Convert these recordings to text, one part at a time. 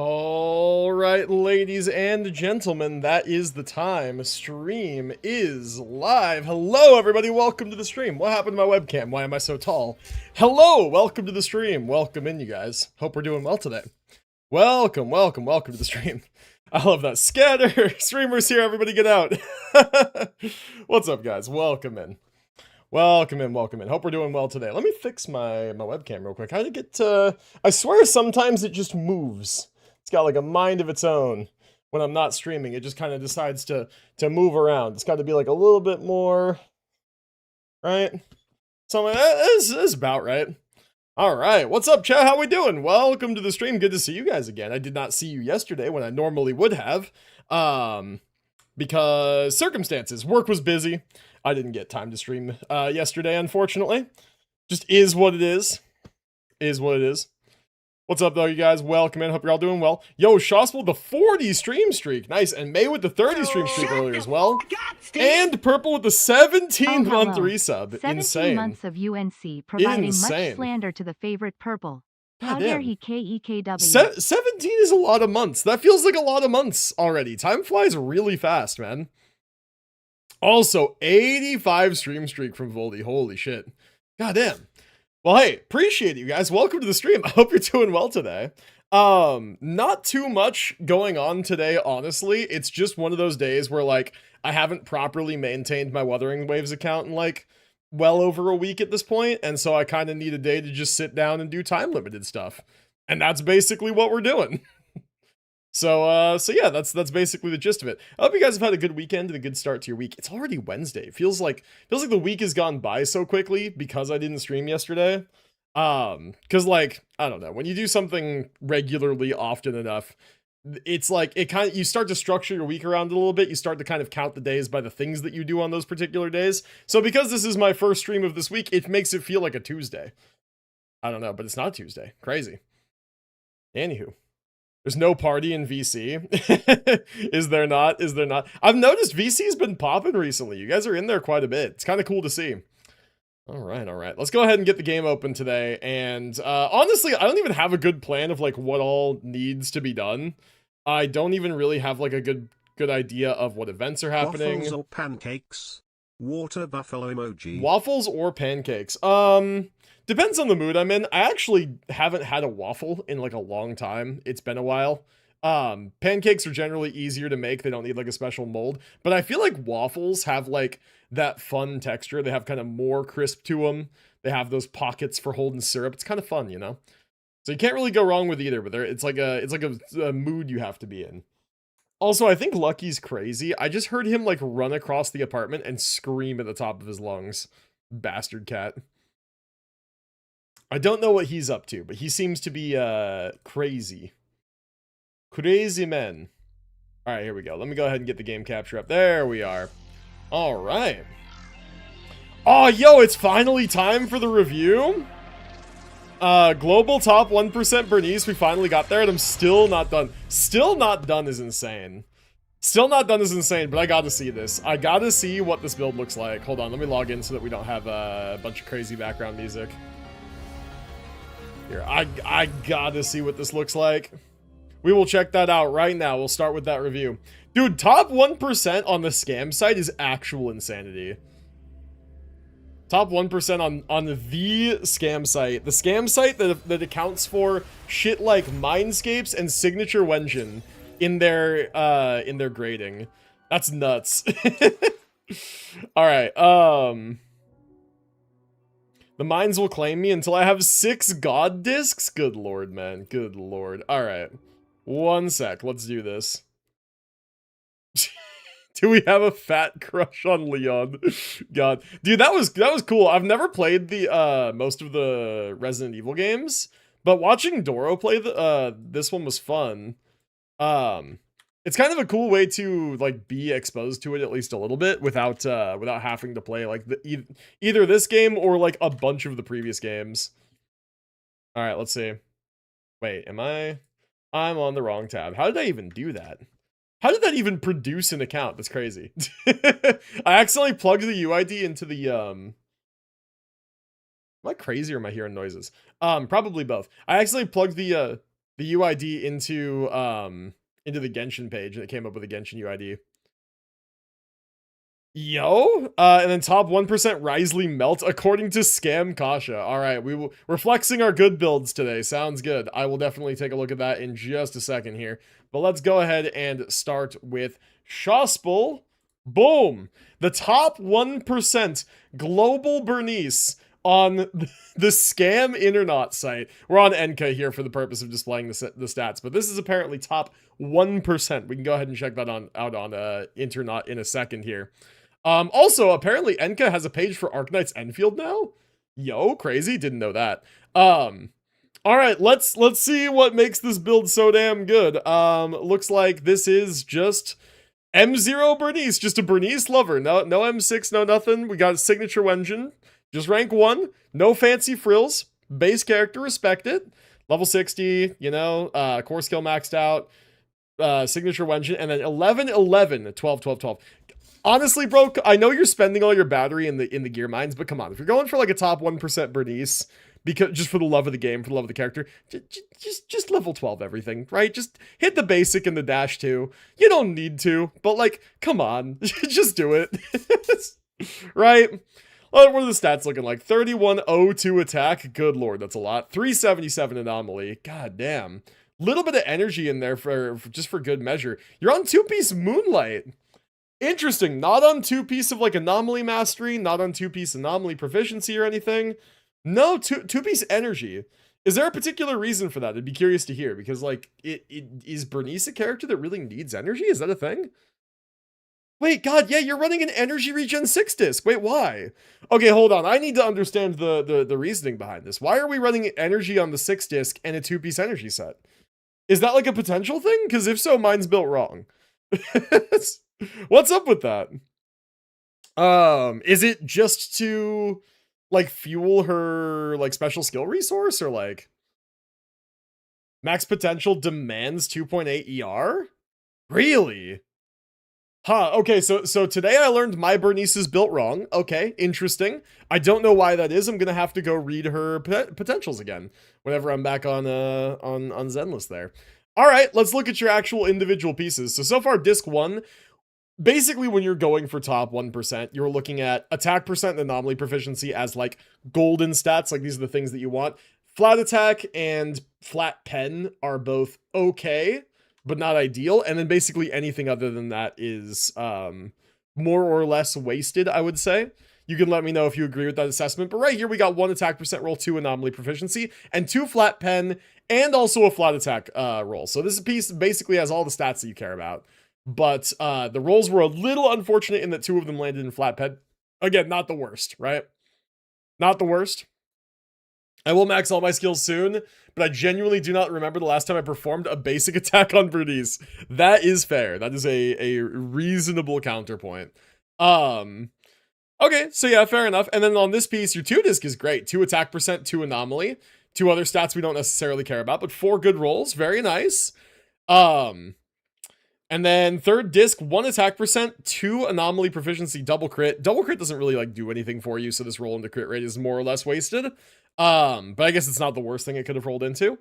All right, ladies and gentlemen, that is the time. Stream is live. Hello, everybody. Welcome to the stream. What happened to my webcam? Why am I so tall? Hello, welcome to the stream. Welcome in, you guys. Hope we're doing well today. Welcome to the stream. I love that. Scatter! Streamers here, everybody get out. What's up, guys? Welcome in. Welcome in. Hope we're doing well today. Let me fix my webcam real quick. How to get I swear sometimes it just moves. It's got like a mind of its own. When I'm not streaming, it just kind of decides to move around. It's got to be like a little bit more, right? Something that is about right. All right, what's up, chat? How we doing? Welcome to the stream. Good to see you guys again. I did not see you yesterday when I normally would have, because circumstances. Work was busy. I didn't get time to stream yesterday, unfortunately. Just is what it is. Is what it is. What's up, though, you guys? Welcome in. Hope you're all doing well. Yo, Shospel, the 40 stream streak. Nice. And May with the 30 stream streak earlier as well. And Purple with the 17-month resub. 17 Insane. months of UNC providing Insane. much slander to the favorite Purple. God How dare damn. he KEKW. 17 is a lot of months. That feels like a lot of months already. Time flies really fast, man. Also, 85 stream streak from Voldy. Holy shit. God damn. Well, hey, appreciate you guys. Welcome to the stream. I hope you're doing well today. Not too much going on today, honestly. It's just one of those days where, like, I haven't properly maintained my Wuthering Waves account in, like, well over a week at this point, and so I kind of need a day to just sit down and do time-limited stuff. And that's basically what we're doing. So yeah, that's basically the gist of it. I hope you guys have had a good weekend and a good start to your week. It's already Wednesday. It feels like the week has gone by so quickly because I didn't stream yesterday. Because like, I don't know, when you do something regularly often enough, it's like you start to structure your week around it a little bit. You start to kind of count the days by the things that you do on those particular days. So because this is my first stream of this week, it makes it feel like a Tuesday. I don't know, but it's not Tuesday. Crazy. Anywho. There's no party in VC. Is there not? Is there not? I've noticed VC's been popping recently. You guys are in there quite a bit. It's kind of cool to see. All right. Let's go ahead and get the game open today. And honestly, I don't even have a good plan of like what all needs to be done. I don't even really have like a good idea of what events are happening. Waffles or pancakes? Water buffalo emoji. Waffles or pancakes? Depends on the mood I'm in. I actually haven't had a waffle in like a long time. It's been a while. Pancakes are generally easier to make. They don't need like a special mold. But I feel like waffles have like that fun texture. They have kind of more crisp to them. They have those pockets for holding syrup. It's kind of fun, you know? So you can't really go wrong with either, but it's like a mood you have to be in. Also, I think Lucky's crazy. I just heard him like run across the apartment and scream at the top of his lungs. Bastard cat. I don't know what he's up to, but he seems to be crazy. Crazy man. All right, here we go. Let me go ahead and get the game capture up. There we are. All right. Oh, yo, it's finally time for the review. Global top 1% Bernice. We finally got there, and I'm still not done. Still not done is insane. Still not done is insane, but I gotta see this. I gotta see what this build looks like. Hold on, let me log in so that we don't have a bunch of crazy background music. Here, I gotta see what this looks like. We will check that out right now. We'll start with that review. Dude, top 1% on the scam site is actual insanity. Top 1% on the scam site. The scam site that accounts for shit like Mindscapes and Signature Wenjin in their grading. That's nuts. Alright, the mines will claim me until I have 6 god discs? Good lord, man. Good lord. Alright. One sec. Let's do this. Do we have a fat crush on Leon? God. Dude, that was cool. I've never played the most of the Resident Evil games, but watching Doro play this one was fun. It's kind of a cool way to like be exposed to it at least a little bit without having to play like either this game or like a bunch of the previous games. All right, let's see. Wait, I'm on the wrong tab. How did I even do that? How did that even produce an account? That's crazy. I accidentally plugged the UID into the Am I crazy or am I hearing noises? Probably both. I accidentally plugged the the UID into the Genshin page, and it came up with a Genshin UID. Yo, and then top 1% Risley Melt according to Scam Kasha. All right, we're flexing our good builds today. Sounds good. I will definitely take a look at that in just a second here. But let's go ahead and start with Shospel. Boom! The top 1% global Bernice on the Scam Internet site. We're on Enka here for the purpose of displaying the stats, but this is apparently top 1%. We can go ahead and check that out on Internet in a second here. Also, apparently Enka has a page for Arknight's Enfield now. Yo, crazy, didn't know that. All right, let's see what makes this build so damn good. Looks like this is just M0 Bernice, just a Bernice lover. No M6, no nothing. We got a signature engine, just rank 1, no fancy frills, base character, respect it. Level 60, you know, core skill maxed out, signature engine, and then 11, 11, 12, 12, 12. Honestly, bro, I know you're spending all your battery in the gear mines, but come on, if you're going for like a top 1% Bernice, because just for the love of the game, for the love of the character, just level 12 everything, right? Just hit the basic and the dash too. You don't need to, but like, come on, just do it, right? What are the stats looking like? 3102 attack, good lord, that's a lot. 377 anomaly, god damn. Little bit of energy in there for just for good measure. You're on 2-piece Moonlight. Interesting, not on 2-piece of like anomaly mastery, not on 2-piece anomaly proficiency or anything. No, 2-piece energy. Is there a particular reason for that? I'd be curious to hear, because like, is Bernice a character that really needs energy? Is that a thing? Wait, god, yeah, you're running an energy regen 6 disc. Wait, why? Okay, hold on. I need to understand the reasoning behind this. Why are we running energy on the 6 disc and a 2-piece energy set? Is that like a potential thing? Because if so, mine's built wrong. What's up with that? Is it just to like fuel her like special skill resource, or like max potential demands 2.8 ER? Really? Huh, okay, so today I learned my Bernice is built wrong. Okay, interesting. I don't know why that is. I'm gonna have to go read her potentials again whenever I'm back on Zenless there. All right, let's look at your actual individual pieces. So far, disc 1, basically when you're going for top 1%, you're looking at attack percent and anomaly proficiency as like golden stats. Like, these are the things that you want. Flat attack and flat pen are both okay, but not ideal. And then basically anything other than that is more or less wasted, I would say. You can let me know if you agree with that assessment. But right here, we got 1 attack percent roll, 2 anomaly proficiency, and 2 flat pen, and also a flat attack roll. So this piece basically has all the stats that you care about. But the rolls were a little unfortunate in that 2 of them landed in flat pen. Again, not the worst, right? Not the worst. I will max all my skills soon, but I genuinely do not remember the last time I performed a basic attack on Bernice. That is fair. That is a reasonable counterpoint. Okay, so yeah, fair enough. And then on this piece, your 2 disc is great. 2 attack percent, 2 anomaly. 2 other stats we don't necessarily care about, but 4 good rolls. Very nice. And then 3rd disc, 1 attack percent, 2 anomaly proficiency, double crit. Double crit doesn't really like do anything for you, so this roll into crit rate is more or less wasted. But I guess it's not the worst thing it could have rolled into.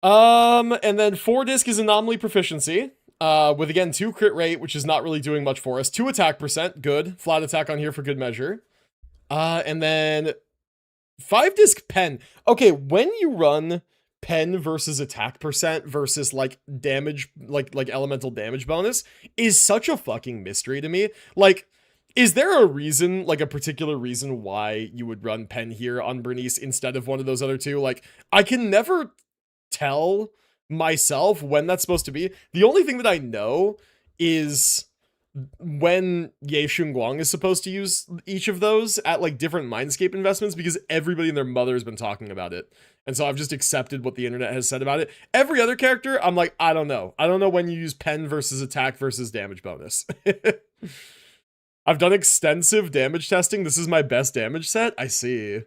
And then 4 disc is anomaly proficiency. With again 2 crit rate, which is not really doing much for us. 2 attack percent, good. Flat attack on here for good measure. And then 5 disc pen. Okay, when you run pen versus attack percent versus like damage, like elemental damage bonus, is such a fucking mystery to me. Like, is there a reason, like a particular reason why you would run pen here on Bernice instead of one of those other 2? Like, I can never tell myself when that's supposed to be. The only thing that I know is when Ye Shunguang is supposed to use each of those at like different Mindscape investments, because everybody and their mother has been talking about it. And so I've just accepted what the internet has said about it. Every other character, I'm like, I don't know. I don't know when you use pen versus attack versus damage bonus. I've done extensive damage testing. This is my best damage set. I see.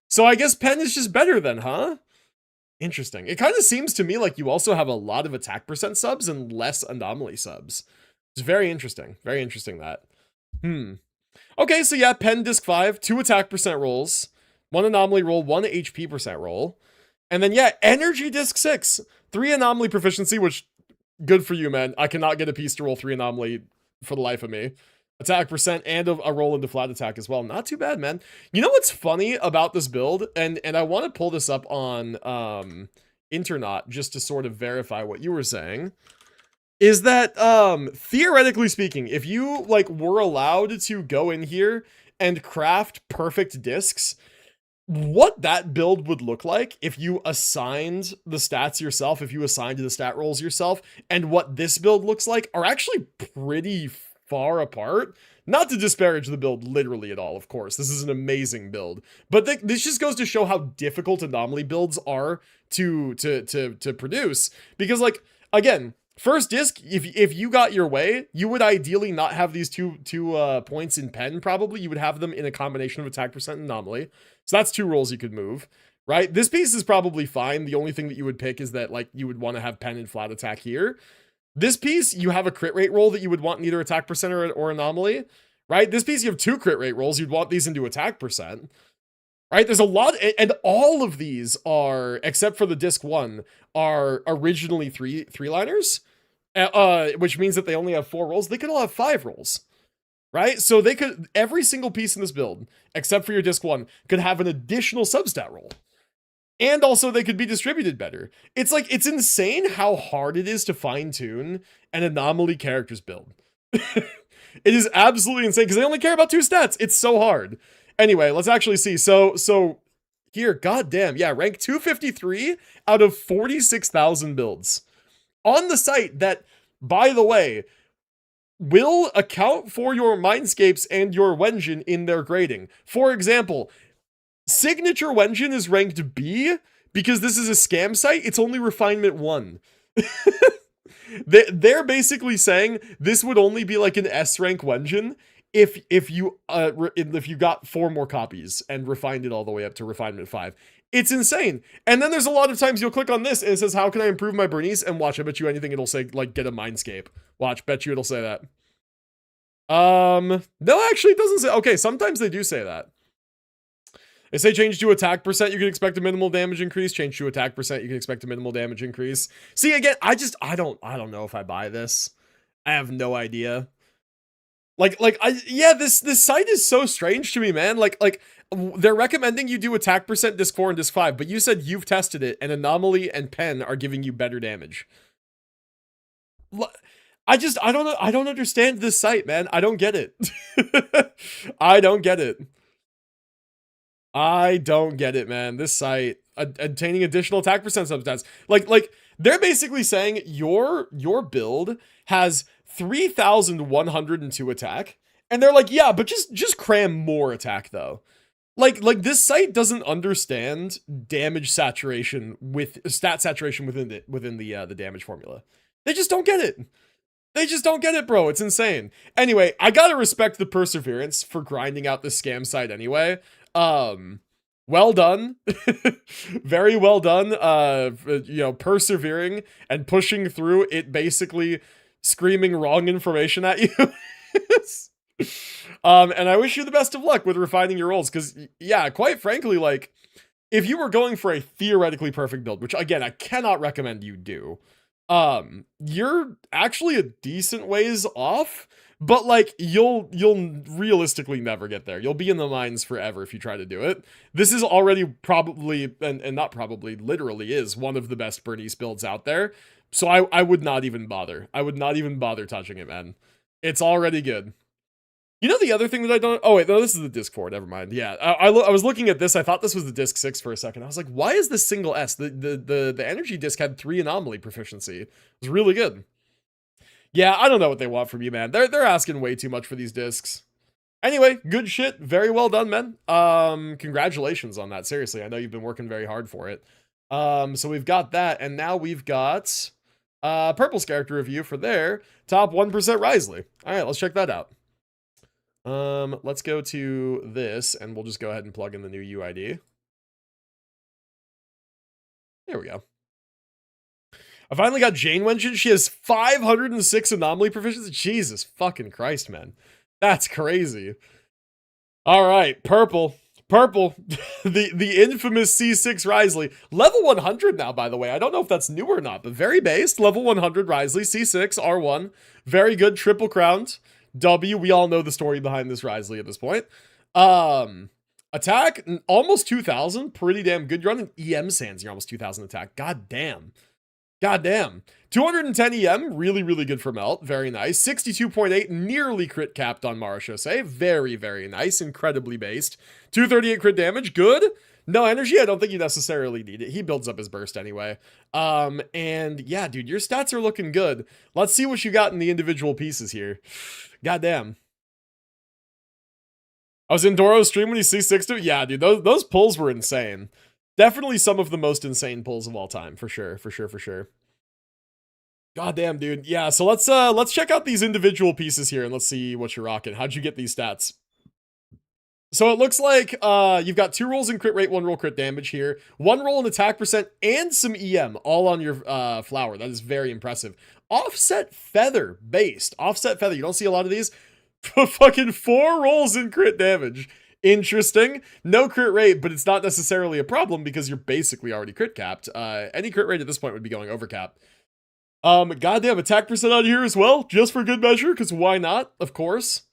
So I guess pen is just better then, huh? Interesting. It kind of seems to me like you also have a lot of attack percent subs and less anomaly subs. It's very interesting. Very interesting that. Okay, so yeah, pen disc 5, 2 attack percent rolls, 1 anomaly roll, 1 HP percent roll. And then, yeah, Energy Disc 6. 3 anomaly proficiency, which, good for you, man. I cannot get a piece to roll 3 anomaly for the life of me. Attack percent and a roll into flat attack as well. Not too bad, man. You know what's funny about this build? And I want to pull this up on Internaut just to sort of verify what you were saying. Is that, theoretically speaking, if you, like, were allowed to go in here and craft perfect discs, what that build would look like if you assigned the stats yourself, if you assigned the stat rolls yourself, and what this build looks like are actually pretty far apart. Not to disparage the build literally at all, of course. This is an amazing build. But this just goes to show how difficult anomaly builds are to produce. Because, like, again, first disc, if you got your way, you would ideally not have these two points in pen, probably. You would have them in a combination of attack percent and anomaly. So that's 2 rolls you could move, right? This piece is probably fine. The only thing that you would pick is that, like, you would want to have pen and flat attack here. This piece, you have a crit rate roll that you would want in either attack percent or anomaly, right? This piece, you have 2 crit rate rolls. You'd want these into attack percent, right? There's a lot, and all of these are, except for the disc 1, are originally three-liners, which means that they only have 4 rolls. They could all have 5 rolls, right? So they could, every single piece in this build, except for your disc 1, could have an additional substat roll. And also they could be distributed better. It's like, it's insane how hard it is to fine tune an anomaly characters build. It is absolutely insane because they only care about 2 stats. It's so hard. Anyway, let's actually see. So here, goddamn, yeah, rank 253 out of 46,000 builds on the site that, by the way, will account for your Mindscapes and your Wenjin in their grading. For example, Signature Wenjin is ranked B because this is a scam site. It's only refinement 1. They're basically saying this would only be like an S rank Wenjin if you got 4 more copies and refined it all the way up to refinement 5. It's insane. And then there's a lot of times you'll click on this and it says, how can I improve my Bernice? And watch, I bet you anything it'll say, like, get a Mindscape. Watch, bet you it'll say that. No, actually it doesn't say. Okay, sometimes they do say that. They say change to attack percent, you can expect a minimal damage increase. Change to attack percent, you can expect a minimal damage increase. See, again, I don't know if I buy this. I have no idea. This site is so strange to me, man. Like they're recommending you do attack percent disc 4 and disc 5, but you said you've tested it and anomaly and pen are giving you better damage. I don't understand this site, man. I don't get it. I don't get it. I don't get it, man. This site, obtaining additional attack percent substats. Like they're basically saying your build has 3,102 attack. And they're like, yeah, but just cram more attack though. Like this site doesn't understand damage saturation with stat saturation within the damage formula. They just don't get it. They just don't get it, bro. It's insane. Anyway, I gotta respect the perseverance for grinding out this scam site anyway. Well done. Very well done. Persevering and pushing through it, basically screaming wrong information at you. And I wish you the best of luck with refining your rolls, because yeah, quite frankly, like, if you were going for a theoretically perfect build, which again I cannot recommend you do, you're actually a decent ways off, but like you'll realistically never get there. You'll be in the mines forever if you try to do it. This is already probably, and not probably, literally is one of the best Bernice builds out there. So I would not even bother. I would not even bother touching it, man. It's already good. You know the other thing that I don't... Oh, wait, no, this is the disc 4. Never mind. Yeah, I was looking at this. I thought this was the disc 6 for a second. I was like, why is this single S? The energy disc had 3 anomaly proficiency. It was really good. Yeah, I don't know what they want from you, man. They're asking way too much for these discs. Anyway, good shit. Very well done, man. Congratulations on that. Seriously, I know you've been working very hard for it. So we've got that, and now we've got Purple's character review for their top 1% Risley. All right, let's check that out. Let's go to this, and we'll just go ahead and plug in the new UID. There we go. I finally got Jane Wenjin. She has 506 anomaly proficiency. Jesus fucking Christ, man. That's crazy. All right, Purple. Purple, the infamous C6 Risley, level 100 now, by the way. I don't know if that's new or not, but very based. Level 100 Risley, C6, R1. Very good, triple crowned. W, we all know the story behind this Risley at this point. Attack, almost 2,000, pretty damn good. You're on an EM Sands, you're almost 2,000 attack. God damn. God damn. 210 EM, really, really good for Melt. Very nice. 62.8, nearly crit capped on Marechaussee. Very, very nice. Incredibly based. 238 crit damage, good. No energy, I don't think you necessarily need it. He builds up his burst anyway. And yeah, dude, your stats are looking good. Let's see what you got in the individual pieces here. Goddamn. I was in Doro's stream when he C6'd. Yeah, dude, those pulls were insane. Definitely some of the most insane pulls of all time, for sure, for sure, for sure. God damn, dude. Yeah, so let's check out these individual pieces here and let's see what you're rocking. How'd you get these stats? So it looks like you've got 2 rolls in crit rate, 1 roll crit damage here, 1 roll in attack percent, and some EM all on your flower. That is very impressive. Offset feather based. Offset feather. You don't see a lot of these. Fucking 4 rolls in crit damage. Interesting. No crit rate, but it's not necessarily a problem because you're basically already crit capped. Any crit rate at this point would be going over cap. Goddamn, attack percent on here as well, just for good measure, because why not? Of course.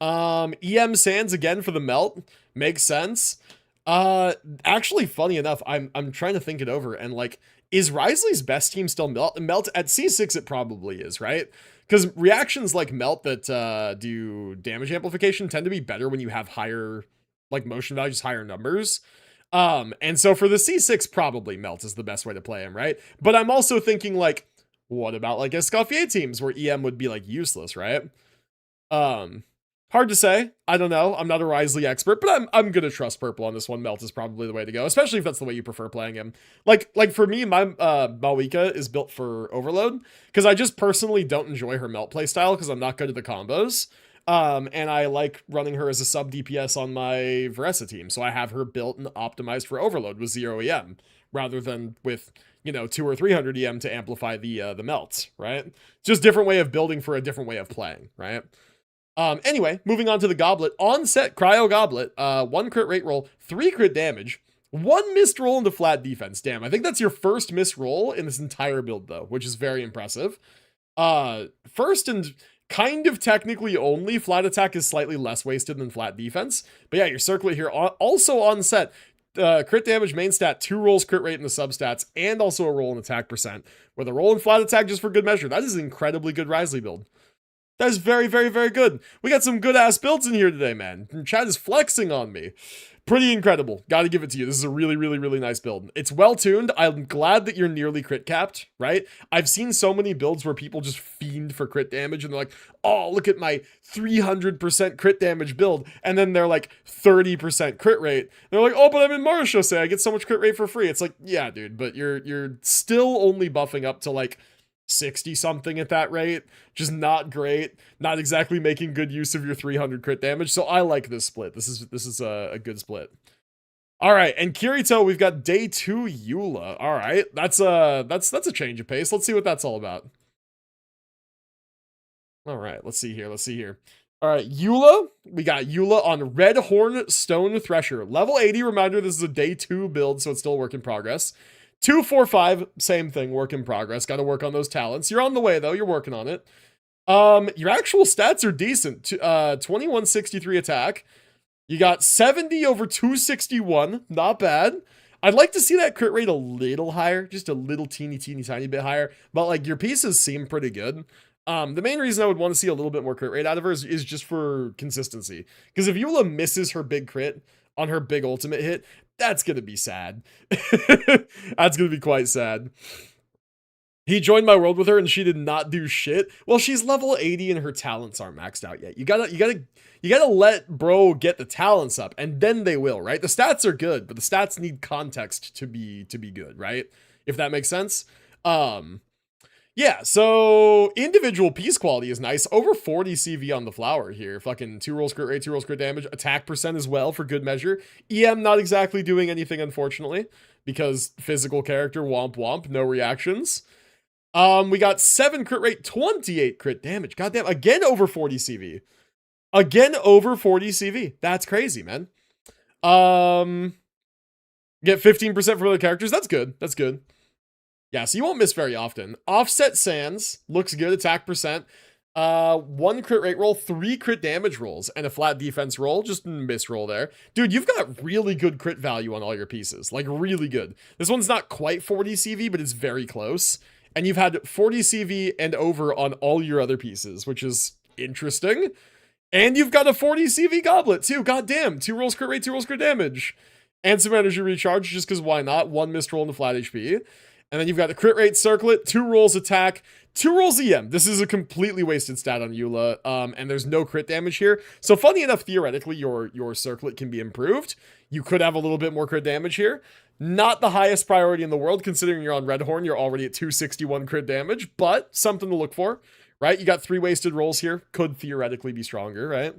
EM Sands again for the Melt. Makes sense. Actually, funny enough, I'm trying to think it over, and like, is Risley's best team still Melt? Melt at C6 it probably is, right? Because reactions like Melt that do damage amplification tend to be better when you have higher, like, motion values, higher numbers. And so for the C6, probably Melt is the best way to play him, right? But I'm also thinking, like, what about, like, Escoffier teams where EM would be, like, useless, right? Hard to say. I don't know. I'm not a Risley expert, but I'm gonna trust purple on this one. Melt is probably the way to go, especially if that's the way you prefer playing him. Like for me, my Malika is built for Overload because I just personally don't enjoy her Melt playstyle because I'm not good at the combos. And I like running her as a sub DPS on my Veresa team, so I have her built and optimized for Overload with 0 EM rather than with, you know, 200 or 300 EM to amplify the melts, right? Just different way of building for a different way of playing, right? Anyway, moving on to the goblet. On set, Cryo Goblet. 1 crit rate roll, 3 crit damage, 1 missed roll into flat defense. Damn, I think that's your first missed roll in this entire build, though, which is very impressive. First and kind of technically only, flat attack is slightly less wasted than flat defense. But yeah, your circlet here, also on set. Crit damage main stat, 2 rolls crit rate in the substats, and also a roll in attack percent, with a roll in flat attack just for good measure. That is an incredibly good Risley build. That is very, very, very good. We got some good ass builds in here today, man. Chad is flexing on me. Pretty incredible. Gotta give it to you. This is a really, really, really nice build. It's well tuned. I'm glad that you're nearly crit capped, right? I've seen so many builds where people just fiend for crit damage and they're like, oh, look at my 300% crit damage build. And then they're like 30% crit rate. They're like, oh, but I'm in Marechaussee. I get so much crit rate for free. It's like, yeah, dude, but you're still only buffing up to like 60 something at that rate. Just not great. Not exactly making good use of your 300 crit damage. So I like this split. This is a good split. All right, and Kirito, we've got day 2 Eula. All right, that's a change of pace. Let's see what that's all about. All right, let's see here. All right, Eula. We got Eula on Red Horn Stone Thresher. Level 80. Reminder, this is a day 2 build, so it's still a work in progress. 2, 4, 5, same thing, work in progress. Got to work on those talents. You're on the way, though. You're working on it. Your actual stats are decent. 2163 attack. You got 70 over 261. Not bad. I'd like to see that crit rate a little higher. Just a little teeny bit higher. But, like, your pieces seem pretty good. The main reason I would want to see a little bit more crit rate out of her is just for consistency. Because if Eula misses her big crit on her big ultimate hit, that's going to be sad. That's going to be quite sad. He joined my world with her and she did not do shit. Well, she's level 80 and her talents aren't maxed out yet. You gotta let bro get the talents up and then they will, right? The stats are good, but the stats need context to be good, right? If that makes sense. Yeah, so individual piece quality is nice. Over 40 CV on the flower here. Fucking 2 rolls crit rate, 2 rolls crit damage. Attack percent as well for good measure. EM not exactly doing anything, unfortunately, because physical character, womp womp, no reactions. We got 7 crit rate, 28 crit damage. Goddamn, again over 40 CV. Again over 40 CV. That's crazy, man. Get 15% from other characters. That's good. That's good. Yeah, so you won't miss very often. Offset Sands looks good. Attack percent. 1 crit rate roll, 3 crit damage rolls, and a flat defense roll. Just miss roll there. Dude, you've got really good crit value on all your pieces. Like, really good. This one's not quite 40 CV, but it's very close. And you've had 40 CV and over on all your other pieces, which is interesting. And you've got a 40 CV goblet, too. God damn. 2 rolls crit rate, 2 rolls crit damage. And some energy recharge, just because why not? 1 missed roll into flat HP. And then you've got the crit rate circlet, 2 rolls attack, 2 rolls EM. This is a completely wasted stat on Eula, and there's no crit damage here. So funny enough, theoretically, your circlet can be improved. You could have a little bit more crit damage here. Not the highest priority in the world, considering you're on Redhorn. You're already at 261 crit damage, but something to look for, right? You got 3 wasted rolls here. Could theoretically be stronger, right?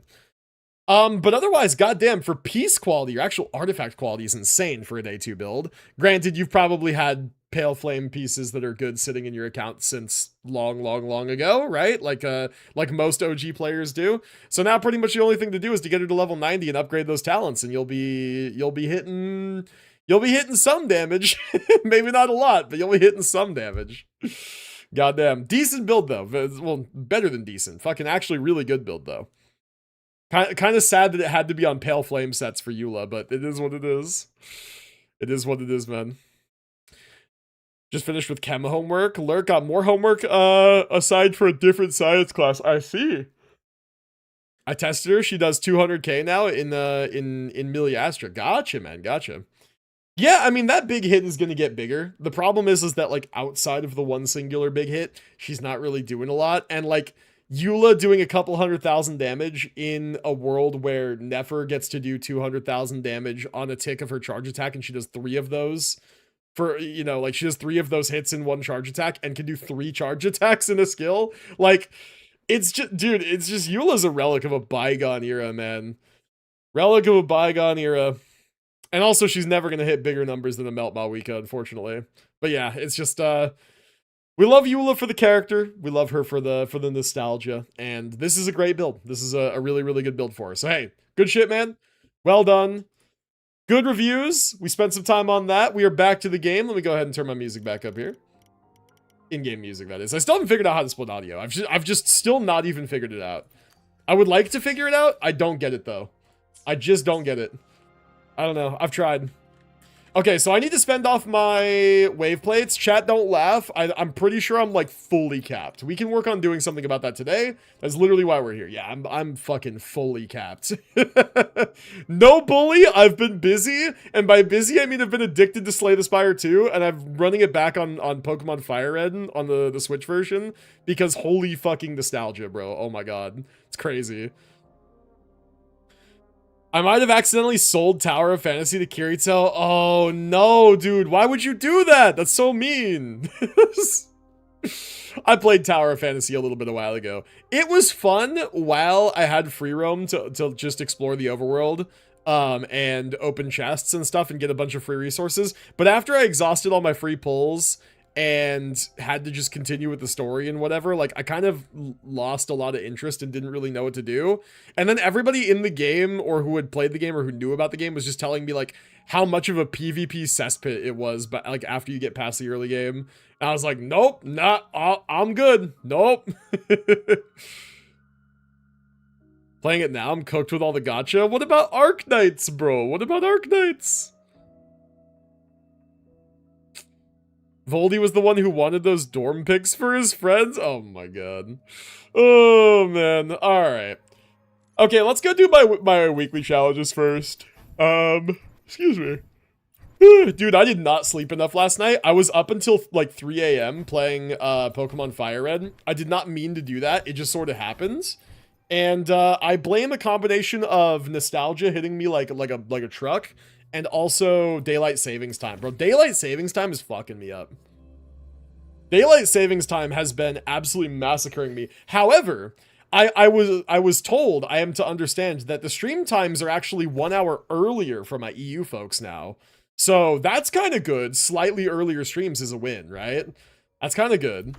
But otherwise, goddamn, for piece quality, your actual artifact quality is insane for a day 2 build. Granted, you've probably had Pale Flame pieces that are good sitting in your account since long ago, right? Like most OG players do. So now pretty much the only thing to do is to get her to level 90 and upgrade those talents, and you'll be hitting some damage. Maybe not a lot, but you'll be hitting some damage. Goddamn. Decent build though. Well, better than decent. Fucking actually really good build though. Kind of sad that it had to be on Pale Flame sets for Eula, but it is what it is. It is what it is, man. Just finished with chem homework. Lurk got more homework aside for a different science class. I see. I tested her. She does 200k now in Miliastra. Gotcha, man. Gotcha. Yeah, I mean, that big hit is going to get bigger. The problem is that, like, outside of the one singular big hit, she's not really doing a lot. And, like, Eula doing a couple 100,000 damage in a world where Nefer gets to do 200,000 damage on a tick of her charge attack, and she does 3 of those. For, you know, like, she does 3 of those hits in 1 charge attack and can do 3 charge attacks in a skill. Like, it's just, dude, it's just, Eula's a relic of a bygone era, man. Relic of a bygone era. And also, she's never going to hit bigger numbers than a Melt Mawika, unfortunately. But yeah, it's just, we love Eula for the character. We love her for the nostalgia. And this is a great build. This is a really, really good build for her. So hey, good shit, man. Well done. Good reviews. We spent some time on that. We are back to the game. Let me go ahead and turn my music back up here. In-game music, that is. I still haven't figured out how to split audio. I've just still not even figured it out. I would like to figure it out. I don't get it, though. I just don't get it. I don't know. I've tried. Okay, so I need to spend off my wave plates. Chat, don't laugh. I'm pretty sure I'm, like, fully capped. We can work on doing something about that today. That's literally why we're here. Yeah, I'm fucking fully capped. No bully. I've been busy. And by busy, I mean I've been addicted to Slay the Spire 2. And I'm running it back on Pokemon Fire Red on the Switch version. Because holy fucking nostalgia, bro. Oh my god. It's crazy. I might have accidentally sold Tower of Fantasy to Kirito. Oh, no, dude. Why would you do that? That's so mean. I played Tower of Fantasy a little bit a while ago. It was fun while I had free roam to just explore the overworld and open chests and stuff and get a bunch of free resources. But after I exhausted all my free pulls and had to just continue with the story and whatever, like, I kind of lost a lot of interest and didn't really know what to do. And then everybody in the game, or who had played the game or who knew about the game, was just telling me, like, how much of a PvP cesspit it was, but, like, after you get past the early game. And I was like, nope, I'm good. Nope. Playing it now, I'm cooked with all the gacha. What about Arknights, bro? What about Arknights? Voldy was the one who wanted those dorm pics for his friends? Oh my god. Oh man. Alright. Okay, let's go do my weekly challenges first. Excuse me. Dude, I did not sleep enough last night. I was up until like 3 a.m. playing Pokemon Fire Red. I did not mean to do that. It just sort of happens. And I blame a combination of nostalgia hitting me like a truck, and also daylight savings time. Bro, daylight savings time is fucking me up. Daylight savings time has been absolutely massacring me. However, I was told, I am to understand, that the stream times are actually 1 hour earlier for my EU folks now. So that's kind of good. Slightly earlier streams is a win, right? That's kind of good.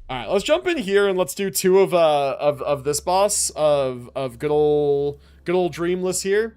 All right, let's jump in here and let's do 2 of this boss of good old Dreamless here.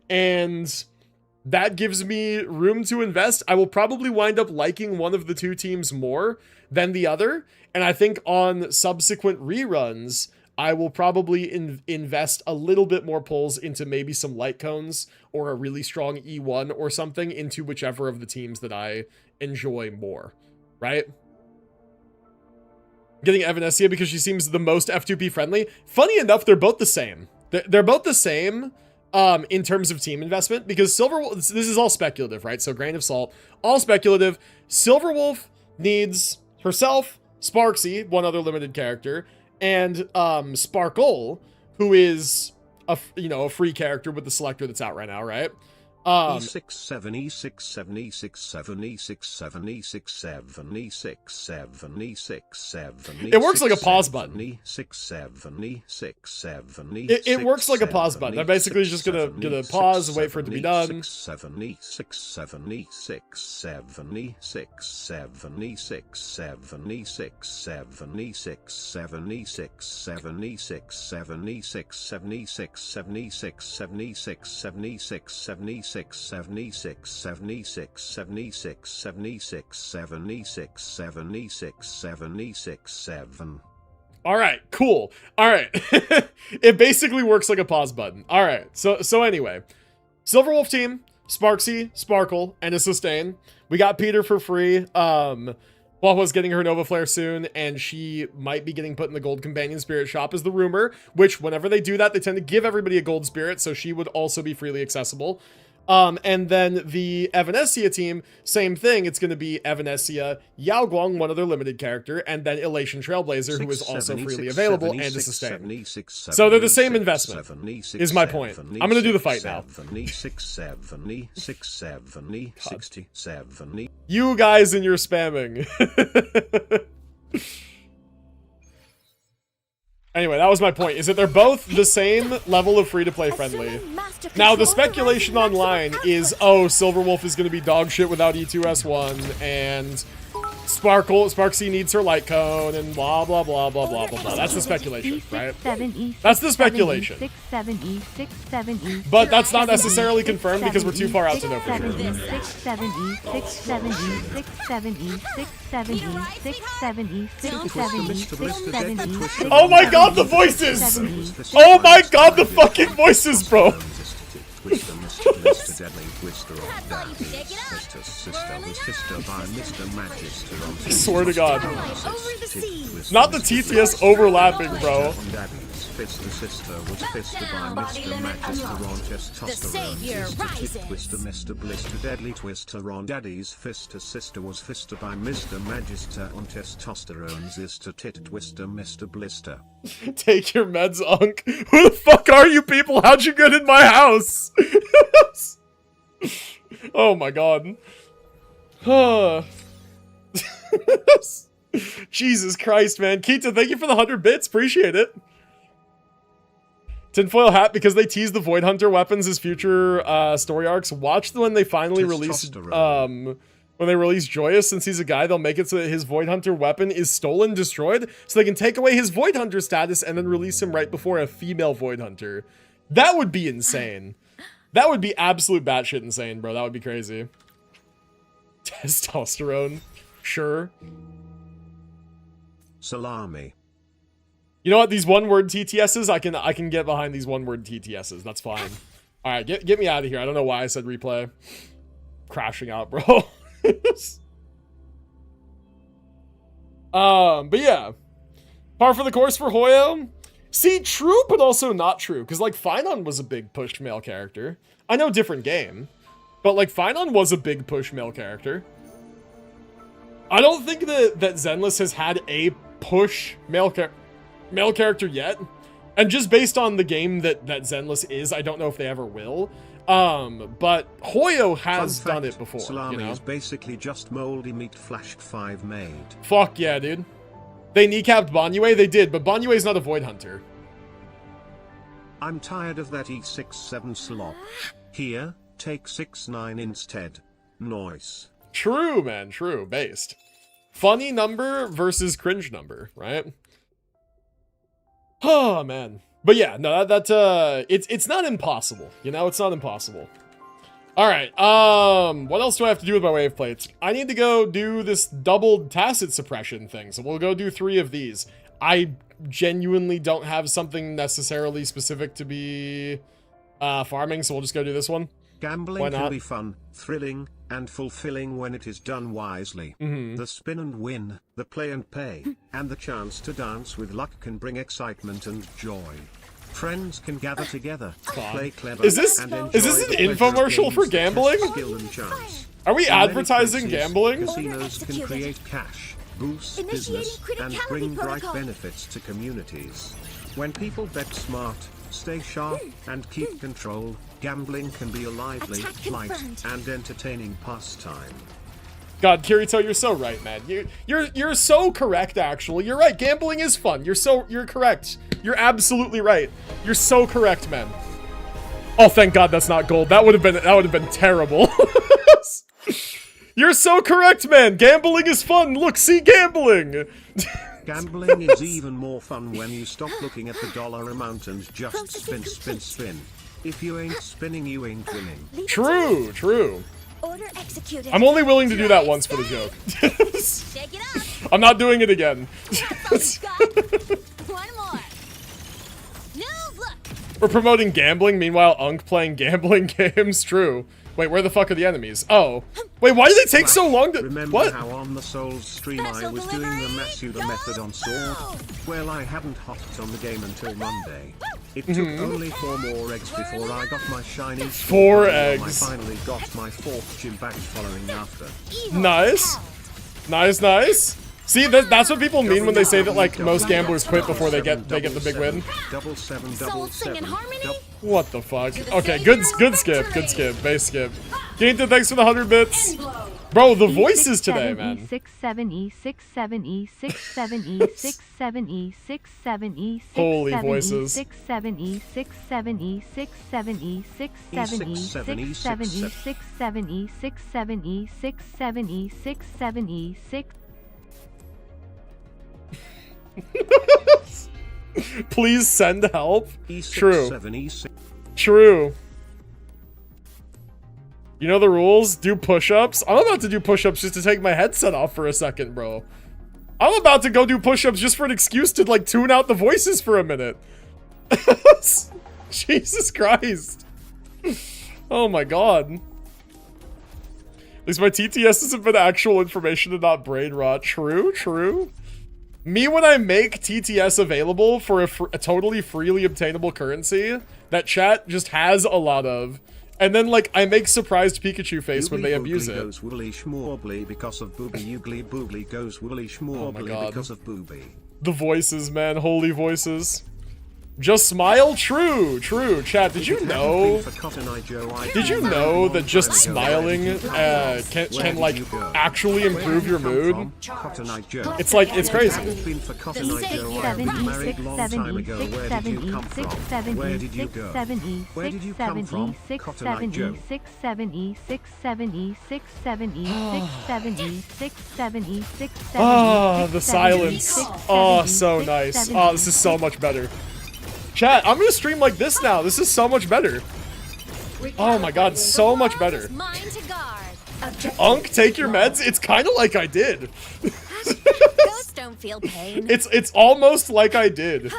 and that gives me room to invest. I will probably wind up liking one of the two teams more than the other, and I think on subsequent reruns, I will probably invest a little bit more pulls into maybe some light cones or a really strong E1 or something into whichever of the teams that I enjoy more, right? Getting Aemeath because she seems the most F2P friendly. Funny enough, they're both the same. They're both the same in terms of team investment, because this is all speculative, right? So grain of salt, all speculative. Silverwolf needs herself, Sparksy, one other limited character, and Sparkle, who is a free character with the selector that's out right now, right? E67, E67, E67, E67, E67, E67, E67. It works like a pause button. E67, E67, It works like a pause button. I'm basically just gonna pause and wait for it to be done. E67, E67, E67, E67, E67, E67, E67, E67, E67, E67, E67, E67, E67, 76 76 76 76 76 76 76 7. All right, cool. All right. It basically works like a pause button. All right. So anyway, Silverwolf team, Sparksy, Sparkle, and a sustain. We got Peter for free. Wawa's getting her Nova Flare soon, and she might be getting put in the Gold Companion Spirit shop is the rumor, which whenever they do that, they tend to give everybody a gold spirit, so she would also be freely accessible. And then the Aemeath team, same thing. It's going to be Aemeath, Yao Guang, one other limited character, and then Elation Trailblazer, who is also freely available and a sustain. So they're the same investment, is my point. I'm going to do the fight now. You guys and your spamming. Anyway, that was my point, is that they're both the same level of free-to-play friendly. Now, the speculation online is, oh, Silverwolf is going to be dog shit without E2S1, and Sparksy needs her light cone, and blah, blah, blah, blah, blah, blah, blah. That's the speculation, right? That's the speculation. But that's not necessarily confirmed because we're too far out to know for sure. Oh my god, the voices! Oh my god, the fucking voices, bro! Twister, Mr. Blister, Deadly Twister on Daddy, Sister was Fister by Mr. Magister on I swear to god. Not the TTS overlapping, bro. Fister Sister was Fister by Mr. Magister on Testosterone. Twister, Mr. Blister, Deadly Twister on Daddy's Fister Sister was Fister by Mr. Magister on Testosterone. Zister Tit Twister, Mr. Blister. Take your meds, Unk. Who the fuck are you people? How'd you get in my house? Oh my god. Jesus Christ, man. Kita, thank you for the 100 bits. Appreciate it. Tinfoil hat, because they tease the Void Hunter weapons as future story arcs. Watch when they finally release when they release Joyous. Since he's a guy, they'll make it so that his Void Hunter weapon is stolen, destroyed, so they can take away his Void Hunter status and then release him right before a female Void Hunter. That would be insane. That would be absolute batshit insane, bro. That would be crazy. Testosterone. Sure. Salami. You know what? These one-word TTSs, I can get behind these one-word TTSs. That's fine. All right, get me out of here. I don't know why I said replay. Crashing out, bro. But yeah. Par for the course for Hoyo. See, true, but also not true. Because, like, Finon was a big push male character. I know, different game. But, like, Finon was a big push male character. I don't think that Zenless has had a push male character yet. And just based on the game that Zenless is, I don't know if they ever will. But Hoyo has done it before. Salami, you know? is basically just moldy meat Flash 5 made. Fuck yeah, dude. They kneecapped Banyue? They did, but Banyue's not a Void Hunter. I'm tired of that E67 slop. Here, take 6-9 instead. Noise. True, man, true. Based. Funny number versus cringe number, right? Oh, man. But yeah, no, it's not impossible. You know, it's not impossible. All right. What else do I have to do with my wave plates? I need to go do this doubled tacit suppression thing. So we'll go do 3 of these. I genuinely don't have something necessarily specific to be farming, so we'll just go do this one. Gambling can be fun, thrilling, and fulfilling when it is done wisely. The spin and win, the play and pay, and the chance to dance with luck can bring excitement and joy. Friends can gather together, play clever, Is this and enjoy an the pleasure of infomercial for games that test gambling? skill and chance. Are we In many advertising places, gambling? Casinos can create cash, boost business, and criticality bring bright protocol. benefits to communities. When people bet smart, stay sharp, and keep control, gambling can be a lively, Attack light, confirmed. and entertaining pastime. God, Kirito, you're so right, man. You're so correct. Actually, you're right. Gambling is fun. You're correct. You're absolutely right. You're so correct, man. Oh, thank God that's not gold. That would have been terrible. You're so correct, man. Gambling is fun. Look, see gambling. Gambling is even more fun when you stop looking at the dollar amount and just spin, spin, spin. If you ain't spinning, you ain't winning. True, true. Order executed. I'm only willing to do that once for the joke. Shake it up. I'm not doing it again. One more. New look. We're promoting gambling, meanwhile Unk playing gambling games. True. Wait, where the fuck are the enemies? Oh. Wait, why do they take so long to- Remember What? how on the Souls stream I Special was doing the delivery, Masuda method on Sword? go! Well, I hadn't hopped on the game until Monday. It took only 4 more eggs before I got my shiny sword 4 bundle. eggs. I finally got my 4th gym badge following after. Evil Nice. out. Nice, nice. See, that's what people mean when they say that, like, most gamblers quit before they get the big win. Double seven, Soul double sing in seven, harmony. What the fuck? Okay, good skip, base skip. Ginta, thanks for the 100 bits. Bro, the voices today, man. Holy voices. Please send help. E6, True. 7, E6. True. You know the rules? Do push-ups? I'm about to do push-ups just to take my headset off for a second, bro. I'm about to go do push-ups just for an excuse to, like, tune out the voices for a minute. Jesus Christ. Oh my god. At least my TTS have been actual information and not brain rot. True, true. Me, when I make TTS available for a totally freely obtainable currency that chat just has a lot of, and then, like, I make surprised Pikachu face when they abuse it. Goes woolly schmorbly because of booby. Ugly boobly goes woolly schmorbly God. because of booby. The voices, man. Holy voices. Just smile? True, true. Chat, did you know... Did you know that just smiling can like, actually improve your mood? It's like, it's crazy. Where did you go? Where did you come from? Cotton Eye Joe. Oh, the silence. Oh, so nice. Oh, this is so much better. Chat, I'm gonna stream like this now. This is so much better. Oh my god, so much better. Mine to guard. Unk, take your meds? It's kind of like I did. Ghosts don't feel pain. It's almost like I did.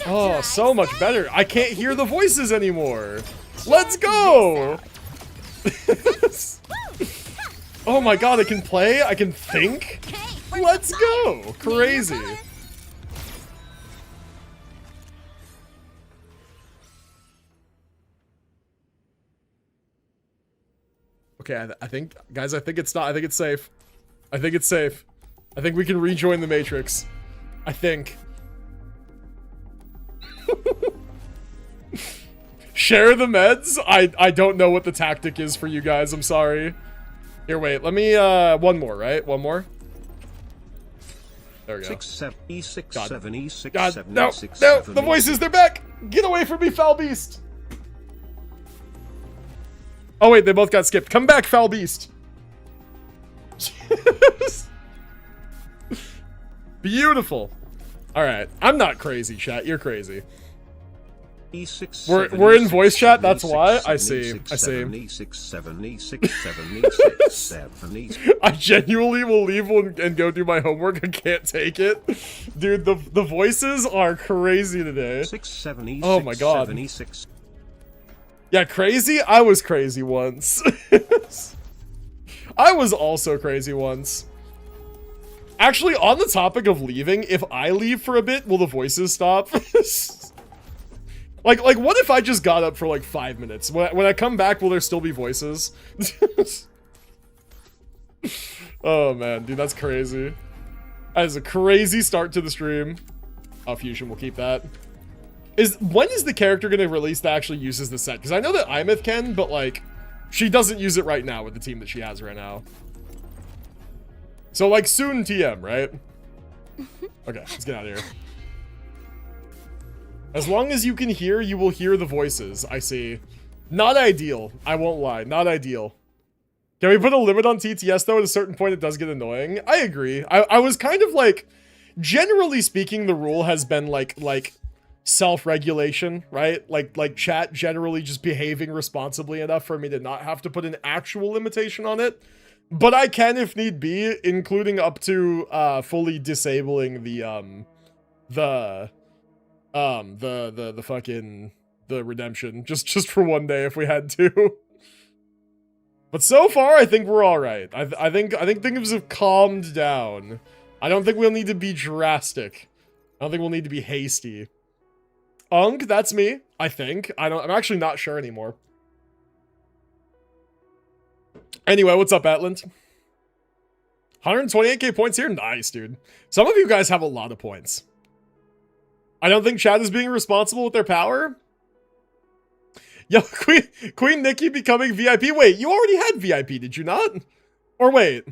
Oh, so much better. I can't hear the voices anymore. Let's go. Oh my god, I can play, I can think. Let's go. Crazy. Okay, I think, guys, I think it's not. I think it's safe. I think it's safe. I think we can rejoin the Matrix. I think. Share the meds? I don't know what the tactic is for you guys. I'm sorry. Here, wait. Let me, one more, right? One more? There we go. 6, 7, E6, God. 7, E6, God, 7, no, E6, no, 7, the voices, they're back! Get away from me, foul beast! Oh wait, they both got skipped. Come back, foul beast! Beautiful. Alright, I'm not crazy, chat. You're crazy. E6, We're in voice chat, that's why. I see. I genuinely will leave and go do my homework. I can't take it. Dude, the voices are crazy today. Oh my god. Yeah, crazy? I was crazy once. I was also crazy once. Actually, on the topic of leaving, if I leave for a bit, will the voices stop? Like, what if I just got up for like 5 minutes? When I come back, will there still be voices? Oh man, dude, that's crazy. That is a crazy start to the stream. Oh, Fusion will keep that. When is the character gonna release that actually uses the set? Because I know that Aemeath can, but like, she doesn't use it right now with the team that she has right now. So like soon TM, right? Okay, let's get out of here. As long as you can hear, you will hear the voices. I see. Not ideal. I won't lie. Not ideal. Can we put a limit on TTS though? At a certain point, it does get annoying. I agree. I was kind of like, generally speaking, the rule has been like self-regulation, right? Like chat generally just behaving responsibly enough for me to not have to put an actual limitation on it. But I can, if need be, including up to fully disabling the redemption just for one day if we had to. But so far I think we're all right. I think things have calmed down. I don't think we'll need to be drastic. I don't think we'll need to be hasty. That's me. I think. I'm actually not sure anymore. Anyway, what's up, Atlant? 128k points here? Nice, dude. Some of you guys have a lot of points. I don't think chat is being responsible with their power. Yo, Queen Nikki becoming VIP. Wait, you already had VIP, did you not? Or wait.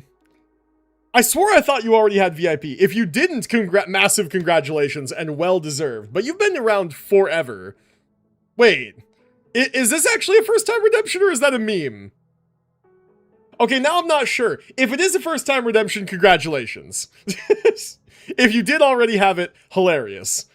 I swore I thought you already had VIP. If you didn't, massive congratulations and well deserved. But you've been around forever. Wait. Is this actually a first time redemption or is that a meme? Okay, now I'm not sure. If it is a first time redemption, congratulations. If you did already have it, hilarious.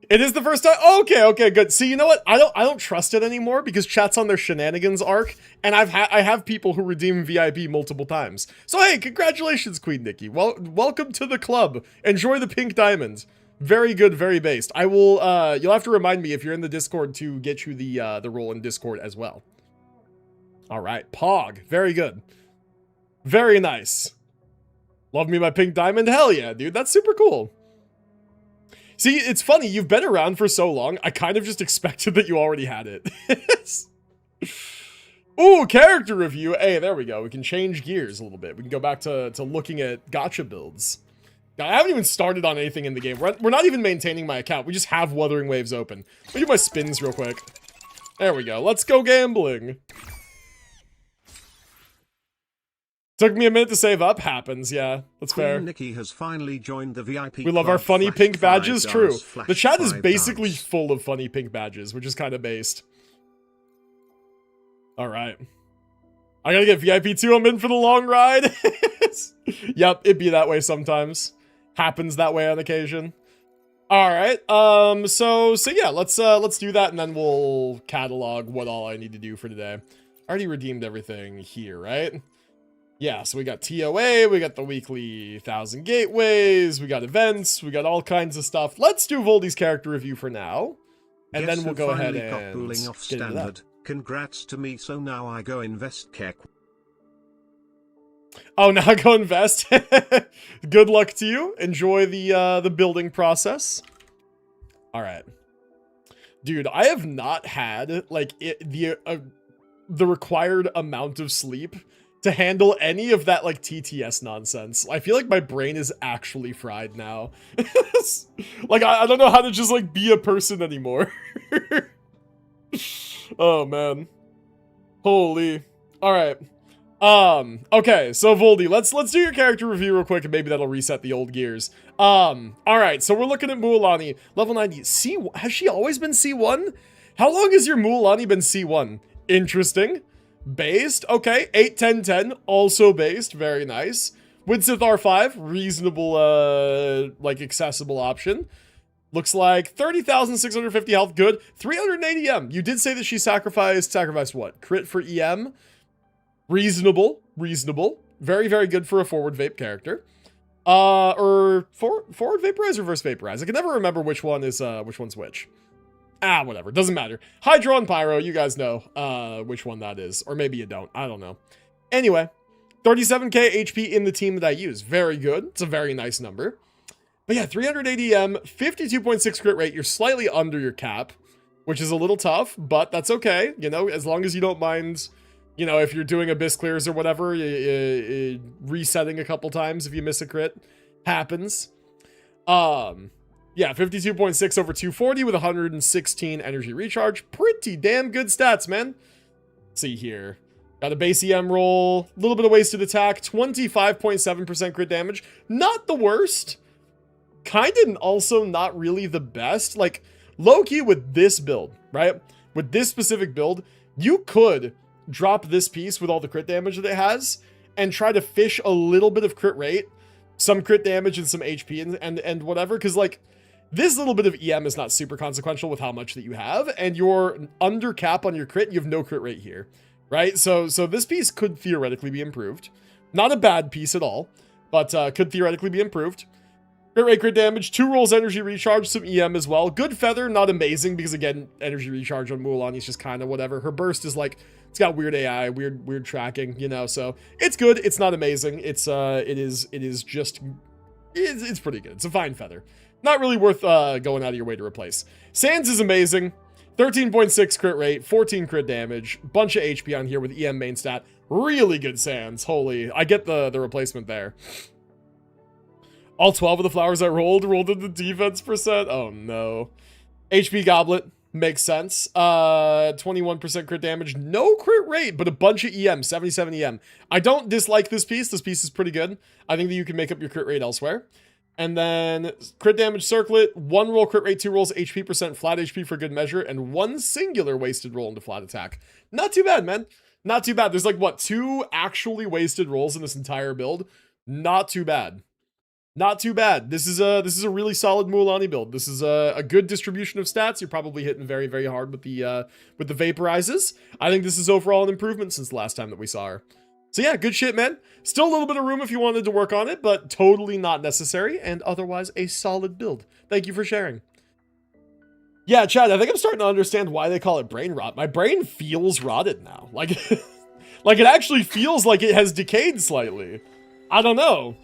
It is the first time. Oh, okay, good. See, you know what? I don't trust it anymore because chat's on their shenanigans arc, and I have people who redeem VIP multiple times. So hey, congratulations, Queen Nikki. Well, welcome to the club. Enjoy the pink diamond. Very good, very based. I will. You'll have to remind me if you're in the Discord to get you the role in Discord as well. All right, Pog. Very good. Very nice. Love me my pink diamond? Hell yeah, dude. That's super cool. See, it's funny. You've been around for so long. I kind of just expected that you already had it. Ooh, character review. Hey, there we go. We can change gears a little bit. We can go back to looking at gacha builds. Now, I haven't even started on anything in the game. We're not even maintaining my account. We just have Wuthering Waves open. Let me do my spins real quick. There we go. Let's go gambling. Took me a minute to save up. Happens, yeah. That's fair. Nikki has finally joined the VIP we love our funny pink badges. True. The chat is basically full of funny pink badges, which is kind of based. All right. I gotta get VIP 2. I'm in for the long ride. Yep, it'd be that way sometimes. Happens that way on occasion. All right. So yeah, let's do that, and then we'll catalog what all I need to do for today. I already redeemed everything here, right? Yeah, so we got TOA, we got the weekly 1,000 gateways, we got events, we got all kinds of stuff. Let's do Voldy's character review for now, and then we'll go ahead and get into that. Congrats to me, so now I go invest kek. Oh, now I go invest. Good luck to you. Enjoy the building process. All right. Dude, I have not had like the required amount of sleep to handle any of that like TTS nonsense. I feel like my brain is actually fried now. Like I don't know how to just like be a person anymore. Oh man. Holy. All right. Okay, so Voldy, let's do your character review real quick and maybe that'll reset the old gears. All right, so we're looking at Mualani, level 90. Has she always been C1? How long has your Mualani been C1? Interesting. Based, okay. 8, 10, 10, also based, very nice. Widsith R5, reasonable, like accessible option. Looks like 30,650 health. Good. 380 EM. You did say that she sacrificed what? Crit for EM. Reasonable. Very, very good for a forward vape character. Or forward vaporize or reverse vaporize. I can never remember which one's which. Whatever. Doesn't matter. Hydro and Pyro, you guys know which one that is. Or maybe you don't. I don't know. Anyway, 37k HP in the team that I use. Very good. It's a very nice number. But yeah, 380 EM, 52.6 crit rate. You're slightly under your cap, which is a little tough, but that's okay. You know, as long as you don't mind, you know, if you're doing abyss clears or whatever, resetting a couple times if you miss a crit. Happens. Yeah, 52.6 over 240 with 116 energy recharge. Pretty damn good stats, man. Let's see here. Got a base EM roll, a little bit of wasted attack, 25.7% crit damage. Not the worst. Kind of also not really the best. Like, low-key with this build, right? With this specific build, you could drop this piece with all the crit damage that it has and try to fish a little bit of crit rate, some crit damage and some HP and whatever, because, like, this little bit of EM is not super consequential with how much that you have, and you're under cap on your crit, you have no crit rate here, right? So this piece could theoretically be improved. Not a bad piece at all, but could theoretically be improved. Crit rate, crit damage, 2 rolls energy recharge, some EM as well. Good feather, not amazing, because again, energy recharge on Mulan is just kind of whatever. Her burst is like, it's got weird AI, weird tracking, you know, so it's good. It's not amazing. It's pretty good. It's a fine feather. Not really worth going out of your way to replace. Sands is amazing. 13.6 crit rate, 14 crit damage, bunch of HP on here with EM main stat. Really good Sands. Holy, I get the replacement there. All 12 of the flowers I rolled into defense percent. Oh no. HP Goblet makes sense. 21% crit damage, no crit rate, but a bunch of EM, 77 EM. I don't dislike this piece. This piece is pretty good. I think that you can make up your crit rate elsewhere. And then crit damage circlet, 1 roll crit rate, 2 rolls HP percent, flat HP for good measure, and 1 singular wasted roll into flat attack. Not too bad, man. Not too bad. There's like, what, 2 actually wasted rolls in this entire build? Not too bad. Not too bad. This is a really solid Mualani build. This is a good distribution of stats. You're probably hitting very, very hard with the vaporizes. I think this is overall an improvement since the last time that we saw her. So yeah, good shit, man. Still a little bit of room if you wanted to work on it, but totally not necessary, and otherwise a solid build. Thank you for sharing. Yeah, Chad, I think I'm starting to understand why they call it brain rot. My brain feels rotted now. Like, like it actually feels like it has decayed slightly. I don't know.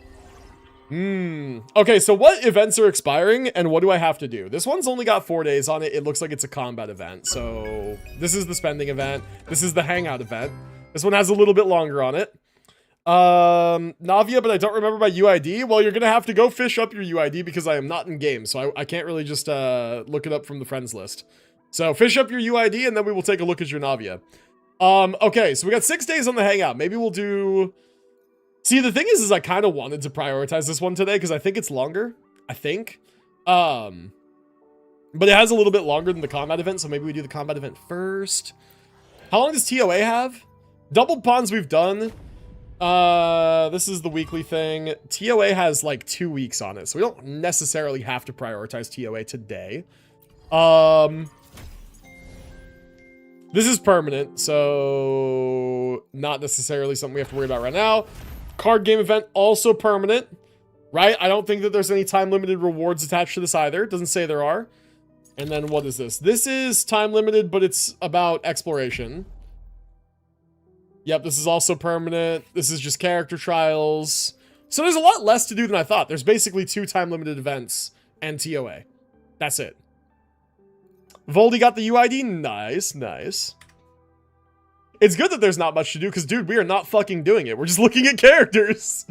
Okay, so what events are expiring and what do I have to do? This one's only got 4 days on it. It looks like it's a combat event. So this is the spending event. This is the hangout event. This one has a little bit longer on it. Navia, but I don't remember my UID. Well, you're going to have to go fish up your UID because I am not in game. So I can't really just look it up from the friends list. So fish up your UID and then we will take a look at your Navia. Okay, so we got 6 days on the hangout. Maybe we'll do... See, the thing is I kind of wanted to prioritize this one today because I think it's longer. I think. But it has a little bit longer than the combat event, so maybe we do the combat event first. How long does TOA have? Doubled pawns we've done. This is the weekly thing. TOA has like 2 weeks on it, so we don't necessarily have to prioritize TOA today. This is permanent, so not necessarily something we have to worry about right now. Card game event, also permanent, right? I don't think that there's any time limited rewards attached to this either. It doesn't say there are. And then what is this? This is time limited, but it's about exploration. Yep, this is also permanent. This is just character trials. So there's a lot less to do than I thought. There's basically 2 time limited events and TOA. That's it. Voldy got the UID. Nice, nice. It's good that there's not much to do, because, dude, we are not fucking doing it. We're just looking at characters.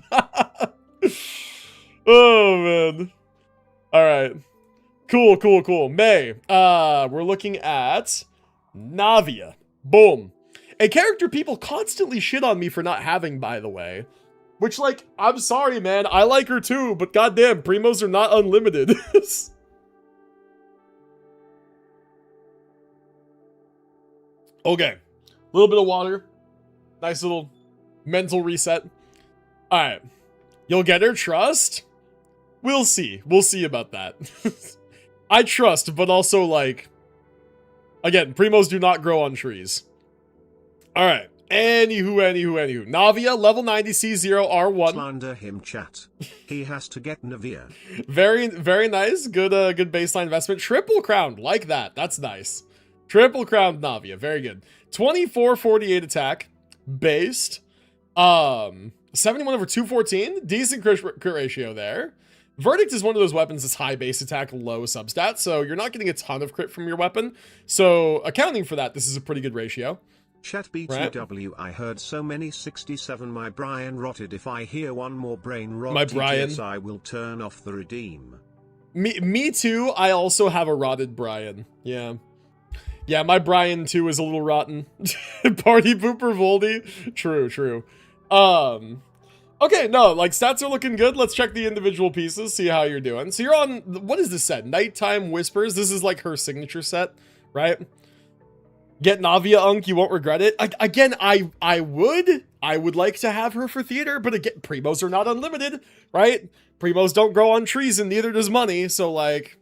Oh, man. All right. Cool, cool, cool. May. We're looking at Navia. Boom. A character people constantly shit on me for not having, by the way. Which, like, I'm sorry, man. I like her too, but goddamn, primos are not unlimited. Okay. A little bit of water. Nice little mental reset. All right. You'll get her trust? We'll see. We'll see about that. I trust, but also, like, again, primos do not grow on trees. All right. Anywho. Navia, level 90, C0, R1. Slander him, chat. He has to get Navia. Very nice. Good baseline investment. Triple crowned, like that. That's nice. Triple crowned Navia, very good. 2448 attack, based. 71 over 214, decent crit ratio there. Verdict is one of those weapons that's high base attack, low substat, so you're not getting a ton of crit from your weapon. So accounting for that, this is a pretty good ratio. Chat BTW, right. I heard so many 67. My Brian rotted. If I hear one more brain rot, my Brian, I will turn off the redeem. Me too. I also have a rotted Brian. Yeah, my Brian too is a little rotten. Party pooper Voldy. True. Okay, no, like, stats are looking good. Let's check the individual pieces, see how you're doing. So you're on, what is this set? Nighttime Whispers. This is like her signature set, right? Get Navia Unk, you won't regret it. Again, I would like to have her for theater, but again, primos are not unlimited, right? Primos don't grow on trees and neither does money, so like,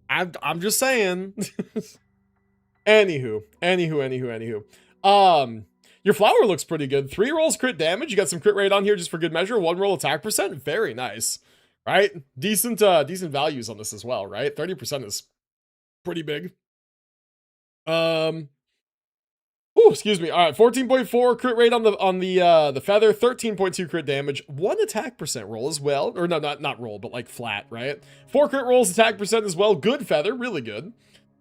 I'm just saying. Anywho. Your flower looks pretty good. 3 rolls crit damage. You got some crit rate on here just for good measure. 1 roll attack percent. Very nice. Right? Decent values on this as well, right? 30% is pretty big. Excuse me. All right, 14.4 crit rate on the feather, 13.2 crit damage, 1 attack percent roll as well. Or no, not roll, but like flat, right? 4 crit rolls, attack percent as well. Good feather, really good.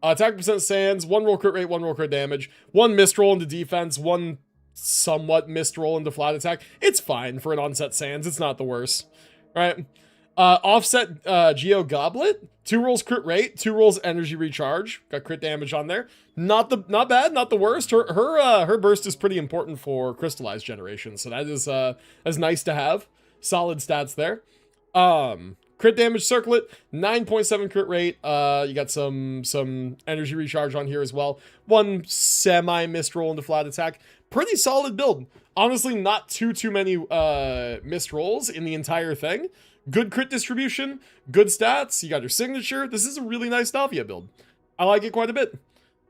Attack percent sands, 1 roll crit rate, 1 roll crit damage, 1 missed roll into defense, 1 somewhat missed roll into flat attack. It's fine for an onset sands. It's not the worst, right? Offset Geo Goblet, 2 rolls crit rate, 2 rolls energy recharge. Got crit damage on there. Not bad, not the worst. Her burst is pretty important for crystallized generation, so that is nice to have. Solid stats there. Crit damage circlet, 9.7 crit rate. You got some energy recharge on here as well. 1 semi missed roll into flat attack. Pretty solid build. Honestly, not too many missed rolls in the entire thing. Good crit distribution, good stats. You got your signature. This is a really nice Navia build. I like it quite a bit.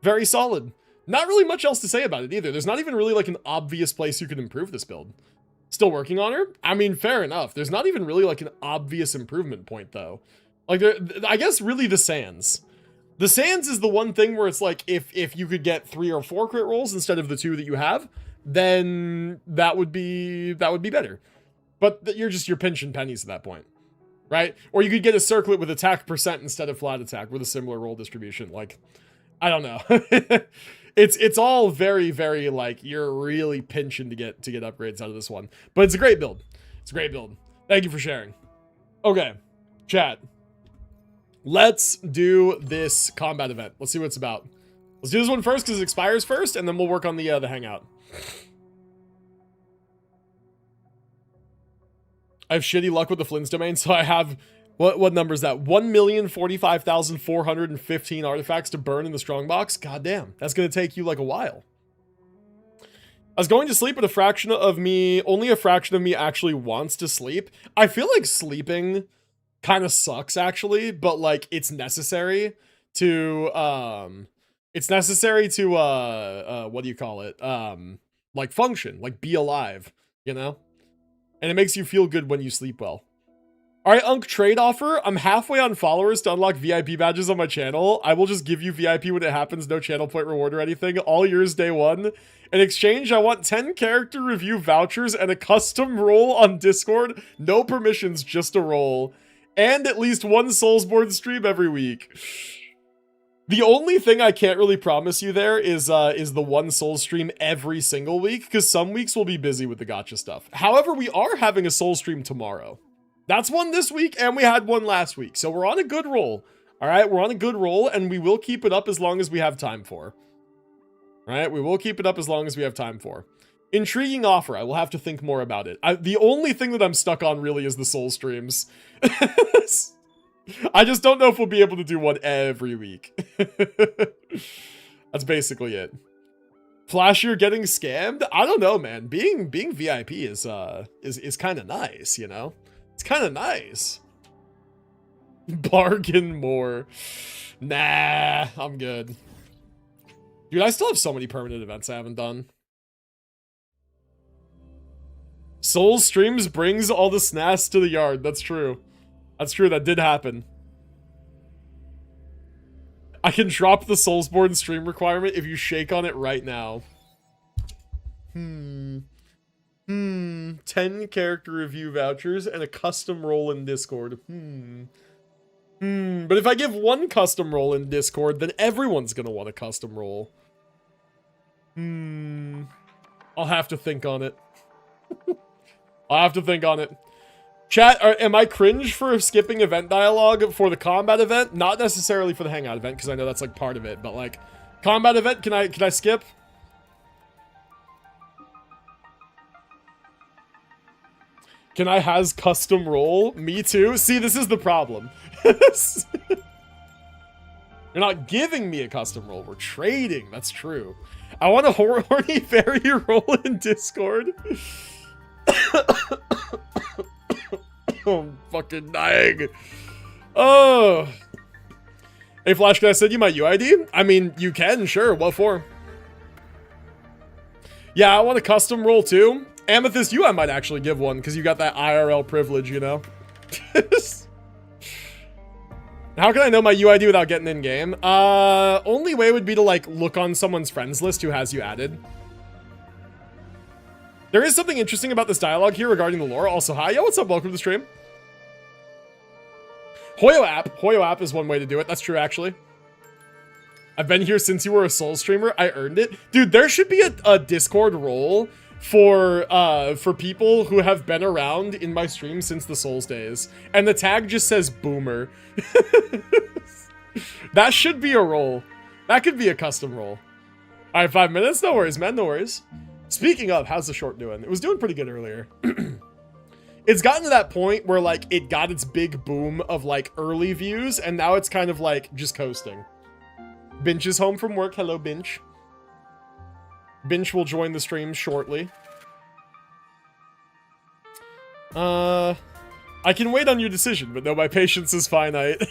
Very solid. Not really much else to say about it either. There's not even really like an obvious place you could improve this build. Still working on her? I mean, fair enough. There's not even really like an obvious improvement point though. Like, I guess really the sands. The sands is the one thing where it's like, if you could get 3 or 4 crit rolls instead of the 2 that you have, then that would be better. But you're pinching pennies at that point, right? Or you could get a circlet with attack percent instead of flat attack with a similar roll distribution. Like, I don't know. It's all very, very like, you're really pinching to get upgrades out of this one. But it's a great build. It's a great build. Thank you for sharing. Okay, chat. Let's do this combat event. Let's see what it's about. Let's do this one first because it expires first, and then we'll work on the hangout. I have shitty luck with the Flynn's domain, so I have, what number is that? 1,045,415 artifacts to burn in the strongbox. God damn, that's gonna take you like a while. I was going to sleep, but only a fraction of me actually wants to sleep. I feel like sleeping kind of sucks actually, but like it's necessary to what do you call it? Like function, like be alive, you know? And it makes you feel good when you sleep well. All right, Unk trade offer. I'm halfway on followers to unlock VIP badges on my channel. I will just give you VIP when it happens. No channel point reward or anything. All yours day one. In exchange, I want 10 character review vouchers and a custom role on Discord. No permissions, just a role. And at least 1 Soulsborne stream every week. The only thing I can't really promise you there is the 1 Soul stream every single week, because some weeks we'll be busy with the gacha stuff. However, we are having a Soul stream tomorrow. That's one this week, and we had one last week. So we're on a good roll. All right, we're on a good roll, and we will keep it up as long as we have time for. All right, we will keep it up as long as we have time for. Intriguing offer. I will have to think more about it. The only thing that I'm stuck on really is the Soul streams. I just don't know if we'll be able to do one every week. That's basically it. Flash, you're getting scammed? I don't know, man. Being VIP is kind of nice, you know? It's kind of nice. Bargain more. Nah, I'm good. Dude, I still have so many permanent events I haven't done. Soul streams brings all the SNAS to the yard. That's true. That's true, that did happen. I can drop the Soulsborne stream requirement if you shake on it right now. 10 character review vouchers and a custom role in Discord. But if I give one custom role in Discord, then everyone's gonna want a custom role. I'll have to think on it. I'll have to think on it. Chat, am I cringe for skipping event dialogue for the combat event? Not necessarily for the hangout event, because I know that's like part of it, but like combat event, can I skip? Can I has custom role? Me too? See, this is the problem. You're not giving me a custom role, we're trading, that's true. I want a horny fairy role in Discord. I'm fucking dying. Oh. Hey, Flash, can I send you my UID? I mean, you can, sure. What for? Yeah, I want a custom role too. Amethyst, you I might actually give one because you got that IRL privilege, you know? How can I know my UID without getting in game? Only way would be to like look on someone's friends list who has you added. There is something interesting about this dialogue here regarding the lore. Also, hi, yo, what's up? Welcome to the stream. Hoyo app is one way to do it. That's true, actually. I've been here since you were a Soul streamer. I earned it. Dude, there should be a Discord role for people who have been around in my stream since the Souls days. And the tag just says boomer. That should be a role. That could be a custom role. All right, 5 minutes. No worries, man. No worries. Speaking of, how's the short doing? It was doing pretty good earlier. It's gotten to that point where like it got its big boom of like early views, and now it's kind of like just coasting. Binch is home from work. Hello, Binch. Binch will join the stream shortly. I can wait on your decision, but no, my patience is finite.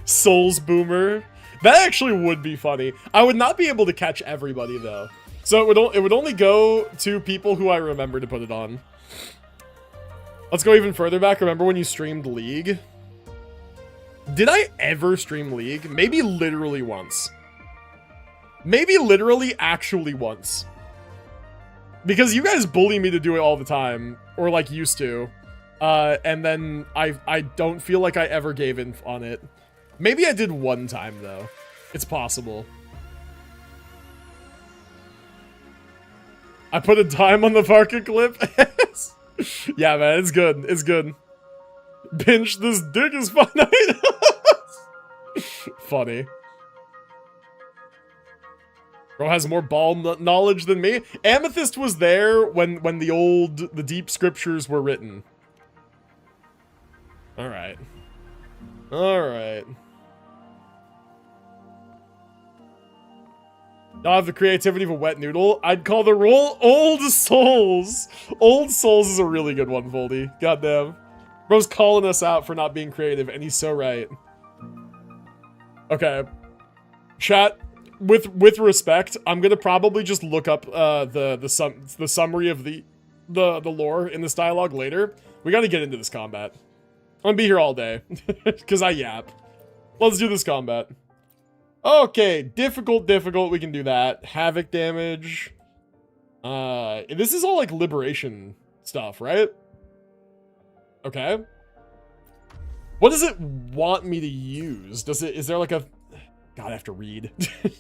Souls boomer. That actually would be funny. I would not be able to catch everybody though. So it would only go to people who I remember to put it on. Let's go even further back. Remember when you streamed League? Did I ever stream League? Maybe literally once. Maybe literally actually once. Because you guys bully me to do it all the time. Or like used to. And then I don't feel like I ever gave in on it. Maybe I did one time though. It's possible. I put a dime on the Parker clip. Yeah, man, it's good. It's good. Pinch, this dick is finite. Funny. Bro has more ball knowledge than me. Amethyst was there when the deep scriptures were written. All right. All right. I have the creativity of a wet noodle. I'd call the role Old Souls. Old Souls is a really good one, Voldy. Goddamn. Bro's calling us out for not being creative, and he's so right. Okay. Chat, with respect, I'm gonna probably just look up the summary of the lore in this dialogue later. We gotta get into this combat. I'm gonna be here all day. Because I yap. Let's do this combat. Okay, difficult, we can do that. Havoc damage. This is all like liberation stuff, right? Okay. What does it want me to use? Is there like a... God, I have to read. I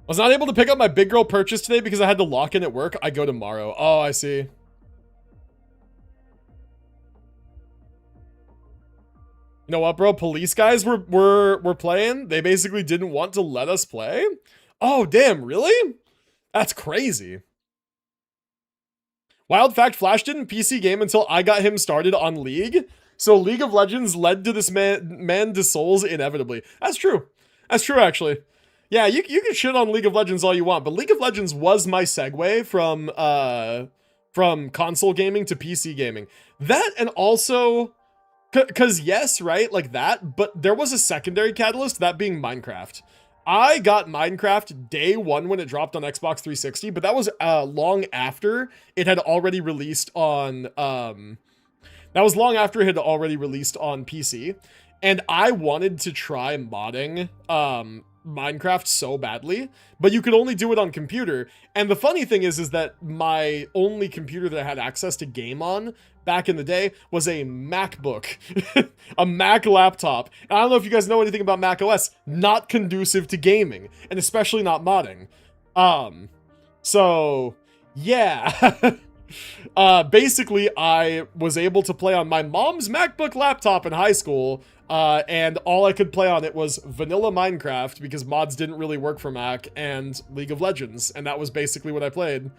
was not able to pick up my big girl purchase today because I had to lock in at work. I go tomorrow. Oh, I see. You know what, bro? Police guys were playing. They basically didn't want to let us play. Oh, damn, really? That's crazy. Wild fact, Flash didn't PC game until I got him started on League. So League of Legends led to this man to Souls inevitably. That's true. That's true, actually. Yeah, you can shit on League of Legends all you want, but League of Legends was my segue from console gaming to PC gaming. That, and also, because yes, right, like that, but there was a secondary catalyst, that being Minecraft. I got Minecraft day one when it dropped on Xbox 360, but that was long after it had already released on, that was long after it had already released on PC. And I wanted to try modding Minecraft so badly, but you could only do it on computer. And the funny thing is that my only computer that I had access to game on back in the day was a MacBook, a Mac laptop. And I don't know if you guys know anything about Mac OS, not conducive to gaming, and especially not modding. So yeah. Basically, I was able to play on my mom's MacBook laptop in high school, and all I could play on it was vanilla Minecraft, because mods didn't really work for Mac, and League of Legends, and that was basically what I played.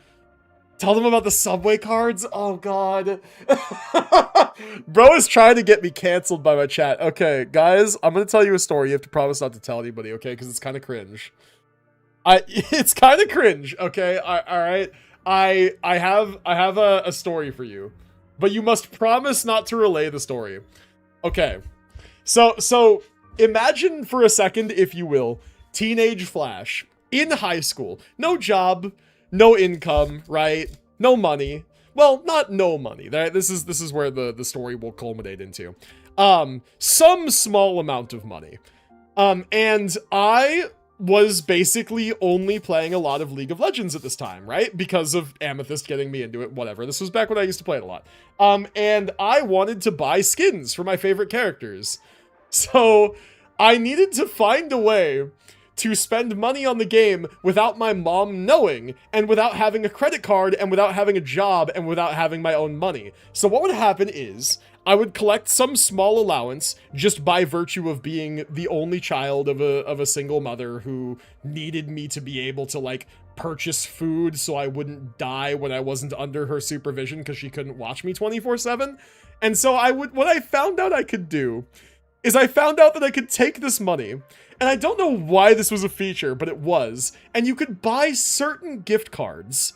Tell them about the Subway cards? Oh, God. Bro is trying to get me canceled by my chat. Okay, guys, I'm gonna tell you a story. You have to promise not to tell anybody, okay? Because it's kind of cringe. It's kind of cringe, okay? All right? I have a story for you, but you must promise not to relay the story. Okay. So imagine for a second, if you will, teenage Flash in high school. No job, no income, right? No money. Well, not no money. This is where the story will culminate into. Some small amount of money. And I was basically only playing a lot of League of Legends at this time, right? Because of Aemeath getting me into it, whatever. This was back when I used to play it a lot. And I wanted to buy skins for my favorite characters. So I needed to find a way to spend money on the game without my mom knowing, and without having a credit card, and without having a job, and without having my own money. So what would happen is, I would collect some small allowance just by virtue of being the only child of a single mother who needed me to be able to, like, purchase food so I wouldn't die when I wasn't under her supervision because she couldn't watch me 24/7. And so what I found out I could do is I found out that I could take this money, and I don't know why this was a feature, but it was, and you could buy certain gift cards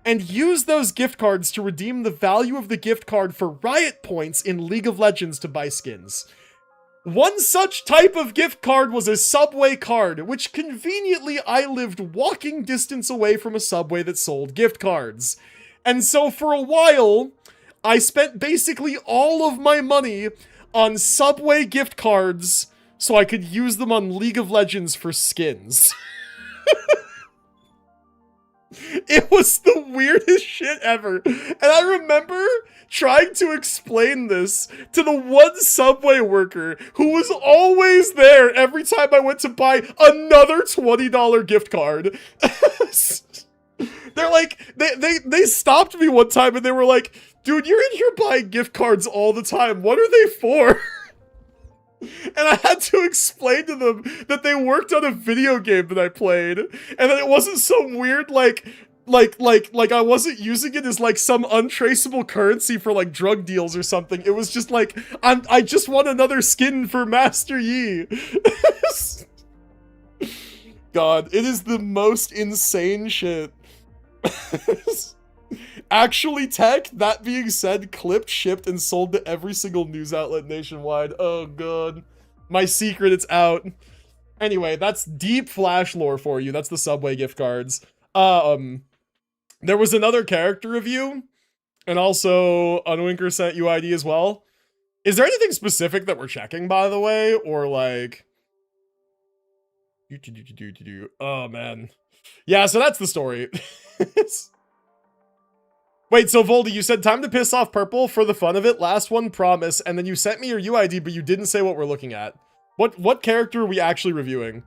and use those gift cards to redeem the value of the gift card for riot points in League of Legends to buy skins. One such type of gift card was a Subway card, which conveniently I lived walking distance away from a Subway that sold gift cards. And so for a while, I spent basically all of my money on Subway gift cards so I could use them on League of Legends for skins. It was the weirdest shit ever. And I remember trying to explain this to the one Subway worker who was always there every time I went to buy another $20 gift card. They're like, they stopped me one time and they were like, dude, you're in here buying gift cards all the time. What are they for? And I had to explain to them that they worked on a video game that I played, and that it wasn't some weird, like I wasn't using it as, like, some untraceable currency for, like, drug deals or something. It was just like, I just want another skin for Master Yi. God, it is the most insane shit. Actually, tech, that being said, clipped, shipped, and sold to every single news outlet nationwide. Oh, God. My secret, it's out. Anyway, that's deep Flash lore for you. That's the Subway gift cards. There was another character review, and also Unwinker sent you ID as well. Is there anything specific that we're checking, by the way? Or, like... Oh, man. Yeah, so that's the story. Wait, so Voldy, you said time to piss off Purple for the fun of it, last one, promise, and then you sent me your UID, but you didn't say what we're looking at. What character are we actually reviewing?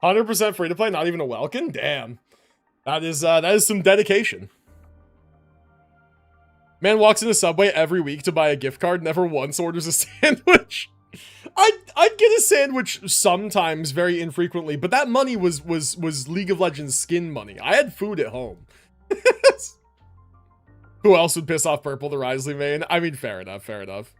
100% free to play, not even a Welkin? Damn. That is some dedication. Man walks into Subway every week to buy a gift card, never once orders a sandwich. I'd get a sandwich sometimes, very infrequently, but that money was League of Legends skin money. I had food at home. Who else would piss off Purple, the Risley main? I mean, fair enough, fair enough.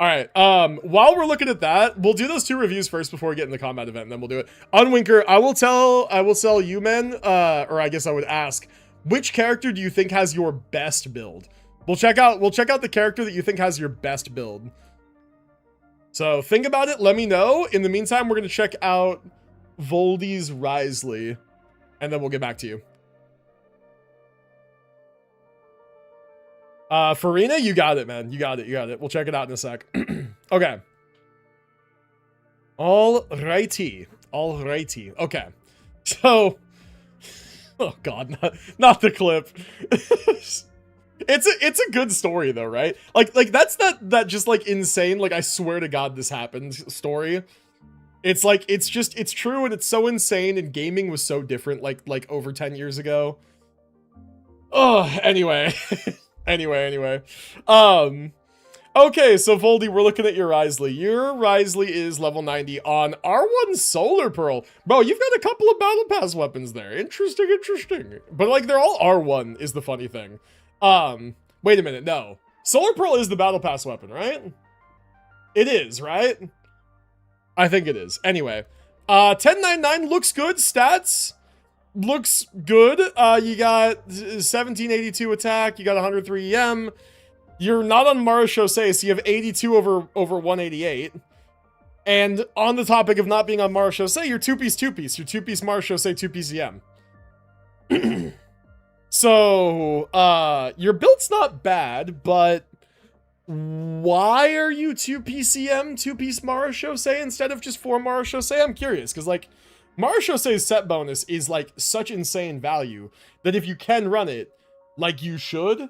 All right. While we're looking at that, we'll do those 2 reviews first before we get in the combat event, and then we'll do it. Unwinker, I will tell you, men, or I guess I would ask, which character do you think has your best build? We'll check out the character that you think has your best build. So think about it. Let me know. In the meantime, we're gonna check out Voldy's Risley, and then we'll get back to you. Farina, you got it, man. You got it. We'll check it out in a sec. Okay. Alrighty. Okay. So, oh god, not the clip. It's a good story though, right? Like that's that just like insane, like I swear to god this happened story. It's like it's true, and it's so insane, and gaming was so different like over 10 years ago. Oh, anyway. Anyway. Okay, so Voldy, we're looking at your Risley. Your Risley is level 90 on R1 Solar Pearl. Bro, you've got a couple of Battle Pass weapons there. Interesting. But like they're all R1 is the funny thing. Wait a minute, no. Solar Pearl is the Battle Pass weapon, right? It is, right? I think it is. Anyway, 1099 looks good. Stats looks good. You got 1782 attack. You got 103 EM. You're not on Mara Chaussee, so you have 82 over 188. And on the topic of not being on Mara Chaussee, you're two-piece. You're two-piece Mara Chaussee, two-piece EM. So, your build's not bad, but why are you two-piece EM, two-piece Mara Chaussee instead of just 4 Mara Chaussee? I'm curious, because, like, Mara Chaussee's set bonus is, like, such insane value that if you can run it, like you should,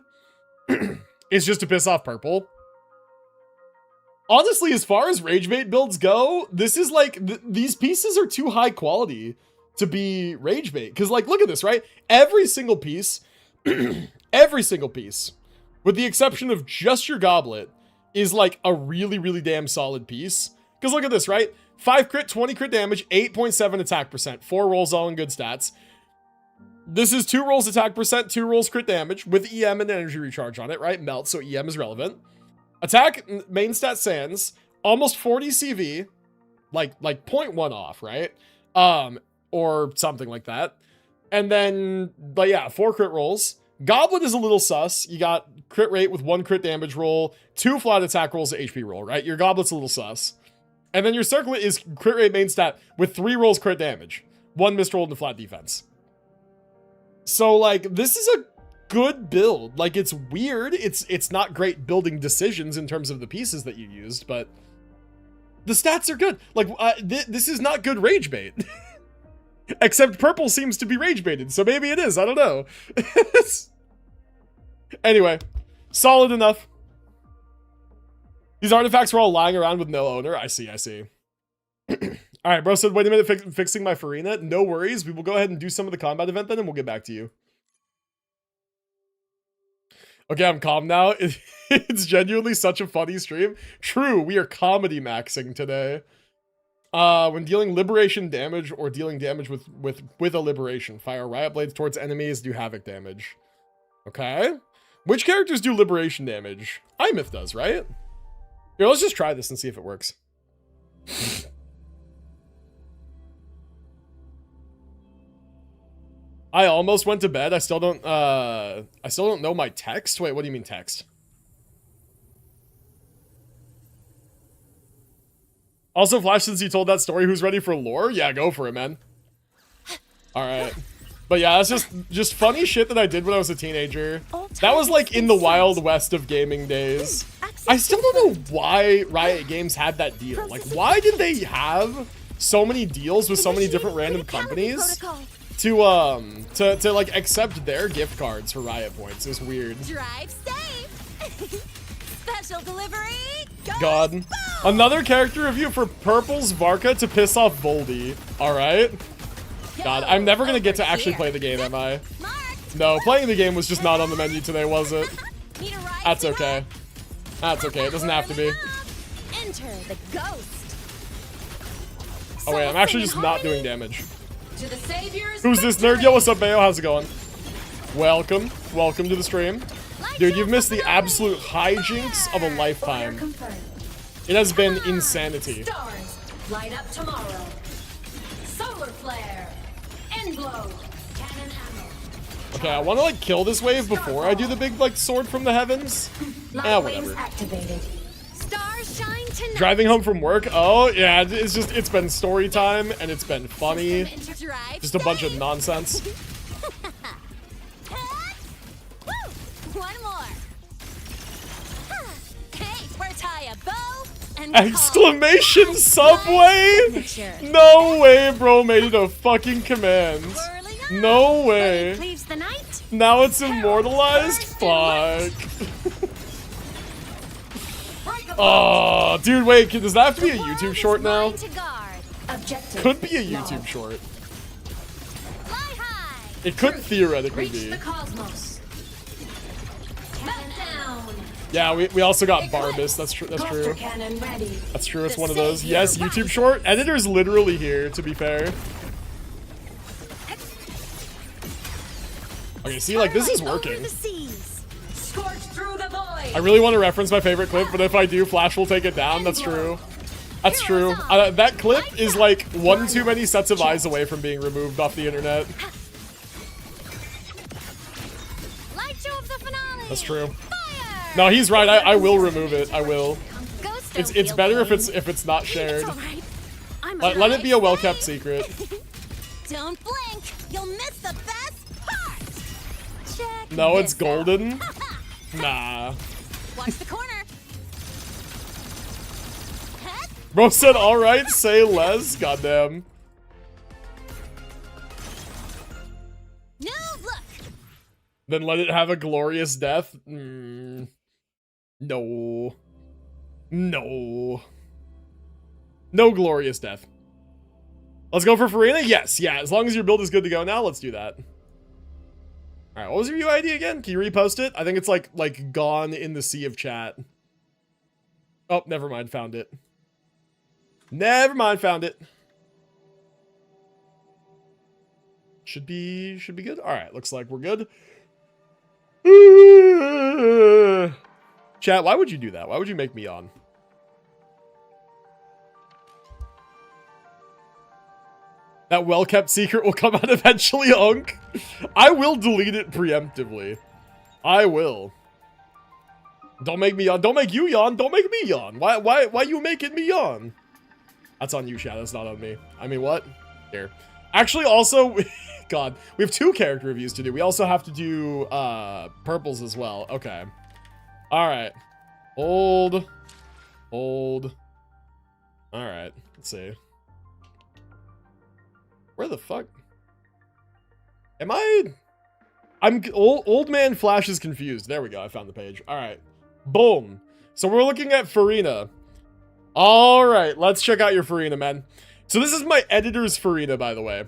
it's just to piss off purple. Honestly, as far as rage bait builds go, this is, like, these pieces are too high quality to be rage bait. Because, like, look at this, right? Every single piece, with the exception of just your goblet, is, like, a really, really damn solid piece. Because look at this, right? 5 crit, 20 crit damage, 8.7 attack percent, 4 rolls all in good stats. This is 2 rolls attack percent, 2 rolls crit damage, with EM and energy recharge on it, right? Melt, so EM is relevant. Attack, main stat sans, almost 40 CV, like 0.1 off, right? Or something like that. And then, but yeah, 4 crit rolls. Goblet is a little sus. You got crit rate with 1 crit damage roll, 2 flat attack rolls to HP roll, right? Your goblet's a little sus. And then your circlet is crit rate main stat with 3 rolls crit damage, 1 missed roll into flat defense. So like, this is a good build. Like, it's weird. It's not great building decisions in terms of the pieces that you used, but the stats are good. Like, this is not good rage bait. Except purple seems to be rage baited, so maybe it is. I don't know. Anyway, solid enough. These artifacts were all lying around with no owner. I see. All right, bro said, wait a minute, fixing my Farina. No worries. We will go ahead and do some of the combat event then, and we'll get back to you. Okay, I'm calm now. It's genuinely such a funny stream. True, we are comedy maxing today. When dealing liberation damage or dealing damage with a liberation, fire riot blades towards enemies, do havoc damage. Okay. Which characters do liberation damage? Aemeath does, right? Here, let's just try this and see if it works. I almost went to bed. I still don't know my text. Wait, what do you mean text? Also, Flash, since you told that story, who's ready for lore? Yeah, go for it, man. All right. But yeah, that's just funny shit that I did when I was a teenager. That was like in the Wild West of gaming days. I still don't know why Riot Games had that deal. Like, why did they have so many deals with so many different random companies to like accept their gift cards for Riot points? It was weird. Drive safe. Special delivery. God. Boom. Another character review for Purple's Varka to piss off Voldy. Alright. God, I'm never gonna get to actually play the game, am I? No, playing the game was just not on the menu today, was it? That's okay. That's okay, it doesn't have to be. Enter the ghost. Oh wait, I'm actually just not doing damage. To the saviors. Who's this nerd? Yo, what's up, Bayo? How's it going? Welcome. Welcome to the stream. Dude, you've missed the absolute hijinks of a lifetime. It has been insanity. Stars, light up tomorrow. Solar flare. End glow. Cannon ammo. Okay, I want to like kill this wave before I do the big like sword from the heavens. Light waves Whatever. activated. Stars shine tonight. Driving home from work. Oh yeah, it's been story time and it's been funny. Drive Just a bunch of safe. nonsense. Woo! One more. Hey, where tie a bow and Exclamation call. Subway! Signature. No way, bro made it a fucking command. Whirling up. No way. Cleaves the night. Now it's immortalized? Fuck. Oh, dude, wait, does that have to be a YouTube short now? To guard. Objective. Could be a YouTube short. Fly high. It could theoretically Reach be. the cosmos. Meltdown. Yeah, we also got Barbus. That's true. That's Cluster true. cannon ready. That's true. It's The one of those. savior Yes, YouTube rises. short. Editor's literally here, to be fair. Okay, see, like, this is Starlight over working. the seas. Scorch through the void. I really want to reference my favorite clip, but if I do, Flash will take it down. That's true. That's true. That clip is like one too many sets of eyes away from being removed off the internet. Light show of the finale. That's true. Fire. No, he's right. I will remove it. I will. Ghosts It's don't feel better pain. if it's not shared. It's all right. I'm Let it be a alive. well-kept secret. Don't blink. You'll miss the best part. Check No, it's this golden. out. Nah. Watch the corner. Head. Bro said, all right, say less. Goddamn. No look. Then let it have a glorious death. No. No. No glorious death. Let's go for Farina? Yes, yeah. As long as your build is good to go now, let's do that. All right, what was your UID again? Can you repost it? I think it's like gone in the sea of chat. Oh, never mind. Found it. Never mind. Found it. Should be good. All right, looks like we're good. Chat, why would you do that? Why would you make me on? That well-kept secret will come out eventually, Unk. I will delete it preemptively. I will. Don't make me yawn. Don't make you yawn. Don't make me yawn. Why you making me yawn? That's on you, chat. That's not on me. I mean, what? Here. Actually, also, God, we have 2 character reviews to do. We also have to do purples as well. Okay. All right. Hold. All right. Let's see. Where the fuck? Am I'm old man Flash is confused. There we go. I found the page. All right. Boom. So we're looking at Farina. All right. Let's check out your Farina, man. So this is my editor's Farina, by the way.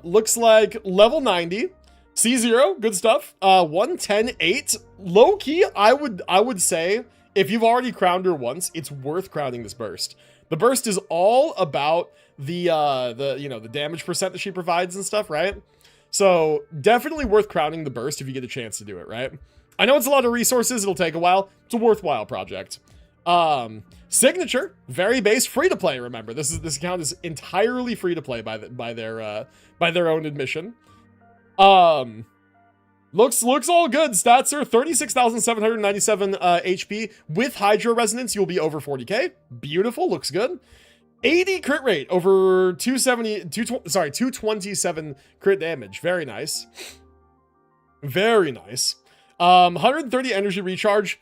Looks like level 90. C0, good stuff. 110, 8. Low key, I would say if you've already crowned her once, it's worth crowning this burst. The burst is all about the damage percent that she provides and stuff, right? So definitely worth crowning the burst if you get a chance to do it, right? I know it's a lot of resources, it'll take a while. It's a worthwhile project. Signature, very base, free to play, remember. This account is entirely free to play by their own admission. Looks all good. Stats are 36,797 HP. With Hydro Resonance, you'll be over 40k. Beautiful, looks good. 80 crit rate over 227 crit damage. Very nice. Very nice. 130 energy recharge.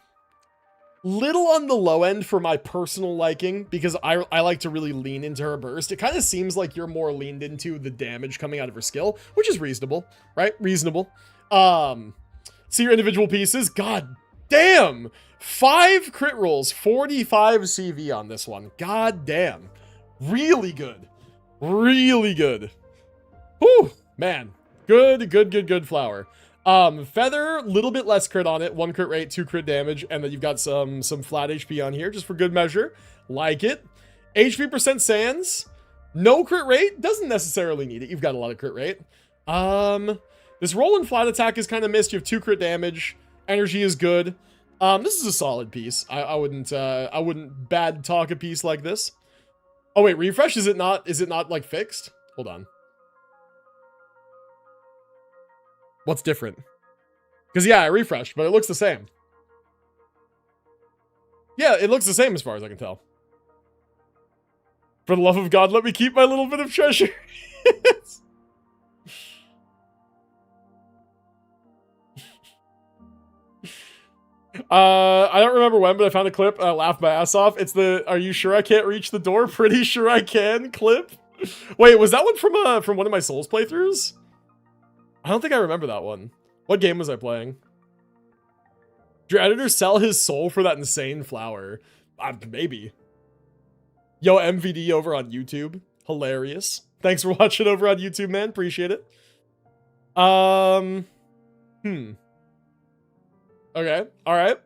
Little on the low end for my personal liking because I like to really lean into her burst. It kind of seems like you're more leaned into the damage coming out of her skill, which is reasonable, right? Reasonable. See your individual pieces. God damn. 5 crit rolls, 45 CV on this one. God damn. Really good. Really good. Whew, man. Good flower. Feather, little bit less crit on it. 1 crit rate, 2 crit damage, and then you've got some flat HP on here, just for good measure. Like it. HP percent Sans. No crit rate. Doesn't necessarily need it. You've got a lot of crit rate. This roll and flat attack is kind of missed. You have 2 crit damage. Energy is good. This is a solid piece. I wouldn't bad talk a piece like this. Oh wait, refresh, is it not like fixed? Hold on. What's different? Because yeah, I refreshed, but it looks the same. Yeah, it looks the same as far as I can tell. For the love of God, let me keep my little bit of treasure. I don't remember when, but I found a clip and I laughed my ass off. It's the "Are you sure I can't reach the door? Pretty sure I can" clip. Wait, was that one from one of my Souls playthroughs? I don't think I remember that one. What game was I playing? Did your editor sell his soul for that insane flower? Maybe. Yo, MVD over on YouTube. Hilarious. Thanks for watching over on YouTube, man. Appreciate it. Okay. All right.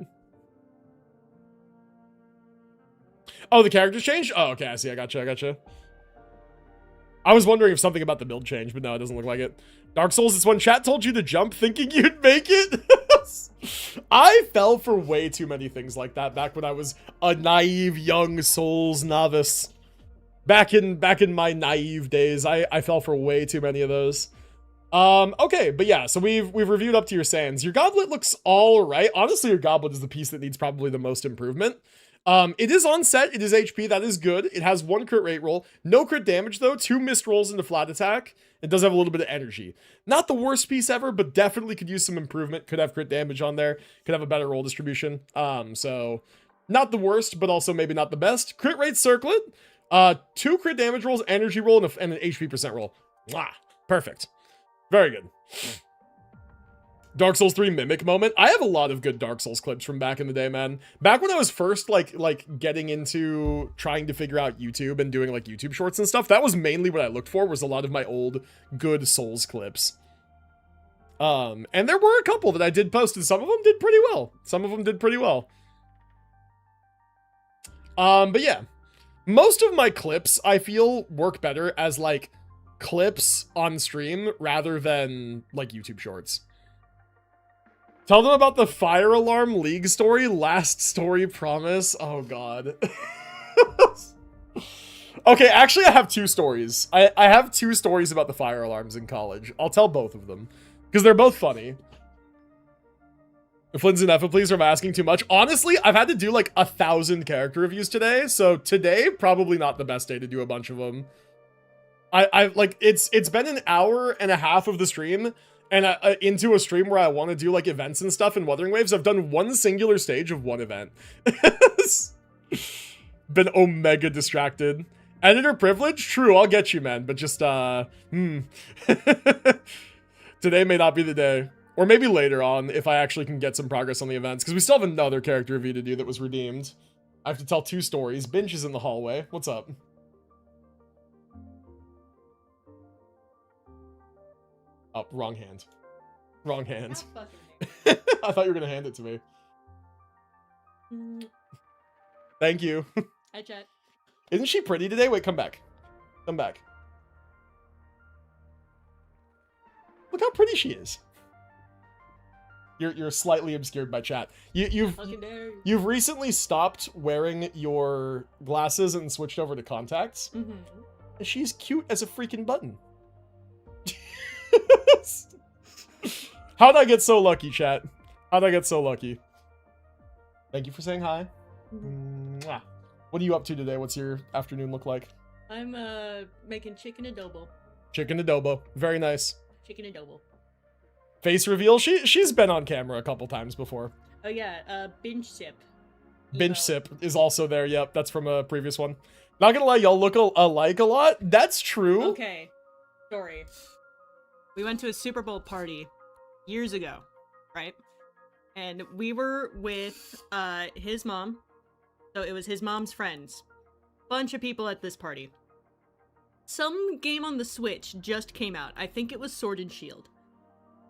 Oh, the characters changed? Oh, okay. I see. I gotcha. I was wondering if something about the build changed, but no, it doesn't look like it. Dark Souls is when chat told you to jump thinking you'd make it. I fell for way too many things like that back when I was a naive young Souls novice. Back in my naive days, I fell for way too many of those. Okay, but yeah, so we've reviewed up to your sands. Your goblet looks all right. Honestly, your goblet is the piece that needs probably the most improvement. It is on set, it is HP, that is good. It has 1 crit rate roll, no crit damage though, 2 missed rolls into flat attack. It does have a little bit of energy. Not the worst piece ever, but definitely could use some improvement. Could have crit damage on there, could have a better roll distribution. So not the worst, but also maybe not the best. Crit rate circlet, 2 crit damage rolls, energy roll, and an HP percent roll. Mwah, perfect. Very good. Dark Souls 3 Mimic moment. I have a lot of good Dark Souls clips from back in the day, man. Back when I was first like getting into trying to figure out YouTube and doing like YouTube shorts and stuff, that was mainly what I looked for, was a lot of my old good Souls clips. And there were a couple that I did post, and some of them did pretty well. But yeah. Most of my clips, I feel, work better as like clips on stream rather than like YouTube shorts. Tell them about the fire alarm league story. Last story promise. Oh god. Okay, actually I have 2 stories. I have 2 stories about the fire alarms in college. I'll tell both of them because they're both funny. Flynn's and Effa, please, from asking too much. Honestly, I've had to do like 1,000 character reviews today, so today probably not the best day to do a bunch of them. I like it's been an hour and a half of the stream, and into a stream where I want to do like events and stuff in Wuthering Waves. I've done 1 singular stage of 1 event. Been omega distracted. Editor privilege? True, I'll get you, man, but just today may not be the day. Or maybe later on, if I actually can get some progress on the events, because we still have another character review to do that was redeemed. I have to tell 2 stories. Binge is in the hallway. What's up? Oh, wrong hand. Wrong hand. I thought you were gonna hand it to me. Thank you. Hi, chat. Isn't she pretty today? Wait, come back. Come back. Look how pretty she is. You're slightly obscured by chat. You've recently stopped wearing your glasses and switched over to contacts. Mm-hmm. And she's cute as a freaking button. How'd I get so lucky, chat? How'd I get so lucky? Thank you for saying hi. Mwah. What are you up to today? What's your afternoon look like? I'm making chicken adobo. Chicken adobo. Very nice. Chicken adobo. Face reveal. She's been on camera a couple times before. Oh yeah, binge sip. Binge sip is also there. Yep, that's from a previous one. Not gonna lie, y'all look alike a lot. That's true. Okay. Story. We went to a Super Bowl party years ago, right? And we were with his mom. So it was his mom's friends. Bunch of people at this party. Some game on the Switch just came out. I think it was Sword and Shield.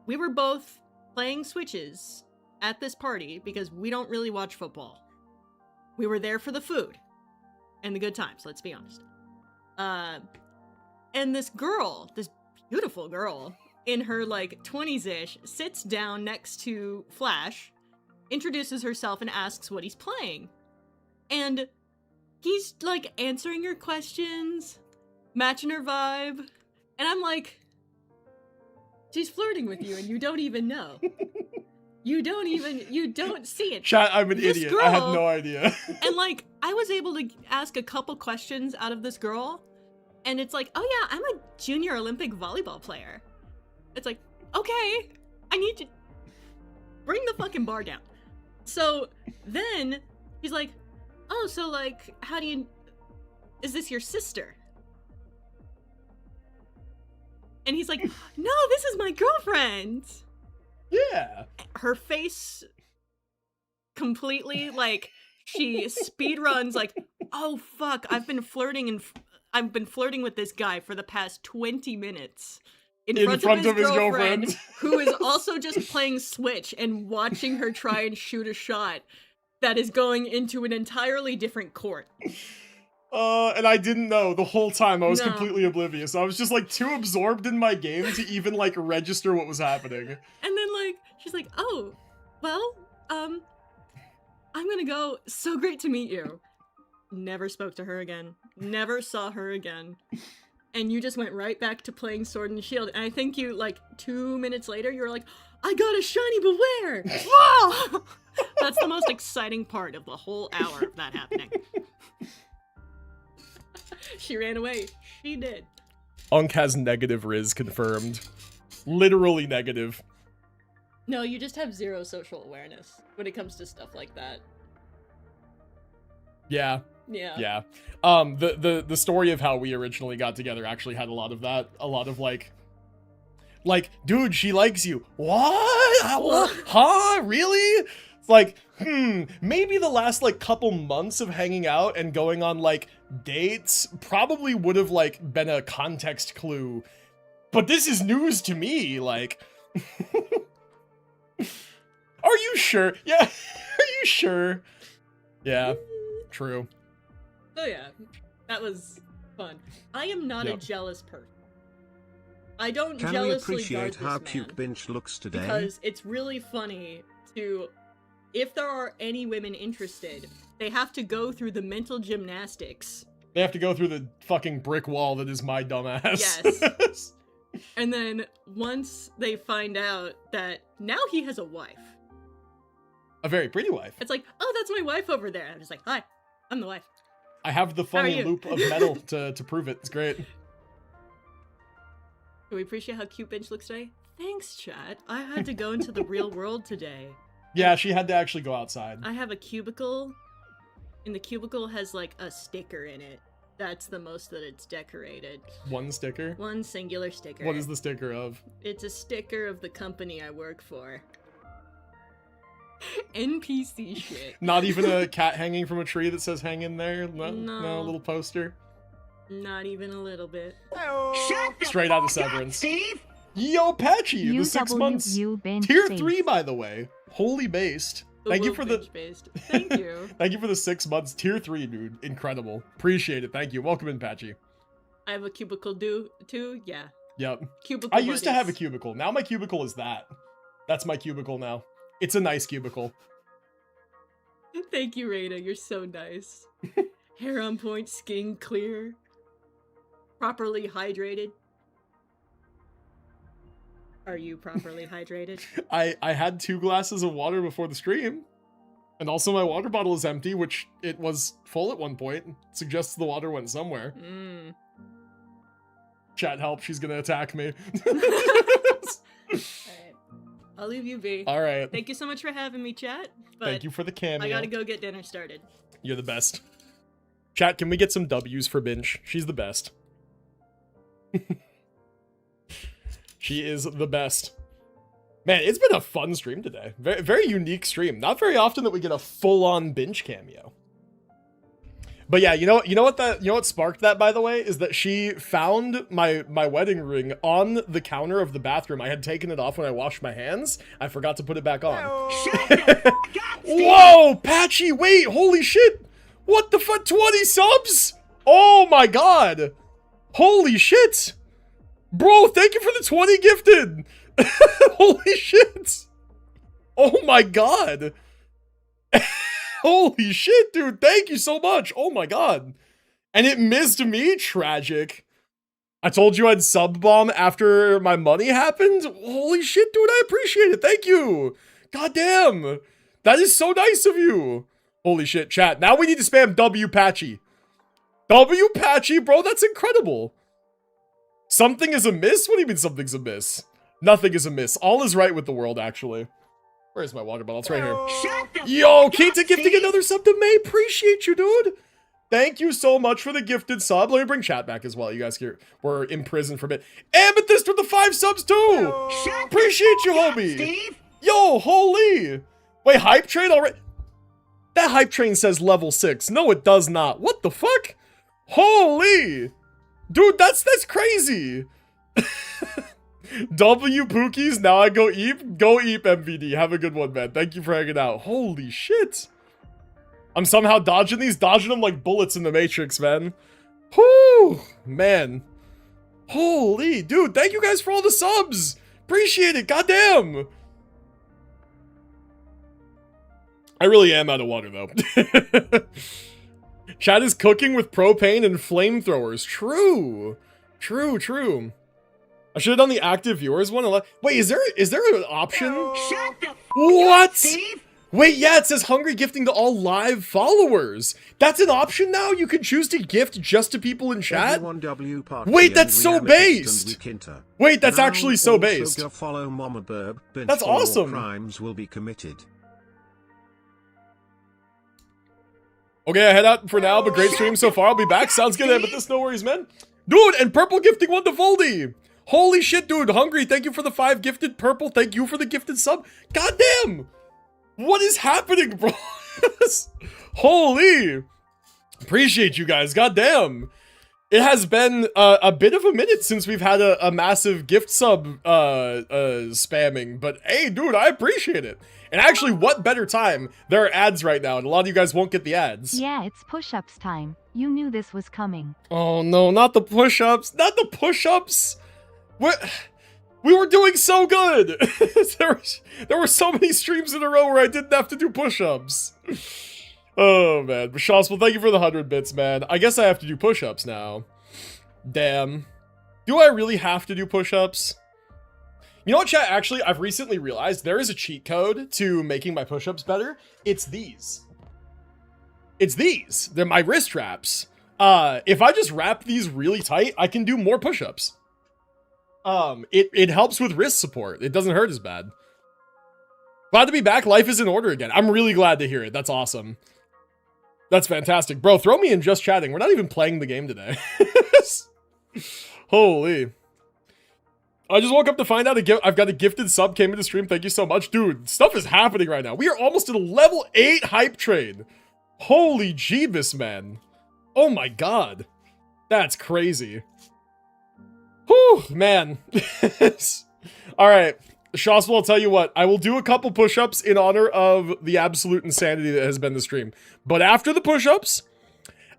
We were both playing Switches at this party because we don't really watch football. We were there for the food and the good times, let's be honest. And this girl, this beautiful girl, in her like 20s-ish, sits down next to Flash introduces herself and asks what he's playing. And he's, like, answering her questions, matching her vibe. And I'm like, she's flirting with you and you don't even know. You don't see it. Chat, I'm an This idiot. girl- I had no idea. And, like, I was able to ask a couple questions out of this girl. And it's like, oh yeah, I'm a junior Olympic volleyball player. It's like, okay, I need to bring the fucking bar down. So then he's like, oh, so like, is this your sister? And he's like, no, this is my girlfriend. Yeah. Her face completely, like, she speed runs like, oh fuck, I've been flirting with this guy for the past 20 minutes in front of his girlfriend who is also just playing Switch and watching her try and shoot a shot that is going into an entirely different court. And I didn't know the whole time. I was No. completely oblivious. I was just like too absorbed in my game to even like register what was happening. And then, like, she's like, oh, well, I'm gonna go. So great to meet you. Never spoke to her again. Never saw her again. And you just went right back to playing Sword and Shield. And I think you, like, 2 minutes later, you were like, I got a shiny Beware! Whoa! That's the most exciting part of the whole hour of that happening. She ran away. She did. Unk has negative Riz confirmed. Literally negative. No, you just have zero social awareness when it comes to stuff like that. Yeah. Yeah. Yeah. The story of how we originally got together actually had a lot of that. A lot of like, dude, she likes you. What? Huh? Really? It's like, maybe the last like couple months of hanging out and going on like dates probably would have like been a context clue. But this is news to me, like. Are you sure? Yeah. Are you sure? Yeah. True. So yeah, that was fun. I am not a Yep. jealous person. I don't Can we jealously appreciate guard how this cute man Binch looks today? because it's really funny to, if there are any women interested, they have to go through the mental gymnastics. They have to go through the fucking brick wall that is my dumbass. Yes. And then once they find out that now he has a wife, A very pretty wife. it's like, oh, that's my wife over there. I'm just like, hi, I'm the wife. I have the are funny you? loop of metal to prove it. It's great. Do we appreciate how cute Bench looks today? Thanks, chat. I had to go into the real world today. Yeah, she had to actually go outside. I have a cubicle, and the cubicle has like a sticker in it. That's the most that it's decorated. One sticker? One singular sticker. What is the sticker of? It's a sticker of the company I work for. NPC shit. Not even a cat hanging from a tree that says hang in there? No, No. a little poster? Not even a little bit. Straight out of Severance. Yo, Patchy, the 6 months. Tier 3, by the way. Holy based. The Thank you Wolf for the... Bench based. Thank you. Thank you for the 6 months. Tier 3, dude. Incredible. Appreciate it. Thank you. Welcome in, Patchy. I have a cubicle too. Yeah. Yep. Cubicle. I used to have a buddies. cubicle. Now my cubicle is that. That's my cubicle now. It's a nice cubicle. Thank you, Raina. You're so nice. Hair on point, skin clear, properly hydrated. Are you properly hydrated? I had 2 glasses of water before the stream. And also my water bottle is empty, which it was full at one point. Suggests the water went somewhere. Mm. Chat help, she's gonna attack me. Alright. I'll leave you be. Alright. Thank you so much for having me, chat. But Thank you for the cameo. I gotta go get dinner started. You're the best. Chat, can we get some W's for Binch? She's the best. She is the best. Man, it's been a fun stream today. Very, very unique stream. Not very often that we get a full-on Binch cameo. But yeah, you know what sparked that, by the way, is that she found my wedding ring on the counter of the bathroom. I had taken it off when I washed my hands. I forgot to put it back on. Whoa, Patchy, wait, holy shit. What the fuck, 20 subs? Oh my god. Holy shit. Bro, thank you for the 20 gifted. Holy shit. Oh my god. Holy shit, dude. Thank you so much. Oh my god. And it missed me? Tragic. I told you I'd sub bomb after my money happened? Holy shit, dude. I appreciate it. Thank you. God damn. That is so nice of you. Holy shit, chat. Now we need to spam W Patchy. W Patchy, bro. That's incredible. Something is amiss? What do you mean something's amiss? Nothing is amiss. All is right with the world, actually. Where's my water bottle? It's right here. Yo, Keita gifting another sub to May. Appreciate you, dude. Thank you so much for the gifted sub. Let me bring chat back as well. You guys here were imprisoned for a bit. Aemeath with the 5 subs too. Appreciate you, homie. Yo, holy. Wait, hype train already? That hype train says level 6. No, it does not. What the fuck? Holy. Dude, that's crazy. W Pookies, now I go eep. Go eep, MVD. Have a good one, man. Thank you for hanging out. Holy shit. I'm somehow dodging them like bullets in the Matrix, man. Whoo, man. Holy, dude, thank you guys for all the subs. Appreciate it, goddamn. I really am out of water, though. Chat is cooking with propane and flamethrowers. True. True. I should have done the active viewers one. Wait, is there an option? What? Steve? Wait, yeah, it says hungry gifting to all live followers. That's an option now? You can choose to gift just to people in chat? Wait, that's so based. Wait, that's actually so based. That's awesome. Crimes will be committed. Okay, I head out for now, but great stream so far. I'll be back. Sounds good, but this no worries, man. Dude, and purple gifting one to Voldy. Holy shit, dude. Hungry, thank you for the 5 gifted. Purple, thank you for the gifted sub. Goddamn. What is happening, bro? Holy. Appreciate you guys. Goddamn. It has been a bit of a minute since we've had a massive gift sub spamming. But hey, dude, I appreciate it. And actually, what better time? There are ads right now, and a lot of you guys won't get the ads. Yeah, it's push-ups time. You knew this was coming. Oh no, not the push-ups. Not the push-ups. We were doing so good. there were so many streams in a row where I didn't have to do push-ups. Oh man, Bashas, well, thank you for the 100 bits, man. I guess I have to do push-ups now. Damn. Do I really have to do push-ups? You know what, chat? Actually, I've recently realized there is a cheat code to making my push-ups better. It's these. It's these. They're my wrist wraps. If I just wrap these really tight, I can do more push-ups. It helps with wrist support. It doesn't hurt as bad. Glad to be back. Life is in order again. I'm really glad to hear it. That's awesome. That's fantastic. Bro, throw me in just chatting. We're not even playing the game today. Holy. I just woke up to find out I've got a gifted sub came into stream. Thank you so much. Dude, stuff is happening right now. We are almost at a level 8 hype train. Holy Jeebus, man. Oh my god. That's crazy. Whew, man. Alright. Shoswell, I'll tell you what. I will do a couple push-ups in honor of the absolute insanity that has been the stream. But after the push-ups,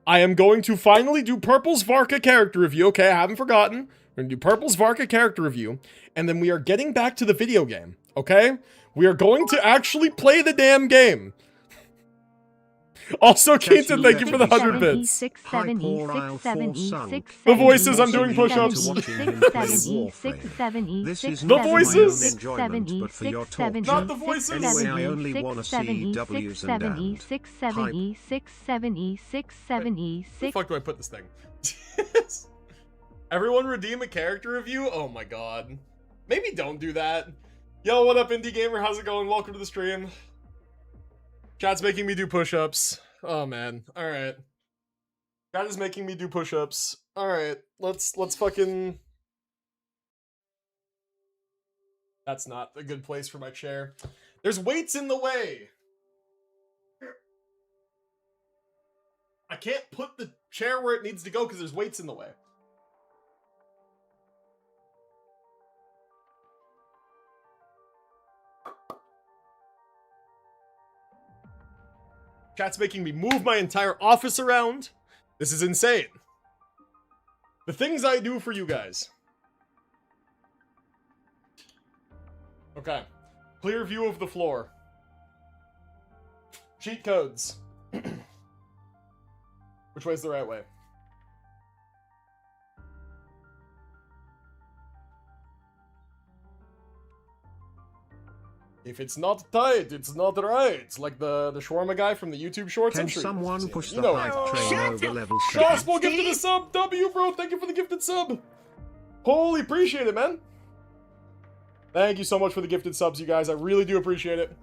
I am going to finally do Purple's Varka character review. Okay, I haven't forgotten. We're gonna do Purple's Varka character review. And then we are getting back to the video game. Okay? We are going to actually play the damn game. Also, Keaton, thank you for the 100 bits. The voices, I'm doing push-ups. The voices. Not the voices. Anyway, I only want to see W's and Where the fuck do I put this thing? Everyone redeem a character review? Oh my god. Maybe don't do that. Yo, what up, Indie Gamer? How's it going? Welcome to the stream. Chat's making me do push-ups. Oh man. Alright. Chat is making me do push-ups. Alright. Let's fucking... That's not a good place for my chair. There's weights in the way! I can't put the chair where it needs to go because there's weights in the way. Chat's making me move my entire office around. This is insane. The things I do for you guys. Okay. Clear view of the floor. Cheat codes. Which way's the right way? If it's not tight, it's not right. Like the shawarma guy from the YouTube shorts. Can I'm sure someone you've push seen it. the You know hype it. train over level 7? Gospel gifted a sub. W, bro. Thank you for the gifted sub. Holy appreciate it, man. Thank you so much for the gifted subs, you guys. I really do appreciate it.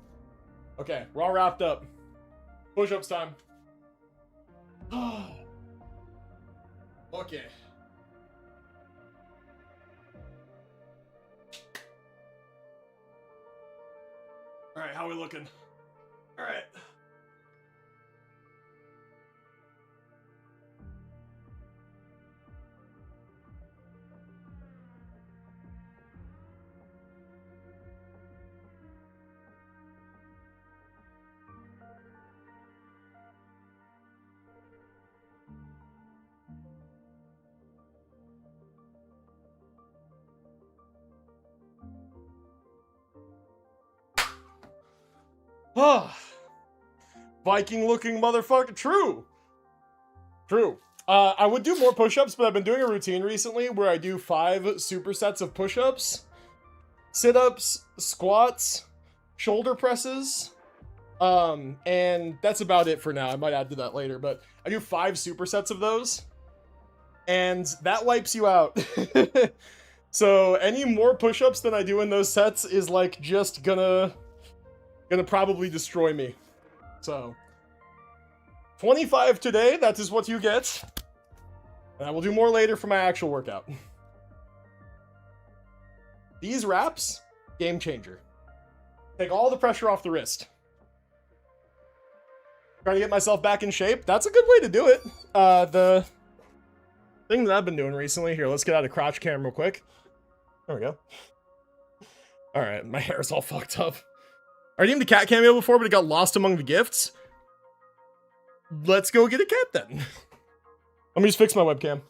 Okay, we're all wrapped up. Push-ups time. Okay. All right, how are we looking? All right. Viking looking motherfucker. True. True. I would do more push-ups, but I've been doing a routine recently where I do 5 supersets of push-ups, sit-ups, squats, shoulder presses, and that's about it for now. I might add to that later, but I do 5 supersets of those, and that wipes you out. So any more push-ups than I do in those sets is like just gonna probably destroy me. So 25 today, that is what you get. And I will do more later for my actual workout. These wraps, game changer. Take all the pressure off the wrist. Trying to get myself back in shape. That's a good way to do it. The thing that I've been doing recently, here, let's get out of crotch cam real quick. There we go. All right, my hair's all fucked up. I redeemed a cat cameo before, but it got lost among the gifts. Let's go get a cat then. Let me just fix my webcam.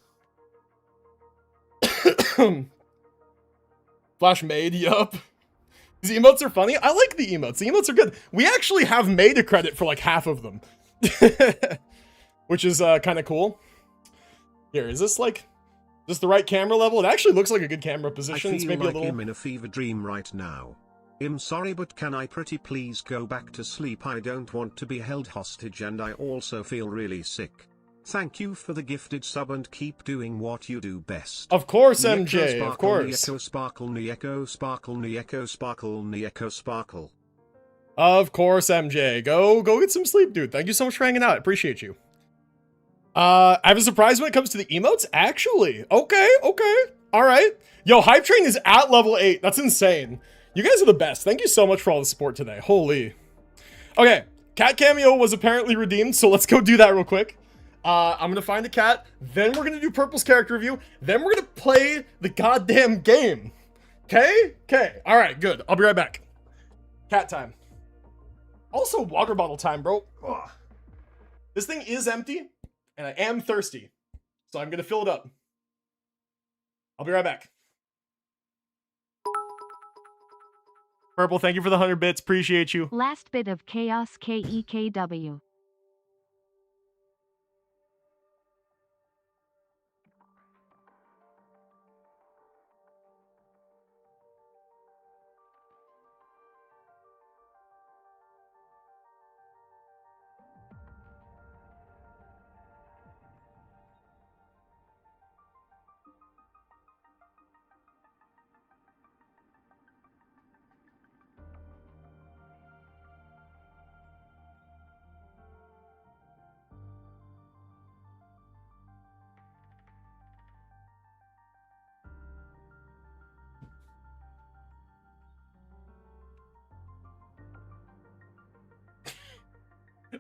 Flash made, yup. These emotes are funny. I like the emotes. The emotes are good. We actually have made a credit for like half of them. Which is kind of cool. Here, is this like... Is this the right camera level? It actually looks like a good camera position. I feel It's maybe like a little... I'm in a fever dream right now. I'm sorry, but can I pretty please go back to sleep? I don't want to be held hostage and I also feel really sick. Thank you for the gifted sub and keep doing what you do best. Of course, Nieko MJ, sparkle, of course. Nieko sparkle, Nieko sparkle, Nieko sparkle, Nieko sparkle. Of course, MJ. Go get some sleep, dude. Thank you so much for hanging out. I appreciate you. I have a surprise when it comes to the emotes, actually. Okay. All right. Yo, Hype Train is at level 8. That's insane. You guys are the best. Thank you so much for all the support today. Holy. Okay, cat cameo was apparently redeemed, so let's go do that real quick. I'm gonna find a cat, then we're gonna do Purple's character review, then we're gonna play the goddamn game. Okay? All right, good. I'll be right back. Cat time. Also, water bottle time, bro. Ugh. This thing is empty, and I am thirsty, so I'm gonna fill it up. I'll be right back. Purple, thank you for the 100 bits. Appreciate you. Last bit of chaos KEKW.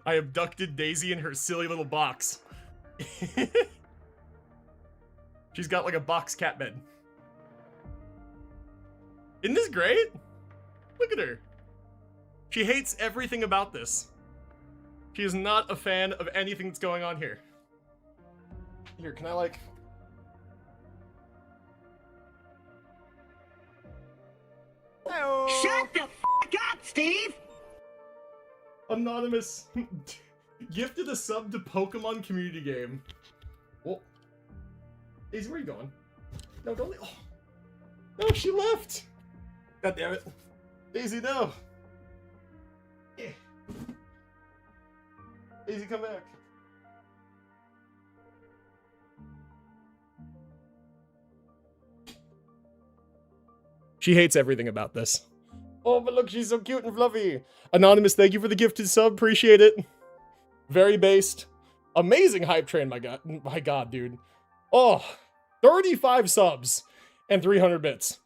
I abducted Daisy in her silly little box. She's got like a box cat bed. Isn't this great? Look at her. She hates everything about this. She is not a fan of anything that's going on here. Here, can I like... Shut the f*** up, Steve! Anonymous gifted a sub to Pokemon community game. Well, Daisy, where are you going? No, don't leave. Oh. No, she left. God damn it. Daisy, no. Yeah. Daisy, come back. She hates everything about this. Oh, but look, she's so cute and fluffy. Anonymous, thank you for the gifted sub. Appreciate it. Very based. Amazing hype train, my god. My god, dude. Oh, 35 subs and 300 bits.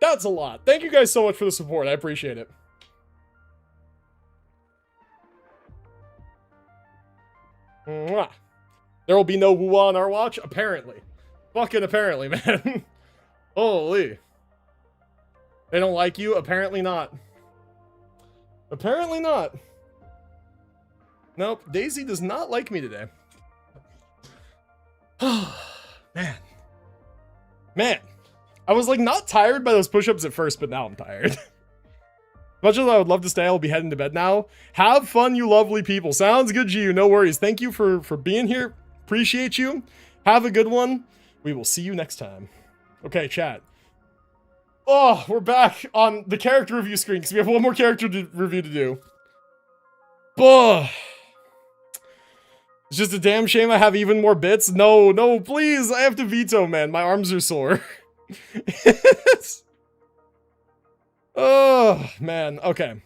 That's a lot. Thank you guys so much for the support. I appreciate it. Mwah. There will be no wuwa on our watch? Apparently. Fucking apparently, man. Holy. They don't like you? Apparently not. Apparently not. Nope, Daisy does not like me today. Man. Man. I was like not tired by those push-ups at first, but now I'm tired. As much as I would love to stay, I'll be heading to bed now. Have fun, you lovely people. Sounds good, G. No worries. Thank you for being here. Appreciate you. Have a good one. We will see you next time. Okay, chat. Oh, we're back on the character review screen because we have one more character review to do. It's just a damn shame I have even more bits. No, no, please. I have to veto, man. My arms are sore. Oh, man. Okay.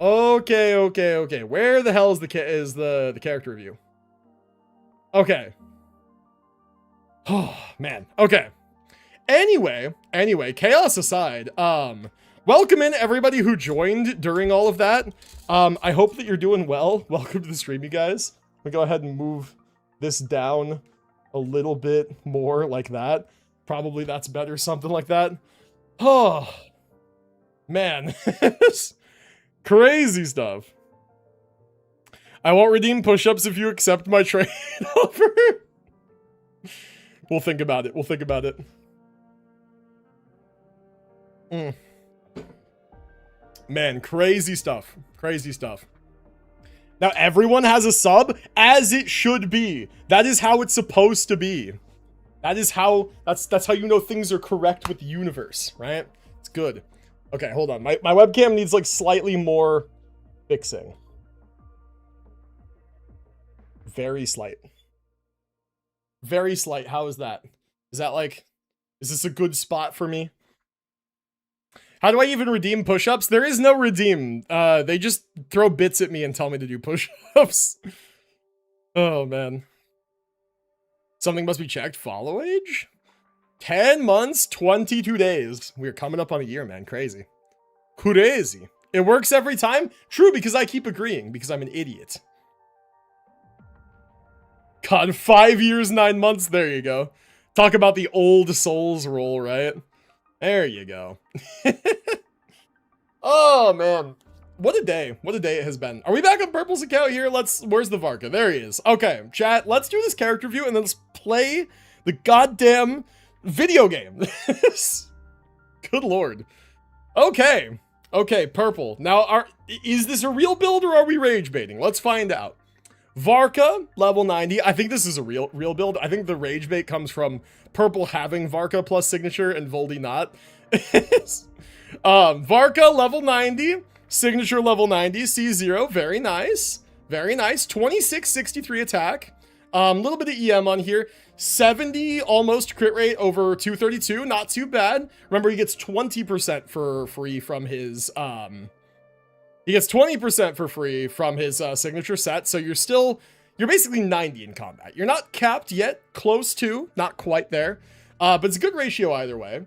Okay. Where the hell is the character review? Okay. Oh, man. Okay. Anyway, chaos aside, welcome in everybody who joined during all of that. I hope that you're doing well. Welcome to the stream, you guys. We'll go ahead and move this down a little bit more like that. Probably that's better, something like that. Oh, man. Crazy stuff. I won't redeem push-ups if you accept my trade offer. We'll think about it. We'll think about it. Man, crazy stuff. Crazy stuff. Now, everyone has a sub, as it should be. That is how it's supposed to be. That is how, that's how you know things are correct with the universe, right? It's good. Okay, hold on. My webcam needs, like, slightly more fixing. Very slight. Very slight. How is that? Is that, like, is this a good spot for me? How do I even redeem push-ups? There is no redeem. They just throw bits at me and tell me to do push-ups. Oh, man. Something must be checked. Follow age? 10 months, 22 days. We're coming up on a year, man. Crazy. Crazy. It works every time? True, because I keep agreeing, because I'm an idiot. God, 5 years, 9 months. There you go. Talk about the old souls roll, right? There you go. Oh, man. What a day. What a day it has been. Are we back on Purple's account here? Where's the Varka? There he is. Okay, chat, let's do this character review and then let's play the goddamn video game. Good lord. Okay. Okay, Purple. Now, is this a real build or are we rage baiting? Let's find out. Varka, level 90. I think this is a real build. I think the rage bait comes from Purple having Varka plus signature and Voldy not. Varka, level 90. Signature, level 90. C0. Very nice. Very nice. 2663 attack. Little bit of EM on here. 70 almost crit rate over 232. Not too bad. Remember, he gets 20% for free from his... He gets 20% for free from his signature set, so you're basically 90 in combat. You're not capped yet, close to, not quite there, but it's a good ratio either way.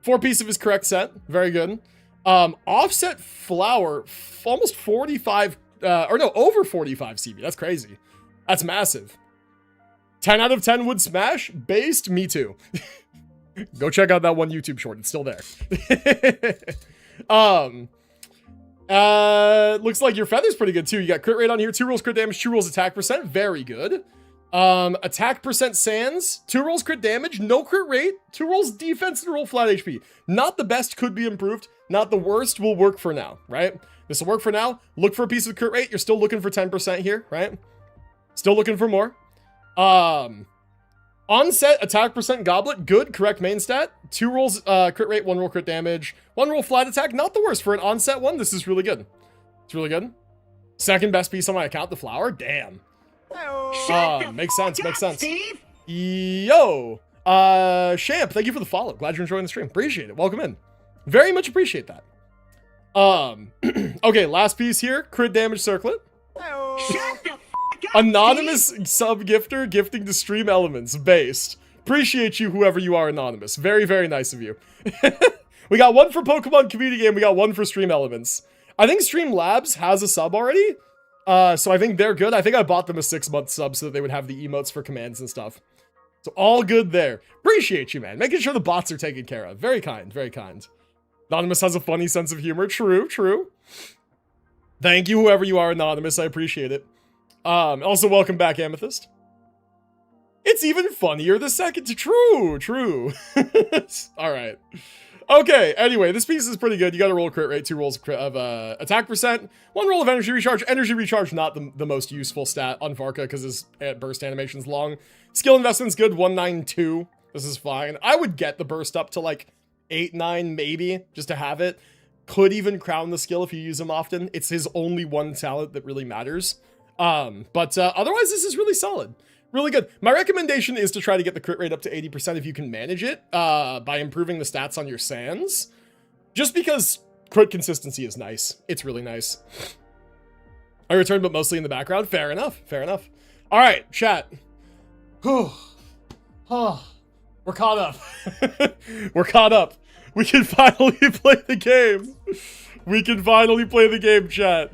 4-piece of his correct set, very good. Offset flower, almost 45, over 45 CV, that's crazy. That's massive. 10 out of 10 would smash, based, me too. Go check out that one YouTube short, it's still there. Looks like your feather's pretty good too. You got crit rate on here, 2 rolls crit damage, 2 rolls attack percent, very good. Attack percent sans, 2 rolls crit damage, no crit rate, 2 rolls defense, and roll flat HP. Not the best, could be improved. Not the worst, will work for now, right? This will work for now. Look for a piece of crit rate. You're still looking for 10% here, right? Still looking for more. Onset attack percent goblet, good, correct main stat. 2 rolls crit rate, 1 roll crit damage, 1 roll flat attack, not the worst for an onset one. This is really good. It's really good. Second best piece on my account, the flower. Damn. Makes sense, makes sense. Yo, Champ, thank you for the follow. Glad you're enjoying the stream. Appreciate it. Welcome in. Very much appreciate that. Okay, last piece here, crit damage circlet. Anonymous sub-gifter gifting to stream elements based. Appreciate you, whoever you are, anonymous. Very, very nice of you. We got 1 for Pokemon Community Game. We got 1 for stream elements. I think Stream Labs has a sub already. So I think they're good. I think I bought them a 6-month sub so that they would have the emotes for commands and stuff. So all good there. Appreciate you, man. Making sure the bots are taken care of. Very kind, very kind. Anonymous has a funny sense of humor. True, true. Thank you, whoever you are, anonymous. I appreciate it. Also, welcome back, Amethyst. It's even funnier the second. True, true. All right. Okay, anyway, this piece is pretty good. You got to roll a crit rate, 2 rolls of attack percent, 1 roll of energy recharge. Energy recharge, not the most useful stat on Varka because his burst animation's long. Skill investment's good, 192. This is fine. I would get the burst up to like 8, 9, maybe, just to have it. Could even crown the skill if you use him often. It's his only one talent that really matters. But otherwise, this is really solid. Really good. My recommendation is to try to get the crit rate up to 80% if you can manage it, by improving the stats on your sands. Just because crit consistency is nice. It's really nice. I returned, but mostly in the background. Fair enough. Fair enough. All right, chat. Whew. Oh, we're caught up. We're caught up. We can finally play the game. We can finally play the game, chat.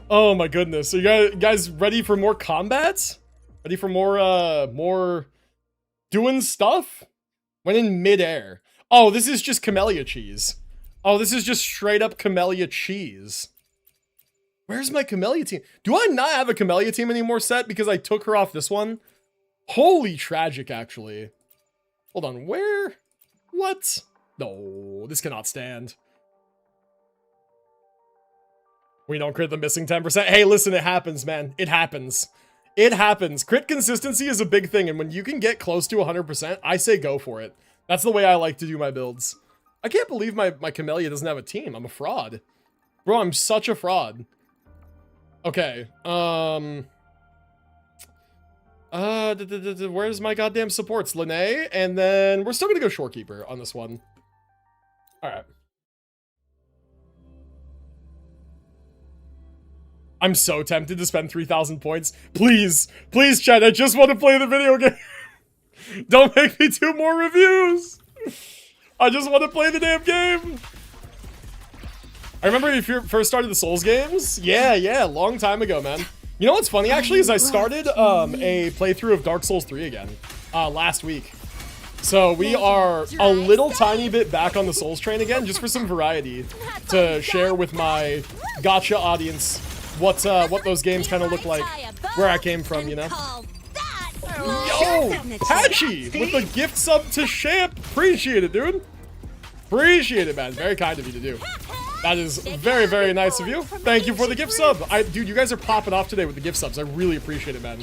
Oh my goodness. So you guys ready for more combats? Ready for more doing stuff? When in midair. Oh, this is just Camellia cheese. Oh, this is just straight up Camellia cheese. Where's my Camellia team? Do I not have a Camellia team anymore set because I took her off this one? Holy tragic, actually. Hold on, where? What? No, this cannot stand. We don't crit the missing 10%. Hey, listen, it happens, man. It happens. It happens. Crit consistency is a big thing, and when you can get close to 100%, I say go for it. That's the way I like to do my builds. I can't believe my Camellia doesn't have a team. I'm a fraud. Bro, I'm such a fraud. Okay, where's my goddamn supports? Lene, and then we're still gonna go Shorekeeper on this one. Alright. I'm so tempted to spend 3,000 points. Please, please, chat, I just want to play the video game. Don't make me do more reviews. I just want to play the damn game. I remember if you first started the Souls games? Yeah, long time ago, man. You know what's funny, actually, is I started a playthrough of Dark Souls 3 again last week. So we are a little tiny bit back on the Souls train again, just for some variety, to share with my gacha audience what those games kind of look like, where I came from, you know? Yo, Patchy, with the gift sub to Champ. Appreciate it, dude. Appreciate it, man. Very kind of you to do. That is very, very nice of you. Thank you for the gift sub. Dude, you guys are popping off today with the gift subs. I really appreciate it, man.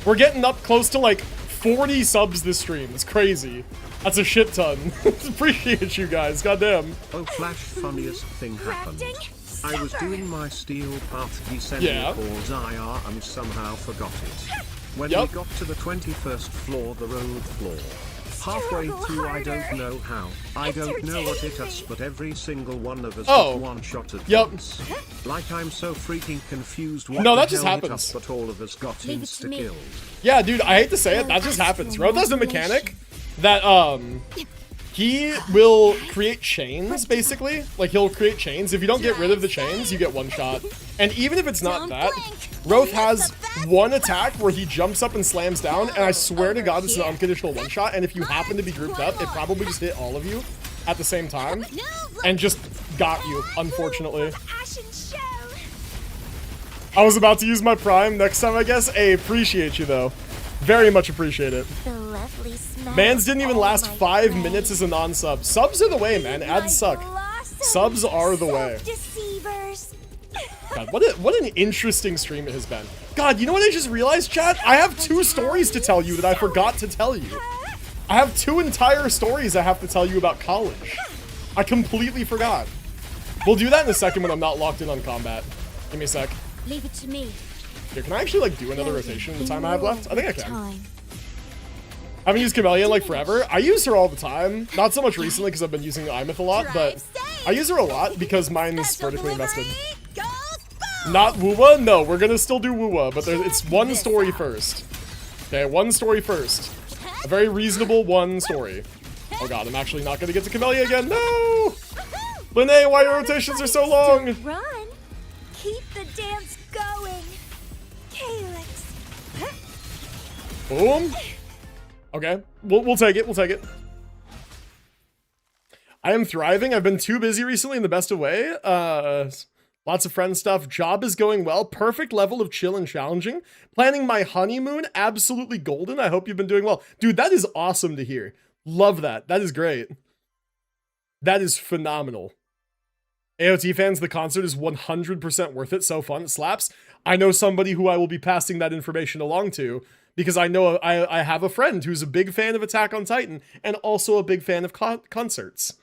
We're getting up close to like 40 subs this stream. It's crazy. That's a shit ton. Appreciate you guys. Goddamn. Oh, Flash, funniest thing happened. I was doing my steel path descending towards IR and somehow forgot it. When we got to the 21st floor, the road floor. Halfway through, I don't know how. I don't know what hit us, but every single one of us got one shot at once. Like, I'm so freaking confused. What no, the that just hell happens. Hit us, but all of us got insta-killed. Yeah, dude, I hate to say it, that just happens. Roth has a mechanic that, he will create chains, basically. Like, he'll create chains. If you don't get rid of the chains, you get one shot. And even if it's not that, Roth has one attack where he jumps up and slams down, and I swear to God, it's an unconditional one-shot, and if you happen to be grouped up, it probably just hit all of you at the same time, and just got you, unfortunately. I was about to use my prime next time, I guess. Hey, appreciate you, though. Very much appreciate it. Mans didn't even last 5 minutes as a non-sub. Subs are the way, man. Ads suck. Subs are the way. God, what an interesting stream it has been. God, you know what I just realized, chat? I have 2 stories to tell you that I forgot to tell you. I have 2 entire stories I have to tell you about college. I completely forgot. We'll do that in a second when I'm not locked in on combat. Give me a sec. Leave it to me. Here, can I actually like do another rotation in the time I have left? I think I can. I haven't used Aemeath in like forever. I use her all the time. Not so much recently because I've been using Aemeath a lot, but I use her a lot because mine's vertically invested. Not wuwa? No, we're gonna still do wuwa, but it's one story first. Okay, one story first. A very reasonable one story. Oh god, I'm actually not gonna get to Aemeath again. No! Linnea, why your rotations are so long? Run. Keep the dance going. Calyx. Boom. Okay, we'll take it. We'll take it. I am thriving. I've been too busy recently in the best of way. Lots of friend stuff. Job is going well. Perfect level of chill and challenging. Planning my honeymoon. Absolutely golden. I hope you've been doing well. Dude, that is awesome to hear. Love that. That is great. That is phenomenal. AOT fans, the concert is 100% worth it. So fun. It slaps. I know somebody who I will be passing that information along to because I know I have a friend who's a big fan of Attack on Titan and also a big fan of concerts.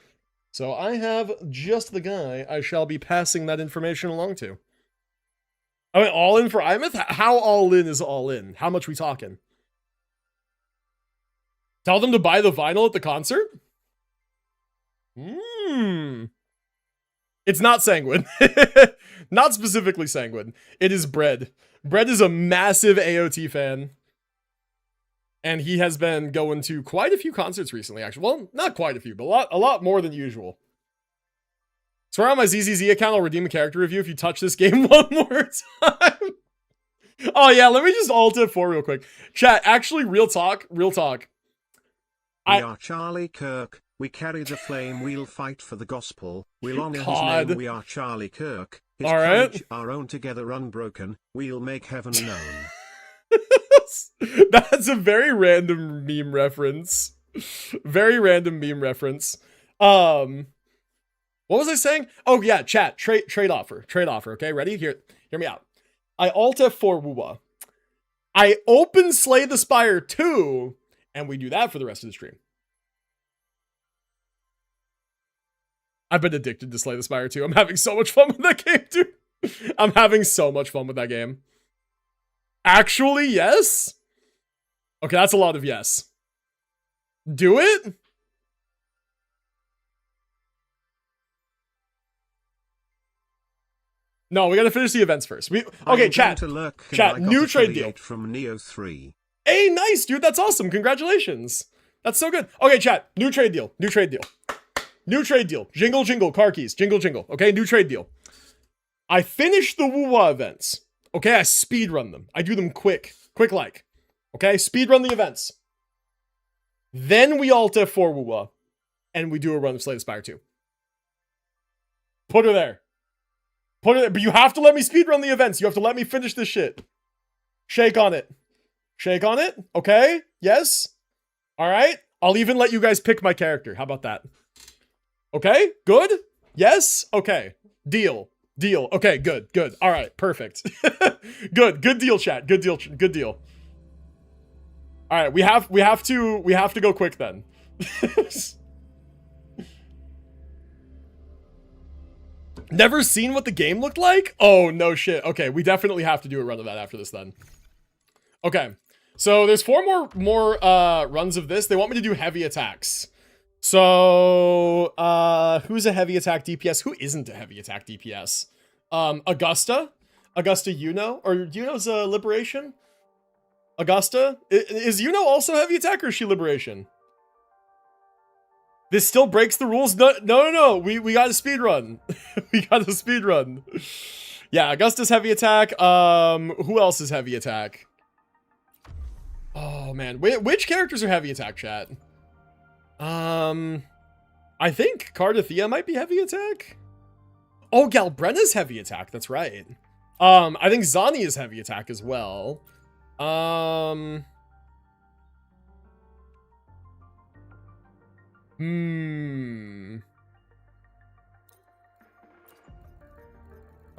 So I have just the guy I shall be passing that information along to. I mean, all in for Aemeath? How all in is all in? How much we talking? Tell them to buy the vinyl at the concert? It's not Sanguine. Not specifically Sanguine. It is Bread. Bread is a massive AOT fan. And he has been going to quite a few concerts recently, actually. Well, not quite a few, but a lot more than usual. Swear on my ZZZ account, I'll redeem a character review if you touch this game one more time. Oh yeah, let me just alt F4 real quick. Chat, actually, real talk. We are Charlie Kirk. We carry the flame. We'll fight for the gospel. We'll honor his name. We are Charlie Kirk. His all right. courage, our own together unbroken. We'll make heaven known. That's a very random meme reference. Very random meme reference. What was I saying? Oh yeah, chat. Trade offer. Trade offer. Okay, ready? Hear me out. I alt F4 wuwa. I open Slay the Spire 2, and we do that for the rest of the stream. I've been addicted to Slay the Spire 2. I'm having so much fun with that game, dude. I'm having so much fun with that game. Actually, yes? Okay, that's a lot of yes. Do it? No, we gotta finish the events first. Okay, chat. Chat, new trade deal. From Neo 3. Hey, nice, dude. That's awesome. Congratulations. That's so good. Okay, chat. New trade deal. New trade deal. New trade deal. Jingle, jingle. Car keys. Jingle, jingle. Okay, new trade deal. I finished the wuwa events. Okay, I speed run them. I do them quick. Quick like. Okay, speed run the events. Then we alt F4 wuwa. And we do a run of Slay the Spire 2. Put her there. Put it there. But you have to let me speed run the events. You have to let me finish this shit. Shake on it. Shake on it. Okay. Yes. All right. I'll even let you guys pick my character. How about that? Okay. Good. Yes. Okay. Deal. Deal. Okay. Good. Good. All right. Perfect. Good. Good deal, chat. Good deal. Good deal. All right. We have to go quick then. Never seen what the game looked like? Oh, no shit. Okay, we definitely have to do a run of that after this then. Okay, so there's 4 more runs of this. They want me to do heavy attacks. So, who's a heavy attack DPS? Who isn't a heavy attack DPS? Augusta? Augusta Yuno? Or Yuno's Liberation? Augusta? Is Yuno also heavy attack or is she Liberation? This still breaks the rules. No. We got a speed run. We got a speed run. Yeah, Augusta's heavy attack. Who else is heavy attack? Oh man, which characters are heavy attack, chat? I think Cardathea might be heavy attack. Oh, Galbrenna's heavy attack. That's right. I think Zani is heavy attack as well.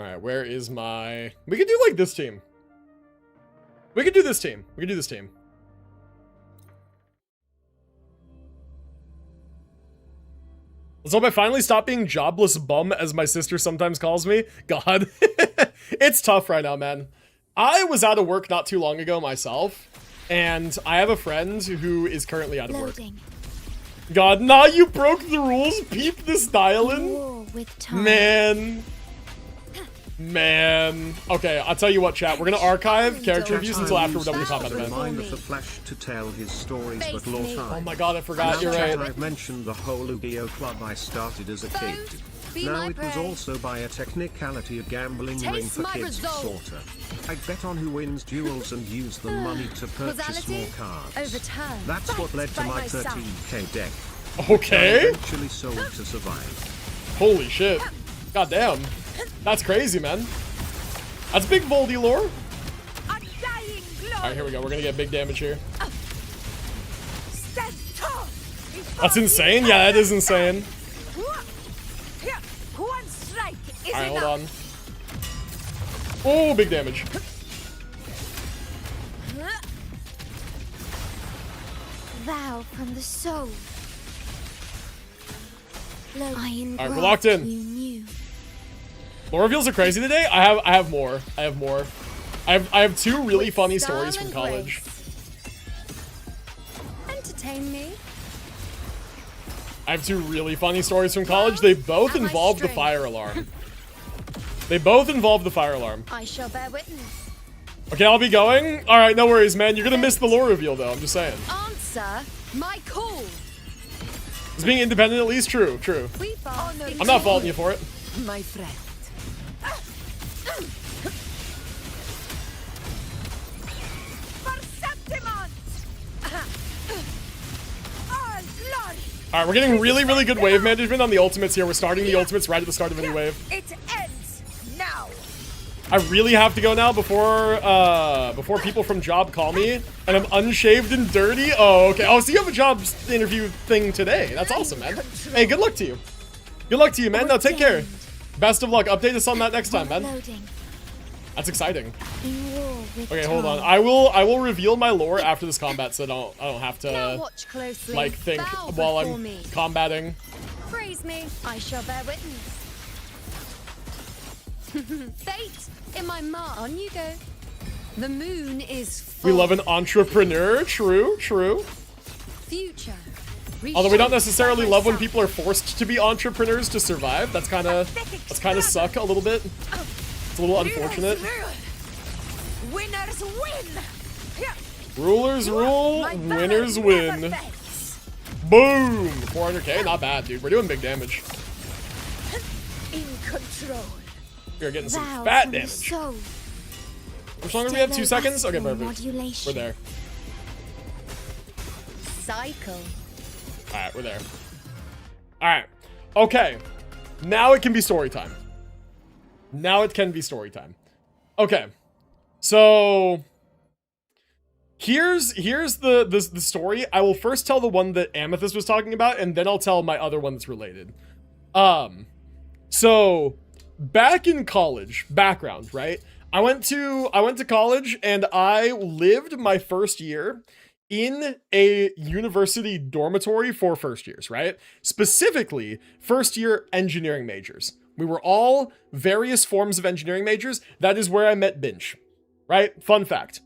All right, where is my... We could do, like, this team. We could do this team. We could do this team. Let's hope I finally stop being jobless bum, as my sister sometimes calls me. God. It's tough right now, man. I was out of work not too long ago myself, and I have a friend who is currently out of work. God, nah, you broke the rules. Peep this dial-in. Man. Okay, I'll tell you what, chat. We're gonna archive character reviews until after we're done with the combat event. Reminder for Flash to tell his stories, but lore time. Oh my god, I forgot. You're right. I've mentioned the whole Yu-Gi-Oh club I started as a kid. Now it was also by a technicality a gambling ring for kids, sorta. I bet on who wins duels and use the money to purchase more cards. That's what led to my 13k deck. Okay. I eventually sold to survive. Holy shit. God damn. That's crazy, man. That's big Voldy lore. Alright, here we go. We're gonna get big damage here. That's insane? Yeah, that is insane. Alright, hold on. Oh, big damage. Vow from the soul. Alright, we're locked in. Lore reveals are crazy today. I have more. I have two really funny stories from college. Entertain me. I have two really funny stories from college. They both involve the fire alarm. They both involve the fire alarm. I shall bear witness. Okay, I'll be going. All right, no worries, man. You're gonna miss the lore reveal, though. I'm just saying. Answer my call. It's being independent, at least. True. I'm not faulting you for it. My friend. Alright, we're getting really, really good wave management on the ultimates here. We're starting the ultimates right at the start of any wave. It ends now. I really have to go now before people from job call me, and I'm unshaved and dirty. Oh, okay. Oh, so you have a job interview thing today. That's awesome, man. Hey, good luck to you. Good luck to you, man. Now take care. Best of luck. Update us on that next time, man. That's exciting. Okay, hold on. I will reveal my lore after this combat, so I don't have to like think while I'm combating. Praise me, I shall bear witness. Fate in my mark. On you go. The moon is full. We love an entrepreneur. True. Future. Although we don't necessarily love when people are forced to be entrepreneurs to survive. That's kind of suck a little bit. It's a little unfortunate. Winners win. Rulers rule, winners win. Boom! 400k, not bad, dude. We're doing big damage. In control. We're getting some fat damage. How much longer do we have? 2 seconds? Okay, perfect. We're there. Cycle. Alright, we're there. Alright. Okay. Now it can be story time. Now it can be story time. Okay. So here's the story. I will first tell the one that Aemeath was talking about, and then I'll tell my other one that's related. So back in college, background, right? I went to college, and I lived my first year in a university dormitory for first years, right? Specifically, first year engineering majors. We were all various forms of engineering majors. That is where I met Binch, right? Fun fact.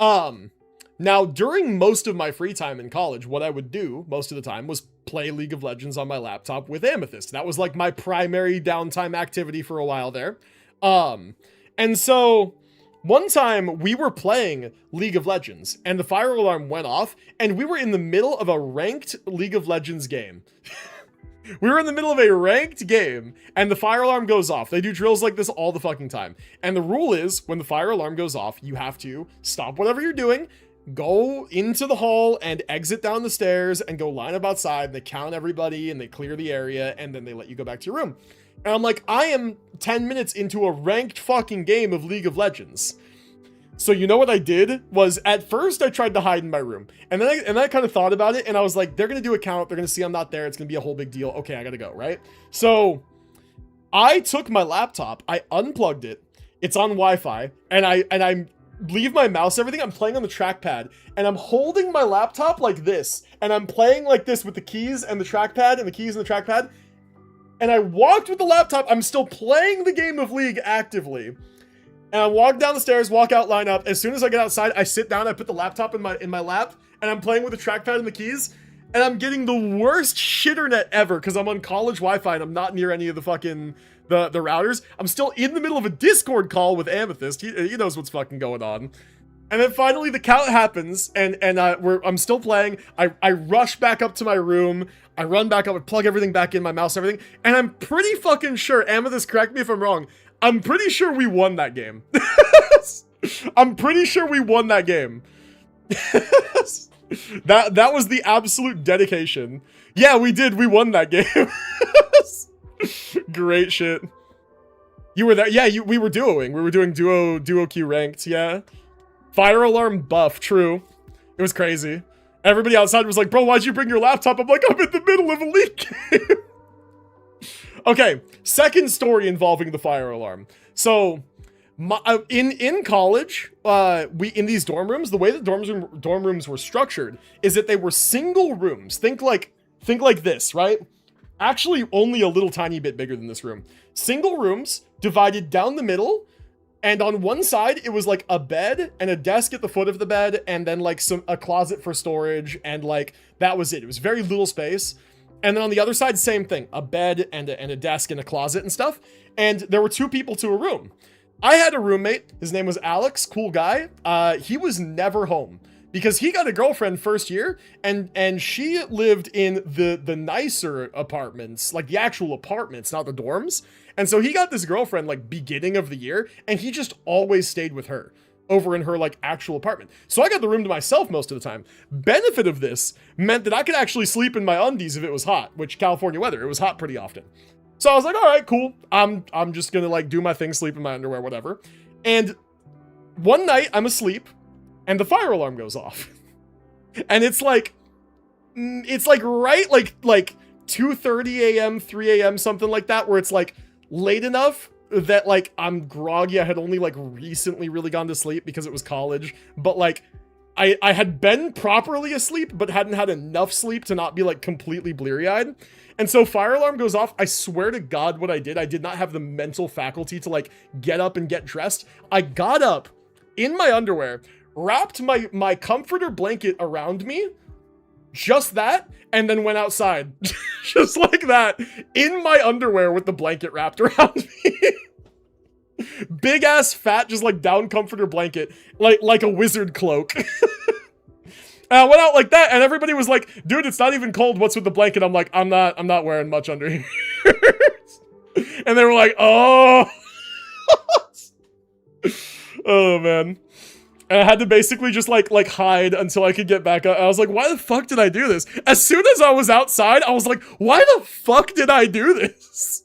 Now, during most of my free time in college, what I would do most of the time was play League of Legends on my laptop with Aemeath. That was like my primary downtime activity for a while there. And so one time we were playing League of Legends and the fire alarm went off and we were in the middle of a ranked League of Legends game. We were in the middle of a ranked game and the fire alarm goes off. They do drills like this all the fucking time. And the rule is when the fire alarm goes off, you have to stop whatever you're doing, go into the hall and exit down the stairs and go line up outside. And they count everybody and they clear the area and then they let you go back to your room. And I'm like, I am 10 minutes into a ranked fucking game of League of Legends. So you know what I did was at first I tried to hide in my room and then I kind of thought about it and I was like, they're going to do a count. They're going to see I'm not there. It's going to be a whole big deal. Okay, I got to go. Right. So I took my laptop, I unplugged it, it's on Wi-Fi, and I leave my mouse, everything, I'm playing on the trackpad, and I'm holding my laptop like this, and I'm playing like this with the keys and the trackpad, and the keys and the trackpad, and I walked with the laptop, I'm still playing the game of League actively, and I walk down the stairs, walk out, line up, as soon as I get outside, I sit down, I put the laptop in my lap, and I'm playing with the trackpad and the keys, and I'm getting the worst shitternet ever because I'm on college Wi-Fi and I'm not near any of the fucking the routers. I'm still in the middle of a Discord call with Aemeath. He knows what's fucking going on. And then finally the count happens and I'm still playing. I rush back up to my room. I run back up and plug everything back in, my mouse, everything. And I'm pretty fucking sure, Aemeath, correct me if I'm wrong, I'm pretty sure we won that game. I'm pretty sure we won that game. That was the absolute dedication. Yeah, we did. We won that game. Great shit. You were there. Yeah, we were duoing. We were doing duo queue ranked. Yeah. Fire alarm buff. True. It was crazy. Everybody outside was like, bro, why'd you bring your laptop? I'm like, I'm in the middle of a leak game. Okay. Second story involving the fire alarm. So, in college, in these dorm rooms, the way that dorm rooms were structured is that they were single rooms. Think like this, right? Actually, only a little tiny bit bigger than this room. Single rooms divided down the middle, and on one side it was like a bed and a desk at the foot of the bed, and then like a closet for storage, and like that was it. It was very little space. And then on the other side, same thing, a bed and a desk and a closet and stuff. And there were 2 people to a room. I had a roommate, his name was Alex, cool guy. He was never home because he got a girlfriend first year and she lived in the nicer apartments, like the actual apartments, not the dorms. And so he got this girlfriend like beginning of the year and he just always stayed with her over in her like actual apartment. So I got the room to myself most of the time. Benefit of this meant that I could actually sleep in my undies if it was hot, which California weather, it was hot pretty often. So I was like, all right, cool. I'm just gonna like do my thing, sleep in my underwear, whatever. And one night I'm asleep and the fire alarm goes off. And it's like right like 2:30 a.m., 3 a.m., something like that, where it's like late enough that like I'm groggy. I had only like recently really gone to sleep because it was college, but like I had been properly asleep, but hadn't had enough sleep to not be like completely bleary-eyed. And so fire alarm goes off. I swear to God what I did not have the mental faculty to like get up and get dressed. I got up in my underwear, wrapped my comforter blanket around me, just that, and then went outside. Just like that, in my underwear with the blanket wrapped around me. Big ass fat, just like down comforter blanket, like a wizard cloak. And I went out like that, and everybody was like, dude, it's not even cold. What's with the blanket? I'm like, I'm not wearing much under here. And they were like, oh. Oh, man. And I had to basically just like hide until I could get back up. I was like, why the fuck did I do this? As soon as I was outside, I was like, why the fuck did I do this?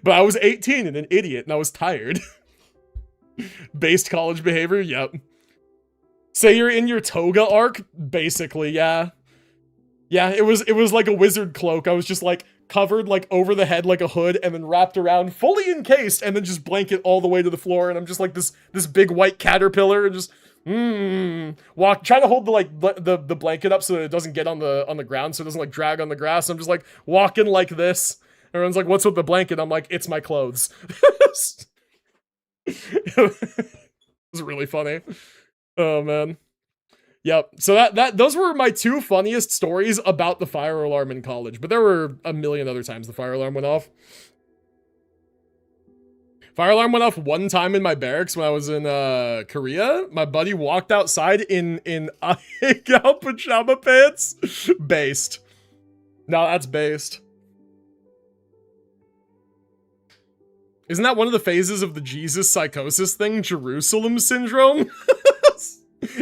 But I was 18 and an idiot, and I was tired. Based college behavior, yep. Say you're in your toga arc, basically, yeah. Yeah, it was like a wizard cloak. I was just like covered like over the head like a hood and then wrapped around, fully encased, and then just blanket all the way to the floor, and I'm just like this big white caterpillar and just trying to hold the blanket up so that it doesn't get on the ground, so it doesn't like drag on the grass. I'm just like walking like this. Everyone's like, what's with the blanket? I'm like, it's my clothes. It was really funny. Oh man. Yep. So those were my 2 funniest stories about the fire alarm in college, but there were a million other times the fire alarm went off. Fire alarm went off one time in my barracks when I was in Korea. My buddy walked outside in Aemeath pajama pants. Based. No, that's based. Isn't that one of the phases of the Jesus psychosis thing? Jerusalem syndrome?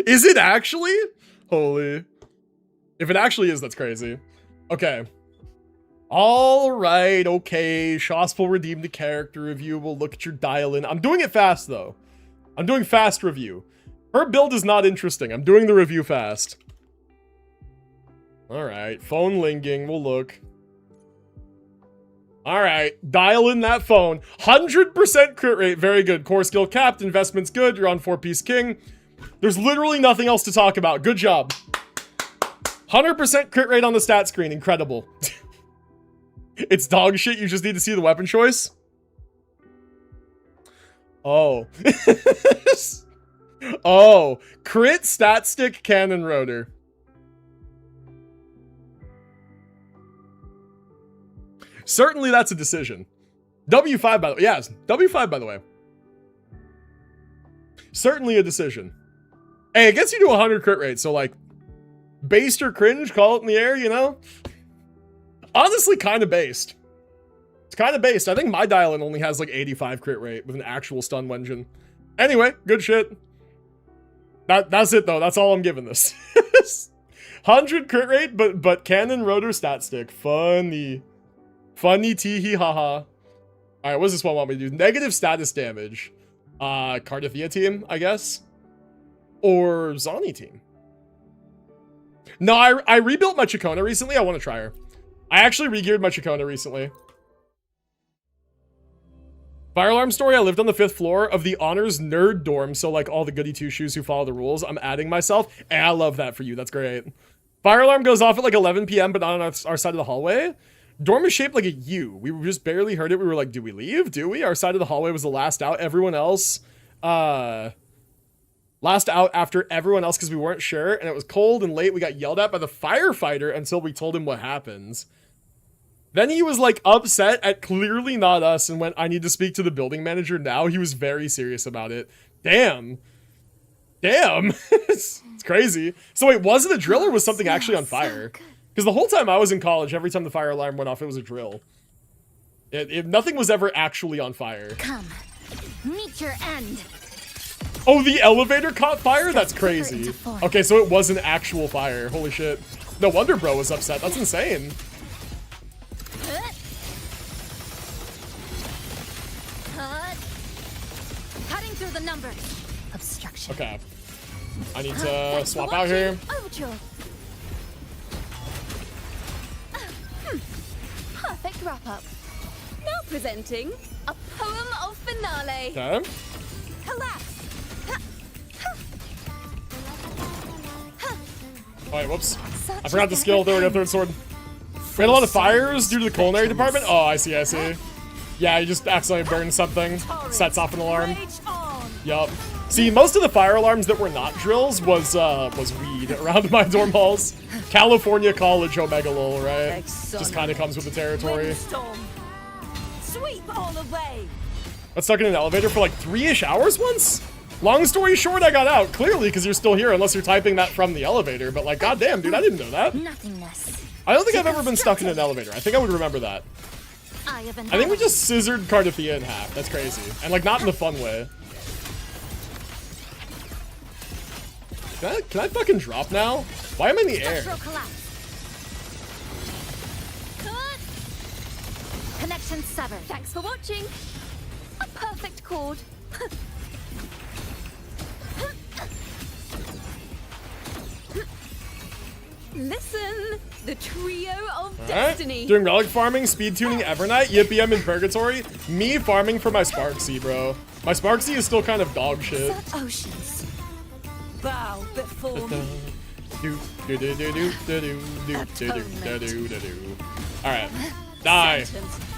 Is it actually? Holy. If it actually is, that's crazy. Okay. Alright, okay. Shospel redeemed the character review. We'll look at your dial-in. I'm doing it fast, though. I'm doing fast review. Her build is not interesting. I'm doing the review fast. Alright. Phone linging. We'll look. All right, dial in that phone. 100% crit rate, very good. Core skill capped, investment's good. You're on 4-piece king. There's literally nothing else to talk about. Good job. 100% crit rate on the stat screen, incredible. It's dog shit, you just need to see the weapon choice. Oh. Oh, crit, stat stick, cannon rotor. Certainly that's a decision. W5 by the way, yes, W5 by the way. Certainly a decision. Hey, it gets you to 100 crit rate, so like, based or cringe, call it in the air, you know? Honestly, kind of based. It's kind of based. I think my dial-in only has like 85 crit rate with an actual stun wension. Anyway, good shit. That's it though. That's all I'm giving this. 100 crit rate, but cannon rotor stat stick. Funny. Funny tee hee haha. Alright, what does this one want me to do? Negative status damage. Cardathea team, I guess. Or Zani team. No, I rebuilt my Chacona recently. I want to try her. I actually re-geared my Chacona recently. Fire alarm story, I lived on the 5th floor of the honors nerd dorm, so like all the goody two-shoes who follow the rules, I'm adding myself, and I love that for you, that's great. Fire alarm goes off at like 11 p.m, but not on our side of the hallway. Dorm is shaped like a U. We just barely heard it, we were like, do we leave? Do we? Our side of the hallway was the last out, everyone else, last out after everyone else because we weren't sure, and it was cold and late, we got yelled at by the firefighter until we told him what happens. Then he was like upset at clearly not us and went, I need to speak to the building manager now. He was very serious about it. Damn. Damn. It's crazy. So wait, was it a drill or was something actually on fire? Because the whole time I was in college, every time the fire alarm went off, it was a drill. Nothing was ever actually on fire. Come, meet your end. Oh, the elevator caught fire? That's crazy. Okay, so it was an actual fire. Holy shit. No wonder bro was upset. That's insane. Cutting through the numbers. Obstruction. Okay. I need to swap out here. Perfect wrap up. Now presenting a poem of finale. Okay. Collapse. Oh, wait, whoops. I forgot the skill. There we go, third sword. We had a lot of fires due to the culinary department. Oh, I see, I see. Yeah, you just accidentally burn something. Sets off an alarm. Yup. See, most of the fire alarms that were not drills was weed around my dorm halls. California college omega lol, right? Just kind of comes with the territory. Sweep all away. Got stuck in an elevator for like 3-ish hours once? Long story short, I got out. Clearly, because you're still here, unless you're typing that from the elevator. But like, goddamn, dude, I didn't know that. Nothingness. I don't think I've ever been stuck in an elevator. I think I would remember that. I think we just scissored Cardathea in half. That's crazy. And like, not in the fun way. Can I fucking drop now? Why am I in the air? Connection severed. Thanks for watching. A perfect chord. Listen, the trio of destiny. Doing relic farming, speed tuning, Evernight, Yippee, I'm in purgatory. Me farming for my Sparksy, bro. My Sparksy is still kind of dog shit. Oceans. Bow before me. Alright. Die.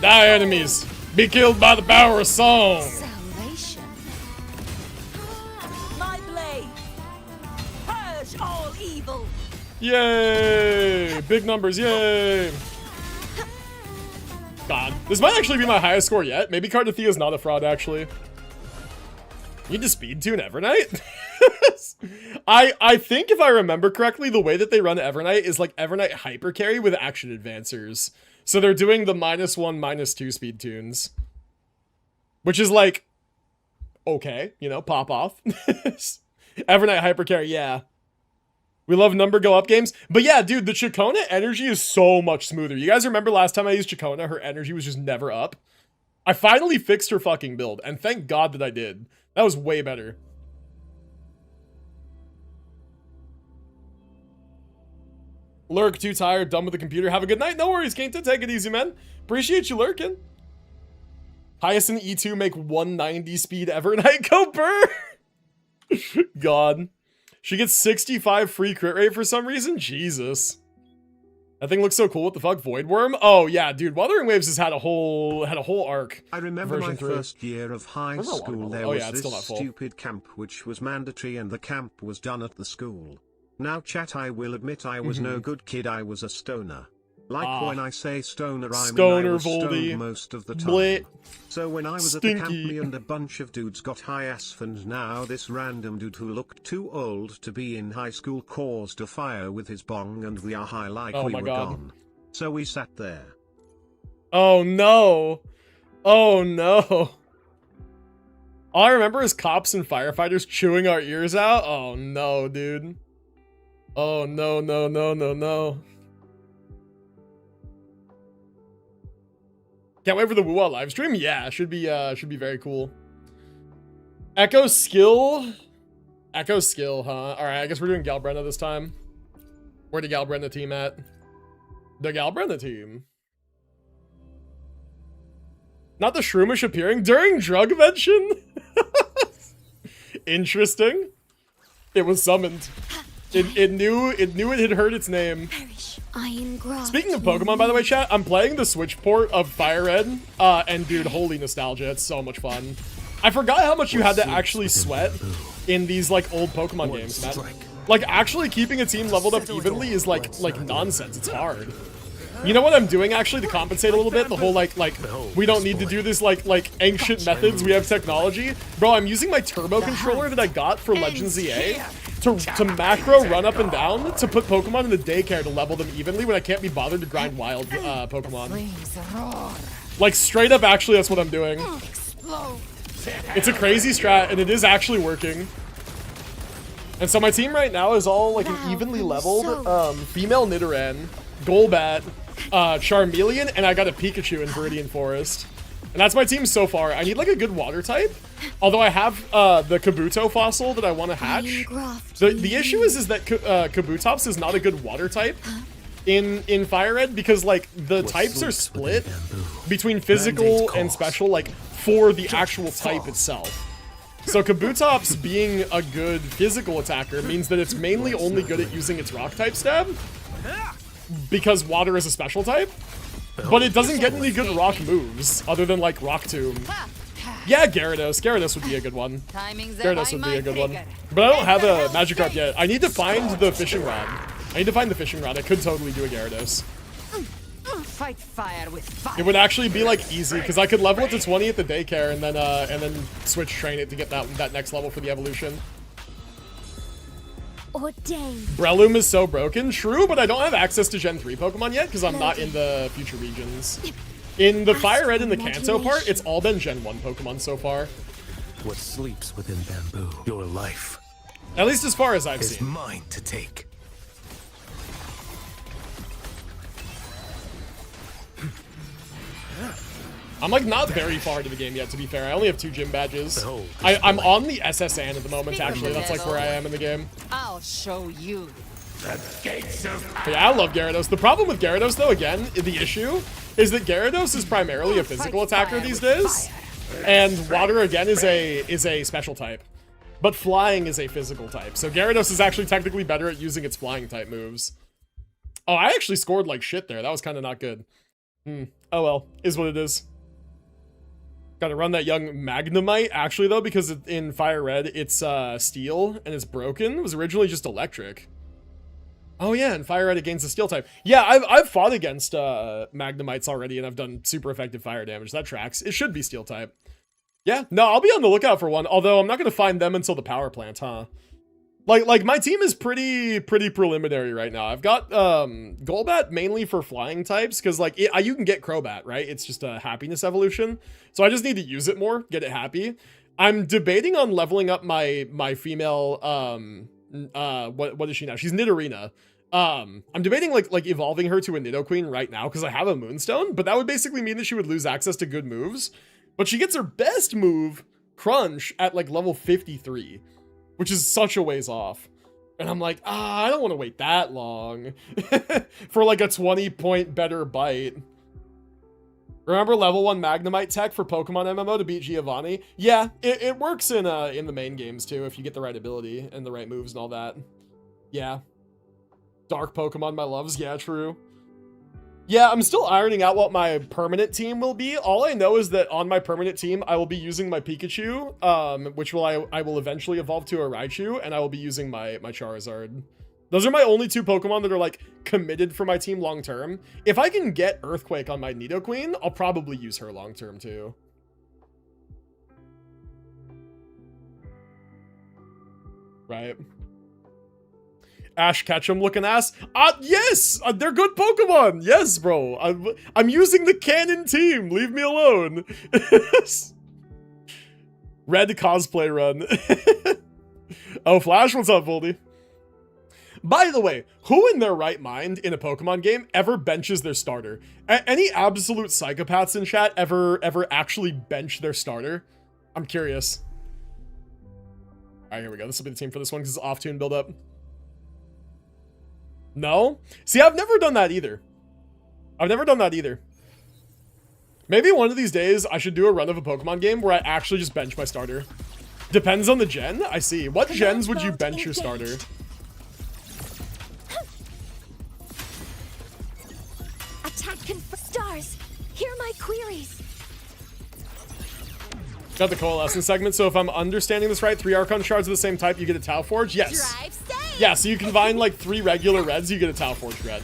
Die, enemies. Be killed by the power of song. Salvation. My blade. Purge all evil. Yay! Big numbers, yay! God. This might actually be my highest score yet. Maybe Cardathea is not a fraud, actually. You need to speed tune Evernight? I think if I remember correctly, the way that they run Evernight is like Evernight hyper carry with action advancers. So they're doing the -1, -2 speed tunes. Which is like, okay, you know, pop off. Evernight hyper carry, yeah. We love number go up games. But yeah, dude, the Chacona energy is so much smoother. You guys remember last time I used Chacona, her energy was just never up? I finally fixed her fucking build, and thank God that I did. That was way better. Lurk, too tired, done with the computer. Have a good night. No worries, Kainta. Take it easy, man. Appreciate you lurking. Highest in E2, make 190 speed ever. Night go burr. God. She gets 65 free crit rate for some reason? Jesus. That thing looks so cool. What the fuck? Void Worm? Oh yeah, dude. Wuthering Waves has had a whole arc. I remember my version 3. first year of high school. There was this stupid camp which was mandatory, and the camp was done at the school. Now chat, I will admit I was no good kid. I was a stoner. Like when I say stoner, I mean I was stoned most of the time. Blit. So when I was at the camp, me and a bunch of dudes got high as, and now this random dude who looked too old to be in high school caused a fire with his bong, and we are high like we were gone. So we sat there. Oh no. Oh no. All I remember is cops and firefighters chewing our ears out. Oh no, dude. Oh no, no, no, no, no. Can't wait for the wuwa live stream. Yeah, should be very cool. Echo skill, huh? All right, I guess we're doing Galbrenda this time. Where the Galbrenda team at? The Galbrenda team. Not the Shroomish appearing during drug mention. Interesting. It was summoned. It knew it had heard its name. Speaking of Pokemon, by the way, chat, I'm playing the Switch port of Fire Red, and dude, holy nostalgia, it's so much fun. I forgot how much you had to actually sweat in these like old Pokemon games, man. Like actually keeping a team leveled up evenly is like nonsense. It's hard. You know what I'm doing actually to compensate a little bit? The whole like we don't need to do this like ancient methods. We have technology, bro. I'm using my turbo controller that I got for Legends EA. To macro run up and down to put Pokemon in the daycare to level them evenly when I can't be bothered to grind wild Pokemon. Like straight up, actually, that's what I'm doing. It's a crazy strat, and it is actually working. And so my team right now is all like an evenly leveled female Nidoran, Golbat, Charmeleon, and I got a Pikachu in Viridian Forest. And that's my team so far. I need like a good water type. Although I have the Kabuto fossil that I want to hatch. The issue is that Kabutops is not a good water type in Fire Red because like the types are split between physical and special like for the actual type itself. So Kabutops being a good physical attacker means that it's mainly only good at using its rock type stab because water is a special type. But it doesn't get any good rock moves other than like Rock Tomb. Yeah, Gyarados. Gyarados would be a good one. Gyarados would be a good one. But I don't have a Magikarp yet. I need to find the fishing rod. I could totally do a Gyarados. Fight fire with fire. It would actually be like easy because I could level it to 20 at the daycare and then switch train it to get that next level for the evolution. Breloom is so broken. True, but I don't have access to Gen 3 Pokemon yet because I'm not in the future regions. In the Fire Red and the Kanto part, it's all been Gen 1 Pokemon so far. What sleeps within bamboo, your life. At least as far as I've seen. Is mine to take. I'm like not very far into the game yet, to be fair. I only have 2 gym badges. I'm on the SSN at the moment, actually. That's like where I am in the game. I'll show you. But yeah, I love Gyarados. The problem with Gyarados, though, again, the issue is that Gyarados is primarily a physical attacker these days, and Water again is a special type, but Flying is a physical type. So Gyarados is actually technically better at using its Flying type moves. Oh, I actually scored like shit there. That was kind of not good. Oh well, is what it is. Gotta run that young Magnemite, actually, though, because in Fire Red, it's Steel, and it's broken. It was originally just Electric. Oh yeah, in Fire Red, it gains the Steel type. Yeah, I've fought against Magnemites already, and I've done super effective fire damage. That tracks. It should be Steel type. Yeah, no, I'll be on the lookout for one, although I'm not gonna find them until the power plant, huh? Like my team is pretty preliminary right now. I've got Golbat mainly for flying types because like you can get Crobat, right? It's just a happiness evolution. So I just need to use it more, get it happy. I'm debating on leveling up my female what is she now? She's Nidorina. I'm debating like evolving her to a Nidoqueen right now because I have a Moonstone, but that would basically mean that she would lose access to good moves. But she gets her best move, Crunch, at like level 53. Which is such a ways off. And I'm like, I don't want to wait that long for like a 20-point better bite. Remember level 1 Magnemite tech for Pokemon MMO to beat Giovanni? Yeah, it works in the main games too if you get the right ability and the right moves and all that. Yeah. Dark Pokemon, my loves. Yeah, true. Yeah, I'm still ironing out what my permanent team will be. All I know is that on my permanent team, I will be using my Pikachu, which I will eventually evolve to a Raichu, and I will be using my Charizard. Those are my only 2 Pokemon that are, like, committed for my team long-term. If I can get Earthquake on my Nidoqueen, I'll probably use her long-term, too. Right. Ash Ketchum looking ass. Yes! They're good Pokemon! Yes, bro. I'm using the canon team. Leave me alone. Red cosplay run. Oh, Flash, what's up, Voldy? By the way, who in their right mind in a Pokemon game ever benches their starter? Any absolute psychopaths in chat ever actually bench their starter? I'm curious. All right, here we go. This will be the team for this one because it's off-tune build-up. No? See, I've never done that either. Maybe one of these days I should do a run of a Pokemon game where I actually just bench my starter. Depends on the gen? I see. What gens would you bench your starter? Attack stars. Hear my queries. Got the coalescence segment, so if I'm understanding this right, 3 Archon shards of the same type, you get a Tau Forge? Yes. Yeah, so you combine like 3 regular reds, you get a Tau Forge red.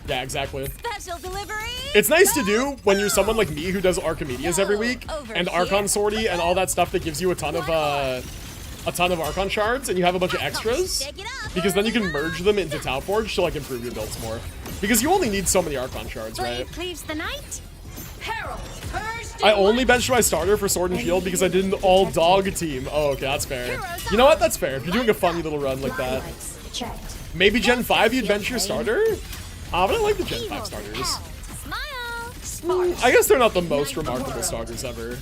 Yeah, exactly. Special delivery. It's nice to do when you're someone like me who does Archimedes every week, and Archon Sortie and all that stuff that gives you a ton of Archon shards, and you have a bunch of extras, because then you can merge them into Tau Forge to like improve your builds more. Because you only need so many Archon shards, right? Cleaves the night. I only benched my starter for Sword and Shield because I did an all-dog team. Oh, okay, that's fair. You know what? That's fair. If you're doing a funny little run like that. Maybe Gen 5 you'd bench your starter? But I like the Gen 5 starters. I guess they're not the most remarkable starters ever.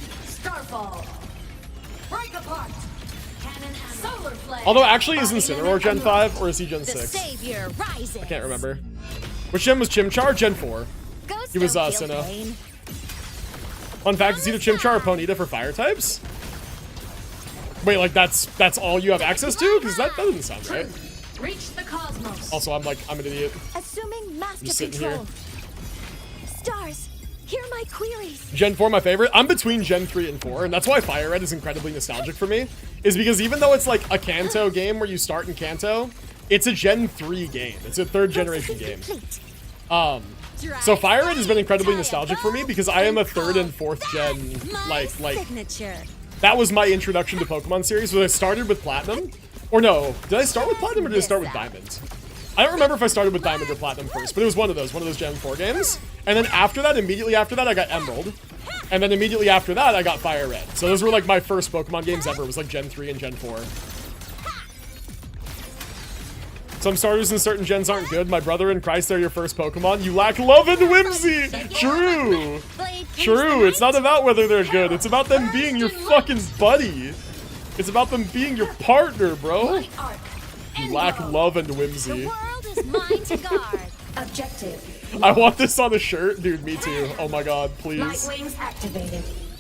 Although, actually, is Incineroar Gen 5 or is he Gen 6? I can't remember. Which gen was Chimchar? Gen 4. He was Sinnoh. Fun fact, is either Chimchar or Ponyta for fire types? Wait, like that's all you have access to? Because that doesn't sound right. Reach the cosmos. Also, I'm an idiot. Assuming master Just sitting control. here. Stars, hear my queries. Gen 4, my favorite. I'm between Gen 3 and 4, and that's why Fire Red is incredibly nostalgic for me. Is because even though it's like a Kanto game where you start in Kanto, it's a Gen 3 game. It's a 3rd generation game. So Fire Red has been incredibly nostalgic for me because I am a 3rd and 4th gen, like, that was my introduction to Pokemon series, where I started with Platinum. Or no, did I start with Platinum or did I start with Diamond? I don't remember if I started with Diamond or Platinum first, but it was one of those Gen 4 games. And then after that, immediately after that, I got Emerald. And then immediately after that, I got Fire Red. So those were like my first Pokemon games ever, was like Gen 3 and Gen 4. Some starters in certain gens aren't good. My brother in Christ, they're your first Pokemon. You lack love and whimsy! True! True, it's not about whether they're good. It's about them being your fucking buddy. It's about them being your partner, bro. You lack love and whimsy. I want this on a shirt. Dude, me too. Oh my god, please.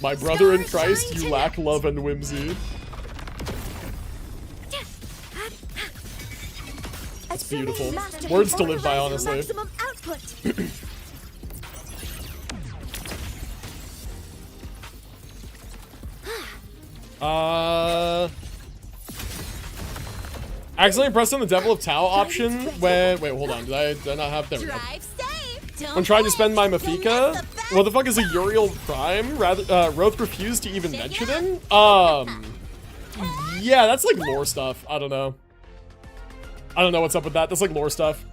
My brother in Christ, you lack love and whimsy. That's beautiful. Words to live by, honestly. Accidentally pressed on the Devil of Tau option when... Wait, hold on. Did I not have... There we go. When trying to spend my Mafika, what the fuck is a Uriel Prime? Roth refused to even mention him? Yeah, that's like lore stuff. I don't know. I don't know what's up with that. That's like lore stuff.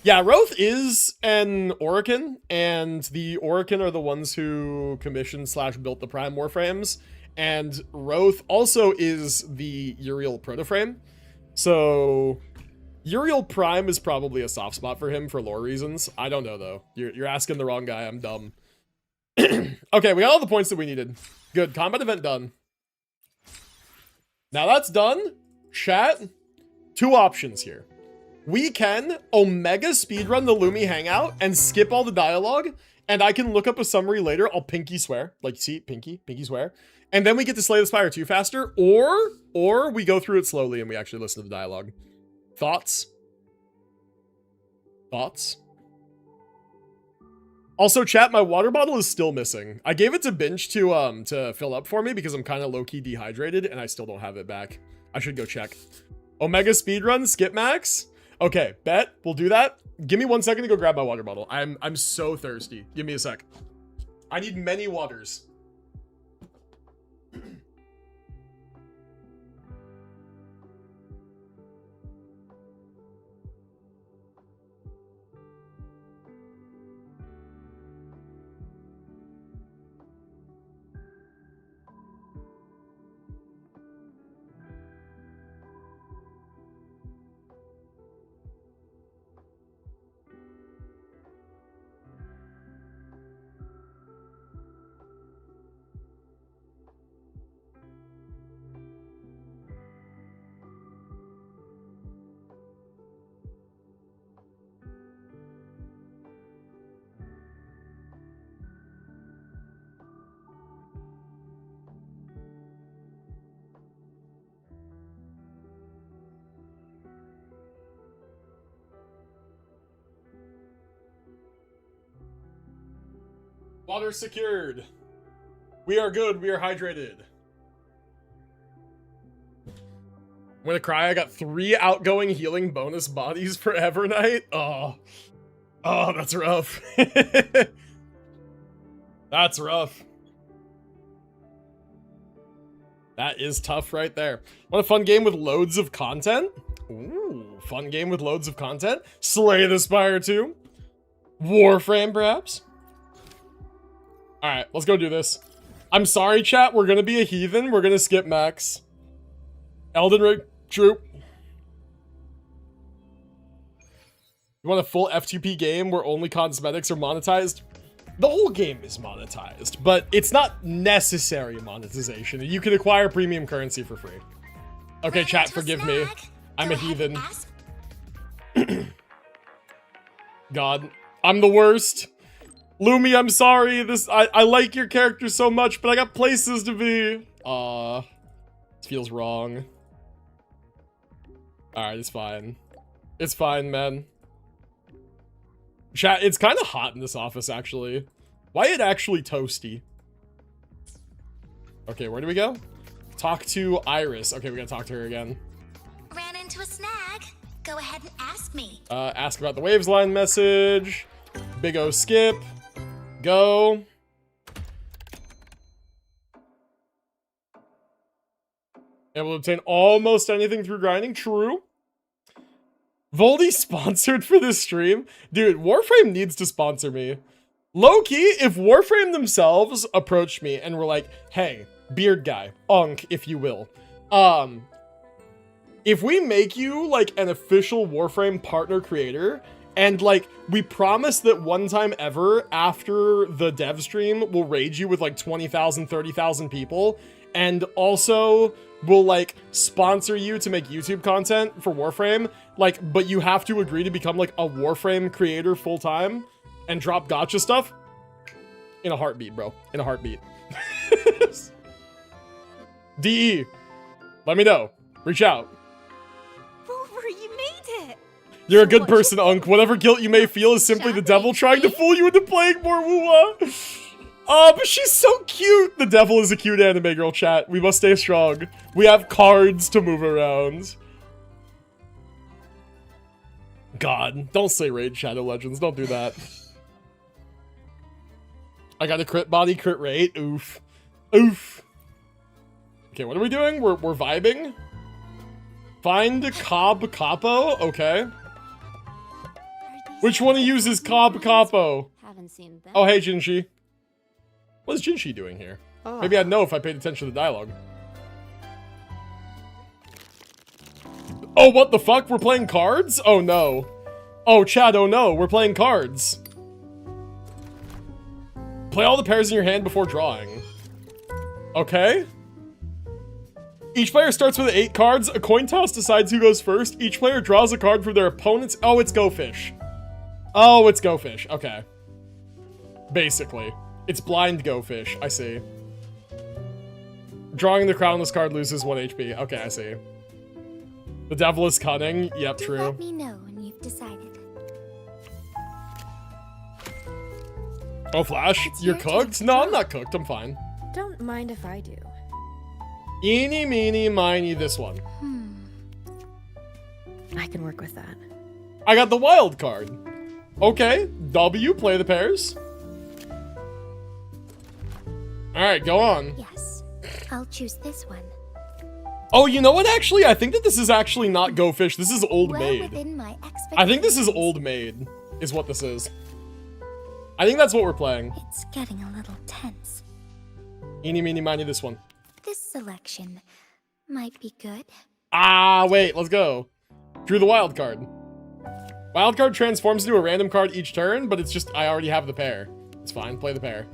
Yeah, Roth is an Orokin, and the Orokin are the ones who commissioned / built the Prime Warframes, and Roth also is the Uriel Protoframe. So Uriel Prime is probably a soft spot for him for lore reasons. I don't know though. You're asking the wrong guy. I'm dumb. Okay, we got all the points that we needed. Good. Combat event done. Now that's done. Chat. Two options here. We can Omega speedrun the Lumi Hangout and skip all the dialogue, and I can look up a summary later. I'll pinky swear. Like, see, pinky swear. And then we get to Slay the Spire 2 faster, or we go through it slowly and we actually listen to the dialogue. Thoughts? Thoughts? Also, chat, my water bottle is still missing. I gave it to Binge to fill up for me because I'm kind of low-key dehydrated and I still don't have it back. I should go check. Omega speedrun, skip max? Okay, bet. We'll do that. Give me 1 second to go grab my water bottle. I'm so thirsty. Give me a sec. I need many waters. Water secured. We are good. We are hydrated. I'm gonna cry. I got 3 outgoing healing bonus bodies for Evernight. Oh, that's rough. That's rough. That is tough right there. Want a fun game with loads of content? Ooh, fun game with loads of content. Slay the Spire 2. Warframe, perhaps? Alright, let's go do this. I'm sorry, chat. We're gonna be a heathen. We're gonna skip Max. Elden Ring troop. You want a full F2P game where only cosmetics are monetized? The whole game is monetized, but it's not necessary monetization. You can acquire premium currency for free. Okay, chat, forgive me. I'm a heathen. God, I'm the worst. Lumi, I'm sorry. I like your character so much, but I got places to be. This feels wrong. Alright, it's fine. It's fine, man. Chat, it's kind of hot in this office, actually. Why it actually toasty? Okay, where do we go? Talk to Iris. Okay, we gotta talk to her again. Ran into a snag. Go ahead and ask me. Ask about the Waves line message. Big O skip. Go. Able to obtain almost anything through grinding. True. Voldy sponsored for this stream? Dude, Warframe needs to sponsor me. Low-key, if Warframe themselves approached me and were like, hey, beard guy, Unk, if you will. If we make you, like, an official Warframe partner creator, and, like, we promise that one time ever after the dev stream, we'll raid you with, like, 20,000, 30,000 people, and also we'll, like, sponsor you to make YouTube content for Warframe, like, but you have to agree to become, like, a Warframe creator full-time and drop gotcha stuff? In a heartbeat, bro. In a heartbeat. DE, let me know. Reach out. Wolver, you made it! You're a good person, Unk. Whatever guilt you may feel is simply the devil trying to fool you into playing more wuwa. Oh, but she's so cute. The devil is a cute anime girl, chat. We must stay strong. We have cards to move around. God, don't say Raid Shadow Legends. Don't do that. I got a crit body, crit rate. Oof. Oof. Okay, what are we doing? We're vibing. Find Cobb Capo. Okay. Which one of you is Cobb Capo? Haven't seen them. Oh, hey, Jinshi. What is Jinshi doing here? Oh. Maybe I'd know if I paid attention to the dialogue. Oh, what the fuck? We're playing cards? Oh, no. Oh, Chad, oh, no. We're playing cards. Play all the pairs in your hand before drawing. Okay. Each player starts with 8 cards. A coin toss decides who goes first. Each player draws a card from their opponent's... Oh, it's Go Fish. Oh, it's Go Fish. Okay. Basically. It's blind Go Fish. I see. Drawing the crownless card loses 1 HP. Okay, I see. The devil is cunning. Yep, true. Let me know when you've decided. Oh, Flash? You're cooked? No, I'm not cooked. I'm fine. Don't mind if I do. Eeny, meeny, miny, this one. I can work with that. I got the wild card. Okay, W, play the pairs. Alright, go on. Yes, I'll choose this one. Oh, you know what, actually? I think that this is actually not Go Fish. This is Old Well Maid. within my I think this is Old Maid, is what this is. I think that's what we're playing. It's getting a little tense. Eeny, meeny, miny, this one. This selection might be good. Ah, wait, let's go. Drew the wild card. Wild card transforms into a random card each turn, but it's just, I already have the pair. It's fine, play the pair.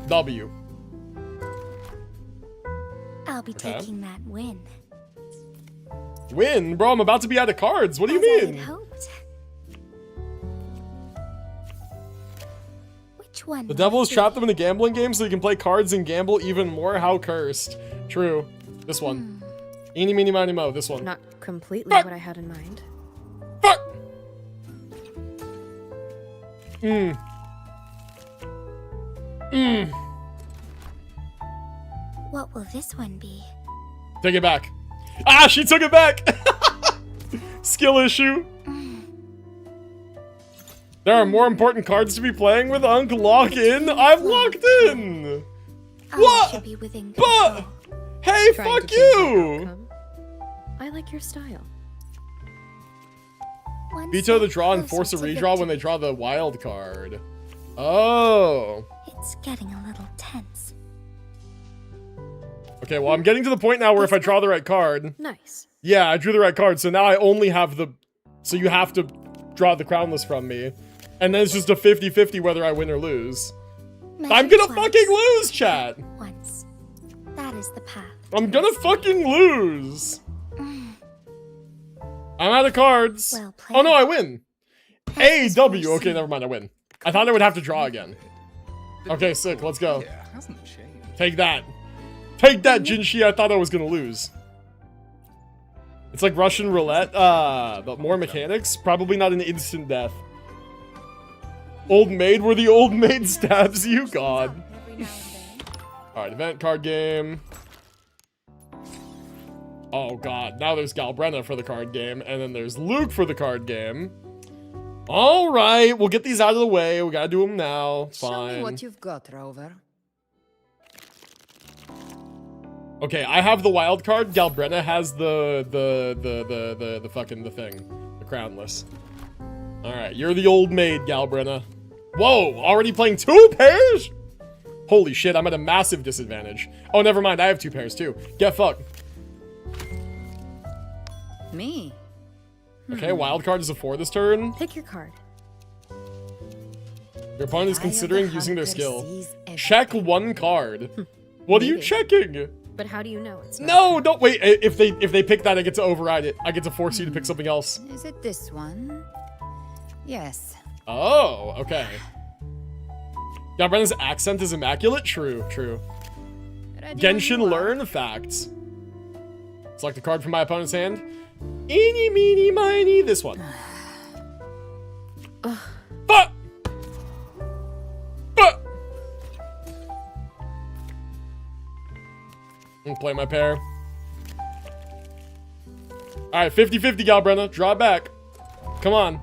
W. I'll be taking that win. Win? Bro, I'm about to be out of cards. What do you As I mean? had hoped. Which one? The will devil it has be? trapped them in a gambling game so he can play cards and gamble even more. How cursed. True. This one. Eeny, meeny, miny, mo. This one. Not completely Fuck. what I had in mind. Fuck! What will this one be? Take it back. Ah, she took it back! Skill issue. There are more important cards to be playing with, Unc. Lock in. I'm locked in. What? Should be within But control. hey, Trying fuck to change my you. outcome. I like your style. One Veto the step draw and closer force a to redraw when they victory. draw the wild card. Oh. It's getting a little tense. Okay, well, I'm getting to the point now where if I draw the right card... Nice. Yeah, I drew the right card, so now I only have the... So you have to draw the crownless from me. And then it's just a 50-50 whether I win or lose. I'm Measure gonna twice, fucking lose, chat! Once. That is the path. I'm gonna fucking lose! I'm out of cards. Well played. Oh no, I win! Pass is A-W! forced. Okay, never mind, I win. I thought I would have to draw again. Okay, sick, let's go. Take that. Take that, Jinshi, I thought I was gonna lose. It's like Russian roulette, but more mechanics. Probably not an instant death. Old maid where the old maid stabs you, god. Alright, event card game. Oh god, now there's Galbrenna for the card game, and then there's Luke for the card game. Alright, we'll get these out of the way. We gotta do them now. Fine. Show me what you've got, Rover. Okay, I have the wild card. Galbrenna has the fucking the thing. The crownless. Alright, you're the old maid, Galbrenna. Whoa, already playing 2 pairs? Holy shit, I'm at a massive disadvantage. Oh, never mind, I have 2 pairs too. Get fucked. Me? Okay, wild card is a 4 this turn. Pick your card. Your opponent is Eye of considering the using their hunter skill. sees Check everything. 1 card. What are you Maybe. checking? But how do you know it's not? No, don't wait. If they pick that, I get to override it. I get to force you to pick something else. Is it this one? Yes. Oh, okay. Galbrenna's accent is immaculate? True, true. Ready when Genshin you are. learn facts. Select a card from my opponent's hand. Eeny, meeny, miny, this one. Fuck! Fuck! And play my pair. Alright, 50-50, Galbrenna. Draw it back. Come on.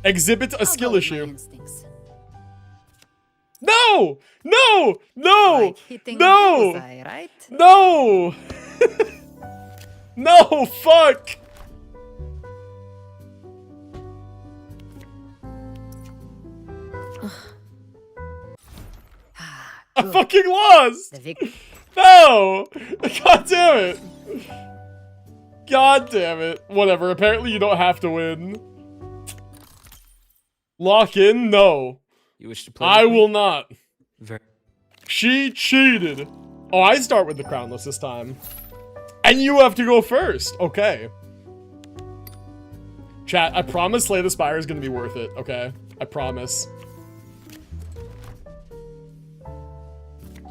Exhibit a I'll skill go with my issue. instincts. No! No! No! Like hitting a No! bullseye, right? No! No, fuck! I Good. fucking lost! The victory. No! God damn it! God damn it. Whatever, apparently you don't have to win. Lock in? No. You wish to play? I with me? will not. Very. She cheated. Oh, I start with the crownless this time. And you have to go first. Okay. Chat, I promise Slay the Spire is going to be worth it, okay? I promise.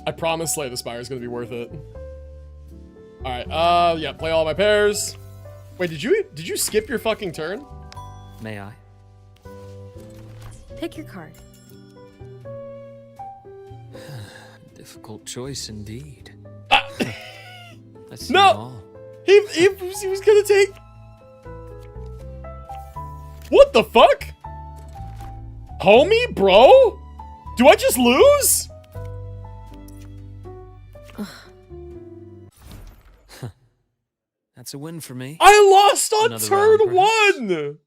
I promise Slay the Spire is going to be worth it. Alright, yeah, play all my pairs. Wait, did you skip your fucking turn? May I? Pick your card. Difficult choice indeed. I see No! them all. He was gonna take... What the fuck? Homie, bro? Do I just lose? That's a win for me. I lost on Another turn round, 1!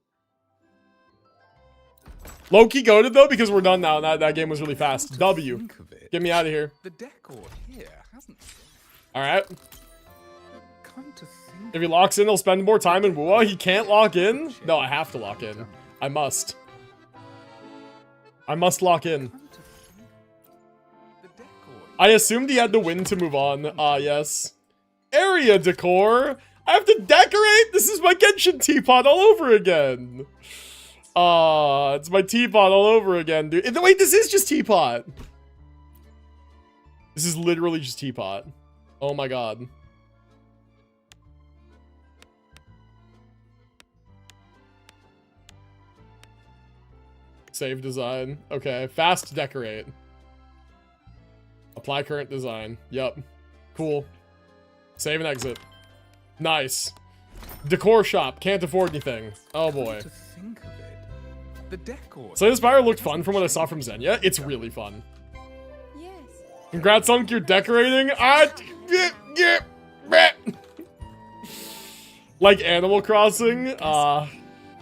Low-key goated though, because we're done now. That game was really fast. W. Get me out of here. The decor here hasn't. Alright. Come to think. If he locks in, he'll spend more time in wuwa. He can't lock in? No, I have to lock in. I must. I must lock in. I assumed he had to win to move on. Ah, yes. Area decor. I have to decorate. This is my Genshin teapot all over again. It's my teapot all over again, dude. Wait, this is just teapot. This is literally just teapot. Oh my god. Save design. Okay, fast decorate. Apply current design. Yep. Cool. Save and exit. Nice. Decor shop. Can't afford anything. Oh boy. The decor. Slay the Spire looked fun from what I saw from Xenia. It's really fun. Yes. Congrats on your decorating. Like Animal Crossing.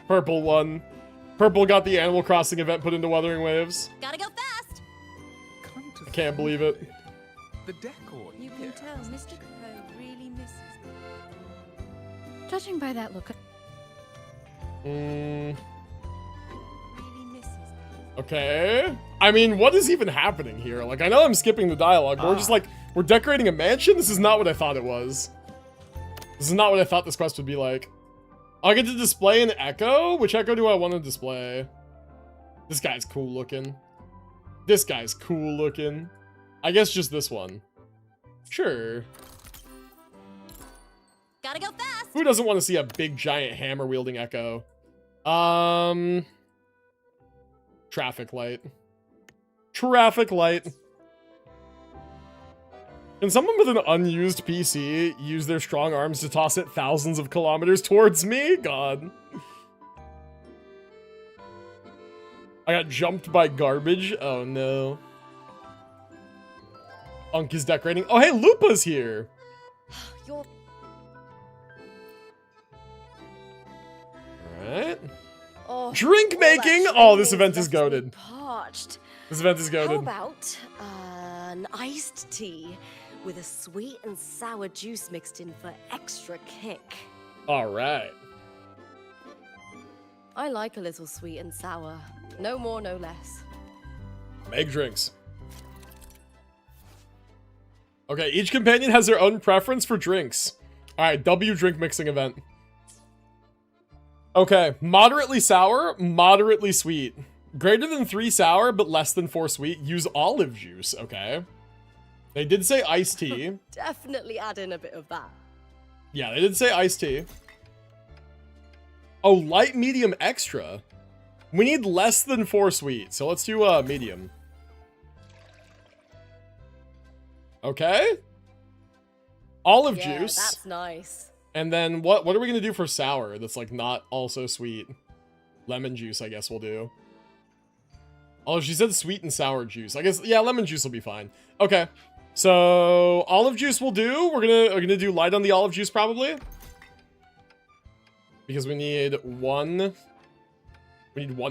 Purple one. Purple got the Animal Crossing event put into Wuthering Waves. Gotta go fast. I can't believe it. The decor. You can tell Mr. Crow really misses me. Judging by that look. Really misses me. Okay. I mean, what is even happening here? Like, I know I'm skipping the dialogue, but we're just like, we're decorating a mansion? This is not what I thought it was. This is not what I thought this quest would be like. I'll get to display an echo? Which echo do I want to display? This guy's cool looking. This guy's cool looking. I guess just this one. Sure. Gotta go fast. Who doesn't want to see a big giant hammer wielding echo? Traffic light. Traffic light. Can someone with an unused PC use their strong arms to toss it thousands of kilometers towards me? God. I got jumped by garbage. Oh no. Unk is decorating. Oh hey, Lupa's here. You're... Alright. Oh, Drink making! Oh, this event is goated. Parched. This event is How goated. about an iced tea with a sweet and sour juice mixed in for extra kick? Alright. I like a little sweet and sour. No more, no less. Make drinks. Okay, each companion has their own preference for drinks. Alright, W drink mixing event. Okay, moderately sour, moderately sweet. Greater than 3 sour, but less than 4 sweet. Use olive juice, okay. They did say iced tea. Definitely add in a bit of that. Yeah, they did say iced tea. Oh, light, medium, extra. We need less than 4 sweet, so let's do medium. Okay. Olive juice. That's nice. And then what are we gonna do for sour that's like not also sweet? Lemon juice, I guess we'll do. Oh, she said sweet and sour juice. I guess, yeah, lemon juice will be fine. Okay. So olive juice will do. We're gonna do light on the olive juice probably. Because we need one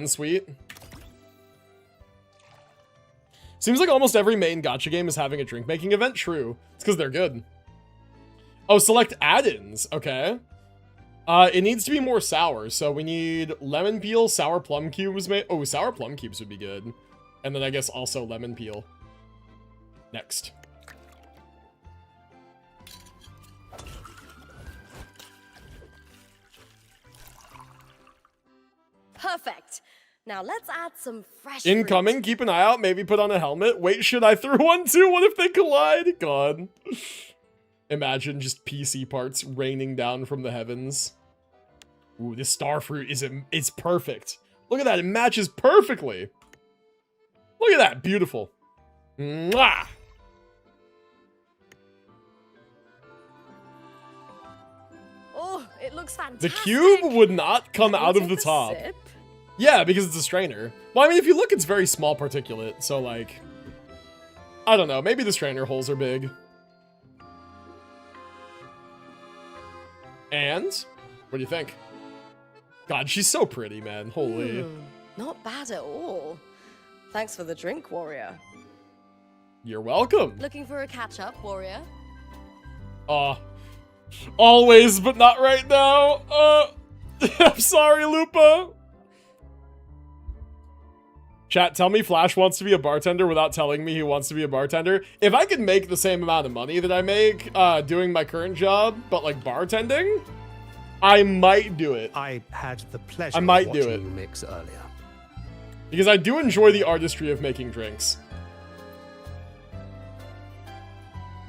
sweet. Seems like almost every main gacha game is having a drink making event. True. It's because they're good. Oh, select add-ins. Okay. It needs to be more sour, so we need lemon peel, sour plum cubes. Oh, sour plum cubes would be good. And then I guess also lemon peel. Next. Perfect. Now let's add some fresh Incoming, fruit. keep an eye out, maybe put on a helmet. Wait, should I throw one too? What if they collide? God. Imagine just PC parts raining down from the heavens. Ooh, this star fruit it's perfect. Look at that, it matches perfectly. Look at that, beautiful. Mwah! Oh, it looks The fantastic. cube would not come Can we out of take the a top. sip? Yeah, because it's a strainer. Well, I mean, if you look, it's very small particulate, so like, I don't know, maybe the strainer holes are big. And, what do you think? God, she's so pretty, man, holy. Not bad at all. Thanks for the drink, warrior. You're welcome. Looking for a catch-up, warrior? Always, but not right now. I'm sorry, Lupa. Chat, tell me Flash wants to be a bartender without telling me he wants to be a bartender. If I could make the same amount of money that I make doing my current job, but like bartending, I might do it. I had the pleasure I might of do watching it. you mix earlier. Because I do enjoy the artistry of making drinks.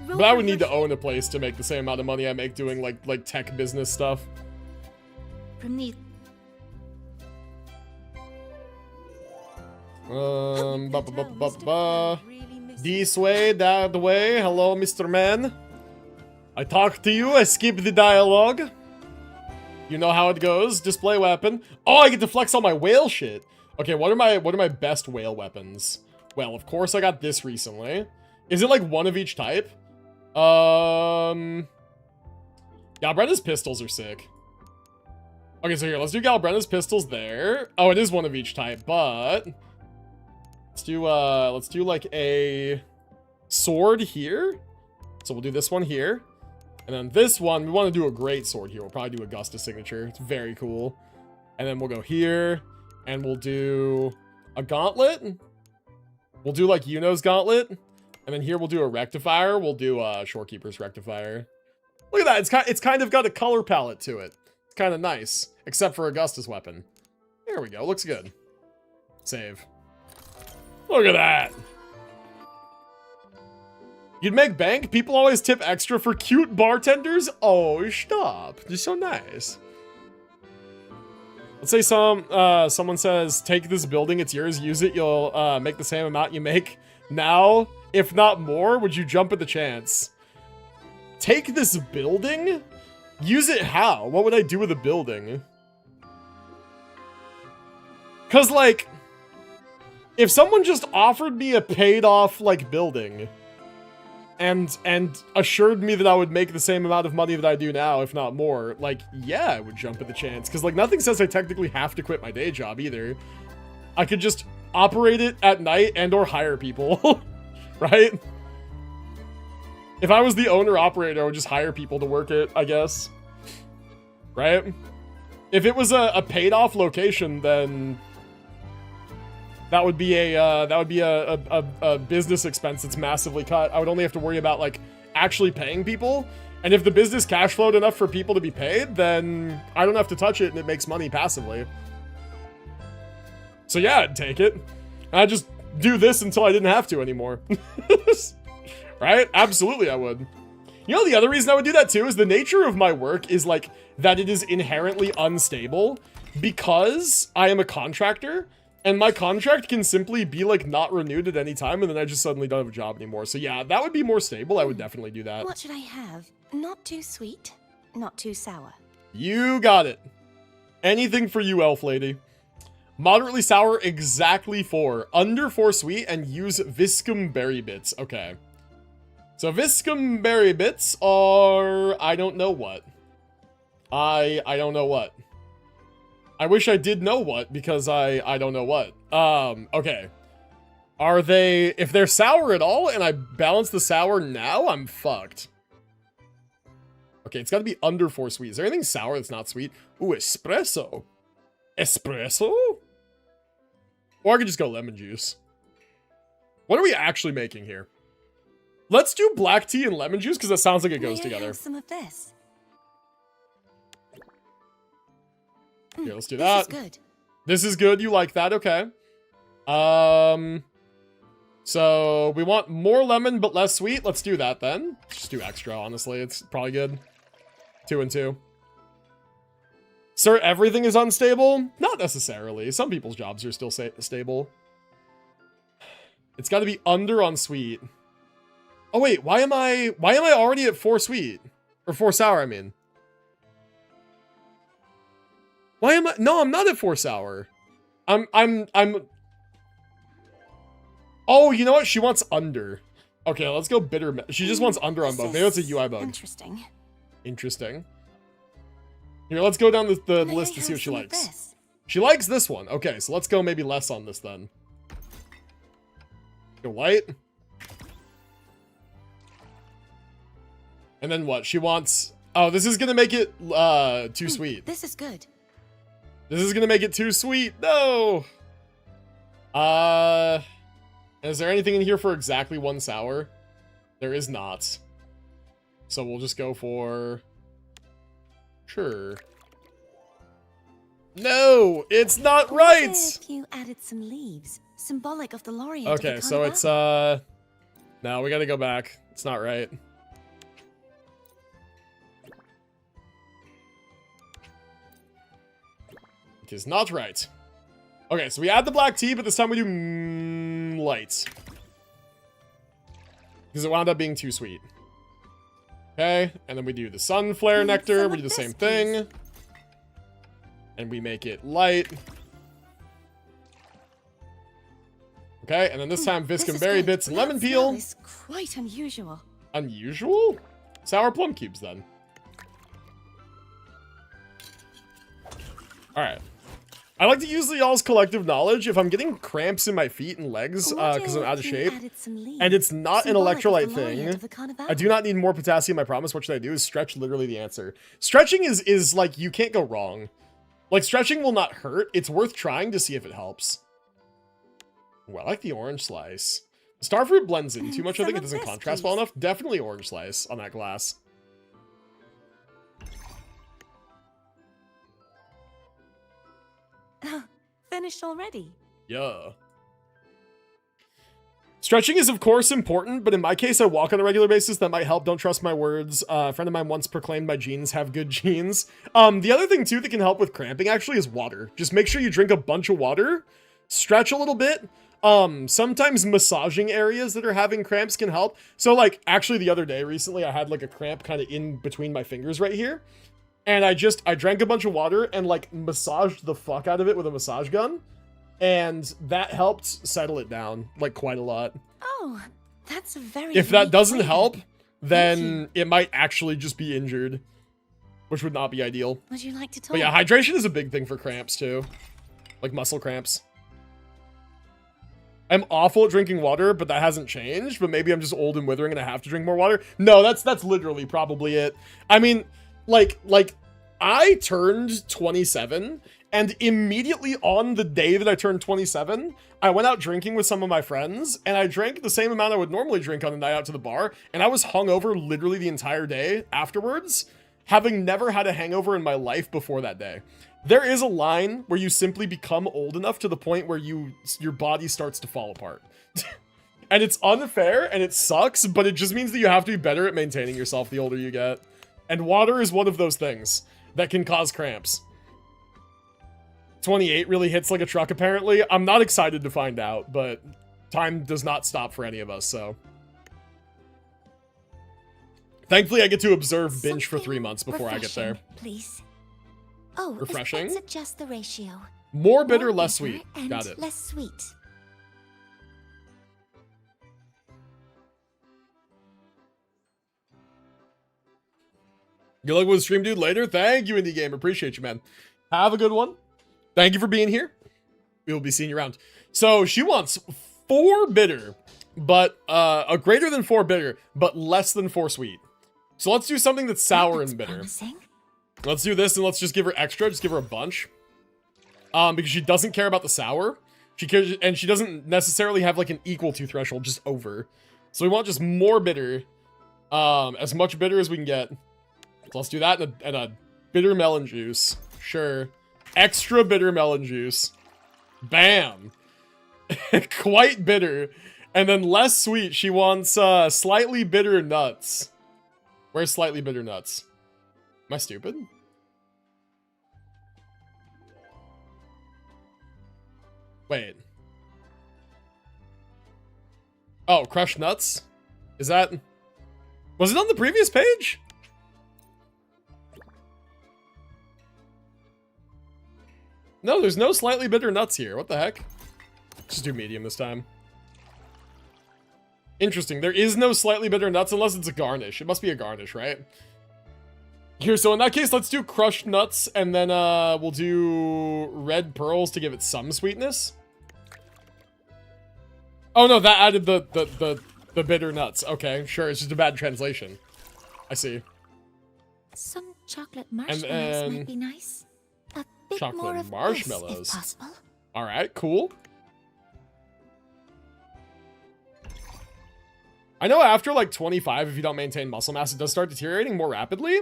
But I would need to own a place to make the same amount of money I make doing like tech business stuff. From the This way, that way. Hello, Mr. Man. I talk to you, I skip the dialogue. You know how it goes. Display weapon. Oh, I get to flex all my whale shit. Okay, what are my best whale weapons? Well, of course I got this recently. Is it like one of each type? Galbretta's pistols are sick. Okay, so here, let's do Galbretta's pistols there. Oh, it is one of each type, but let's do like a sword here. So we'll do this one here. And then this one, we want to do a great sword here. We'll probably do Augusta's signature. It's very cool. And then we'll go here and we'll do a gauntlet. We'll do like Yuno's gauntlet. And then here we'll do a rectifier. We'll do a Shorekeeper's rectifier. Look at that. It's kind of got a color palette to it. It's kind of nice. Except for Augusta's weapon. There we go. Looks good. Save. Look at that. You'd make bank? People always tip extra for cute bartenders? Oh, stop. You're so nice. Let's say someone says, take this building, it's yours, use it, you'll make the same amount you make now, if not more. Would you jump at the chance? Take this building? Use it how? What would I do with a building? Cause like, if someone just offered me a paid off like building and assured me that I would make the same amount of money that I do now, if not more, like, yeah, I would jump at the chance. Because, like, nothing says I technically have to quit my day job, either. I could just operate it at night and or hire people, right? If I was the owner-operator, I would just hire people to work it, I guess. Right? If it was a paid-off location, then that would be a business expense that's massively cut. I would only have to worry about like actually paying people. And if the business cash flowed enough for people to be paid, then I don't have to touch it and it makes money passively. So yeah, I'd take it. I'd just do this until I didn't have to anymore. Right? Absolutely I would. You know, the other reason I would do that too is the nature of my work is like that it is inherently unstable because I am a contractor. And my contract can simply be, like, not renewed at any time, and then I just suddenly don't have a job anymore. So, yeah, that would be more stable. I would definitely do that. What should I have? Not too sweet, not too sour. You got it. Anything for you, elf lady. Moderately sour, exactly 4. Under 4 sweet, and use Viscum Berry Bits. Okay. So, Viscum Berry Bits are... I don't know what. I don't know what. I wish I did know what, because I don't know what. Okay. Are they... If they're sour at all, and I balance the sour now, I'm fucked. Okay, it's gotta be under 4 sweet. Is there anything sour that's not sweet? Ooh, espresso. Espresso? Or I could just go lemon juice. What are we actually making here? Let's do black tea and lemon juice, because that sounds like it goes together. Have some of this. Here, let's do that. This is good. This is good. You like that? Okay. So we want more lemon but less sweet. Let's do that then. Just do extra, honestly. It's probably good. 2 and 2. Sir, everything is unstable? Not necessarily. Some people's jobs are still stable. It's got to be under on sweet. Oh wait, why am I already at 4 sweet? Or 4 sour, I mean. Why am I? No, I'm not at 4 sour. I'm Oh, you know what? She wants under. Okay, let's go bitter. She just wants under on both. Maybe it's a UI bug. Interesting. Interesting. Here, let's go down the list to see what she likes. She likes this one. Okay, so let's go maybe less on this then. Go light. And then what? She wants... Oh, this is going to make it too sweet. This is good. This is going to make it too sweet. No! Is there anything in here for exactly 1 sour? There is not. So we'll just go for... Sure. No! It's not right! If you added some leaves, symbolic of the Lorient. Okay, so it's, No, we gotta go back. It's not right. It is not right. Okay, so we add the black tea, but this time we do light. Because it wound up being too sweet. Okay, and then we do the sunflare nectar. We do the same thing. And we make it light. Okay, and then this time Viscum berry bits and lemon peel. It's quite unusual. Unusual? Sour plum cubes then. Alright. I like to use the y'all's collective knowledge if I'm getting cramps in my feet and legs because I'm out of shape. And it's not an electrolyte thing. I do not need more potassium, I promise. What should I do? Is stretch literally the answer. Stretching is like, you can't go wrong. Like, stretching will not hurt. It's worth trying to see if it helps. Ooh, I like the orange slice. The starfruit blends in too much. I think it doesn't contrast well enough. Definitely orange slice on that glass. Finished already? Yeah. Stretching is, of course, important, but in my case, I walk on a regular basis. That might help. Don't trust my words. A friend of mine once proclaimed my genes have good genes. The other thing, too, that can help with cramping, actually, is water. Just make sure you drink a bunch of water. Stretch a little bit. Sometimes massaging areas that are having cramps can help. So, like, actually, the other day, recently, I had, like, a cramp kind of in between my fingers right here. And I drank a bunch of water and, like, massaged the fuck out of it with a massage gun. And that helped settle it down, like, quite a lot. Oh, that's a very... If that doesn't help, then it might actually just be injured. Which would not be ideal. Would you like to talk? But yeah, hydration is a big thing for cramps, too. Like, muscle cramps. I'm awful at drinking water, but that hasn't changed. But maybe I'm just old and withering and I have to drink more water. No, that's literally probably it. I mean... Like, I turned 27, and immediately on the day that I turned 27, I went out drinking with some of my friends, and I drank the same amount I would normally drink on a night out to the bar, and I was hungover literally the entire day afterwards, having never had a hangover in my life before that day. There is a line where you simply become old enough to the point where your body starts to fall apart. And it's unfair, and it sucks, but it just means that you have to be better at maintaining yourself the older you get. And water is one of those things that can cause cramps. 28 really hits like a truck, apparently. I'm not excited to find out, but time does not stop for any of us, so. Thankfully, I get to observe binge for 3 months before I get there. Please. Oh, refreshing. Let's adjust the ratio. More bitter, less sweet. And Got it. Less sweet. Good luck with the stream, dude, later. Thank you, Indie Game. Appreciate you, man. Have a good one. Thank you for being here. We will be seeing you around. So she wants 4 bitter, but a greater than 4 bitter, but less than 4 sweet. So let's do something that's sour and bitter. Promising. Let's do this, and let's just give her extra. Just give her a bunch. Because she doesn't care about the sour. She cares, and she doesn't necessarily have like an equal to threshold, just over. So we want just more bitter. As much bitter as we can get. So let's do that and a bitter melon juice. Sure. Extra bitter melon juice. Bam. Quite bitter. And then less sweet, she wants slightly bitter nuts. Where's slightly bitter nuts? Am I stupid? Wait. Oh, crushed nuts? Is that... Was it on the previous page? No, there's no slightly bitter nuts here. What the heck? Just do medium this time. Interesting. There is no slightly bitter nuts unless it's a garnish. It must be a garnish, right? Here, so in that case, let's do crushed nuts, and then we'll do red pearls to give it some sweetness. Oh no, that added the bitter nuts. Okay, sure, it's just a bad translation. I see. Some chocolate marshmallows might be nice. A bit Chocolate more of marshmallows. this, if possible. All right, cool. I know after like 25, if you don't maintain muscle mass, it does start deteriorating more rapidly.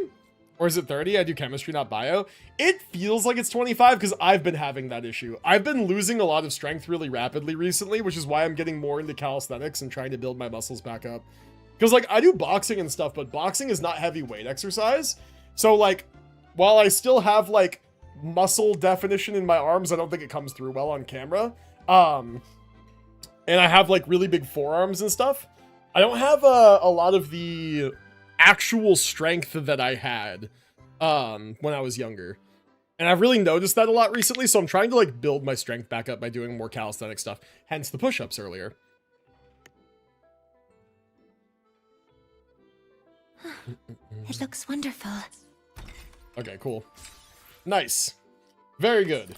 Or is it 30? I do chemistry, not bio. It feels like it's 25 because I've been having that issue. I've been losing a lot of strength really rapidly recently, which is why I'm getting more into calisthenics and trying to build my muscles back up. Because like I do boxing and stuff, but boxing is not heavy weight exercise. So like, while I still have like muscle definition in my arms, I don't think it comes through well on camera. And I have like really big forearms and stuff. I don't have a lot of the actual strength that I had when I was younger. And I've really noticed that a lot recently, so I'm trying to like build my strength back up by doing more calisthenic stuff, hence the push-ups earlier. It looks wonderful. Okay, cool. Nice. Very good.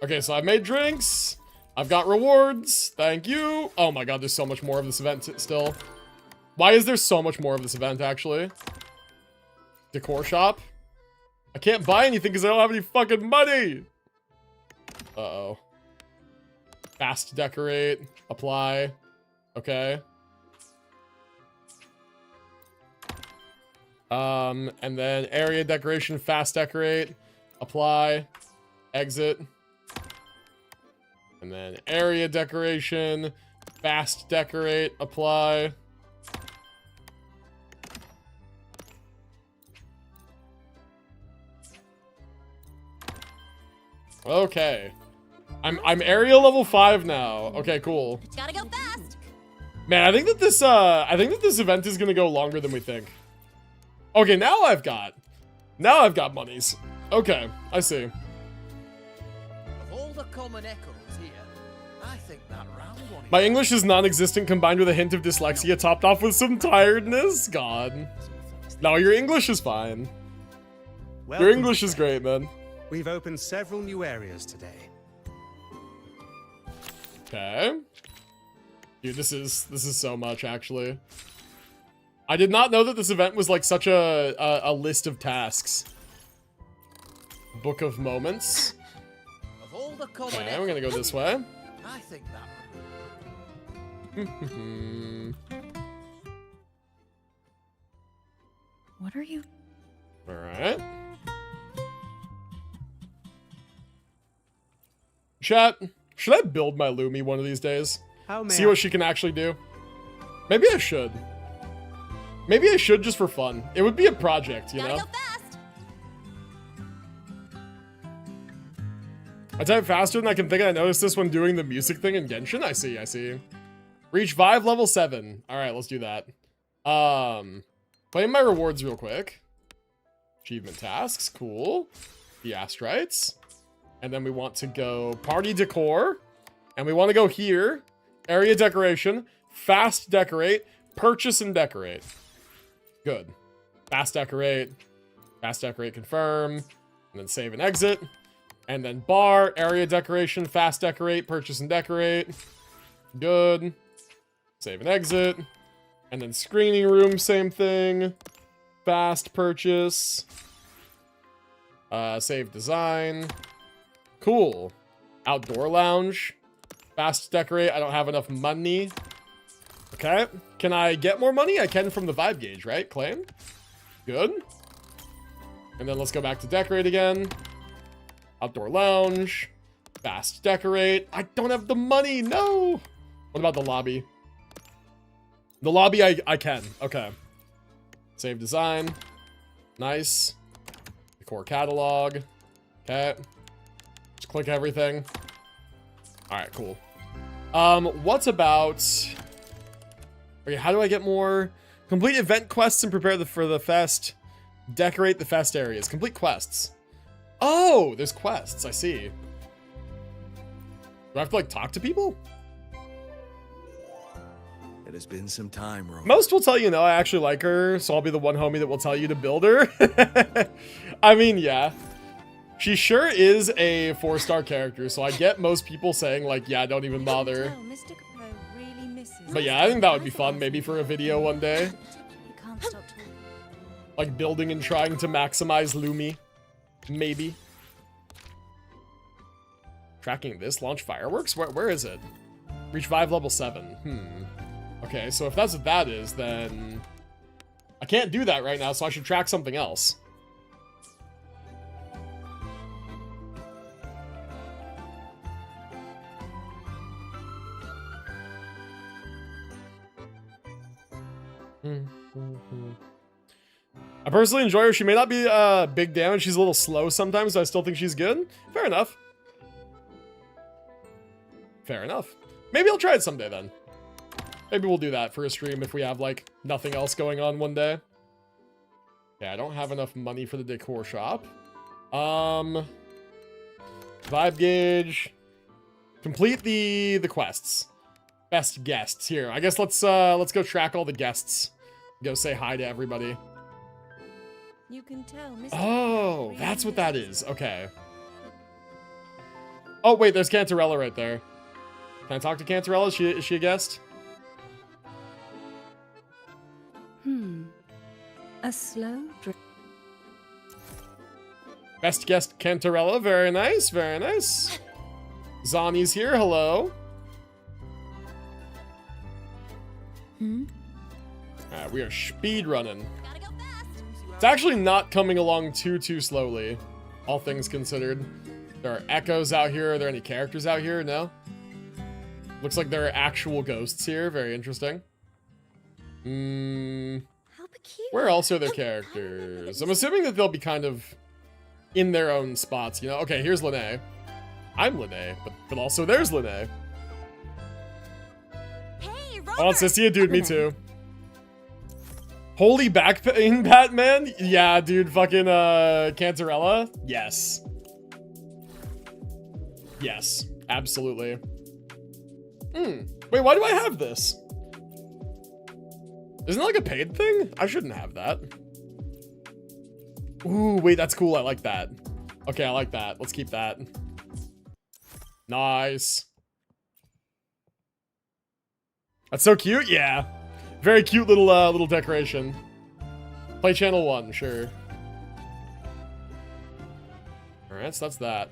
Okay, so I've made drinks. I've got rewards. Thank you. Oh my god, there's so much more of this event still. Why is there so much more of this event, actually? Decor shop. I can't buy anything because I don't have any fucking money. Uh-oh. Fast decorate. Apply. Okay. And then area decoration, fast decorate. Apply. Exit. And then area decoration, fast decorate, apply. Okay. I'm area level 5 now. Okay, cool. Gotta go fast. Man, I think that this event is gonna go longer than we think. Okay, now I've got monies. Okay, I see. Of all the common echoes here, I think that round one. My English is non-existent combined with a hint of dyslexia topped off with some tiredness. God. No, your English is fine. Your English is great, man. We've opened several new areas today. Okay. Dude, this is so much, actually. I did not know that this event was like such a list of tasks. Book of moments. Of all the common Okay, we're gonna go this way. I think that. What are you? All right. Chat, should I build my Lumi one of these days? See what she can actually do? Maybe I should. Maybe I should just for fun. It would be a project, you know? Gotta go fast. I type faster than I can think. I noticed this when doing the music thing in Genshin. I see, I see. Reach Vive level 7. All right, let's do that. Claim my rewards real quick. Achievement tasks, cool. The Astrites. And then we want to go party decor. And we want to go here. Area decoration. Fast decorate. Purchase and decorate. Good. Fast decorate. Fast decorate, confirm. And then save and exit. And then bar, area decoration, fast decorate, purchase and decorate. Good. Save and exit. And then screening room, same thing. Fast purchase. Save design. Cool. Outdoor lounge. Fast decorate. I don't have enough money. Okay. Can I get more money? I can from the vibe gauge, right? Claim. Good. And then let's go back to decorate again. Outdoor lounge. Fast decorate. I don't have the money. No. What about the lobby? The lobby, I can. Okay. Save design. Nice. The core catalog. Okay. Just click everything. All right, cool. What about... Okay, how do I get more? Complete event quests and prepare for the fest. Decorate the fest areas. Complete quests. Oh, there's quests. I see. Do I have to, like, talk to people? It has been some time, Roman. Most will tell you no, I actually like her, so I'll be the one homie that will tell you to build her. I mean, yeah. She sure is a 4-star character, so I get most people saying, like, yeah, don't even bother. But yeah, I think that would be fun, maybe for a video one day. Like, building and trying to maximize Lumi. Maybe. Tracking this? Launch fireworks? Where is it? Reach 5 level 7. Okay, so if that's what that is, then... I can't do that right now, so I should track something else. I personally enjoy her. She may not be big damage. She's a little slow sometimes, so I still think she's good. Fair enough. Fair enough. Maybe I'll try it someday then. Maybe we'll do that for a stream if we have, like, nothing else going on one day. Yeah, I don't have enough money for the decor shop. Vibe gauge. Complete the quests. Best guests here. I guess let's go track all the guests. Go say hi to everybody. You can tell, Mr. Oh, that's what that is. Okay. Oh, wait, there's Cantarella right there. Can I talk to Cantarella? Is she a guest? A slow drip. Best guest Cantarella. Very nice, very nice. Zani's here. Hello. Alright, we are speed running. It's actually not coming along too slowly, all things considered. There are echoes out here. Are there any characters out here? No? Looks like there are actual ghosts here. Very interesting. Where else are there characters? I'm assuming that they'll be kind of in their own spots, you know? Okay, here's Lene. I'm Lene, but also there's Lene. Hey, Oh, Sissia, dude, me too. Holy back pain, Batman? Yeah, dude, fucking, Cantarella? Yes. Yes, absolutely. Wait, why do I have this? Isn't it like a paid thing? I shouldn't have that. Ooh, wait, that's cool. I like that. Okay, I like that. Let's keep that. Nice. That's so cute. Yeah. Very cute little decoration. Play channel 1, sure. Alright, so that's that.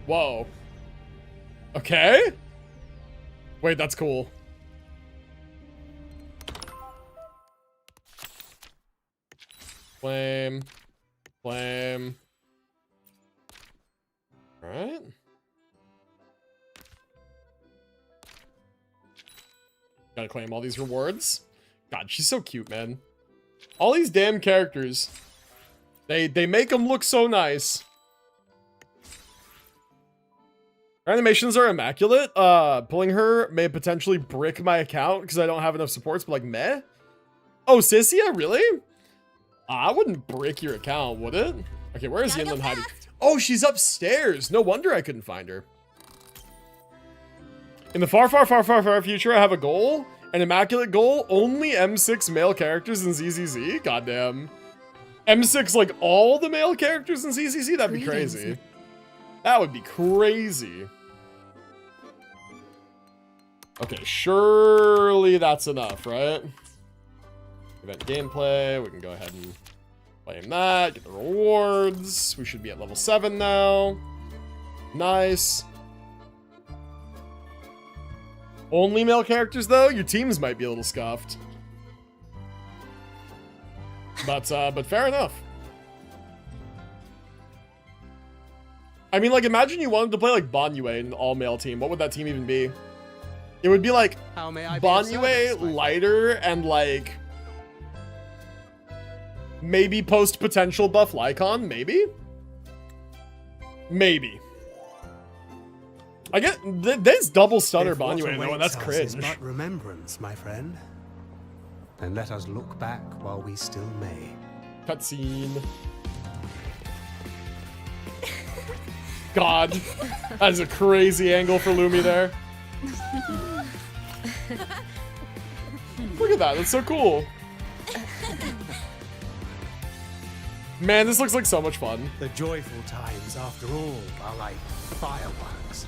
Whoa. Okay. Wait, that's cool. Flame. Flame. Alright. Gotta claim all these rewards. God, she's so cute, man. All these damn characters. They make them look so nice. Her animations are immaculate. Pulling her may potentially brick my account because I don't have enough supports, but like, meh? Oh, Sissia, really? I wouldn't brick your account, would it? Okay, where is Yinlin hiding? Oh, she's upstairs. No wonder I couldn't find her. In the far future, I have a goal. An immaculate goal. Only M6 male characters in ZZZ? Goddamn. M6, like, all the male characters in ZZZ? That'd be crazy. That would be crazy. Okay, surely that's enough, right? Event gameplay. We can go ahead and claim that. Get the rewards. We should be at level 7 now. Nice. Only male characters, though? Your teams might be a little scuffed. But fair enough. I mean, like, imagine you wanted to play like Banyue in an all-male team. What would that team even be? It would be like Banyue, lighter, and like maybe post potential buff Lycon, maybe? Maybe. I get this double stunner Banyue though, and that's cringe. But remembrance, my friend. And let us look back while we still may. Cutscene. God, that is a crazy angle for Lumi there. Look at that, that's so cool. Man, this looks like so much fun. The joyful times, after all, are like fireworks.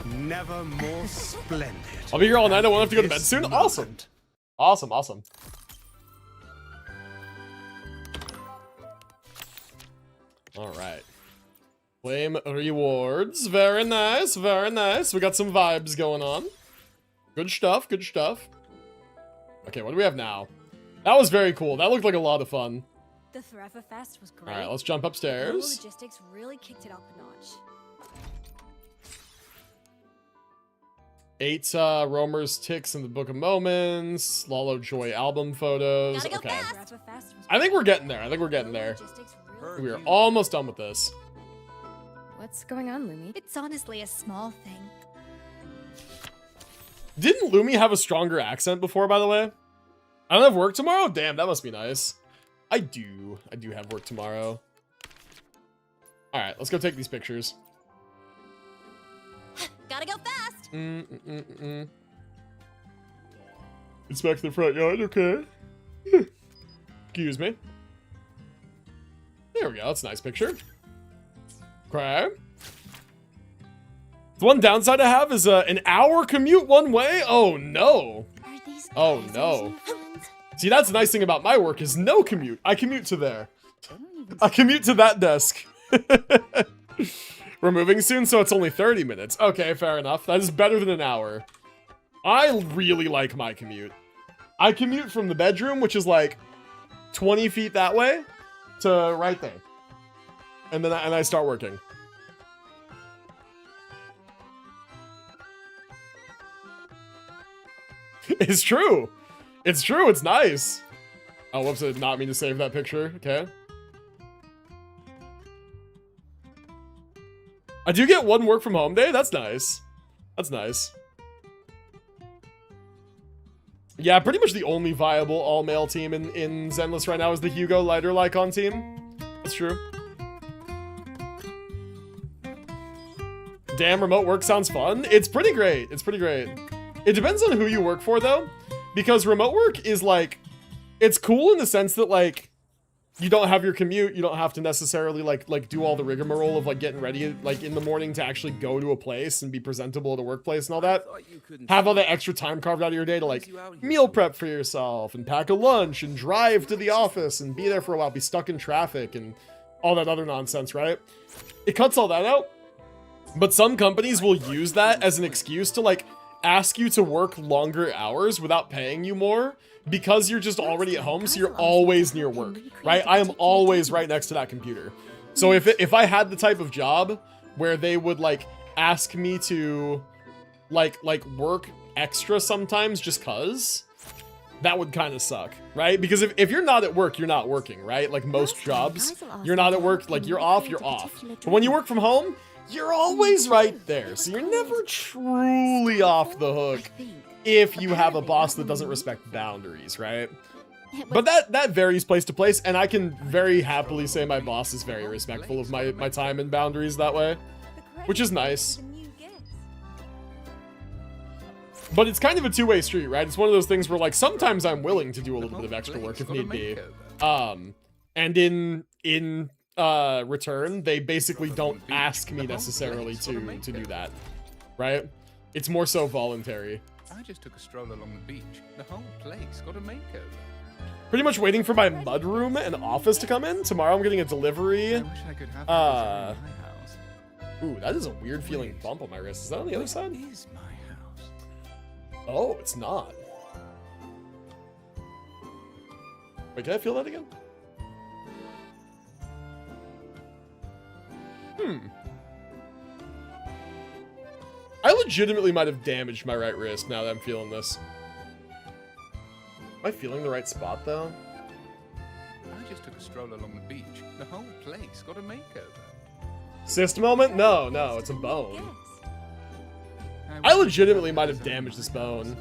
Never more splendid. I'll be here all night. I won't have to go to bed soon. Awesome. Awesome, awesome. All right. Claim rewards. Very nice, very nice. We got some vibes going on. Good stuff, good stuff. Okay, what do we have now? That was very cool. That looked like a lot of fun. The Forever Fest was great. All right, let's jump upstairs. Logistics really kicked it up a notch. 8 Roamer's ticks in the Book of Moments. Lalo Joy album photos. Okay. I think we're getting there. I think we're getting there. We are almost done with this. What's going on, Lumi? It's honestly a small thing. Didn't Lumi have a stronger accent before, by the way? I don't have work tomorrow? Damn, that must be nice. I do have work tomorrow. All right, let's go take these pictures. Gotta go fast. It's back to the front yard, okay. Excuse me. There we go, that's a nice picture. Okay. The one downside I have is an hour commute one way. Oh no. Oh no. See, that's the nice thing about my work is no commute. I commute to there. I commute to that desk. We're moving soon, so it's only 30 minutes. Okay, fair enough. That is better than an hour. I really like my commute. I commute from the bedroom, which is like 20 feet that way, to right there. And then I start working. It's true. It's true. It's nice. Oh, whoops. I did not mean to save that picture. Okay. I do get one work from home day. That's nice. That's nice. Yeah, pretty much the only viable all-male team in Zenless right now is the Hugo Lighter Lycon team. That's true. Damn, remote work sounds fun. It's pretty great. It's pretty great. It depends on who you work for, though. Because remote work is, like... It's cool in the sense that, like... You don't have your commute. You don't have to necessarily, like do all the rigmarole of, like, getting ready, like, in the morning to actually go to a place and be presentable at a workplace and all that. Have all that extra time carved out of your day to, like, meal prep for yourself and pack a lunch and drive to the office and be there for a while, be stuck in traffic and all that other nonsense, right? It cuts all that out. But some companies will use that as an excuse to, like, ask you to work longer hours without paying you more because you're just already at home, so you're always near work, right? I am always right next to that computer. So if I had the type of job where they would, like, ask me to, like work extra sometimes just cause, that would kind of suck, right? Because if you're not at work, you're not working, right? Like most jobs, you're not at work, like you're off. But when you work from home, you're always right there. So you're never truly off the hook if you have a boss that doesn't respect boundaries, right? But that varies place to place, and I can very happily say my boss is very respectful of my time and boundaries that way, which is nice. But it's kind of a two-way street, right? It's one of those things where, like, sometimes I'm willing to do a little bit of extra work if need be. And in return, they basically don't ask me necessarily to do that, right? It's more so voluntary. I just took a stroll along the beach. The whole place got a makeover. Pretty much waiting for my mudroom and office to come in. Tomorrow I'm getting a delivery. I wish I could have that in my house. Ooh, that is a weird feeling bump on my wrist. Is that on the other side? Is my house. Oh, it's not. Wait, can I feel that again? I legitimately might have damaged my right wrist now that I'm feeling this. Am I feeling the right spot, though? I just took a stroll along the beach. The whole place got a makeover. Cyst moment? No, no, it's a bone. I legitimately might have damaged this bone.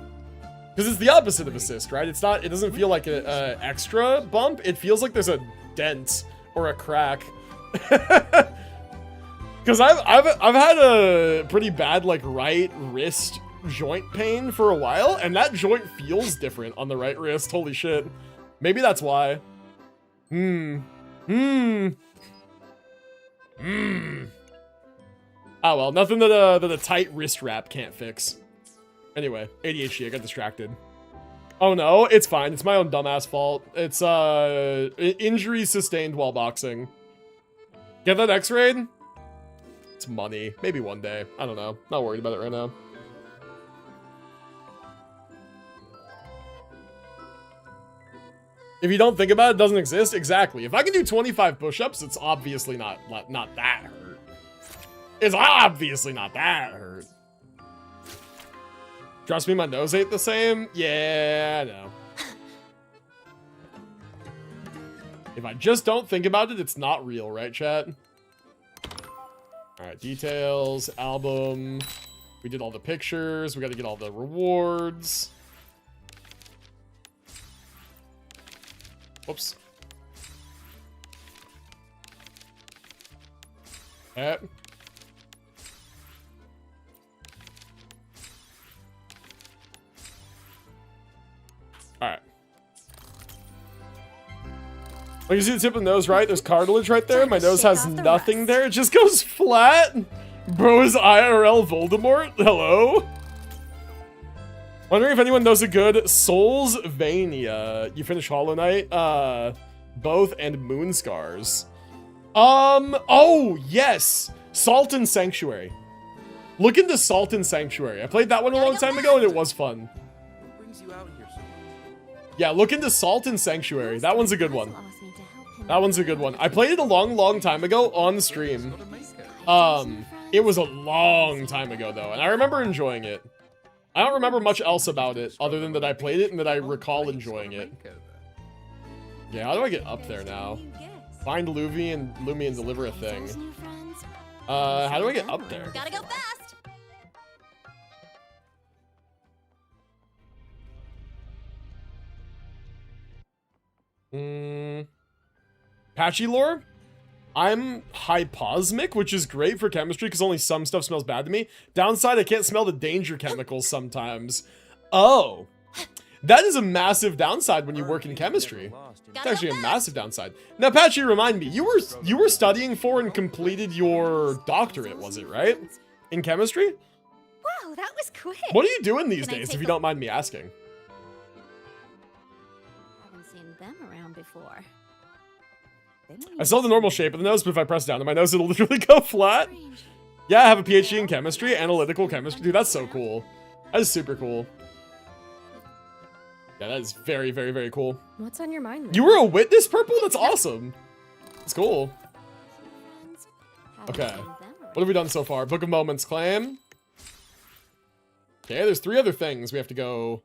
Because it's the opposite of a cyst, right? It's not, it doesn't feel like an extra bump. It feels like there's a dent or a crack. Because I've had a pretty bad, like, right wrist joint pain for a while, and that joint feels different on the right wrist. Holy shit. Maybe that's why. Oh well, nothing that a tight wrist wrap can't fix. Anyway, ADHD, I got distracted. Oh no, it's fine. It's my own dumbass fault. It's injury sustained while boxing. Get that x-rayed? It's money. Maybe one day. I don't know. Not worried about it right now. If you don't think about it, it doesn't exist. Exactly. If I can do 25 push-ups, it's obviously not that hurt. It's obviously not that hurt. Trust me, my nose ain't the same. Yeah, I know. If I just don't think about it, it's not real, right, chat? All right, details, album. We did all the pictures. We got to get all the rewards. Whoops. Okay. Alright. Oh, you see the tip of the nose, right? There's cartilage right there. My nose has nothing there. It just goes flat. Bro is IRL Voldemort. Hello? Wondering if anyone knows a good Soulsvania. You finish Hollow Knight? Both and Moonscars. Oh, yes. Salt and Sanctuary. Look into Salt and Sanctuary. I played that one a long time ago and it was fun. What brings you out here so much? Yeah, look into Salt and Sanctuary. That one's a good one. That one's a good one. I played it a long time ago on stream. It was a long time ago though, and I remember enjoying it. I don't remember much else about it other than that I played it and that I recall enjoying it. Yeah, how do I get up there now? Find Lumi and deliver a thing. How do I get up there? Gotta go fast. Patchy lore? I'm hyposmic, which is great for chemistry because only some stuff smells bad to me. Downside, I can't smell the danger chemicals sometimes. Oh. That is a massive downside when you work in chemistry. It's actually a massive downside. Now, Patchy, remind me, you were studying for and completed your doctorate, was it, right? In chemistry? Wow, that was quick. What are you doing these days, if you don't mind me asking? Haven't seen them around before. I still have the normal shape of the nose, but if I press down on my nose, it'll literally go flat. Yeah, I have a PhD in chemistry, analytical chemistry. Dude, that's so cool. That is super cool. Yeah, that is very, very, very cool. What's on your mind, Lou? You were a witness, Purple? That's awesome. That's cool. Okay. What have we done so far? Book of Moments claim. Okay, there's 3 other things we have to go.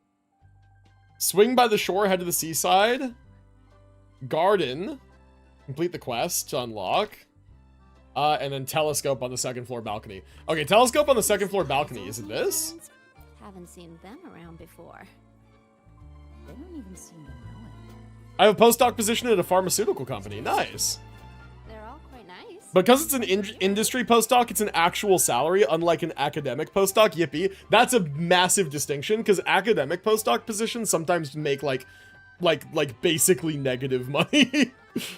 Swing by the shore, head to the seaside. Garden. Complete the quest to unlock. And then telescope on the 2nd floor balcony. Okay, telescope on the 2nd floor balcony. Is it this? Haven't seen them around before. They don't even seem to know it. I have a postdoc position at a pharmaceutical company. Nice. They're all quite nice. Because it's an industry postdoc, it's an actual salary, unlike an academic postdoc. Yippee. That's a massive distinction, because academic postdoc positions sometimes make like basically negative money.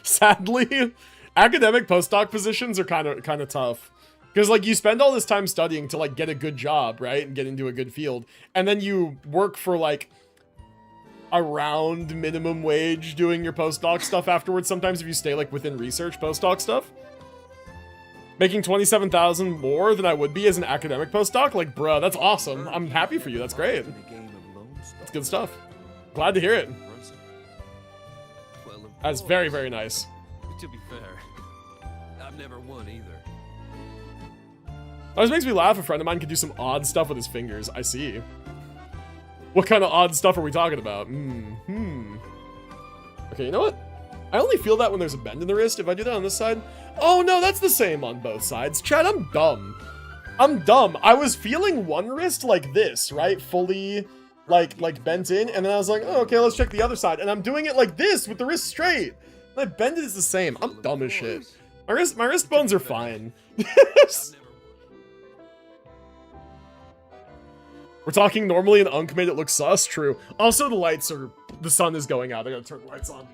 Sadly. Academic postdoc positions are kind of tough. Because like you spend all this time studying to like get a good job, right? And get into a good field. And then you work for like around minimum wage doing your postdoc stuff afterwards. Sometimes if you stay like within research postdoc stuff. Making 27,000 more than I would be as an academic postdoc. Like, bruh, that's awesome. I'm happy for you. That's great. It's good stuff. Glad to hear it. That's very, very nice. To be fair, I've never won either. Always makes me laugh. A friend of mine can do some odd stuff with his fingers. I see. What kind of odd stuff are we talking about? Okay, you know what? I only feel that when there's a bend in the wrist. If I do that on this side. Oh no, that's the same on both sides. Chad, I'm dumb. I'm dumb. I was feeling one wrist like this, right? Fully, like bent in. And then I was like, oh, okay, let's check the other side. And I'm doing it like this with the wrist straight. My bend is the same. I'm dumb as shit. My wrist bones are fine. We're talking normally an Unk made it look sus. True. Also, the sun is going out. I gotta turn the lights on.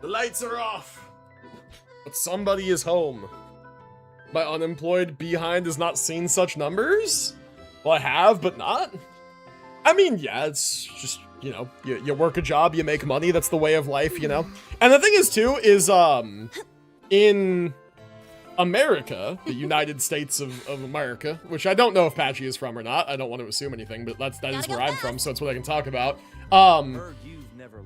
The lights are off. But somebody is home. My unemployed behind has not seen such numbers? Well, I have, but not. I mean, yeah, it's just, you know, you work a job, you make money. That's the way of life, you know? And the thing is, too, is, in America, the United States of America, which I don't know if Patchy is from or not. I don't want to assume anything, but that is where I'm from, so that's what I can talk about.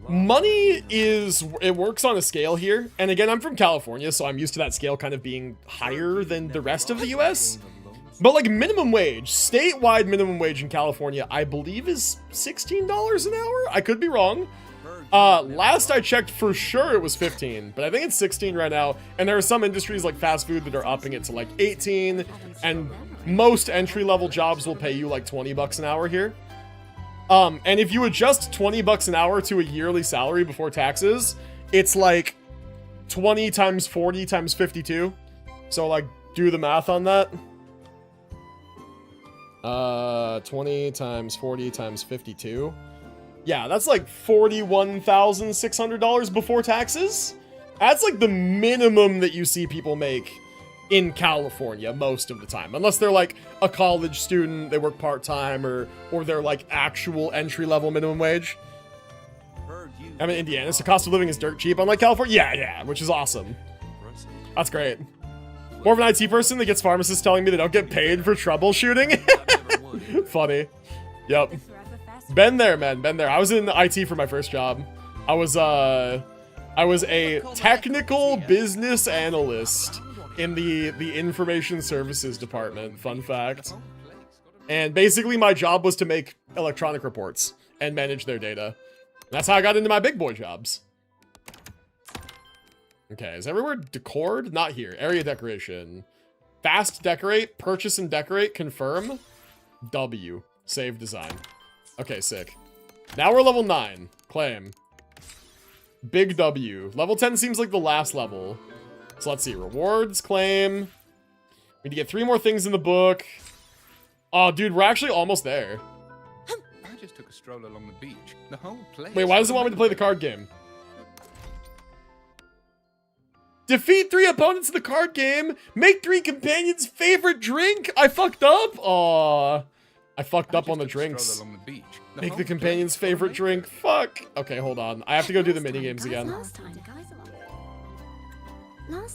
Money it works on a scale here. And again, I'm from California, so I'm used to that scale kind of being higher than the rest of the US. But like minimum wage, statewide minimum wage in California, I believe is $16 an hour. I could be wrong. Last I checked, for sure it was 15, but I think it's 16 right now. And there are some industries like fast food that are upping it to like 18, and most entry-level jobs will pay you like 20 bucks an hour here. And if you adjust 20 bucks an hour to a yearly salary before taxes, it's like 20 times 40 times 52. So like, do the math on that. 20 times 40 times 52. Yeah, that's like $41,600 before taxes. That's like the minimum that you see people make in California most of the time. Unless they're like a college student, they work part-time, or they're like actual entry-level minimum wage. I'm in Indiana, so cost of living is dirt cheap, unlike California. Yeah, which is awesome. That's great. More of an IT person that gets pharmacists telling me they don't get paid for troubleshooting. Funny. Yep. Been there, man. Been there. I was in IT for my first job. I was a technical business analyst in the information services department. Fun fact. And basically my job was to make electronic reports and manage their data. That's how I got into my big boy jobs. Okay, is everywhere decored? Not here. Area decoration. Fast decorate, purchase and decorate, confirm. W. Save design. Okay, sick. Now we're level 9. Claim. Big W. Level 10 seems like the last level. So let's see. Rewards, claim. We need to get 3 more things in the book. Oh, dude, we're actually almost there. I just took a stroll along the beach. The whole place. Wait, why does it want me to play the card game? Defeat 3 opponents in the card game. Make 3 companions' favorite drink. I fucked up. Aw. I fucked up on the drinks. Make the companion's favorite drink. Fuck. Okay, hold on. I have to go do the minigames again. Last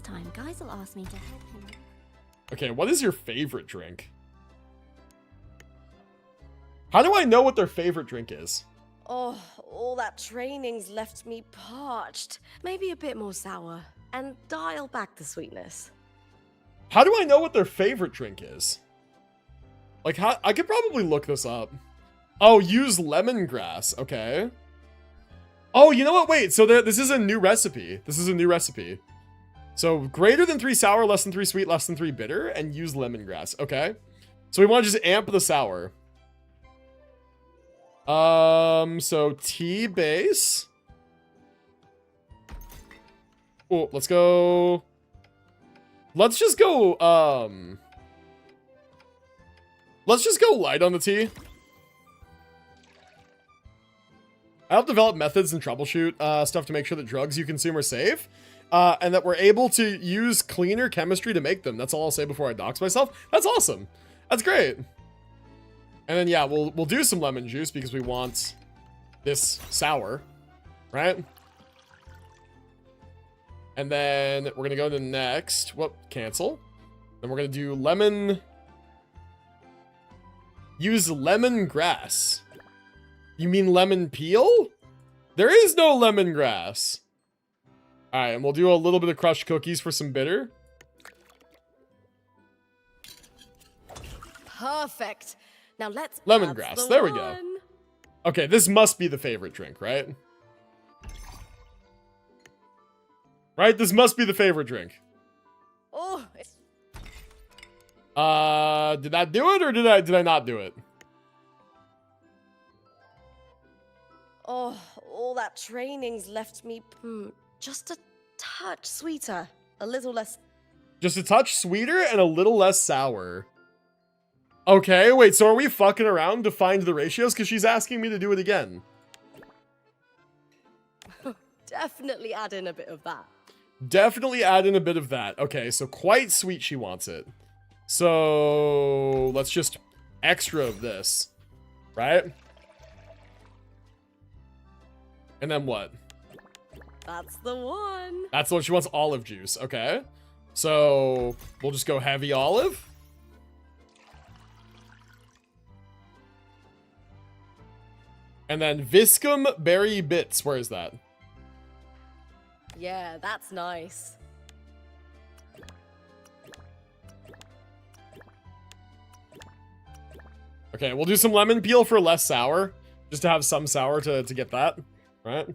time, Geisel asked me to help him. Okay, what is your favorite drink? How do I know what their favorite drink is? Oh, all that training's left me parched. Maybe a bit more sour. And dial back the sweetness. How do I know what their favorite drink is? Like, how I could probably look this up. Oh, use lemongrass. Okay. Oh, you know what? Wait, so this is a new recipe. This is a new recipe. So greater than 3 sour, less than 3 sweet, less than 3 bitter, and use lemongrass. Okay. So we want to just amp the sour. So tea base. Oh, let's go. Let's just go light on the tea. I help develop methods and troubleshoot stuff to make sure that drugs you consume are safe. And that we're able to use cleaner chemistry to make them. That's all I'll say before I dox myself. That's awesome. That's great. And then, yeah, we'll do some lemon juice because we want this sour, right? And then we're going to go to next. Whoop, cancel. Then we're going to do lemon. Use lemongrass. You mean lemon peel? There is no lemongrass. All right, and we'll do a little bit of crushed cookies for some bitter. Perfect. Now let's Lemongrass. There we go. Okay, this must be the favorite drink, right? Right? This must be the favorite drink. Oh. Did I do it or did I not do it? Oh, all that training's left me just a touch sweeter, a little less. Just a touch sweeter and a little less sour. Okay, wait, so are we fucking around to find the ratios? Because she's asking me to do it again. Definitely add in a bit of that. Definitely add in a bit of that. Okay, so quite sweet she wants it. So let's just extra of this, right? And then what? That's the one. That's the one. She wants olive juice. Okay. So we'll just go heavy olive. And then Viscum Berry Bits. Where is that? Yeah, that's nice. Okay, we'll do some lemon peel for less sour. Just to have some sour to get that. Right?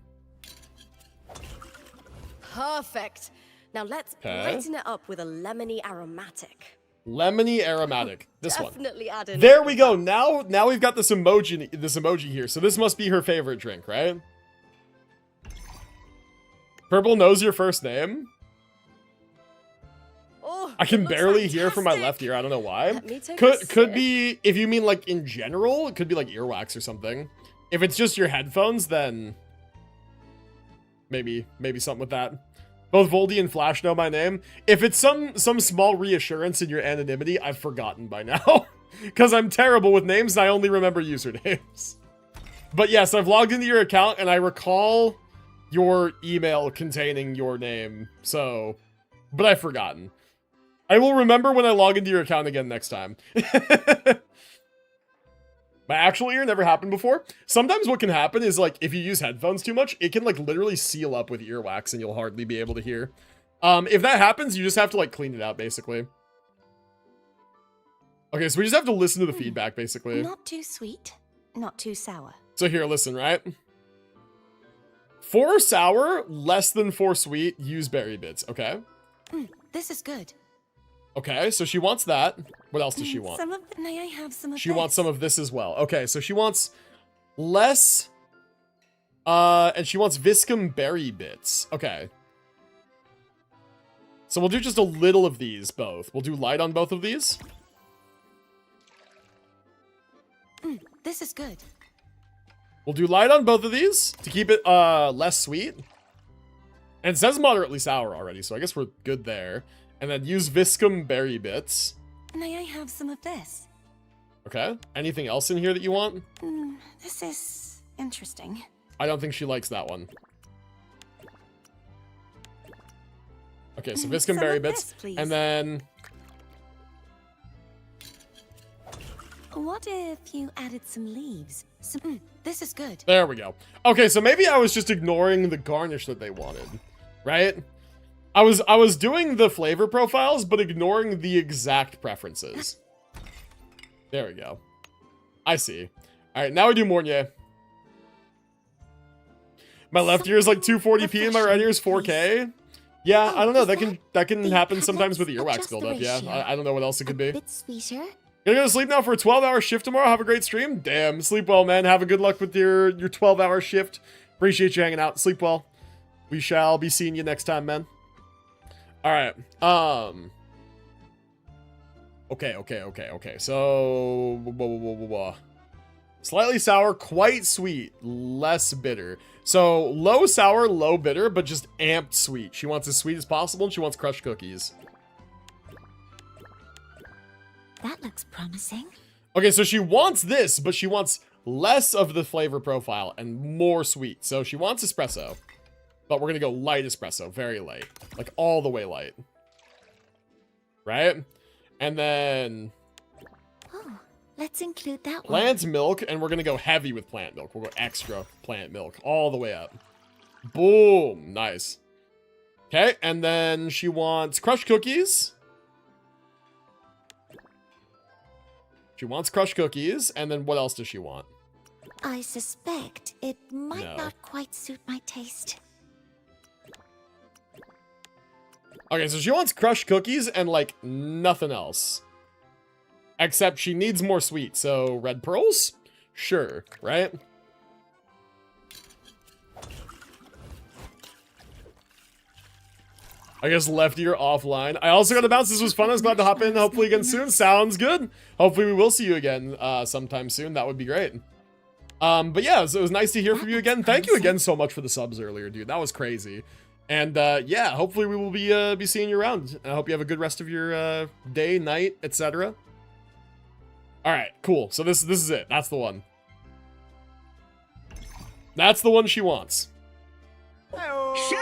Perfect. Now let's brighten it up with a lemony aromatic. Lemony aromatic. This one. Definitely add in. There we go. Now we've got this emoji here. So this must be her favorite drink, right? Purple knows your first name. Oh, I can barely hear from my left ear. I don't know why. Let me take a Could sip. be, if you mean like in general, it could be like earwax or something. If it's just your headphones, then maybe something with that. Both Voldy and Flash know my name. If it's some small reassurance in your anonymity, I've forgotten by now. Because I'm terrible with names and I only remember usernames. But yes, I've logged into your account and I recall your email containing your name. So, but I've forgotten. I will remember when I log into your account again next time. My actual ear never happened before. Sometimes what can happen is like if you use headphones too much, it can like literally seal up with earwax and you'll hardly be able to hear. If that happens, you just have to like clean it out basically. Okay, so we just have to listen to the feedback basically. Not too sweet, not too sour. So here, listen, right? 4 sour, less than 4 sweet, use berry bits, okay? This is good. Okay, so she wants that. What else does she want? May I have some of She this? wants some of this as well. Okay, so she wants less, and she wants Viscum Berry Bits. Okay. So we'll do just a little of these both. We'll do light on both of these. This is good. We'll do light on both of these to keep it less sweet. And it says moderately sour already, so I guess we're good there. And then use Viscum Berry Bits. May I have some of this? Okay. Anything else in here that you want? This is interesting. I don't think she likes that one. Okay, so Viscum Some Berry of Bits. this, please. And then... What if you added some leaves? This is good. There we go. Okay, so maybe I was just ignoring the garnish that they wanted, right? I was doing the flavor profiles, but ignoring the exact preferences. There we go. I see. All right, now we do Mornier. My left ear is like 240p and my right ear is 4K. Yeah, I don't know. That can happen sometimes with earwax buildup. Yeah, I don't know what else it could be. Bit sweeter. Gonna go to sleep now for a 12-hour shift tomorrow. Have a great stream. Damn, sleep well, man. Have a good luck with your 12-hour shift. Appreciate you hanging out. Sleep well. We shall be seeing you next time, man. All right. Okay. So, slightly sour, quite sweet, less bitter. So, low sour, low bitter, but just amped sweet. She wants as sweet as possible, and she wants crushed cookies. That looks promising. Okay, so she wants this, but she wants less of the flavor profile and more sweet. So she wants espresso, but we're gonna go light espresso, very light, like all the way light, right? And then, Oh, Let's include that one. Plant milk, and we're gonna go heavy with plant milk. We'll go extra plant milk all the way up. Boom. Nice. Okay, and then she wants crushed cookies. She wants crushed cookies, and then what else does she want? I suspect it might No. not quite suit my taste. Okay, so she wants crushed cookies and, like, nothing else. Except she needs more sweet, so red pearls? Sure, right? I guess left ear offline. I also got to bounce. This was fun. I was glad to hop in. Hopefully again soon. Sounds good. Hopefully we will see you again sometime soon. That would be great. But yeah, so it was nice to hear from you again. Thank you again so much for the subs earlier, dude. That was crazy. And yeah, hopefully we will be seeing you around. I hope you have a good rest of your day, night, etc. All right, cool. So this is it. That's the one. That's the one she wants.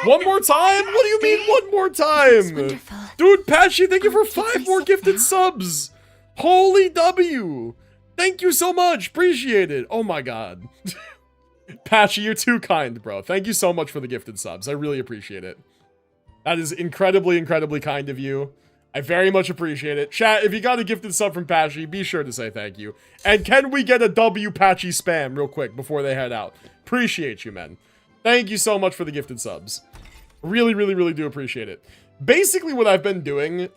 One more time? What do you mean one more time? Dude, Patchy, thank you for 5 more gifted subs. Holy W. Thank you so much. Appreciate it. Oh my god. Patchy, you're too kind, bro. Thank you so much for the gifted subs. I really appreciate it. That is incredibly, incredibly kind of you. I very much appreciate it. Chat, if you got a gifted sub from Patchy, be sure to say thank you. And can we get a W Patchy spam real quick before they head out? Appreciate you, men. Thank you so much for the gifted subs. Really, really, really do appreciate it. Basically, what I've been doing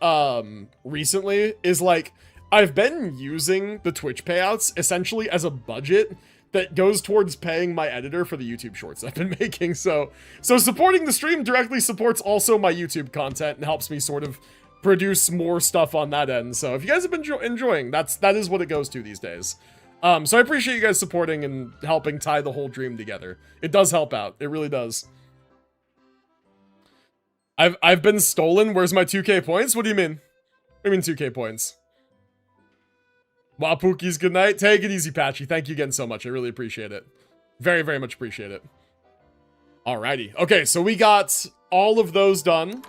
recently is, like, I've been using the Twitch payouts essentially as a budget that goes towards paying my editor for the YouTube shorts I've been making. So supporting the stream directly supports also my YouTube content and helps me sort of produce more stuff on that end. So if you guys have been enjoying, that is what it goes to these days. So I appreciate you guys supporting and helping tie the whole dream together. It does help out. It really does. I've been stolen. Where's my 2K points? What do you mean? What do you mean 2K points? Wapookies, good night. Take it easy, Patchy. Thank you again so much. I really appreciate it. Very, very much appreciate it. Alrighty. Okay, so we got all of those done.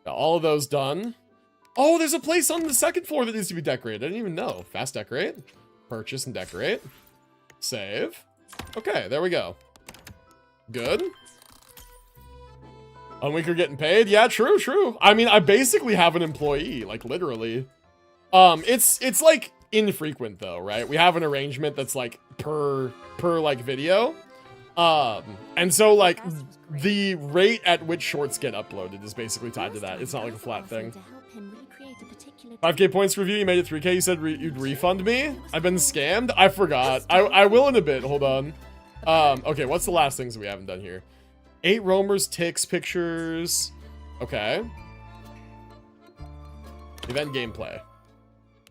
Got all of those done. Oh, there's a place on the second floor that needs to be decorated. I didn't even know. Fast decorate. Purchase and decorate. Save. Okay, there we go. Good. Unwinker getting paid? Yeah, true, true. I mean, I basically have an employee, like, literally. It's like infrequent though, right? We have an arrangement that's like per like video. And so like the rate at which shorts get uploaded is basically tied to that. It's not like a flat thing. 5K points review, you made it 3K, you said you'd refund me? I've been scammed? I forgot. I will in a bit, hold on. Okay, what's the last things we haven't done here? 8 roamers, ticks, pictures. Okay. Event gameplay.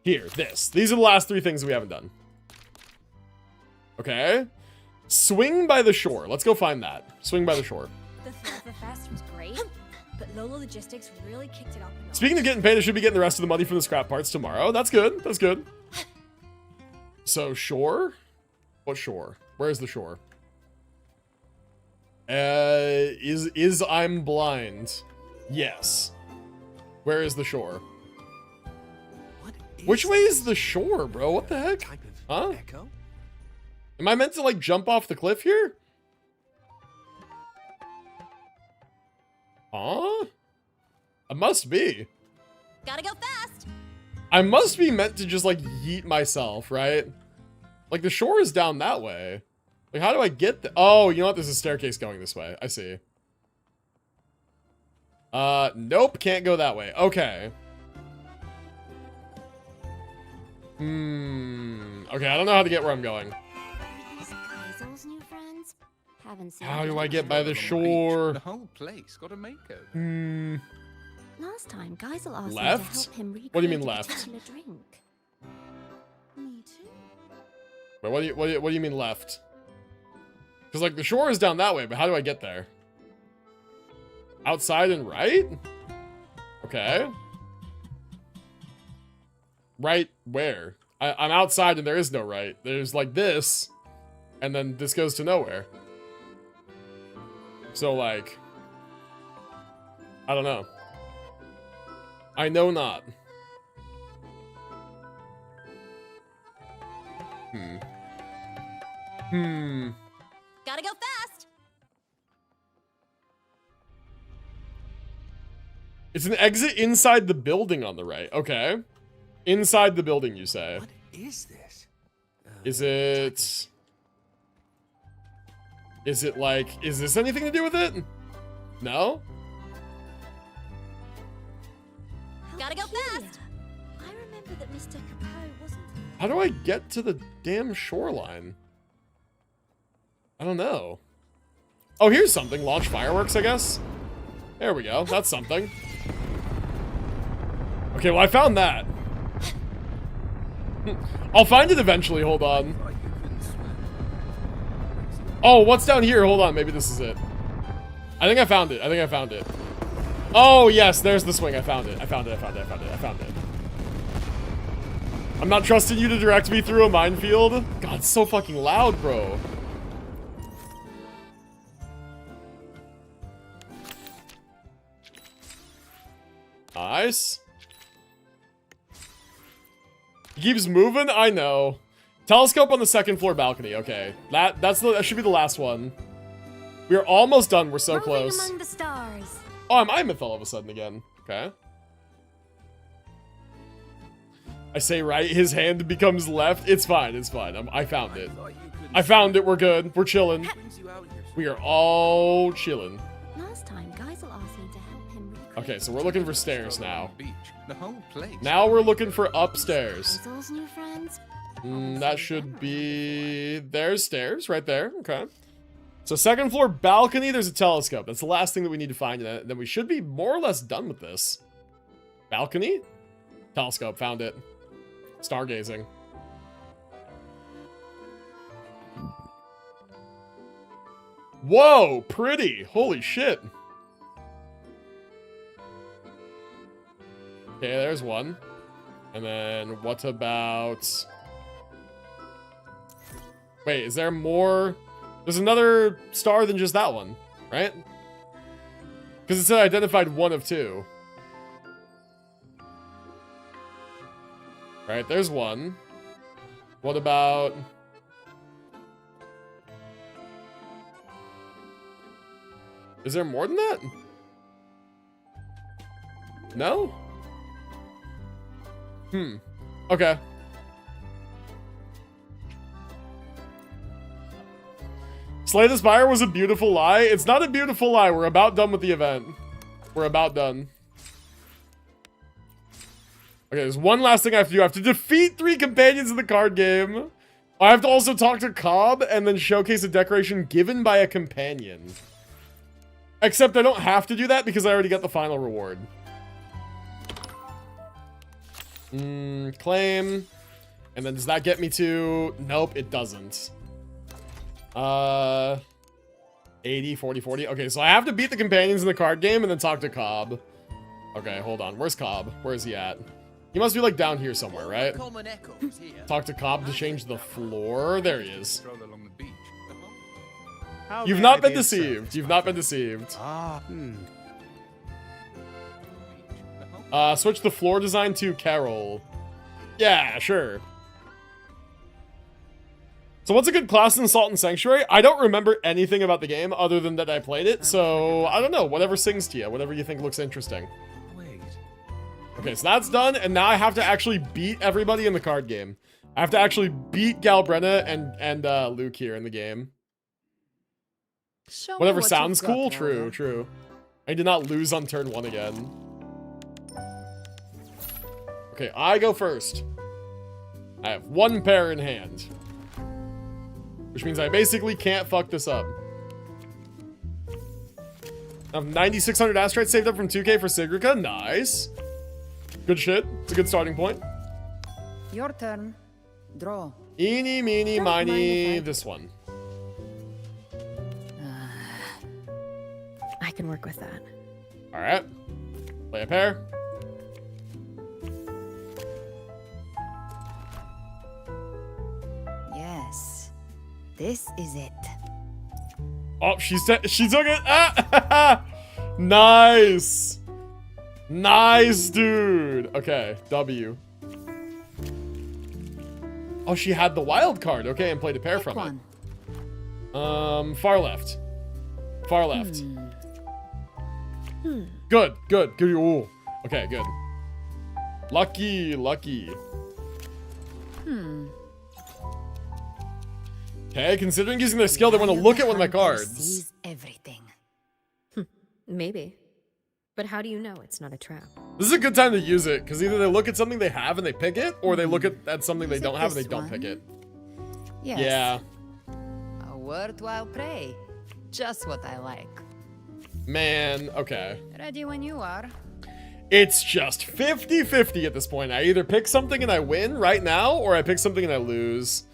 Here, this. These are the last 3 things we haven't done. Okay. Swing by the shore. Let's go find that. Swing by the shore. The Forever Fest was great, but Lola Logistics really kicked it up a notch. Speaking of getting paid, I should be getting the rest of the money from the scrap parts tomorrow. That's good. That's good. So, shore? What shore? Where's the shore? Is I'm blind? Yes. Where is the shore? Which way is the shore, bro? What the heck? Huh? Am I meant to, like, jump off the cliff here? Huh? I must be. Gotta go fast. I must be meant to just, like, yeet myself, right? Like, the shore is down that way. Like, how do I get there? Oh, you know what? There's a staircase going this way. I see. Nope. Can't go that way. Okay. Okay, I don't know how to get where I'm going. New friends? Haven't seen How them do I get in by the shore? The whole place got a makeover. Last time, Geisel asked Left? me to help him recreate What do you mean a left? particular drink. Me too. Wait, what do you mean left? Because, like, the shore is down that way, but how do I get there? Outside and right? Okay. Right where? I'm outside and there is no right. There's, like, this, and then this goes to nowhere. So, like, I don't know. I know not. Gotta go fast. It's an exit inside the building on the right. Okay. Inside the building, you say. What is this? Is it like, is this anything to do with it? No? Gotta go fast. I remember that Mr. Capone wasn't. How do I get to the damn shoreline? I don't know. Oh, here's something. Launch fireworks, I guess. There we go. That's something. Okay, well, I found that. I'll find it eventually. Hold on. Oh, what's down here? Hold on. Maybe this is it. I think I found it. I think I found it. Oh, yes. There's the swing. I found it. I found it. I found it. I found it. I found it. I'm not trusting you to direct me through a minefield. God, it's so fucking loud, bro. Nice. He keeps moving? I know. Telescope on the second floor balcony. Okay. That should be the last one. We're almost done. We're so close. Among the stars. Oh, I'm Aemeath all of a sudden again. Okay. I say right, his hand becomes left. It's fine. It's fine. I found it. I found it. We're good. We're chilling. We are all chilling. Last time, guys will ask me to help him. Okay, so we're looking for stairs now. The whole place. Now we're looking for upstairs. Hazel's new friends. That should be... There's stairs right there. Okay. So second floor balcony, there's a telescope. That's the last thing that we need to find. And then we should be more or less done with this. Balcony? Telescope, found it. Stargazing. Whoa, pretty. Holy shit. Okay, there's one. And then what about... Wait, is there more? There's another star than just that one, right? Because it said identified one of two. Right, there's one. What about... Is there more than that? No? Okay. Slay the Spire was a beautiful lie. It's not a beautiful lie. We're about done with the event. We're about done. Okay, there's one last thing I have to do. I have to defeat 3 companions in the card game. I have to also talk to Cobb and then showcase a decoration given by a companion. Except I don't have to do that because I already got the final reward. Claim. And then does that get me to... Nope, it doesn't. 80, 40, 40. Okay, so I have to beat the companions in the card game and then talk to Cobb. Okay, hold on. Where's Cobb? Where is he at? He must be like down here somewhere, right? Talk to Cobb to change the floor. There he is. You've not been deceived. You've not been deceived. Switch the floor design to Carol. Yeah, sure. So what's a good class in Salt and Sanctuary? I don't remember anything about the game other than that I played it, so I don't know. Whatever sings to you. Whatever you think looks interesting. Okay, so that's done, and now I have to actually beat everybody in the card game. I have to actually beat Galbrenna and Luke here in the game. Whatever sounds cool. True, true. I did not lose on turn 1 again. Okay, I go first. I have 1 pair in hand. Which means I basically can't fuck this up. I have 9,600 astrites saved up from 2K for Sigrica. Nice. Good shit. It's a good starting point. Your turn. Draw. Eeny, meeny, miny. This one. I can work with that. Alright. Play a pair. Yes. This is it. Oh, she took it. Ah! Nice. Nice, dude. Okay, W. Oh, she had the wild card. Okay, and played a pair from it. Far left. Far left. Good, good, good. Ooh. Okay, good. Lucky, lucky. Okay, considering using their skill, they want to look at one of my cards. Sees everything. Maybe. But how do you know it's not a trap? This is a good time to use it, because either they look at something they have and they pick it, or they look at something they don't have and they don't pick it. Yes. Yeah. A worthwhile prey. Just what I like. Man, okay. Ready when you are. It's just 50-50 at this point. I either pick something and I win right now, or I pick something and I lose.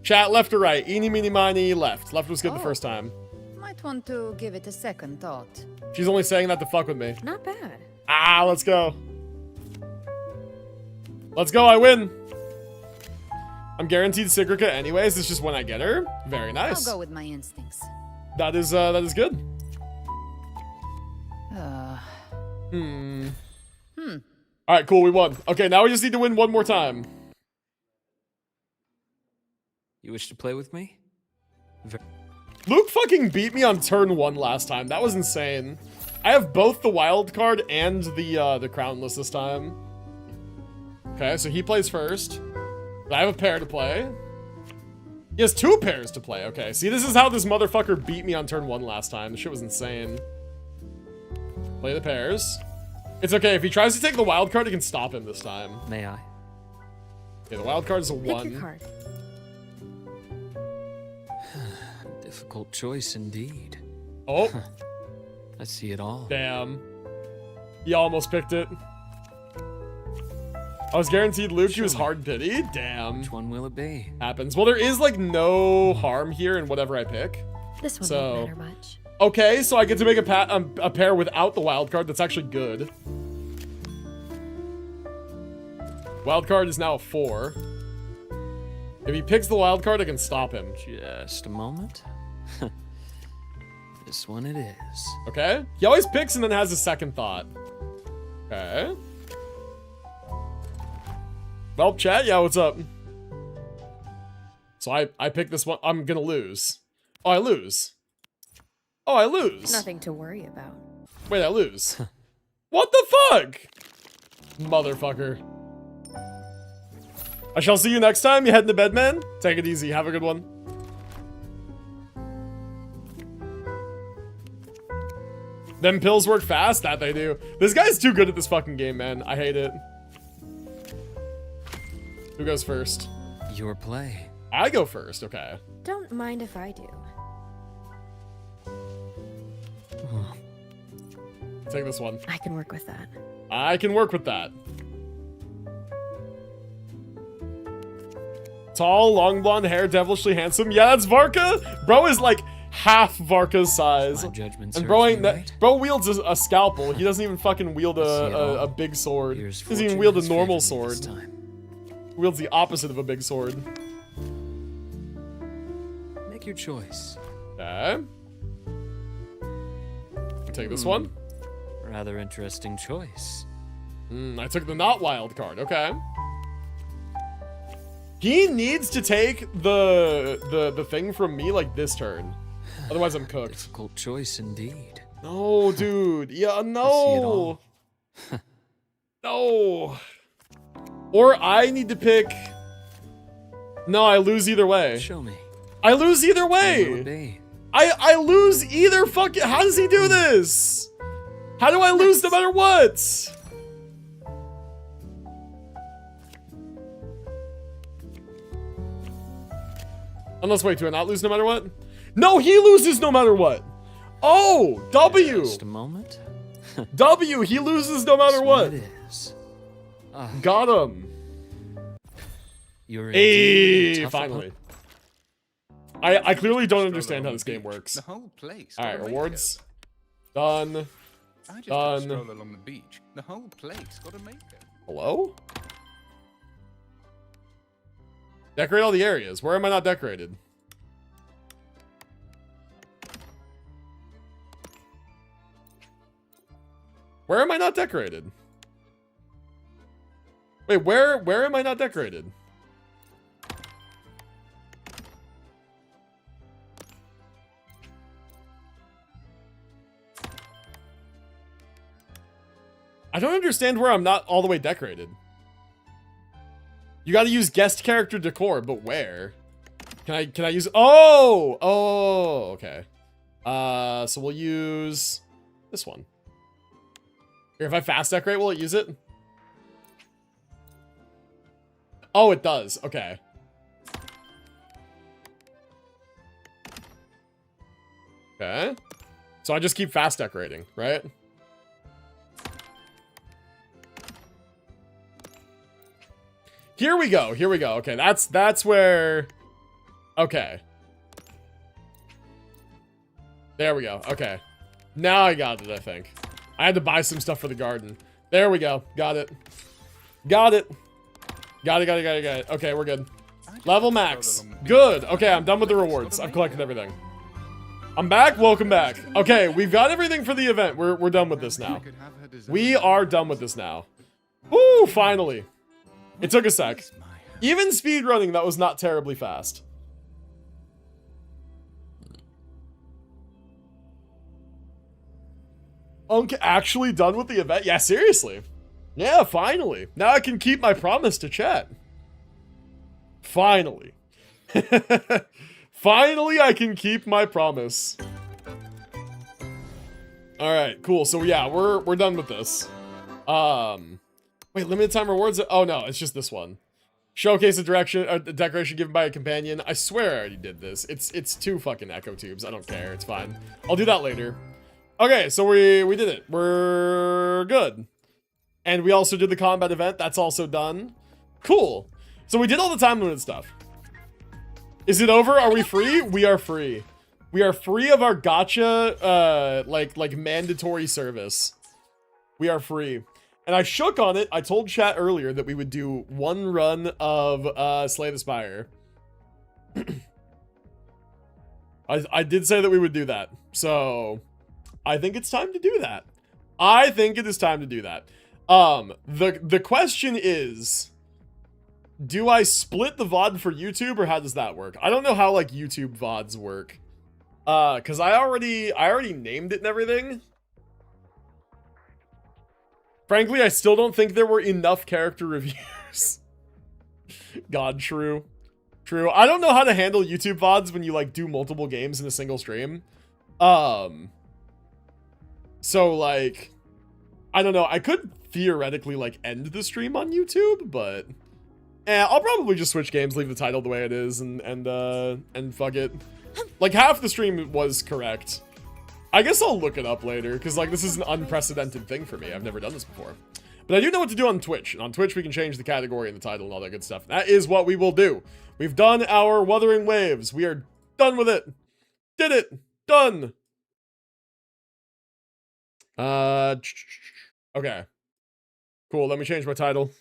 Chat, left or right? Eeny, meeny, miny, left. Left was good the first time. Might want to give it a second thought. She's only saying that to fuck with me. Not bad. Ah, let's go. Let's go, I win. I'm guaranteed Sigrika anyways. It's just when I get her. Very nice. I'll go with my instincts. That is good. All right, cool. We won. Okay, now we just need to win one more time. You wish to play with me? Luke fucking beat me on turn 1 last time. That was insane. I have both the wild card and the crownless this time. Okay, so he plays first. I have a pair to play. He has 2 pairs to play. Okay, see, this is how this motherfucker beat me on turn 1 last time. This shit was insane. Play the pairs. It's okay. If he tries to take the wild card, he can stop him this time. May I? Okay, the wild card is a 1. Pick your card. Difficult choice indeed. Oh. I see it all. Damn. He almost picked it. I was guaranteed Luke. He was hard pity. Damn. Which one will it be? Happens. Well, there is like no harm here in whatever I pick. This one won't matter much. Okay, so I get to make a pair without the wild card. That's actually good. Wild card is now a 4. If he picks the wild card, I can stop him. Just a moment. This one it is. Okay. He always picks and then has a second thought. Okay. Well, chat, yeah, what's up? So I pick this one. I'm gonna lose. Oh, I lose. Oh, I lose. Nothing to worry about. Wait, I lose. What the fuck? Motherfucker. I shall see you next time. You heading to bed, man? Take it easy. Have a good one. Them pills work fast? That they do. This guy's too good at this fucking game, man. I hate it. Who goes first? Your play. I go first, okay. Don't mind if I do. Take this one. I can work with that. I can work with that. Tall, long blonde hair, devilishly handsome. Yeah, that's Varka. Bro is like half Varka's size. My judgment And bro ain't that. right. Bro wields a scalpel. He doesn't even fucking wield a big sword. He doesn't even wield a normal sword. He wields the opposite of a big sword. Make your choice. Okay. Take this one. Rather interesting choice. I took the not wild card. Okay. He needs to take the thing from me like this turn. Otherwise I'm cooked. Difficult choice indeed. No, dude. Yeah, no. No. Or I need to pick. No, I lose either way. Show me. I lose either way. I lose either fucking. How does he do this? How do I lose no matter what? Unless, wait, do I not lose no matter what? No, he loses no matter what. Oh, W. Just a moment. W, he loses no matter what. It is. Got him. You're Hey, finally. I clearly don't understand how this game works. The whole place. All right, rewards. Done. I just took a stroll along the beach. The whole place got a makeover. Hello? Decorate all the areas. Where am I not decorated? Where am I not decorated? Wait, where am I not decorated? I don't understand where I'm not all the way decorated. You gotta use guest character decor, but where? Can I use, oh, okay. So we'll use this one. Here, if I fast decorate, will it use it? Oh, it does, okay. Okay. So I just keep fast decorating, right? Here we go. Here we go. Okay, that's where... Okay. There we go. Okay. Now I got it, I think. I had to buy some stuff for the garden. There we go. Got it. Got it. Got it. Okay, we're good. Level max. Good. Okay, I'm done with the rewards. I've collected everything. I'm back. Welcome back. Okay, we've got everything for the event. We're done with this now. We are done with this now. Woo, finally. It took a sec. Even speedrunning, that was not terribly fast. Unk actually done with the event? Yeah, seriously. Yeah, finally. Now I can keep my promise to chat. Finally. Finally, I can keep my promise. Alright, cool. So yeah, we're done with this. Wait, limited time rewards? Oh no, it's just this one. Showcase a decoration given by a companion. I swear I already did this. It's 2 fucking echo tubes. I don't care. It's fine. I'll do that later. Okay, so we did it. We're good. And we also did the combat event. That's also done. Cool. So we did all the time limited stuff. Is it over? Are we free? We are free. We are free of our gacha, like mandatory service. We are free. And I shook on it. I told chat earlier that we would do 1 run of Slay the Spire. I did say that we would do that. So I think it's time to do that. I think it is time to do that. The question is, do I split the VOD for YouTube or how does that work? I don't know how like YouTube VODs work. Cause I already named it and everything. Frankly, I still don't think there were enough character reviews. God, true. True. I don't know how to handle YouTube VODs when you like do multiple games in a single stream. So like, I don't know. I could theoretically like end the stream on YouTube, but I'll probably just switch games, leave the title the way it is, and fuck it. Like half the stream was correct. I guess I'll look it up later, because like this is an unprecedented thing for me. I've never done this before. But I do know what to do on Twitch. And on Twitch we can change the category and the title and all that good stuff. That is what we will do. We've done our Wuthering Waves. We are done with it. Did it. Done. Okay. Cool, let me change my title.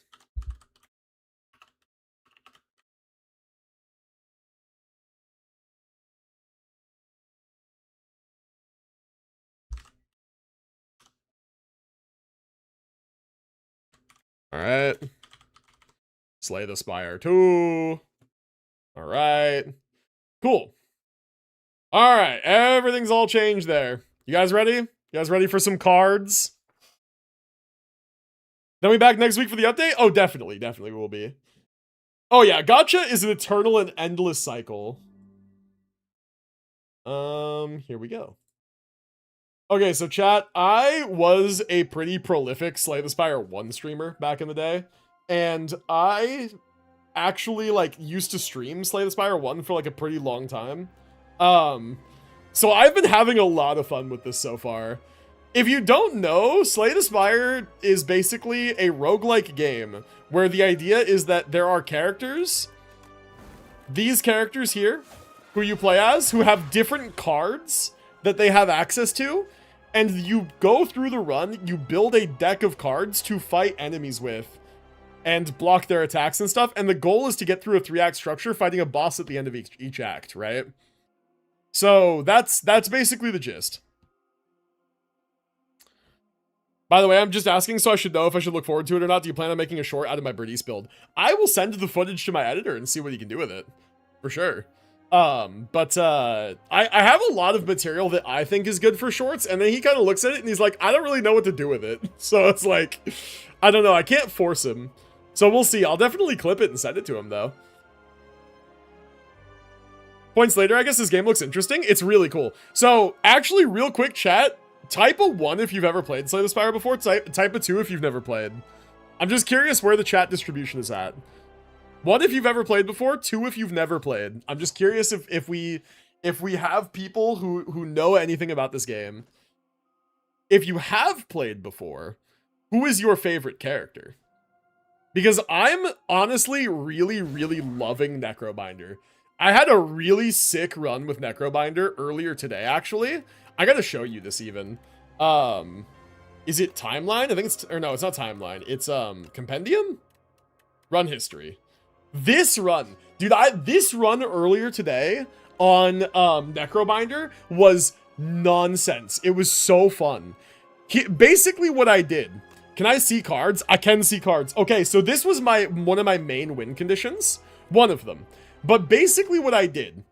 Alright. Slay the Spire 2. Alright. Cool. Alright, everything's all changed there. You guys ready? You guys ready for some cards? Then we back next week for the update? Oh, definitely we will be. Oh yeah, gacha is an eternal and endless cycle. Here we go. Okay, so chat, I was a pretty prolific Slay the Spire 1 streamer back in the day, and I actually, like, used to stream Slay the Spire 1 for, like, a pretty long time. So I've been having a lot of fun with this so far. If you don't know, Slay the Spire is basically a roguelike game, where the idea is that there are characters, these characters here, who you play as, who have different cards that they have access to, and you go through the run, you build a deck of cards to fight enemies with, and block their attacks and stuff, and the goal is to get through a 3-act structure, fighting a boss at the end of each act, right? So that's basically the gist. By the way, I'm just asking so I should know if I should look forward to it or not. Do you plan on making a short out of my Bernice build? I will send the footage to my editor and see what he can do with it. For sure. I have a lot of material that I think is good for shorts, and then he kind of looks at it and he's like, I don't really know what to do with it. So it's like, I don't know, I can't force him. So we'll see. I'll definitely clip it and send it to him, though. Points later, I guess this game looks interesting. It's really cool. So, actually, real quick, chat, type a 1 if you've ever played Slay the Spire before, type a 2 if you've never played. I'm just curious where the chat distribution is at. 1 if you've ever played before, 2 if you've never played. I'm just curious if we have people who know anything about this game. If you have played before, who is your favorite character? Because I'm honestly really, really loving Necrobinder. I had a really sick run with Necrobinder earlier today, actually. I gotta show you this even. Is it Timeline? I think it's, or no, it's not Timeline. It's, Compendium? Run history. This run, dude, this run earlier today on, Necrobinder was nonsense. It was so fun. Basically what I did, can I see cards? I can see cards. Okay, so this was one of my main win conditions. One of them. But basically what I did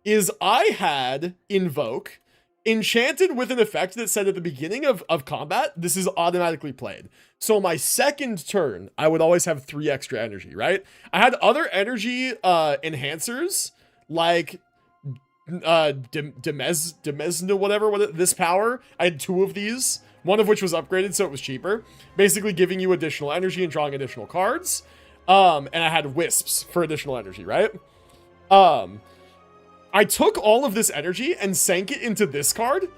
is I had Invoke enchanted with an effect that said at the beginning of combat, this is automatically played. So my second turn, I would always have 3 extra energy, right? I had other energy enhancers, like Demesna, whatever, this power. I had 2 of these, one of which was upgraded, so it was cheaper. Basically giving you additional energy and drawing additional cards. And I had Wisps for additional energy, right? I took all of this energy and sank it into this card,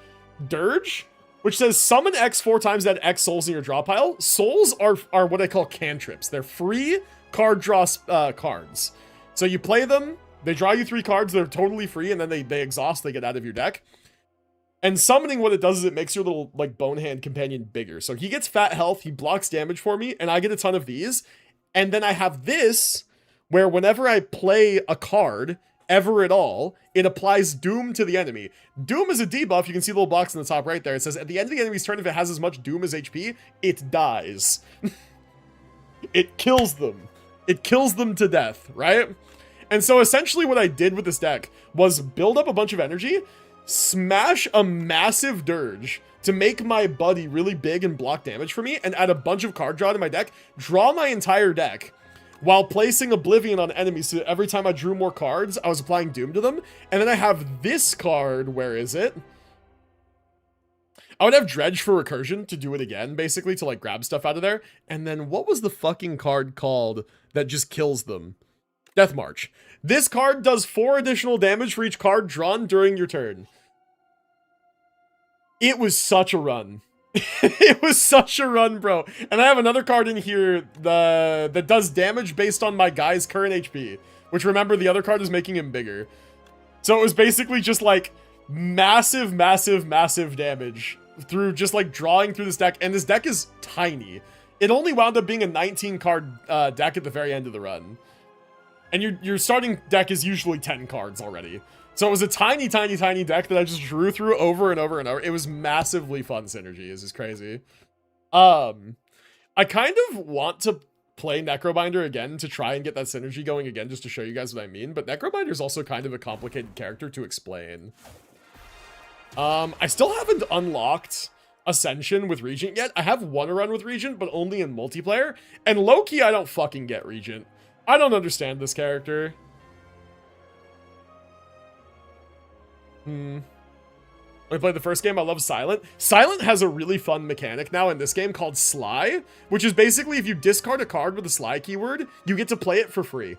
Dirge, which says summon X 4 times, that X souls in your draw pile. Souls are what I call cantrips. They're free card draw cards. So you play them, they draw you 3 cards, they're totally free, and then they exhaust, they get out of your deck. And summoning, what it does is it makes your little, like, Bonehand companion bigger. So he gets fat health, he blocks damage for me, and I get a ton of these. And then I have this, where whenever I play a card, ever at all, it applies Doom to the enemy. Doom is a debuff. You can see the little box in the top right there. It says, at the end of the enemy's turn, if it has as much Doom as HP, it dies. It kills them. It kills them to death, right? And so essentially what I did with this deck was build up a bunch of energy, smash a massive Dirge to make my buddy really big and block damage for me, and add a bunch of card draw to my deck, draw my entire deck, while placing Oblivion on enemies, so that every time I drew more cards, I was applying Doom to them. And then I have this card, where is it? I would have Dredge for Recursion to do it again, basically, to, like, grab stuff out of there. And then what was the fucking card called that just kills them? Death March. This card does 4 additional damage for each card drawn during your turn. It was such a run. It was such a run, bro. And I have another card in here that does damage based on my guy's current HP. Which, remember, the other card is making him bigger. So it was basically just, like, massive, massive, massive damage through just, like, drawing through this deck. And this deck is tiny. It only wound up being a 19-card deck at the very end of the run. And your starting deck is usually 10 cards already. So it was a tiny, tiny, tiny deck that I just drew through over and over and over. It was massively fun synergy. This is crazy. I kind of want to play Necrobinder again to try and get that synergy going again, just to show you guys what I mean. But Necrobinder is also kind of a complicated character to explain. I still haven't unlocked Ascension with Regent yet. I have one run with Regent, but only in multiplayer. And low-key, I don't fucking get Regent. I don't understand this character. When I played the first game, I love Silent. Silent has a really fun mechanic now in this game called Sly, which is basically if you discard a card with a Sly keyword, you get to play it for free.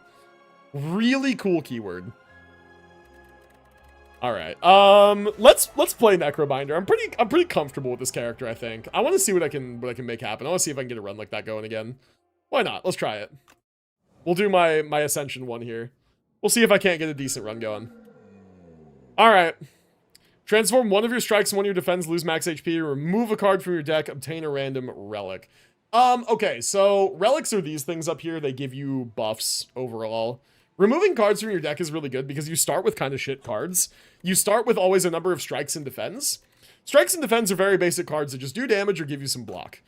Really cool keyword. All right, let's play Necrobinder. I'm pretty comfortable with this character. I think I want to see what I can make happen. I want to see if I can get a run like that going again. Why not? Let's try it. We'll do my Ascension one here. We'll see if I can't get a decent run going. All right. Transform one of your strikes and one of your defense, lose max HP, remove a card from your deck, obtain a random relic. Okay, so relics are these things up here. They give you buffs overall. Removing cards from your deck is really good because you start with kind of shit cards. You start with always a number of strikes and defense. Strikes and defense are very basic cards that just do damage or give you some block.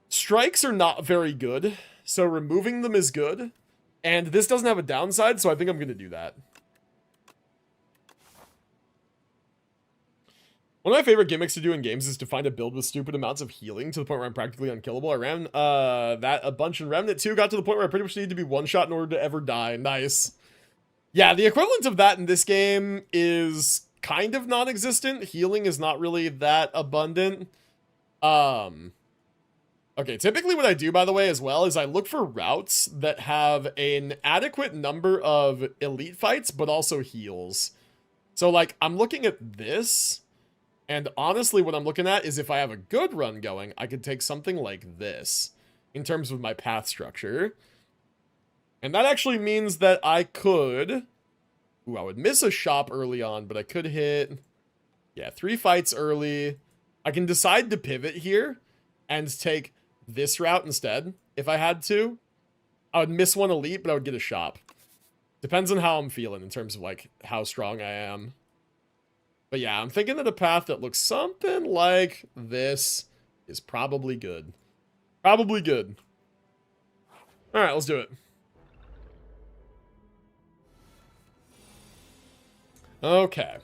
Strikes are not very good, so removing them is good. And this doesn't have a downside, so I think I'm going to do that. One of my favorite gimmicks to do in games is to find a build with stupid amounts of healing to the point where I'm practically unkillable. I ran that a bunch in Remnant 2, got to the point where I pretty much needed to be one-shot in order to ever die. Nice. Yeah, the equivalent of that in this game is kind of non-existent. Healing is not really that abundant. Okay, typically what I do, by the way, as well, is I look for routes that have an adequate number of elite fights, but also heals. So, like, I'm looking at this, and honestly, what I'm looking at is if I have a good run going, I could take something like this in terms of my path structure. And that actually means that I could... Ooh, I would miss a shop early on, but I could hit... Yeah, 3 fights early. I can decide to pivot here and take this route instead, if I had to. I would miss one elite, but I would get a shop. Depends on how I'm feeling in terms of, like, how strong I am. But yeah, I'm thinking that a path that looks something like this is probably good. Probably good. Alright, let's do it. Okay.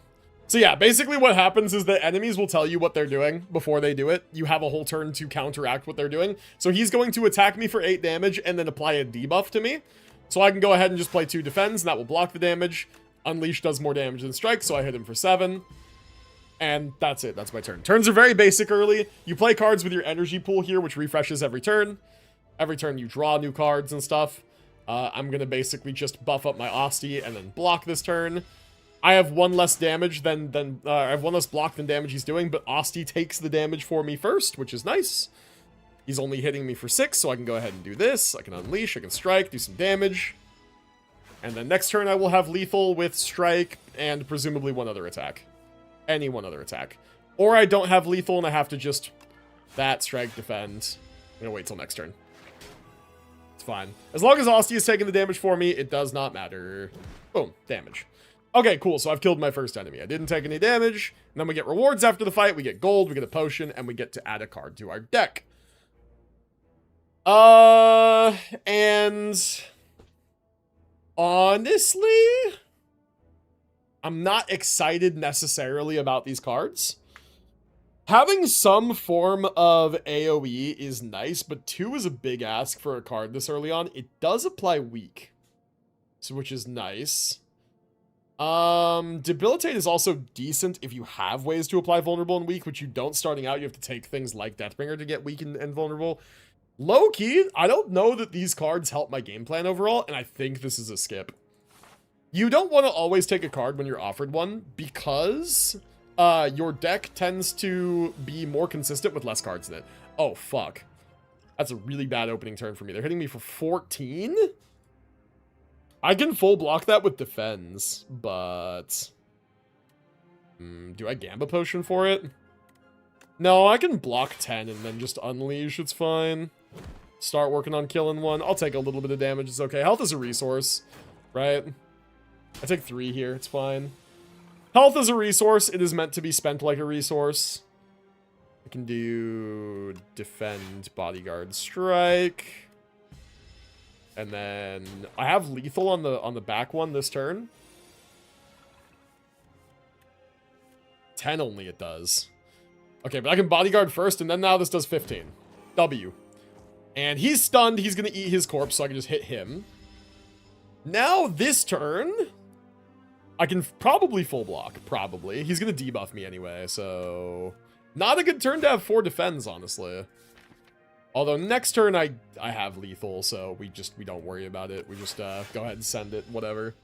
So yeah, basically what happens is that enemies will tell you what they're doing before they do it. You have a whole turn to counteract what they're doing. So he's going to attack me for 8 damage and then apply a debuff to me. So I can go ahead and just play 2 defends, and that will block the damage. Unleash does more damage than strike, so I hit him for 7. And that's it. That's my turn. Turns are very basic early. You play cards with your energy pool here, which refreshes every turn. Every turn you draw new cards and stuff. I'm going to basically just buff up my Asti and then block this turn. I have 1 less damage than I have 1 less block than damage he's doing, but Asti takes the damage for me first, which is nice. He's only hitting me for 6, so I can go ahead and do this. I can unleash, I can strike, do some damage. And then next turn I will have lethal with strike and presumably 1 other attack. Any 1 other attack. Or I don't have lethal and I have to just that strike defend. I'm gonna wait till next turn. It's fine. As long as Asti is taking the damage for me, it does not matter. Boom, damage. Okay, cool, so I've killed my first enemy. I didn't take any damage, and then we get rewards after the fight, we get gold, we get a potion, and we get to add a card to our deck. And... honestly... I'm not excited necessarily about these cards. Having some form of AoE is nice, but 2 is a big ask for a card this early on. It does apply weak, so which is nice. Debilitate is also decent if you have ways to apply vulnerable and weak, which you don't starting out. You have to take things like Deathbringer to get weak and vulnerable. Low-key, I don't know that these cards help my game plan overall, and I think this is a skip. You don't want to always take a card when you're offered one, because your deck tends to be more consistent with less cards in it. Oh, fuck. That's a really bad opening turn for me. They're hitting me for 14? I can full block that with defense, but... do I Gamba Potion for it? No, I can block 10 and then just unleash, it's fine. Start working on killing one. I'll take a little bit of damage, it's okay. Health is a resource, right? I take 3 here, it's fine. Health is a resource, it is meant to be spent like a resource. I can do defend, bodyguard, strike. And then I have lethal on the back one this turn. 10 only it does. Okay, but I can bodyguard first, and then now this does 15. W. And he's stunned. He's going to eat his corpse, so I can just hit him. Now this turn, I can probably full block. Probably. He's going to debuff me anyway, so... not a good turn to have 4 defends, honestly. Although next turn I have lethal, so we don't worry about it. We just go ahead and send it, whatever.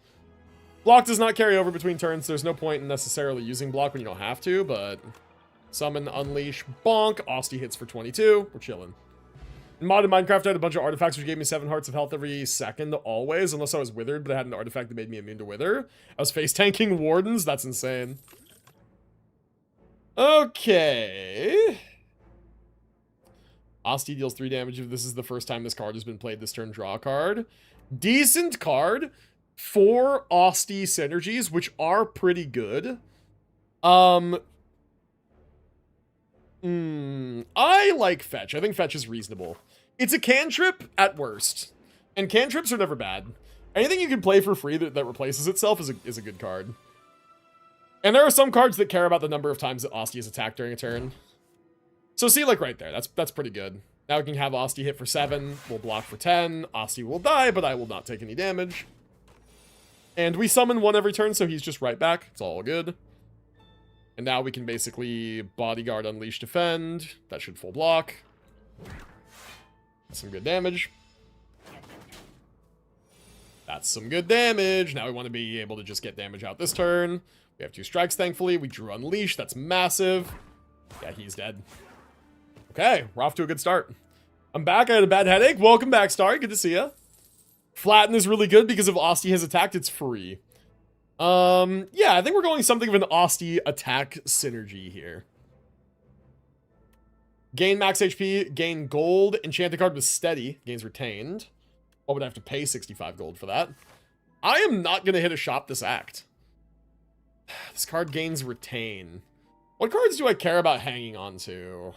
Block does not carry over between turns. There's no point in necessarily using block when you don't have to, but summon, unleash, bonk. Asti hits for 22. We're chilling. In modded Minecraft, I had a bunch of artifacts which gave me 7 hearts of health every second, always, unless I was withered, but I had an artifact that made me immune to wither. I was face tanking wardens. That's insane. Okay. Asti deals 3 damage if this is the first time this card has been played this turn. Draw a card. Decent card. 4 Asti synergies, which are pretty good. I like Fetch. I think Fetch is reasonable. It's a cantrip at worst. And cantrips are never bad. Anything you can play for free that replaces itself is a good card. And there are some cards that care about the number of times that Asti is attacked during a turn. So see, like right there, that's pretty good. Now we can have Asti hit for 7, we'll block for 10, Asti will die, but I will not take any damage. And we summon 1 every turn, so he's just right back. It's all good. And now we can basically Bodyguard, Unleash, Defend. That should full block. That's some good damage. That's some good damage. Now we want to be able to just get damage out this turn. We have 2 strikes, thankfully. We drew Unleash. That's massive. Yeah, he's dead. Okay, we're off to a good start. I'm back. I had a bad headache. Welcome back, Starry. Good to see ya. Flatten is really good because if Asti has attacked, it's free. Yeah, I think we're going something of an Asti attack synergy here. Gain max HP, gain gold, enchanted card with steady, gains retained. What would I have to pay 65 gold for that? I am not going to hit a shop this act. This card gains retain. What cards do I care about hanging on to?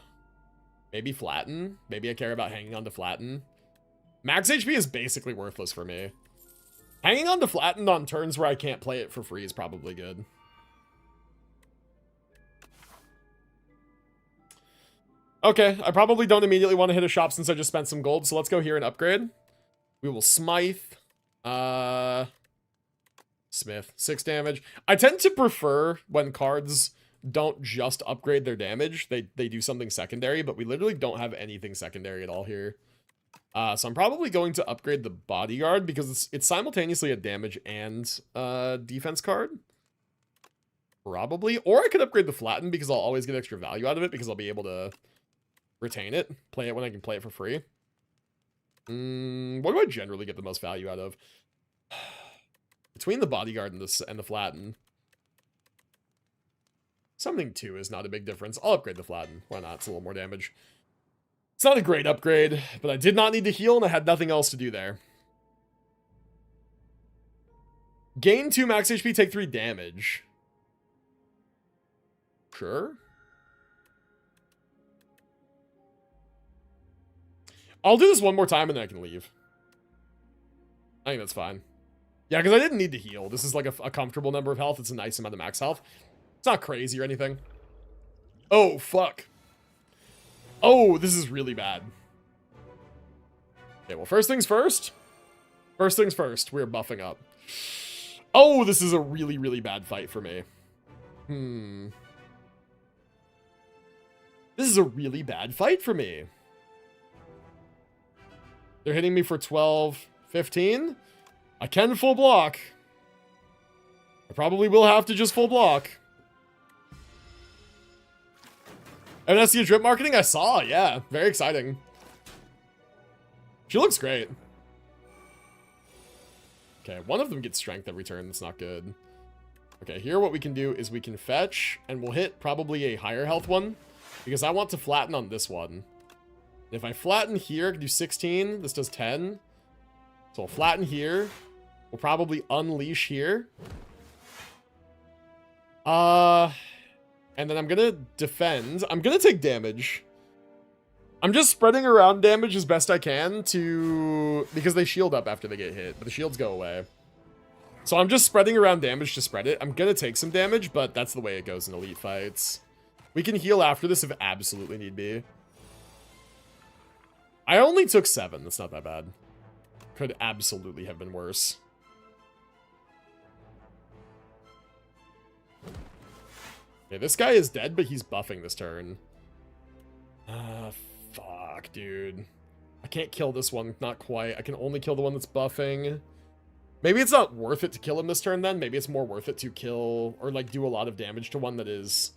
Maybe flatten? Maybe I care about hanging on to flatten. Max HP is basically worthless for me. Hanging on to flatten on turns where I can't play it for free is probably good. Okay, I probably don't immediately want to hit a shop since I just spent some gold, so let's go here and upgrade. We will Smite. Smith, 6 damage. I tend to prefer when cards don't just upgrade their damage. They do something secondary, but we literally don't have anything secondary at all here. So I'm probably going to upgrade the Bodyguard because it's simultaneously a damage and defense card. Probably. Or I could upgrade the Flatten because I'll always get extra value out of it because I'll be able to retain it. Play it when I can play it for free. What do I generally get the most value out of? Between the Bodyguard and the Flatten. Summoning 2 is not a big difference. I'll upgrade the Flatten. Why not? It's a little more damage. It's not a great upgrade, but I did not need to heal and I had nothing else to do there. Gain 2 max HP, take 3 damage. Sure. I'll do this one more time and then I can leave. I think that's fine. Yeah, because I didn't need to heal. This is like a comfortable number of health. It's a nice amount of max health. It's not crazy or anything. Oh, fuck. Oh, this is really bad. Okay, well, first things first. First things first. We're buffing up. Oh, this is a really, really bad fight for me. This is a really bad fight for me. They're hitting me for 12, 15. I can full block. I probably will have to just full block. MSC drip marketing? I saw, yeah. Very exciting. She looks great. Okay, one of them gets strength every turn. That's not good. Okay, here what we can do is we can fetch, and we'll hit probably a higher health one, because I want to flatten on this one. If I flatten here, I can do 16. This does 10. So I'll flatten here. We'll probably unleash here. And then I'm gonna defend. I'm gonna take damage. I'm just spreading around damage as best I can because they shield up after they get hit, but the shields go away. So I'm just spreading around damage to spread it. I'm gonna take some damage, but that's the way it goes in elite fights. We can heal after this if absolutely need be. I only took 7. That's not that bad. Could absolutely have been worse. Okay, this guy is dead, but he's buffing this turn. Fuck, dude. I can't kill this one. Not quite. I can only kill the one that's buffing. Maybe it's not worth it to kill him this turn, then. Maybe it's more worth it to kill or, like, do a lot of damage to one that is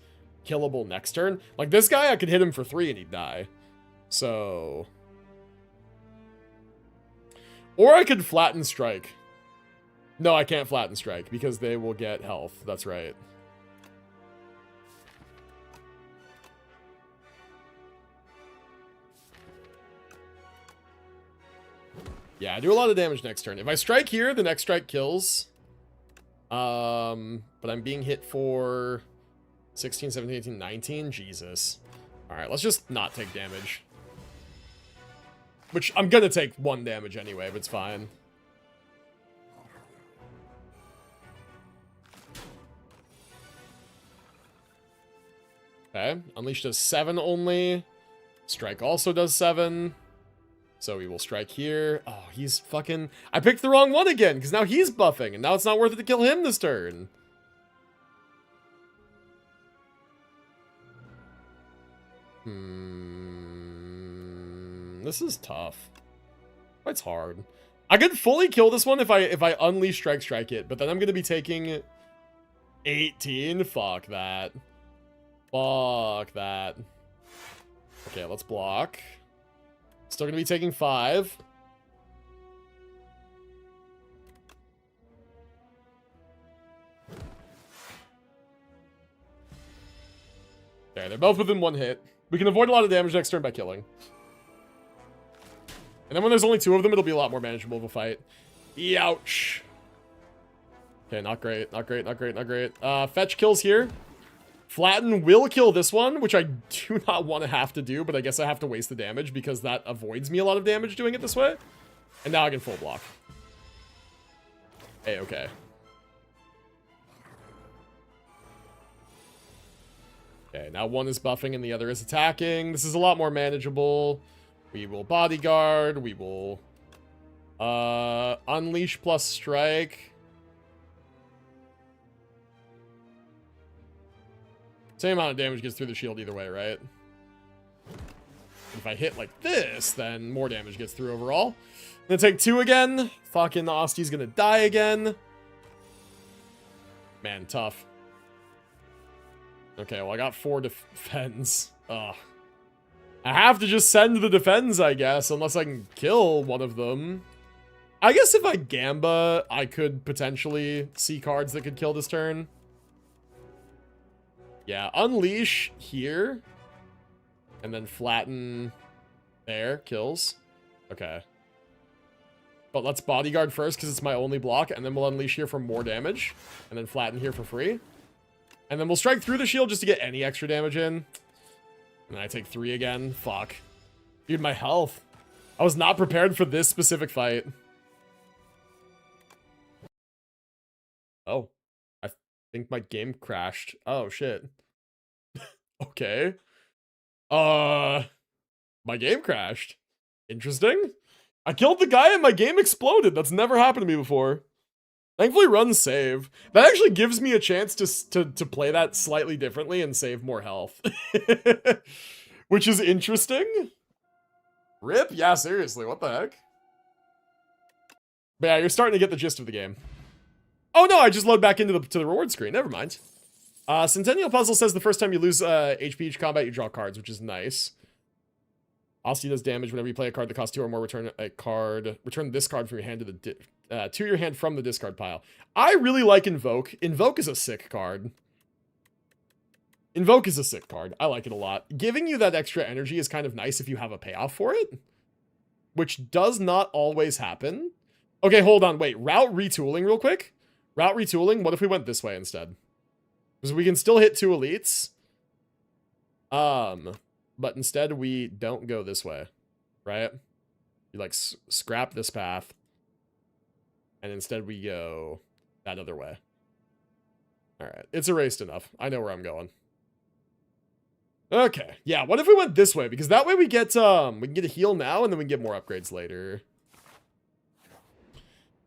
killable next turn. Like, this guy, I could hit him for 3 and he'd die. So... Or I could flatten strike. No, I can't flatten strike because they will get health. That's right. Yeah, I do a lot of damage next turn. If I strike here, the next strike kills. But I'm being hit for 16, 17, 18, 19. Jesus. Alright, let's just not take damage. Which, I'm gonna take 1 damage anyway, but it's fine. Okay, Unleash does 7 only. Strike also does 7. So we will strike here. Oh, he's fucking... I picked the wrong one again, because now he's buffing, and now it's not worth it to kill him this turn. This is tough. It's hard. I could fully kill this one if I Unleash strike it, but then I'm going to be taking 18. Fuck that. Fuck that. Okay, let's block. Still gonna be taking 5. Okay, they're both within 1 hit. We can avoid a lot of damage next turn by killing. And then when there's only 2 of them, it'll be a lot more manageable of a fight. Ouch. Okay, not great, not great, not great, not great. Fetch kills here. Flatten will kill this one, which I do not want to have to do, but I guess I have to waste the damage because that avoids me a lot of damage doing it this way. And now I can full block. Hey, okay. Okay, now one is buffing and the other is attacking. This is a lot more manageable. We will bodyguard. We will unleash plus strike. Same amount of damage gets through the shield either way, right? If I hit like this, then more damage gets through overall. Gonna take 2 again. Fucking Osty's gonna die again. Man, tough. Okay, well, I got 4 defense. Ugh. I have to just send the defense, I guess, unless I can kill one of them. I guess if I Gamba, I could potentially see cards that could kill this turn. Yeah, Unleash here. And then Flatten there. Kills. Okay. But let's Bodyguard first because it's my only block. And then we'll Unleash here for more damage. And then Flatten here for free. And then we'll strike through the shield just to get any extra damage in. And I take 3 again. Fuck. Dude, my health. I was not prepared for this specific fight. Oh. I think my game crashed. Oh, shit. Okay. My game crashed. Interesting. I killed the guy and my game exploded. That's never happened to me before. Thankfully, run save. That actually gives me a chance to play that slightly differently and save more health. Which is interesting. Rip? Yeah, seriously, what the heck? But yeah, you're starting to get the gist of the game. Oh no, I just load back into the reward screen. Never mind. Centennial Puzzle says the first time you lose HP each combat, you draw cards, which is nice. Osty does damage whenever you play a card that costs 2 or more. Return a card. Return this card from your hand to your hand from the discard pile. I really like Invoke. Invoke is a sick card. Invoke is a sick card. I like it a lot. Giving you that extra energy is kind of nice if you have a payoff for it, which does not always happen. Okay, hold on. Wait, route retooling real quick. Route retooling. What if we went this way instead? Because we can still hit 2 elites. But instead we don't go this way, right? You like scrap this path. And instead we go that other way. All right, it's erased enough. I know where I'm going. Okay, yeah, what if we went this way? Because that way we can get a heal now and then we can get more upgrades later.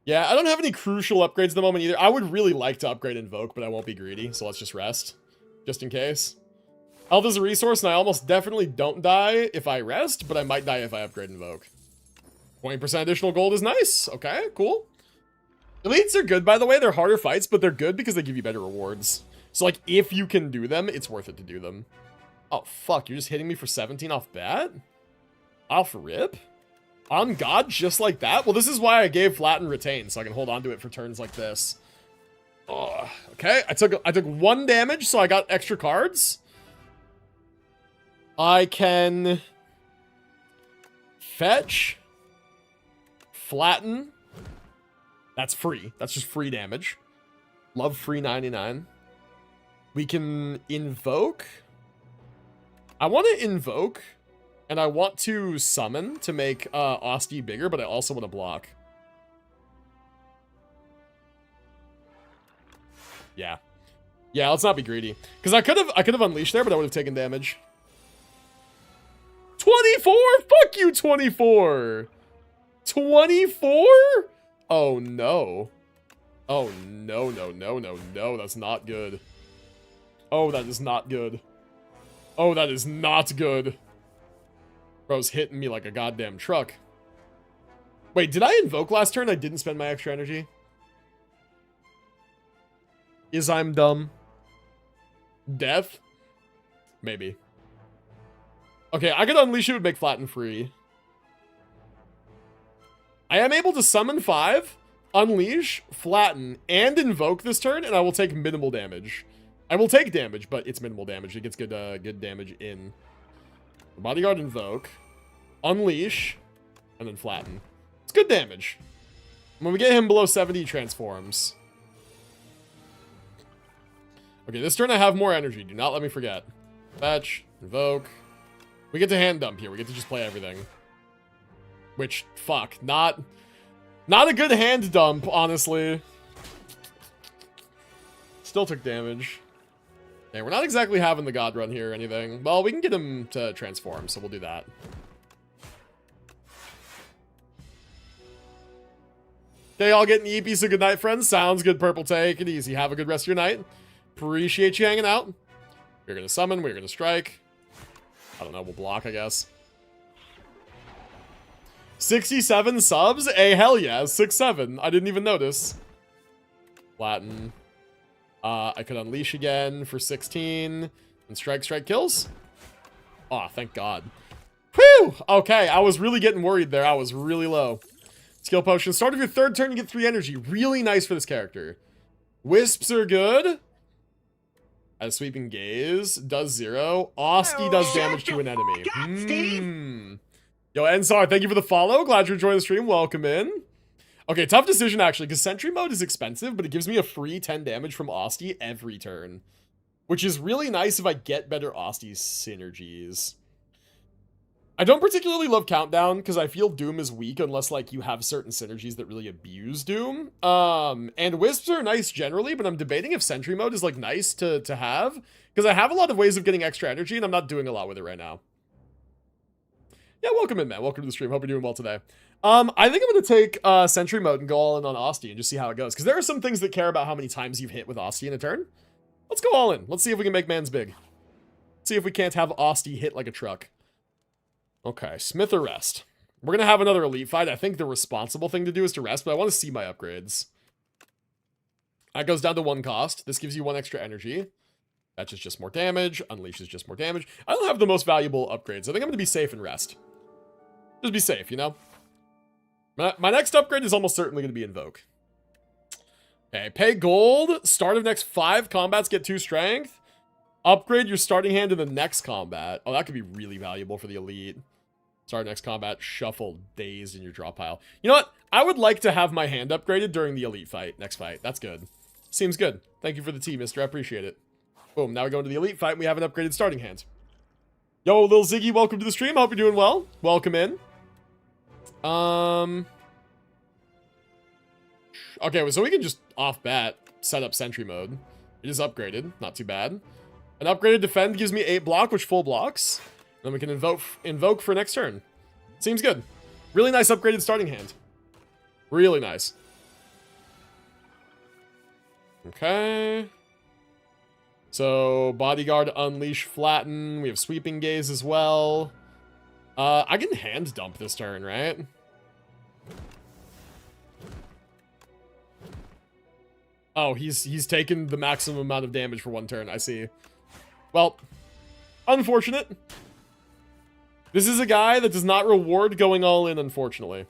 Yeah, I don't have any crucial upgrades at the moment either. I would really like to upgrade Invoke, but I won't be greedy, so let's just rest. Just in case. Health is a resource, and I almost definitely don't die if I rest, but I might die if I upgrade Invoke. 20% additional gold is nice. Okay, cool. Elites are good, by the way. They're harder fights, but they're good because they give you better rewards. So, like, if you can do them, it's worth it to do them. Oh, fuck. You're just hitting me for 17 off bat? Off rip? On God, just like that? Well, this is why I gave Flatten Retain, so I can hold on to it for turns like this. Oh, okay, I took 1 damage, so I got extra cards. I can fetch, flatten. That's free. That's just free damage. Love free 99. We can invoke. I want to invoke, and I want to summon to make Osty bigger, but I also want to block. Yeah. Yeah, let's not be greedy. Because I could have unleashed there, but I would have taken damage. 24? Fuck you, 24. 24? Oh no. Oh no, no, no, no, no. That's not good. Oh, that is not good. Oh, that is not good. Bro's hitting me like a goddamn truck. Wait, did I invoke last turn? I didn't spend my extra energy. Is I'm dumb? Death? Maybe. Okay, I could unleash it, would make flatten free. I am able to summon 5, unleash, flatten, and invoke this turn, and I will take minimal damage. I will take damage, but it's minimal damage. It gets good good damage in. Bodyguard, invoke, unleash, and then flatten. It's good damage. When we get him below 70, he transforms. Okay, this turn I have more energy. Do not let me forget. Fetch, invoke. We get to hand dump here. We get to just play everything. Which, fuck, not a good hand dump, honestly. Still took damage. Okay, we're not exactly having the god run here or anything. Well, we can get him to transform, so we'll do that. Okay, all getting EP, so good night, friends. Sounds good, Purple. Take it easy. Have a good rest of your night. Appreciate you hanging out. We're gonna summon, we're gonna strike. I don't know, we'll block, I guess. 67 subs? Hell yeah, 6-7. I didn't even notice. Flatten. I could unleash again for 16. And strike kills. Oh, thank God. Whew! Okay, I was really getting worried there. I was really low. Skill potion. Start of your third turn, you get 3 energy. Really nice for this character. Wisps are good. As sweeping gaze does 0. Osti does damage to an enemy. Yo, Ensar, thank you for the follow. Glad you're enjoying the stream. Welcome in. Okay, tough decision actually, because Sentry mode is expensive, but it gives me a free 10 damage from Osti every turn. Which is really nice if I get better Osti synergies. I don't particularly love Countdown, because I feel Doom is weak unless, like, you have certain synergies that really abuse Doom. And Wisps are nice generally, but I'm debating if Sentry mode is, like, nice to have. Because I have a lot of ways of getting extra energy, and I'm not doing a lot with it right now. Yeah, welcome in, man. Welcome to the stream. Hope you're doing well today. I think I'm going to take Sentry mode and go all in on Osti and just see how it goes. Because there are some things that care about how many times you've hit with Osti in a turn. Let's go all in. Let's see if we can make mans big. Let's see if we can't have Osti hit like a truck. Okay, Smith or rest. We're going to have another elite fight. I think the responsible thing to do is to rest, but I want to see my upgrades. That goes down to 1 cost. This gives you 1 extra energy. That's just more damage. Unleashes just more damage. I don't have the most valuable upgrades. I think I'm going to be safe and rest. Just be safe, you know? My next upgrade is almost certainly going to be Invoke. Okay, pay gold. Start of next 5 combats, get 2 strength. Upgrade your starting hand in the next combat. Oh, that could be really valuable for the elite. Start next combat, shuffle Dazed in your draw pile. You know what? I would like to have my hand upgraded during the elite fight. Next fight. That's good. Seems good. Thank you for the tea, mister. I appreciate it. Boom. Now we go into the elite fight and we have an upgraded starting hand. Yo, Lil Ziggy, welcome to the stream. Hope you're doing well. Welcome in. Okay, so we can just off bat set up Sentry mode. It is upgraded. Not too bad. An upgraded defend gives me 8 block, which full blocks. Then we can invoke for next turn. Seems good. Really nice upgraded starting hand. Really nice. Okay. So, Bodyguard, Unleash, Flatten. We have Sweeping Gaze as well. I can hand dump this turn, right? Oh, he's taken the maximum amount of damage for 1 turn. I see. Well, unfortunate. This is a guy that does not reward going all in, unfortunately.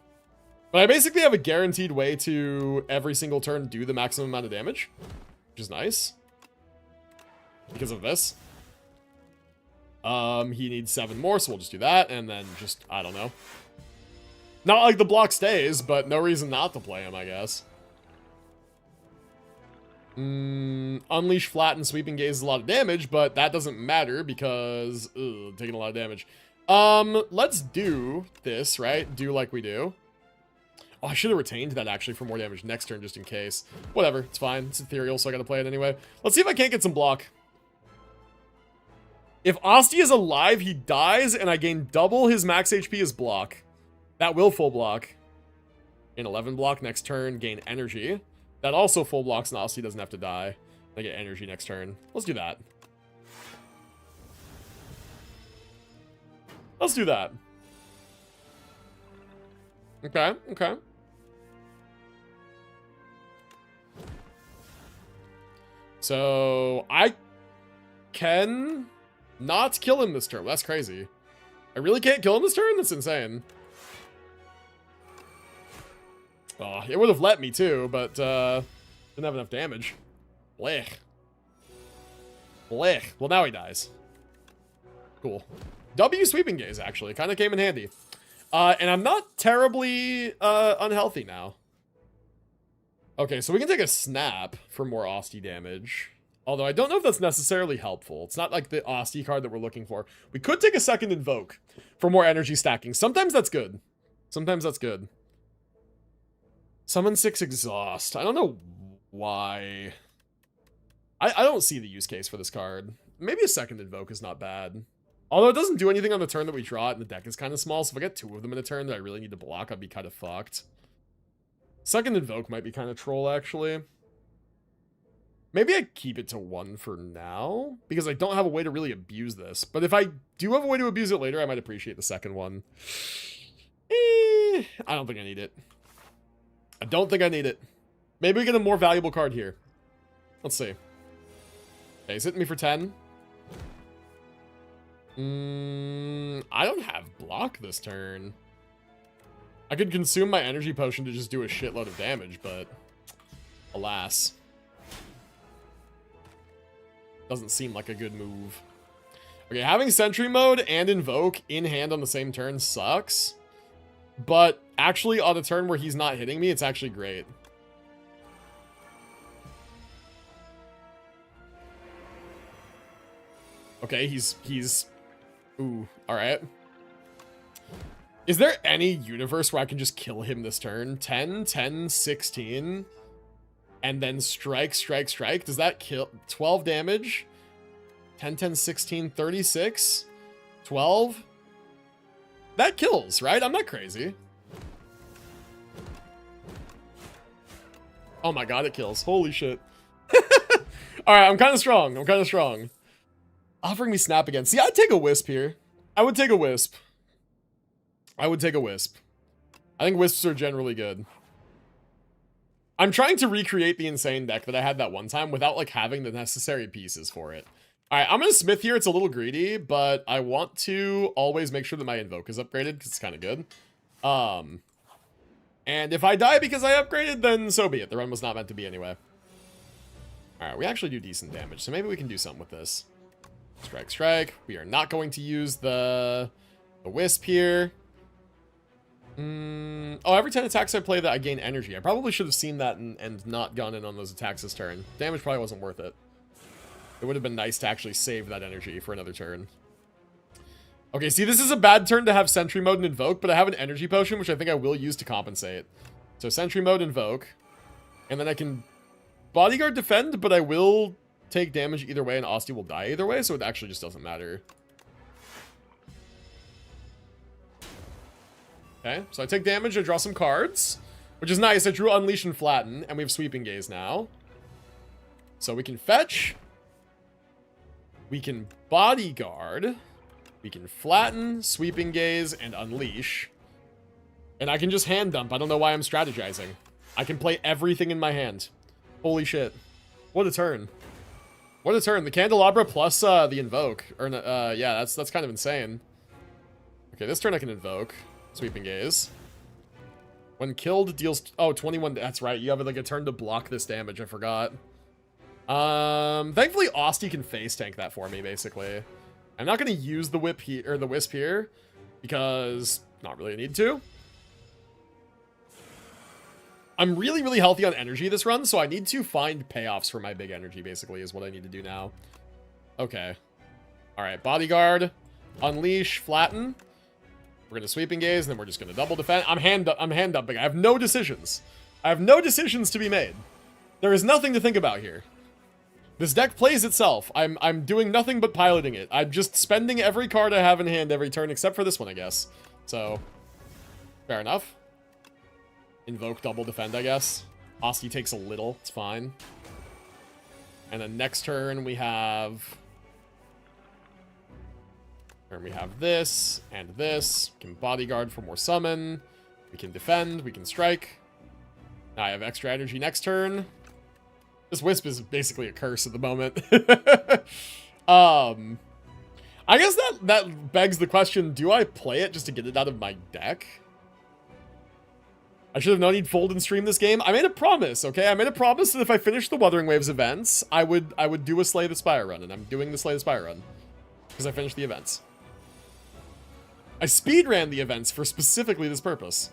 But I basically have a guaranteed way to, every single turn, do the maximum amount of damage. Which is nice. Because of this. He needs 7 more, so we'll just do that. And then just, I don't know. Not like the block stays, but no reason not to play him, I guess. Unleash, Flatten, Sweeping Gaze is a lot of damage, but that doesn't matter because, taking a lot of damage. Let's do this, right? Do like we do. Oh, I should have retained that actually for more damage next turn just in case. Whatever, it's fine. It's ethereal, so I gotta play it anyway. Let's see if I can't get some block. If Asti is alive, he dies, and I gain double his max HP as block. That will full block. Gain 11 block next turn, gain energy. That also full blocks, and Asti doesn't have to die. I get energy next turn. Let's do that. Let's do that. Okay, okay. So, I can not kill him this turn. That's crazy. I really can't kill him this turn? That's insane. Oh, it would have let me too, but didn't have enough damage. Blech. Blech. Well, now he dies. Cool. W Sweeping Gaze, actually. Kind of came in handy. And I'm not terribly unhealthy now. Okay, so we can take a snap for more Asti damage. Although I don't know if that's necessarily helpful. It's not like the Asti card that we're looking for. We could take a second Invoke for more energy stacking. Sometimes that's good. Sometimes that's good. Summon 6 Exhaust. I don't know why. I don't see the use case for this card. Maybe a second Invoke is not bad. Although it doesn't do anything on the turn that we draw it, and the deck is kind of small, so if I get 2 of them in a turn that I really need to block, I'd be kind of fucked. Second Invoke might be kind of troll, actually. Maybe I keep it to 1 for now, because I don't have a way to really abuse this. But if I do have a way to abuse it later, I might appreciate the second one. I don't think I need it. I don't think I need it. Maybe we get a more valuable card here. Let's see. Okay, he's hitting me for 10. I don't have block this turn. I could consume my energy potion to just do a shitload of damage, but alas. Doesn't seem like a good move. Okay, having Sentry Mode and Invoke in hand on the same turn sucks. But actually, on a turn where he's not hitting me, it's actually great. Okay, he's... Ooh, alright. Is there any universe where I can just kill him this turn? 10, 10, 16... and then strike, strike, strike. Does that kill? 12 damage? 10, 10, 16, 36? 12? That kills, right? I'm not crazy. Oh my god, it kills. Holy shit. Alright, I'm kind of strong. I'm kind of strong. Offering me Snap again. See, I'd take a Wisp here. I would take a Wisp. I would take a Wisp. I think Wisps are generally good. I'm trying to recreate the insane deck that I had that one time without, like, having the necessary pieces for it. Alright, I'm gonna Smith here. It's a little greedy, but I want to always make sure that my Invoke is upgraded, because it's kind of good. And if I die because I upgraded, then so be it. The run was not meant to be anyway. Alright, we actually do decent damage, so maybe we can do something with this. Strike, strike. We are not going to use the Wisp here. Oh, every 10 attacks I play that I gain energy. I probably should have seen that and not gone in on those attacks this turn. Damage probably wasn't worth it. It would have been nice to actually save that energy for another turn. Okay, see, this is a bad turn to have Sentry Mode and Invoke, but I have an energy potion, which I think I will use to compensate. So Sentry Mode, Invoke. And then I can Bodyguard defend, but I will take damage either way, and Asti will die either way, so it actually just doesn't matter. Okay, so I take damage, I draw some cards, which is nice. I drew Unleash and Flatten, and we have Sweeping Gaze now. So we can fetch. We can Bodyguard. We can Flatten, Sweeping Gaze, and Unleash. And I can just hand dump. I don't know why I'm strategizing. I can play everything in my hand. Holy shit. What a turn. What a turn. The Candelabra plus the Invoke. Or, yeah, that's kind of insane. Okay, this turn I can Invoke. Sweeping Gaze. When killed, deals... Oh, 21... That's right. You have, like, a turn to block this damage. I forgot. Thankfully, Asti can face tank that for me, basically. I'm not going to use the Whip here, or the Wisp here, because not really a need to. I'm really, really healthy on energy this run, so I need to find payoffs for my big energy, basically, is what I need to do now. Okay. Alright, Bodyguard, Unleash, Flatten. We're gonna sweep and gaze, and then we're just gonna double defend. I'm hand dumping. I have no decisions. I have no decisions to be made. There is nothing to think about here. This deck plays itself. I'm doing nothing but piloting it. I'm just spending every card I have in hand every turn, except for this one, I guess. So, fair enough. Invoke, double defend, I guess. Asti takes a little. It's fine. And then next turn we have... we have this and this. We can bodyguard for more summon. We can defend. We can strike. Now I have extra energy next turn. This Wisp is basically a curse at the moment. I guess that begs the question, do I play it just to get it out of my deck? I should have known he'd fold and stream this game. I made a promise, okay? I made a promise that if I finish the Wuthering Waves events, I would do a Slay the Spire run, and I'm doing the Slay the Spire run. Because I finished the events. I speedran the events for specifically this purpose.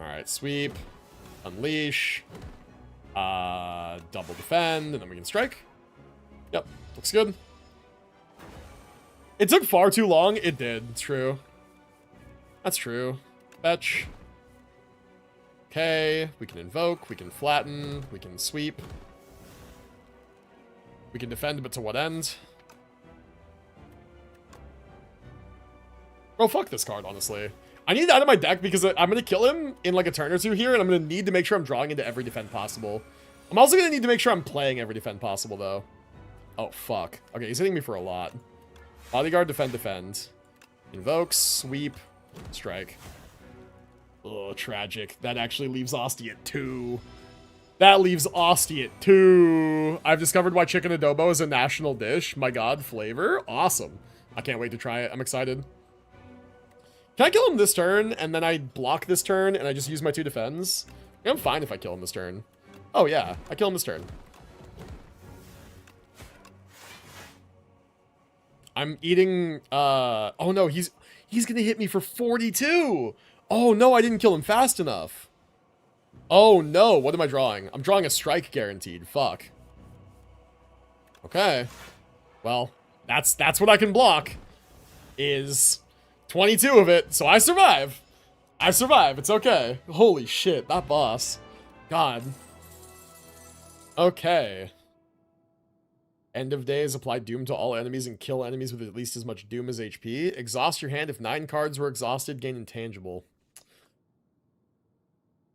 Alright, sweep. Unleash. Double defend, and then we can strike. Yep, looks good. It took far too long. It did. It's true. That's true. Fetch. Okay, we can invoke, we can flatten, we can sweep. We can defend, but to what end? Bro, fuck this card, honestly. I need it out of my deck because I'm going to kill him in like a turn or two here, and I'm going to need to make sure I'm drawing into every defend possible. I'm also going to need to make sure I'm playing every defend possible, though. Oh, fuck. Okay, he's hitting me for a lot. Bodyguard, defend, defend. Invoke, sweep, strike. Oh, tragic. That actually leaves Asti at 2. That leaves Asti at 2. I've discovered why chicken adobo is a national dish. My god, flavor. Awesome. I can't wait to try it. I'm excited. Can I kill him this turn, and then I block this turn, and I just use my 2 defends? I'm fine if I kill him this turn. Oh, yeah. I kill him this turn. I'm eating, oh no, he's gonna hit me for 42! Oh no, I didn't kill him fast enough. Oh no, what am I drawing? I'm drawing a strike guaranteed. Fuck. Okay. Well, that's what I can block. Is 22 of it, so I survive. I survive, it's okay. Holy shit, that boss. God. Okay. End of days, apply Doom to all enemies and kill enemies with at least as much Doom as HP. Exhaust your hand. If 9 cards were exhausted, gain intangible.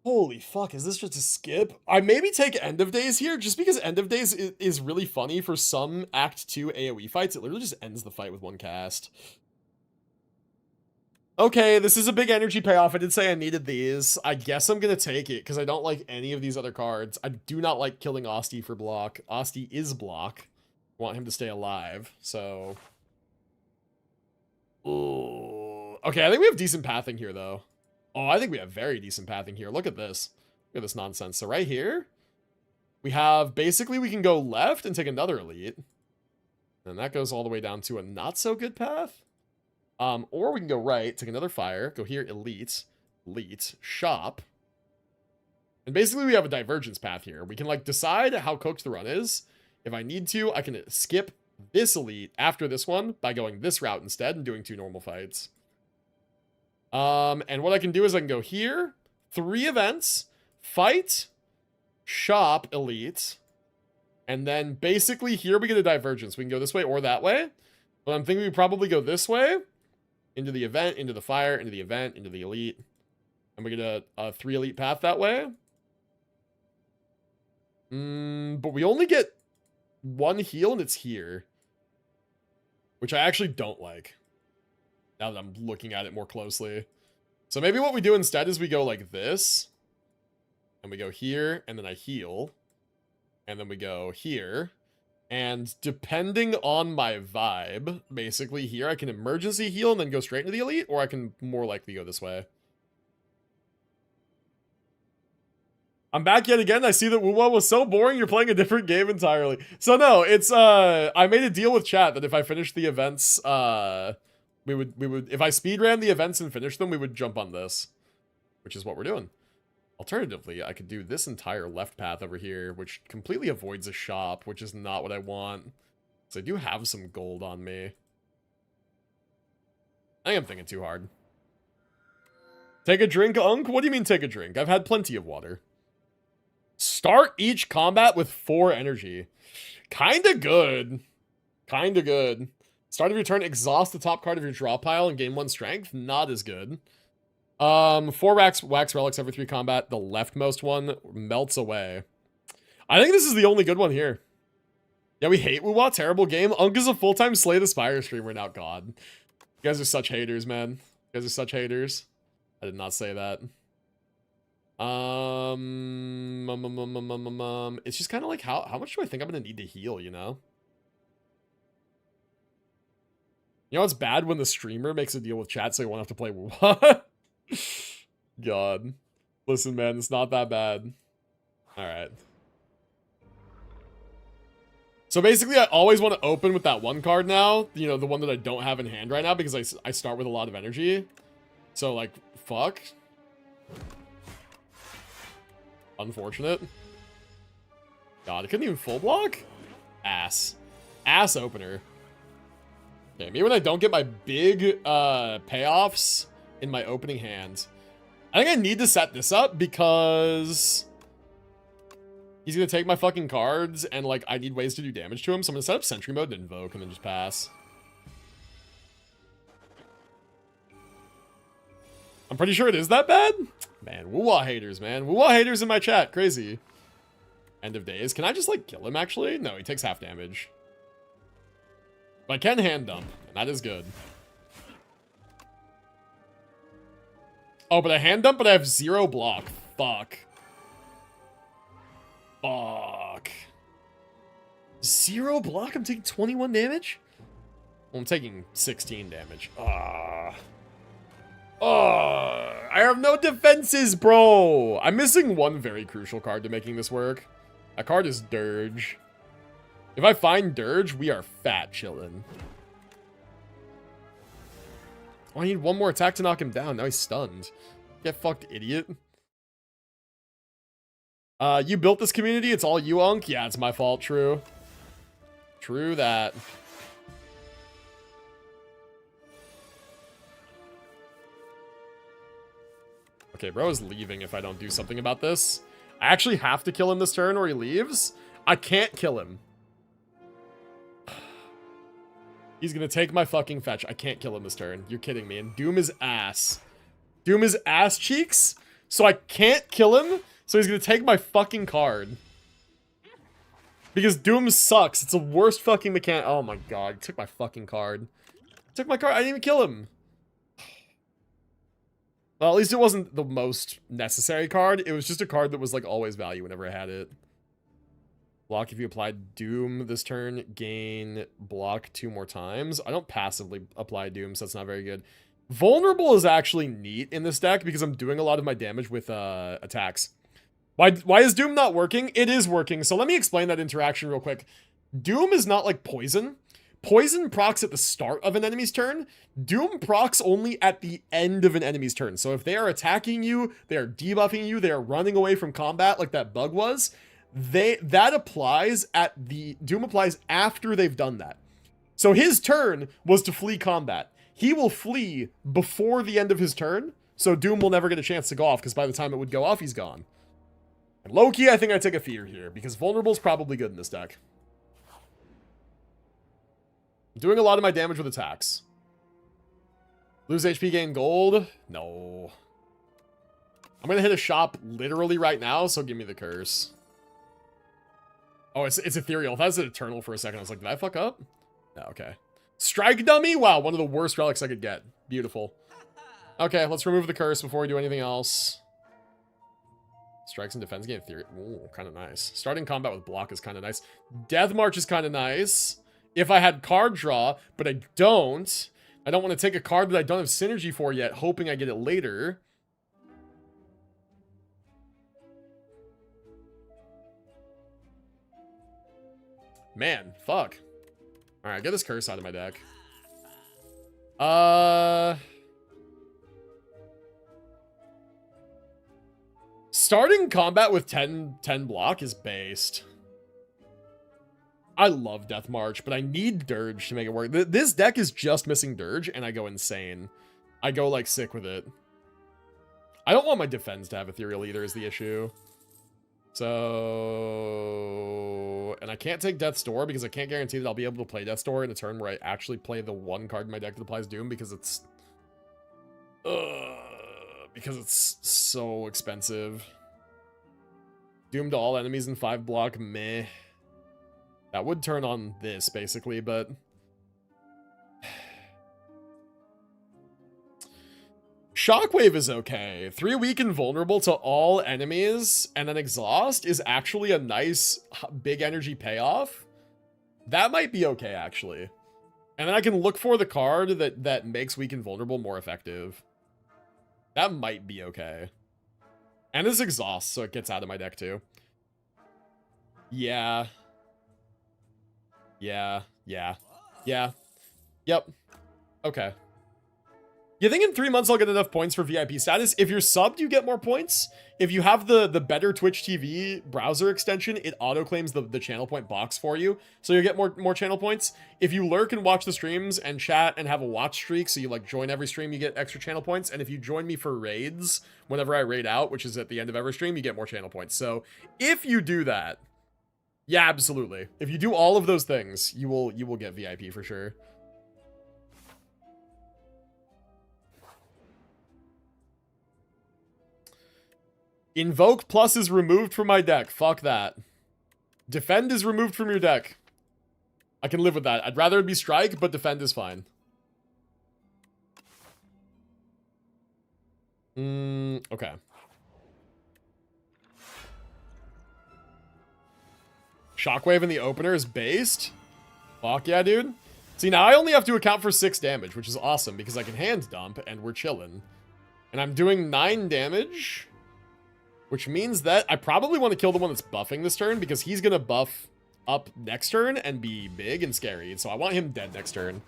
Holy fuck, is this just a skip? I maybe take End of Days here, just because End of Days is really funny for some Act 2 AoE fights. It literally just ends the fight with 1 cast. Okay, this is a big energy payoff. I did say I needed these. I guess I'm gonna take it, because I don't like any of these other cards. I do not like killing Asti for block. Asti is block. I want him to stay alive, so... Ooh. Okay, I think we have decent pathing here, though. Oh, I think we have very decent pathing here. Look at this. Look at this nonsense. So right here, we have, basically, we can go left and take another elite. And that goes all the way down to a not-so-good path. Or we can go right, take another fire, go here, elite, shop. And basically, we have a divergence path here. We can, like, decide how cooked the run is. If I need to, I can skip this elite after this one by going this route instead and doing 2 normal fights. And what I can do is I can go here, 3 events, fight, shop, elite, and then basically here we get a divergence. We can go this way or that way, but I'm thinking we probably go this way, into the event, into the fire, into the event, into the elite, and we get a 3 elite path that way. But we only get 1 heal and it's here, which I actually don't like. Now that I'm looking at it more closely. So maybe what we do instead is we go like this. And we go here, and then I heal. And then we go here. And depending on my vibe, basically here, I can emergency heal and then go straight into the elite. Or I can more likely go this way. I'm back yet again. I see that wuwa was so boring, you're playing a different game entirely. So no, it's, I made a deal with chat that if I finish the events, we would, if I speedran the events and finish them, we would jump on this. Which is what we're doing. Alternatively, I could do this entire left path over here, which completely avoids a shop, which is not what I want. So I do have some gold on me. I am thinking too hard. Take a drink, Unk? What do you mean take a drink? I've had plenty of water. Start each combat with 4 energy. Kinda good. Kinda good. Start of your turn, exhaust the top card of your draw pile and gain 1 strength. Not as good. 4 wax relics every 3 combat. The leftmost one melts away. I think this is the only good one here. Yeah, we hate wuwa. Terrible game. Unk is a full-time Slay the Spire streamer now. God. You guys are such haters, man. You guys are such haters. I did not say that. It's just kind of like, how much do I think I'm going to need to heal, you know? You know, it's bad when the streamer makes a deal with chat so you won't have to play wuwa. God. Listen, man, it's not that bad. Alright. So basically, I always want to open with that one card now. You know, the one that I don't have in hand right now because I start with a lot of energy. So, like, fuck. Unfortunate. God, I couldn't even full block? Ass. Ass opener. Okay, maybe when I don't get my big payoffs in my opening hand. I think I need to set this up because he's going to take my fucking cards and, like, I need ways to do damage to him. So I'm going to set up Sentry Mode and Invoke and then just pass. I'm pretty sure it is that bad. Man, wuwa haters, man. Wuwa haters in my chat. Crazy. End of days. Can I just, like, kill him, actually? No, he takes half damage. But I can hand dump, and that is good. Oh, but I hand dump, but I have 0 block. Fuck. Fuck. 0 block? I'm taking 21 damage? Well, I'm taking 16 damage. I have no defenses, bro. I'm missing one very crucial card to making this work. That card is Dirge. If I find Dirge, we are fat chillin'. Oh, I need one more attack to knock him down. Now he's stunned. Get fucked, idiot. You built this community. It's all you, Unk. Yeah, it's my fault. True. True that. Okay, bro is leaving if I don't do something about this. I actually have to kill him this turn or he leaves. I can't kill him. He's gonna take my fucking fetch. I can't kill him this turn. You're kidding me. And Doom is ass. Doom is ass cheeks. So I can't kill him. So he's gonna take my fucking card. Because Doom sucks. It's the worst fucking mechanic. Oh my god. He took my fucking card. He took my card. I didn't even kill him. Well, at least it wasn't the most necessary card. It was just a card that was like always value whenever I had it. Block if you applied Doom this turn, gain block 2 more times. I don't passively apply Doom, so that's not very good. Vulnerable is actually neat in this deck because I'm doing a lot of my damage with attacks. Why is Doom not working? It is working, so let me explain that interaction real quick. Doom is not like Poison. Poison procs at the start of an enemy's turn. Doom procs only at the end of an enemy's turn. So if they are attacking you, they are debuffing you, they are running away from combat like that bug was, that applies at the Doom applies after they've done that. So his turn was to flee combat. He will flee before the end of his turn, so Doom will never get a chance to go off because by the time it would go off, he's gone. And low-key, I think I take a fear here because Vulnerable's probably good in this deck. I'm doing a lot of my damage with attacks. Lose HP, gain gold? No. I'm gonna hit a shop literally right now, so give me the curse. Oh, it's ethereal. If I was an eternal for a second, I was like, did I fuck up? No, okay. Strike dummy? Wow, one of the worst relics I could get. Beautiful. Okay, let's remove the curse before we do anything else. Strikes and defense gain ethereal. Ooh, kind of nice. Starting combat with block is kind of nice. Death March is kind of nice. If I had card draw, but I don't. I don't want to take a card that I don't have synergy for yet, hoping I get it later. Man, fuck. Alright, get this curse out of my deck. Starting combat with 10 block is based. I love Death March, but I need Dirge to make it work. This deck is just missing Dirge, and I go insane. I go, like, sick with it. I don't want my defense to have Ethereal either is the issue. So... And I can't take Death's Door because I can't guarantee that I'll be able to play Death's Door in a turn where I actually play the one card in my deck that applies Doom because it's... because it's so expensive. Doom to all enemies in 5 block, meh. That would turn on this, basically, but... Shockwave is okay. 3 weak and vulnerable to all enemies, and then Exhaust is actually a nice, big energy payoff. That might be okay, actually. And then I can look for the card that makes weak and vulnerable more effective. That might be okay. And this Exhaust, so it gets out of my deck, too. Yeah. Yeah. Yep. Okay. You think in 3 months I'll get enough points for VIP status? If you're subbed, you get more points. If you have the better Twitch TV browser extension, it auto-claims the channel point box for you. So you'll get more channel points. If you lurk and watch the streams and chat and have a watch streak, so you like join every stream, you get extra channel points. And if you join me for raids, whenever I raid out, which is at the end of every stream, you get more channel points. So if you do that, yeah, absolutely. If you do all of those things, you will get VIP for sure. Invoke plus is removed from my deck. Fuck that. Defend is removed from your deck. I can live with that. I'd rather it be Strike, but Defend is fine. Okay. Shockwave in the opener is based? Fuck yeah, dude. See, now I only have to account for 6 damage, which is awesome, because I can hand dump, and we're chilling. And I'm doing 9 damage... Which means that I probably want to kill the one that's buffing this turn because he's going to buff up next turn and be big and scary. And so I want him dead next turn.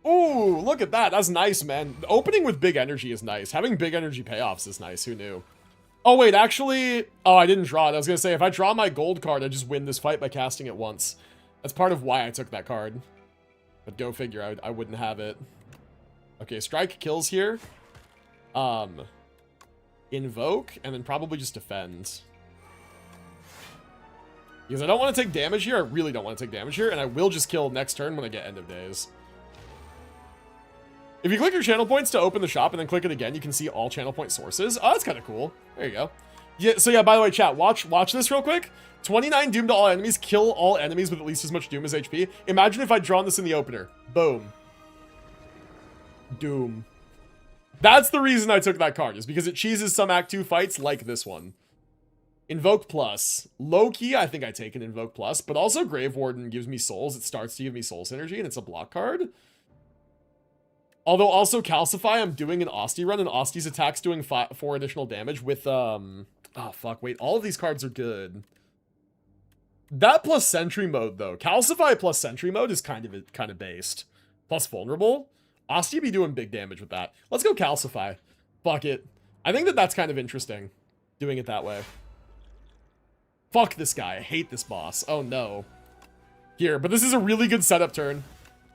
Ooh, look at that. That's nice, man. Opening with big energy is nice. Having big energy payoffs is nice. Who knew? Oh, wait, actually... Oh, I didn't draw it. I was going to say, if I draw my gold card, I just win this fight by casting it once. That's part of why I took that card. But go figure, I wouldn't have it. Okay, Strike kills here. Invoke, and then probably just Defend. Because I don't want to take damage here. I really don't want to take damage here, and I will just kill next turn when I get End of Days. If you click your channel points to open the shop and then click it again, you can see all channel point sources. Oh, that's kind of cool. There you go. Yeah, so yeah, by the way, chat, watch this real quick. 29 Doom to all enemies. Kill all enemies with at least as much Doom as HP. Imagine if I'd drawn this in the opener. Boom. Doom. That's the reason I took that card, is because it cheeses some Act 2 fights like this one. Invoke plus. Low-key, I think I take an Invoke plus, but also Grave Warden gives me souls. It starts to give me soul synergy, and it's a block card. Although also Calcify, I'm doing an Osti run, and Osti's attack's doing 4 additional damage with, Oh, fuck, wait, all of these cards are good. That plus Sentry Mode, though. Calcify plus Sentry Mode is kind of based. Plus Vulnerable. Osti be doing big damage with that. Let's go Calcify. Fuck it. I think that's kind of interesting, doing it that way. Fuck this guy. I hate this boss. Oh, no. Here, but this is a really good setup turn.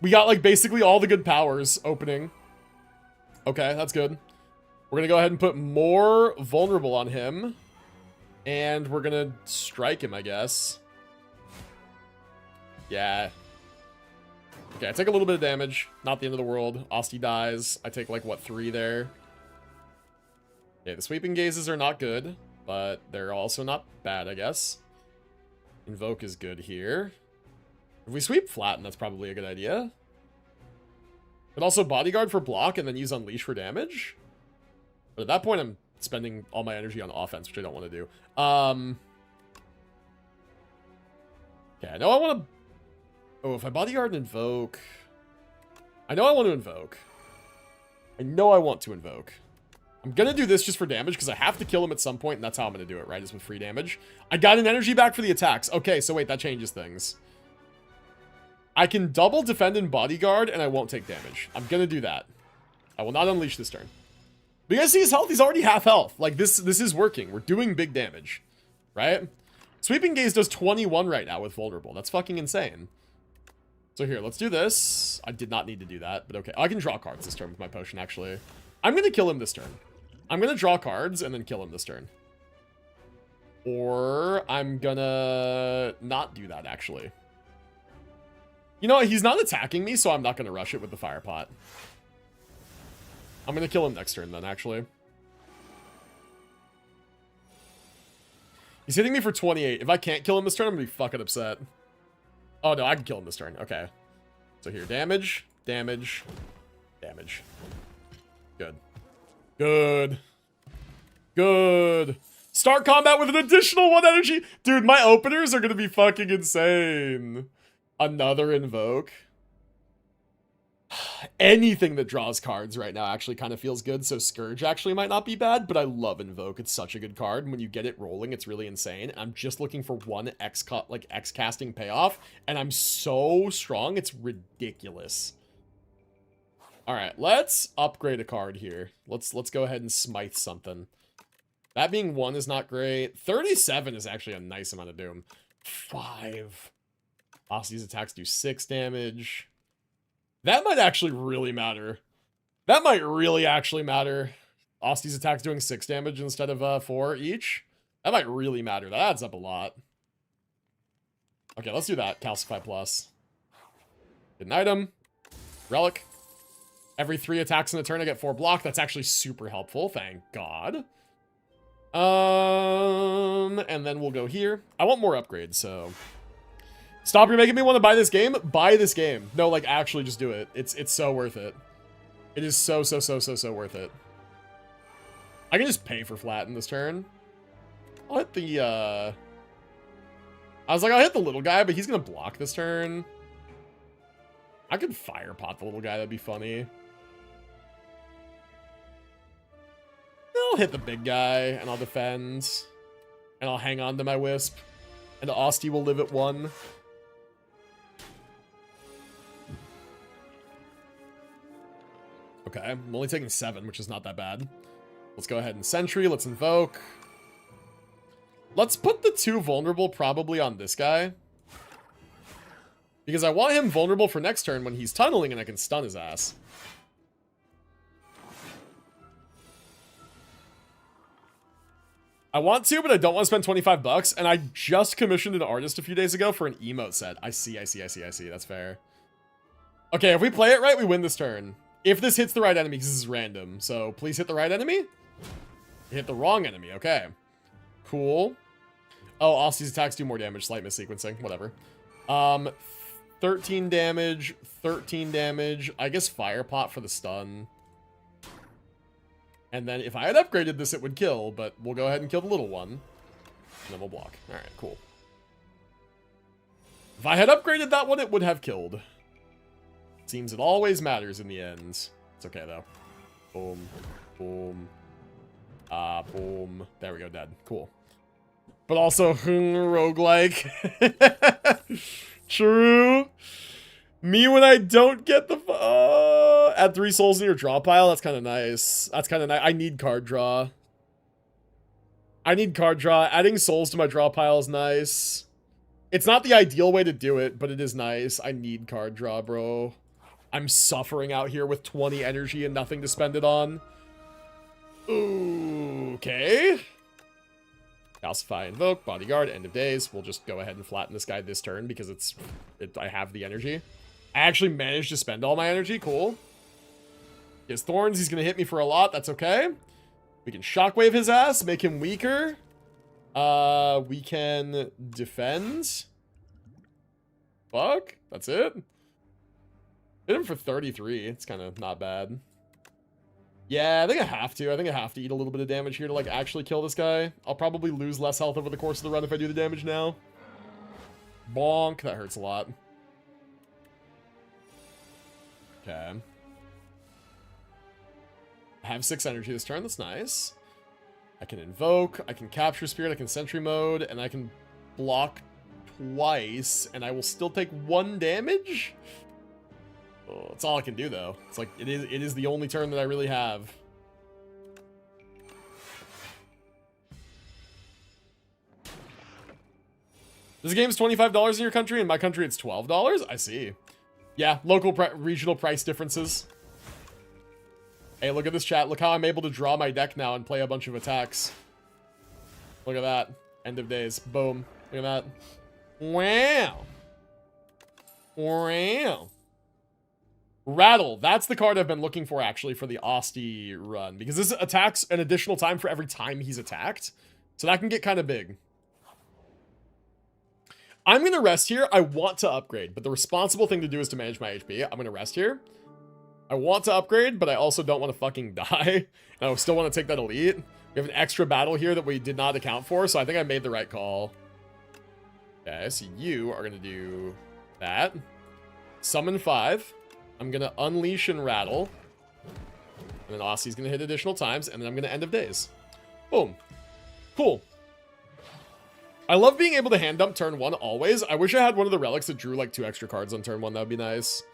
We got, like, basically all the good powers opening. Okay, that's good. We're gonna go ahead and put more Vulnerable on him. And we're gonna strike him, I guess. Yeah. Okay, I take a little bit of damage. Not the end of the world. Osti dies. I take, like, what, 3 there? Okay, the Sweeping Gazes are not good, but they're also not bad, I guess. Invoke is good here. If we sweep Flatten, that's probably a good idea. But also Bodyguard for block and then use Unleash for damage. But at that point, I'm spending all my energy on offense, which I don't want to do. Okay, I know I want to... Oh, if I Bodyguard and Invoke... I know I want to Invoke. I'm gonna do this just for damage, because I have to kill him at some point, and that's how I'm gonna do it, right? Is with free damage. I got an energy back for the attacks. Okay, so wait, that changes things. I can double Defend and Bodyguard, and I won't take damage. I'm gonna do that. I will not Unleash this turn. But you guys see his health? He's already half health. Like, this is working. We're doing big damage, right? Sweeping Gaze does 21 right now with Vulnerable. That's fucking insane. So here, let's do this. I did not need to do that, but okay. I can draw cards this turn with my potion, actually. I'm going to kill him this turn. I'm going to draw cards and then kill him this turn. Or I'm going to not do that, actually. You know what? He's not attacking me, so I'm not going to rush it with the Fire Pot. I'm going to kill him next turn, then, actually. He's hitting me for 28. If I can't kill him this turn, I'm going to be fucking upset. Oh, no, I can kill him this turn. Okay. So here, damage, damage, damage. Good. Good. Good. Start combat with an additional 1 energy. Dude, my openers are going to be fucking insane. Another Invoke. Anything that draws cards right now actually kind of feels good, so Scourge actually might not be bad, but I love Invoke. It's such a good card, and when you get it rolling, it's really insane. I'm just looking for one X casting payoff, and I'm so strong, it's ridiculous. All right, let's upgrade a card here. Let's go ahead and smite something. That being 1 is not great. 37 is actually a nice amount of doom. 5. Osty's attacks do 6 damage. That might actually really matter. That might really actually matter. Osty's attacks doing 6 damage instead of 4 each. That might really matter. That adds up a lot. Okay, let's do that. Calcify plus. Get an item. Relic. Every 3 attacks in a turn, I get 4 block. That's actually super helpful. Thank God. And then we'll go here. I want more upgrades, so... Stop, you're making me want to buy this game? Buy this game. No, like, actually just do it. It's so worth it. It is so worth it. I can just pay for flat in this turn. I'll hit the, I was like, I'll hit the little guy, but he's gonna block this turn. I could fire pot the little guy, that'd be funny. I'll hit the big guy, and I'll defend. And I'll hang on to my Wisp. And Osty will live at 1. Okay, I'm only taking 7, which is not that bad. Let's go ahead and Sentry. Let's Invoke. Let's put the 2 vulnerable probably on this guy. Because I want him vulnerable for next turn when he's tunneling and I can stun his ass. I want to, but I don't want to spend 25 bucks. And I just commissioned an artist a few days ago for an emote set. I see. That's fair. Okay, if we play it right, we win this turn. If this hits the right enemy, because this is random. So please hit the right enemy. Hit the wrong enemy. Okay. Cool. Oh, Osty's attacks do more damage. Slight missequencing. Whatever. 13 damage. 13 damage. I guess Fire Pot for the stun. And then if I had upgraded this, it would kill. But we'll go ahead and kill the little one. And then we'll block. Alright, cool. If I had upgraded that one, it would have killed. Seems it always matters in the end. It's okay, though. Boom. Boom. Boom. There we go, dead. Cool. But also, roguelike. True. Me when I don't get the... add 3 souls in your draw pile. That's kind of nice. That's kind of nice. I need card draw. Adding souls to my draw pile is nice. It's not the ideal way to do it, but it is nice. I need card draw, bro. I'm suffering out here with 20 energy and nothing to spend it on. Okay. Calcify, Invoke, Bodyguard, End of Days. We'll just go ahead and flatten this guy this turn because I have the energy. I actually managed to spend all my energy. Cool. He has Thorns. He's going to hit me for a lot. That's okay. We can Shockwave his ass, make him weaker. We can defend. Fuck. That's it. Hit him for 33. It's kind of not bad. Yeah, I think I have to. I think I have to eat a little bit of damage here to, like, actually kill this guy. I'll probably lose less health over the course of the run if I do the damage now. Bonk. That hurts a lot. Okay. I have 6 energy this turn. That's nice. I can Invoke. I can Capture Spirit. I can Sentry Mode. And I can block twice. And I will still take 1 damage? Oh, that's all I can do, though. It's like, it is the only turn that I really have. This game's $25 in your country. In my country, it's $12. I see. Yeah, local regional price differences. Hey, look at this chat. Look how I'm able to draw my deck now and play a bunch of attacks. Look at that. End of days. Boom. Look at that. Wow. Wow. Rattle. That's the card I've been looking for, actually, for the Osti run. Because this attacks an additional time for every time he's attacked. So that can get kind of big. I'm going to rest here. I want to upgrade, but the responsible thing to do is to manage my HP. I'm going to rest here. I want to upgrade, but I also don't want to fucking die. And I still want to take that elite. We have an extra battle here that we did not account for, so I think I made the right call. Okay, so you are going to do that. Summon 5. I'm going to unleash and rattle. And then Osti's going to hit additional times, and then I'm going to end of days. Boom. Cool. I love being able to hand dump turn 1 always. I wish I had one of the relics that drew like 2 extra cards on turn 1. That would be nice.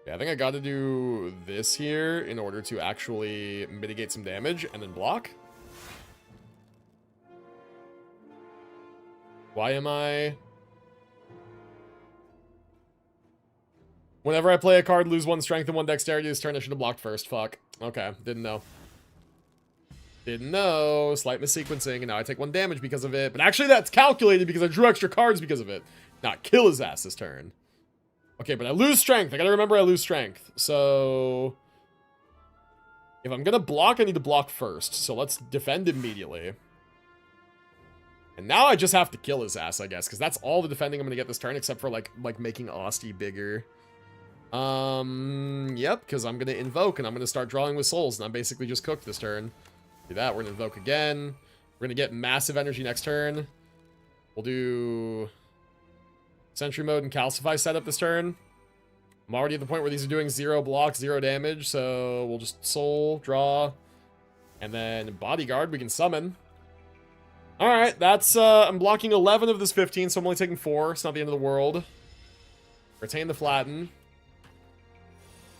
Yeah, I think I got to do this here in order to actually mitigate some damage and then block. Why am I... Whenever I play a card, lose 1 strength and 1 dexterity this turn, I should have blocked first. Fuck. Okay, didn't know. Didn't know. Slight missequencing, and now I take 1 damage because of it. But actually, that's calculated because I drew extra cards because of it. Not kill his ass this turn. Okay, but I lose strength. I gotta remember I lose strength. So... if I'm gonna block, I need to block first. So let's defend immediately. And now I just have to kill his ass, I guess. Because that's all the defending I'm gonna get this turn, except for, like making Osti bigger. Yep, because I'm gonna invoke, and I'm gonna start drawing with souls. And I'm basically just cooked this turn. Do that. We're going to invoke again. We're going to get massive energy next turn. We'll do Sentry Mode and Calcify setup this turn. I'm already at the point where these are doing 0 block, 0 damage. So we'll just Soul, draw. And then Bodyguard we can summon. Alright, that's... I'm blocking 11 of this 15, so I'm only taking 4. It's not the end of the world. Retain the Flatten.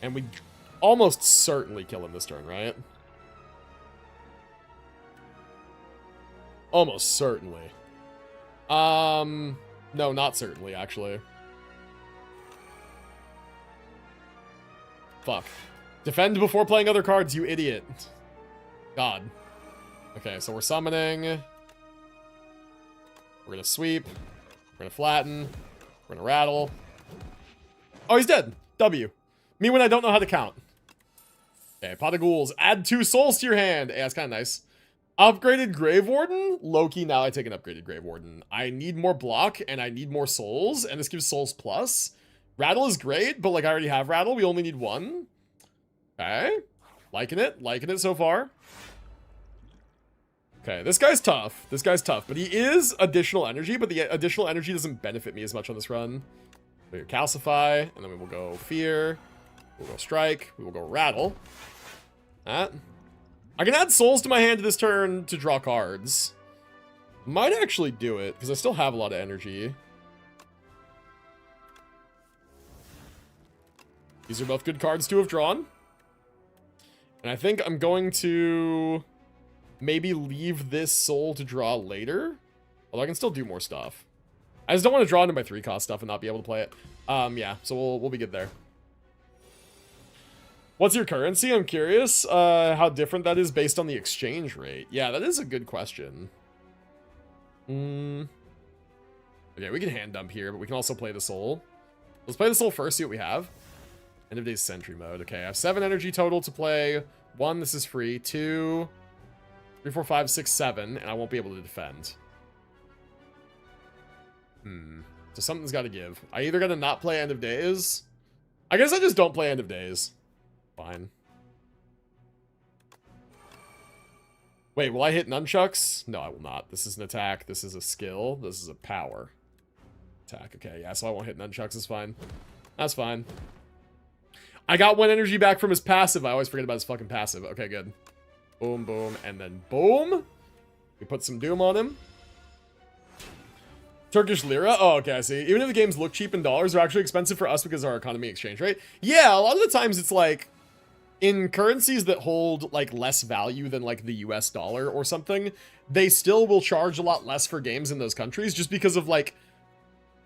And we almost certainly kill him this turn, right? Almost certainly. No, not certainly, actually. Fuck. Defend before playing other cards, you idiot. God. Okay, so we're summoning. We're gonna sweep. We're gonna flatten. We're gonna rattle. Oh, he's dead. W. Me when I don't know how to count. Okay, Pot of Ghouls. Add 2 souls to your hand. Yeah, that's kind of nice. Upgraded Grave Warden? Low-key, now I take an upgraded Grave Warden. I need more block, and I need more souls, and this gives souls plus. Rattle is great, but, like, I already have Rattle. We only need 1. Okay. Liking it so far. Okay, this guy's tough. This guy's tough, but he is additional energy, but the additional energy doesn't benefit me as much on this run. So you Calcify, and then we will go Fear. We'll go Strike. We will go Rattle. That. I can add souls to my hand this turn to draw cards. Might actually do it, because I still have a lot of energy. These are both good cards to have drawn. And I think I'm going to maybe leave this soul to draw later. Although I can still do more stuff. I just don't want to draw into my 3-cost stuff and not be able to play it. Yeah, so we'll be good there. What's your currency? I'm curious how different that is based on the exchange rate. Yeah, that is a good question. Okay, we can hand dump here, but we can also play the soul. Let's play the soul first, see what we have. End of day Sentry Mode. Okay, I have 7 energy total to play. 1, this is free. 2, 3, 4, 5, 6, 7, and I won't be able to defend. So something's got to give. I either got to not play End of Days. I guess I just don't play End of Days. Fine. Wait, will I hit nunchucks? No, I will not. This is an attack. This is a skill. This is a power. Attack. Okay, yeah, so I won't hit nunchucks. It's fine. That's fine. I got 1 energy back from his passive. I always forget about his fucking passive. Okay, good. Boom, boom, and then boom. We put some doom on him. Turkish lira? Oh, okay, I see. Even if the games look cheap in dollars, they're actually expensive for us because of our economy exchange rate. Yeah, a lot of the times it's like, in currencies that hold, like, less value than, like, the US dollar or something, they still will charge a lot less for games in those countries just because of, like,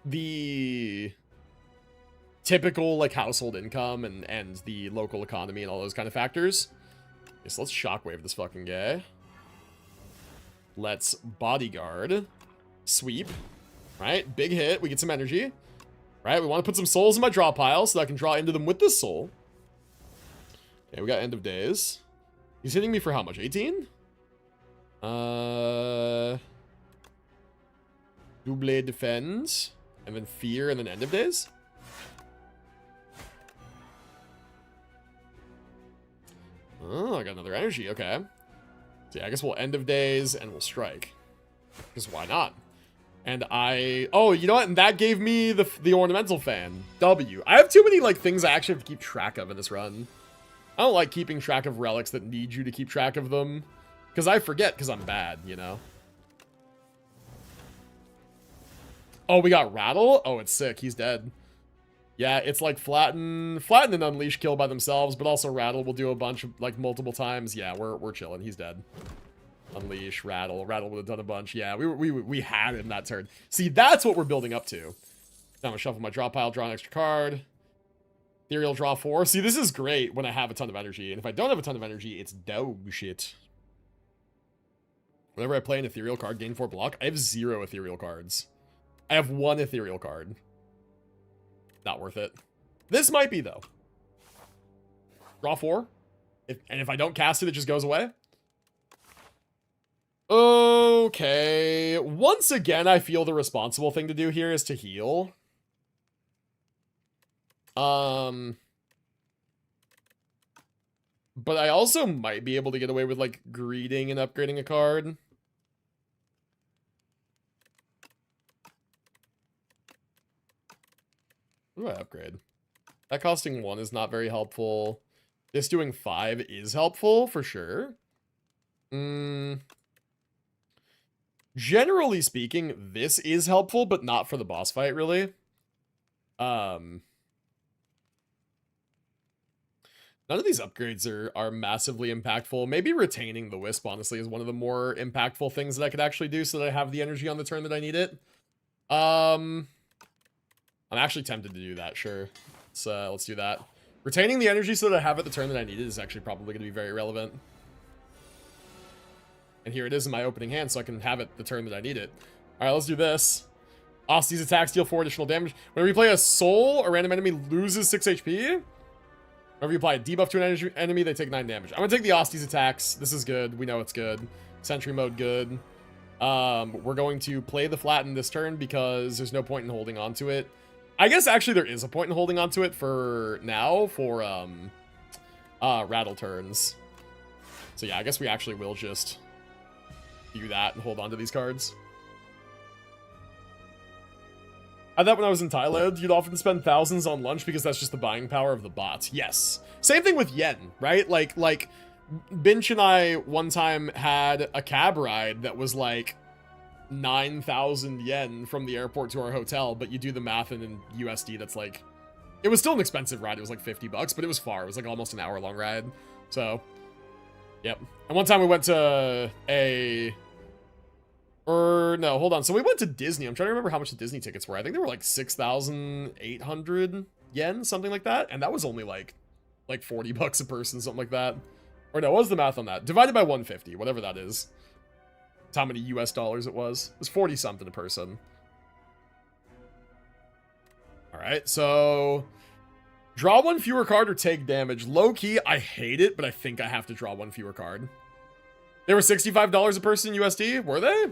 the typical like household income and the local economy and all those kind of factors. Okay, so let's shockwave this fucking guy. Let's bodyguard. Sweep. Right? Big hit. We get some energy. Right? We want to put some souls in my draw pile so that I can draw into them with this soul. Okay, we got end of days. He's hitting me for how much? 18? Double defends. And then fear and then end of days? Oh, I got another energy. Okay. So yeah, I guess we'll end of days and we'll strike. Because why not? And oh, you know what? And that gave me the ornamental fan. W. I have too many like things I actually have to keep track of in this run. I don't like keeping track of relics that need you to keep track of them. Because I forget because I'm bad, you know? Oh, we got Rattle? Oh, it's sick. He's dead. Yeah, it's like Flatten and Unleash kill by themselves, but also Rattle will do a bunch of, like, multiple times. Yeah, we're chilling. He's dead. Unleash, Rattle. Rattle would have done a bunch. Yeah, we had him that turn. See, that's what we're building up to. Now I'm gonna shuffle my draw pile, draw an extra card. Ethereal, draw 4. See, this is great when I have a ton of energy. And if I don't have a ton of energy, it's dog shit. Whenever I play an ethereal card, gain 4 block. I have 0 ethereal cards. I have 1 ethereal card. Not worth it. This might be, though. Draw 4. And if I don't cast it, it just goes away. Okay. Once again, I feel the responsible thing to do here is to heal. But I also might be able to get away with, like, greeting and upgrading a card. What do I upgrade? That costing 1 is not very helpful. This doing 5 is helpful, for sure. Generally speaking, this is helpful, but not for the boss fight, really. None of these upgrades are massively impactful. Maybe retaining the Wisp, honestly, is one of the more impactful things that I could actually do so that I have the energy on the turn that I need it. I'm actually tempted to do that, sure. Let's do that. Retaining the energy so that I have it the turn that I need it is actually probably going to be very relevant. And here it is in my opening hand, so I can have it the turn that I need it. Alright, let's do this. Austy's attacks deal 4 additional damage. Whenever you play a soul, a random enemy loses 6 HP. Whenever you apply a debuff to an enemy, they take 9 damage. I'm going to take the Austy's attacks. This is good. We know it's good. Sentry mode, good. We're going to play the Flatten this turn because there's no point in holding on to it. I guess actually there is a point in holding on to it for now for Rattle turns. So yeah, I guess we actually will just do that and hold on to these cards. I thought when I was in Thailand, you'd often spend thousands on lunch because that's just the buying power of the bots. Yes. Same thing with yen, right? Like Binch and I one time had a cab ride that was like 9,000 yen from the airport to our hotel, but you do the math and in USD, that's like, it was still an expensive ride. It was like 50 bucks, but it was far. It was like almost an hour long ride. So, yep. And one time we went to no, hold on. So we went to Disney. I'm trying to remember how much the Disney tickets were. I think they were like 6,800 yen, something like that. And that was only like 40 bucks a person, something like that. Or no, what was the math on that? Divided by 150, whatever that is. That's how many US dollars it was. It was 40 something a person. All right, so draw 1 fewer card or take damage. Low key, I hate it, but I think I have to draw 1 fewer card. They were $65 a person USD, were they?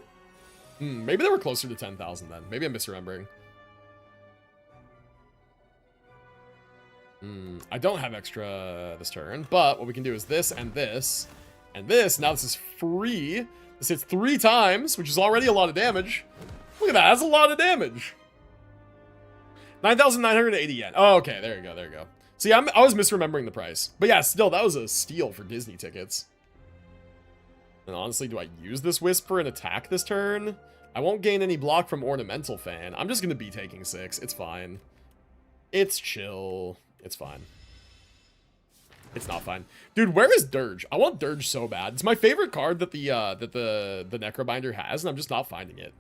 Maybe they were closer to 10,000 then. Maybe I'm misremembering. I don't have extra this turn, but what we can do is this and this and this. Now this is free. This hits 3 times, which is already a lot of damage. Look at that, that's a lot of damage. 9,980 yen. Oh, okay, there you go, there you go. See, I was misremembering the price. But yeah, still, that was a steal for Disney tickets. And honestly, do I use this Wisp for an attack this turn? I won't gain any block from Ornamental Fan. I'm just going to be taking 6. It's fine. It's chill. It's fine. It's not fine. Dude, where is Dirge? I want Dirge so bad. It's my favorite card that the Necrobinder has, and I'm just not finding it.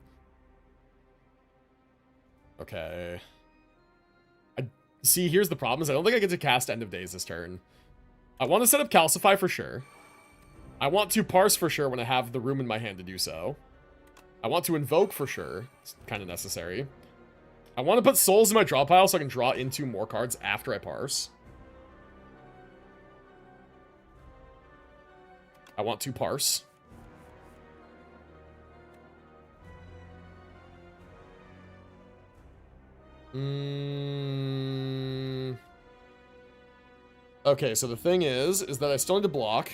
Okay. See, here's the problem is I don't think I get to cast End of Days this turn. I want to set up Calcify for sure. I want to Parse for sure when I have the room in my hand to do so. I want to Invoke for sure. It's kind of necessary. I want to put Souls in my draw pile so I can draw into more cards after I Parse. I want to Parse. Okay, so the thing is that I still need to block.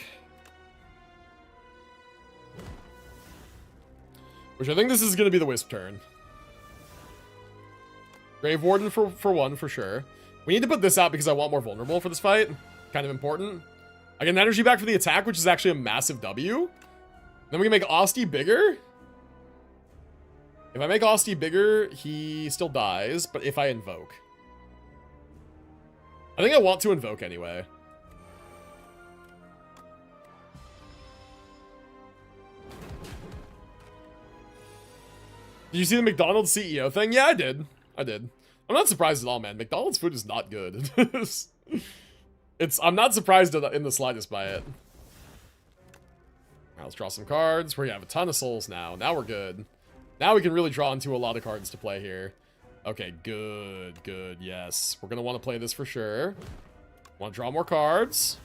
Which I think this is going to be the Wisp turn. Grave Warden for one, for sure. We need to put this out because I want more vulnerable for this fight. Kind of important. I get an energy back for the attack, which is actually a massive W. Then we can make Osti bigger. If I make Osti bigger, he still dies, but if I Invoke. I think I want to Invoke anyway. Did you see the McDonald's CEO thing? Yeah, I did. I did. I'm not surprised at all, man. McDonald's food is not good. I'm not surprised in the slightest by it. Now let's draw some cards. We have a ton of souls now. Now we're good. Now we can really draw into a lot of cards to play here. Okay, good, good, yes. We're going to want to play this for sure. Want to draw more cards.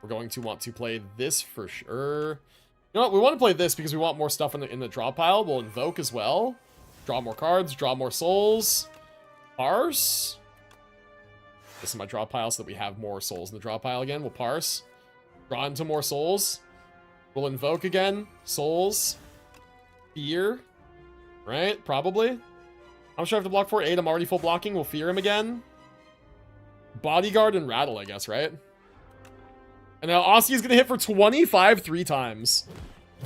We're going to want to play this for sure. You know what? We want to play this because we want more stuff in the draw pile. We'll Invoke as well. Draw more cards, draw more souls. Parse. This is my draw pile so that we have more souls in the draw pile again. We'll Parse. Draw into more souls. We'll Invoke again. Souls. Fear. Right? Probably. How much do I have to block for? 8. I'm already full blocking. We'll Fear him again. Bodyguard and Rattle, I guess, right? And now Osti is going to hit for 25 3 times.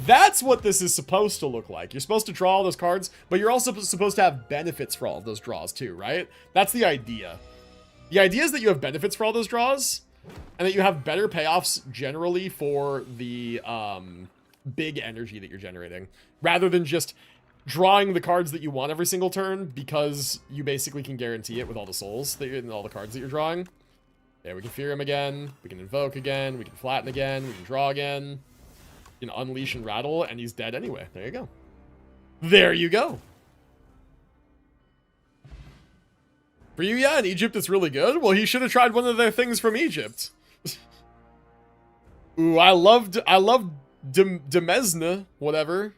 That's what this is supposed to look like. You're supposed to draw all those cards, but you're also supposed to have benefits for all of those draws too, right? That's the idea. The idea is that you have benefits for all those draws, and that you have better payoffs generally for the big energy that you're generating, rather than just drawing the cards that you want every single turn because you basically can guarantee it with all the souls that you're in all the cards that you're drawing. Yeah, we can Fear him again. We can Invoke again. We can Flatten again. We can draw again. You can Unleash and Rattle, and he's dead anyway. There you go. There you go. For you, yeah, in Egypt it's really good. Well, he should have tried one of their things from Egypt. Ooh, I loved Demesne, whatever.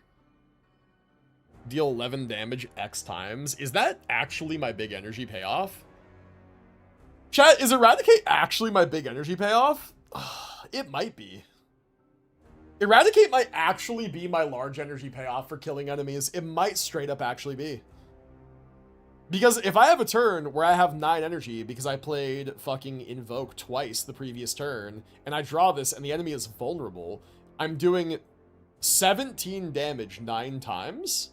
Deal 11 damage X times. Is that actually my big energy payoff? Chat, is Eradicate actually my big energy payoff? It might be. Eradicate might actually be my large energy payoff for killing enemies. It might straight up actually be. Because if I have a turn where I have 9 energy because I played fucking Invoke twice the previous turn, and I draw this and the enemy is vulnerable, I'm doing 17 damage 9 times?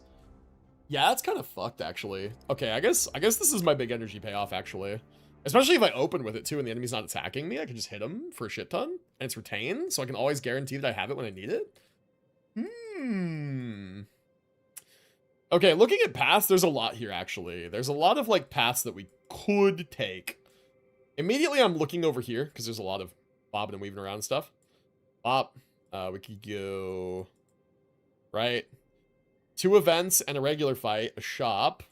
Yeah, that's kind of fucked, actually. Okay, I guess this is my big energy payoff, actually. Especially if I open with it, too, and the enemy's not attacking me. I can just hit him for a shit ton, and it's retained, so I can always guarantee that I have it when I need it. Okay, looking at paths, there's a lot here, actually. There's a lot of, like, paths that we could take. Immediately, I'm looking over here, because there's a lot of bobbing and weaving around and stuff. We could go... Right? 2 events and a regular fight, a shop.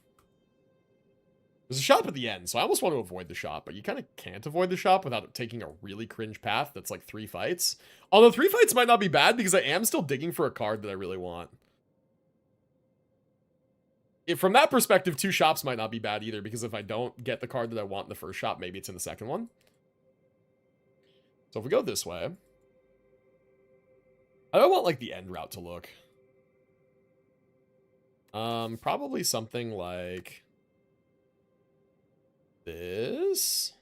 There's a shop at the end, so I almost want to avoid the shop, but you kind of can't avoid the shop without taking a really cringe path that's like 3 fights. Although 3 fights might not be bad because I am still digging for a card that I really want. From that perspective, 2 shops might not be bad either, because if I don't get the card that I want in the first shop, maybe it's in the second one. So if we go this way, I don't want like the end route to look. Probably something like this,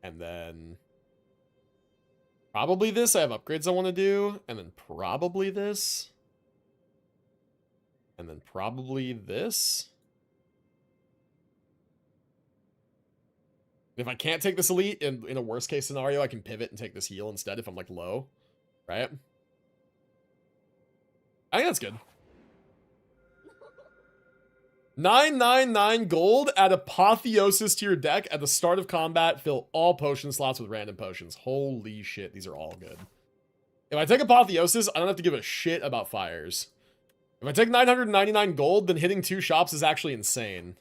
and then probably this. I have upgrades I want to do, and then probably this, and then probably this. If I can't take this elite, in a worst case scenario, I can pivot and take this heal instead if I'm like low, right? I think that's good. 999 gold, add Apotheosis to your deck at the start of combat. Fill all potion slots with random potions. Holy shit, these are all good. If I take Apotheosis, I don't have to give a shit about fires. If I take 999 gold, then hitting 2 shops is actually insane.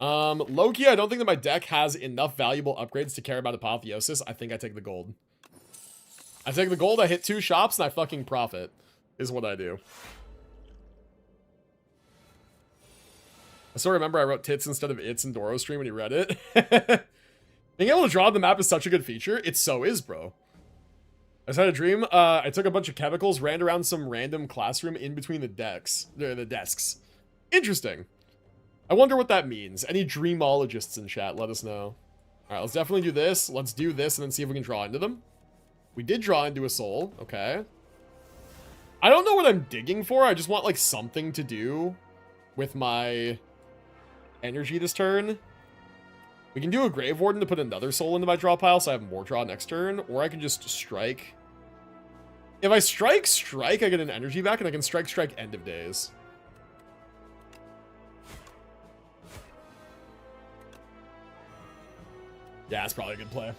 Low-key, I don't think that my deck has enough valuable upgrades to care about Apotheosis. I think I take the gold. I take the gold, I hit 2 shops, and I fucking profit, is what I do. I still remember I wrote tits instead of its in Doro's stream when he read it. Being able to draw the map is such a good feature. It so is, bro. I just had a dream. I took a bunch of chemicals, ran around some random classroom in between the desks. Interesting. I wonder what that means. Any dreamologists in chat, let us know. All right, let's definitely do this. Let's do this and then see if we can draw into them. We did draw into a soul. Okay. I don't know what I'm digging for. I just want, like, something to do with my energy this turn. We can do a Grave Warden to put another soul into my draw pile so I have more draw next turn, or I can just strike. If I strike, I get an energy back, and I can strike end of days. Yeah, it's probably a good play.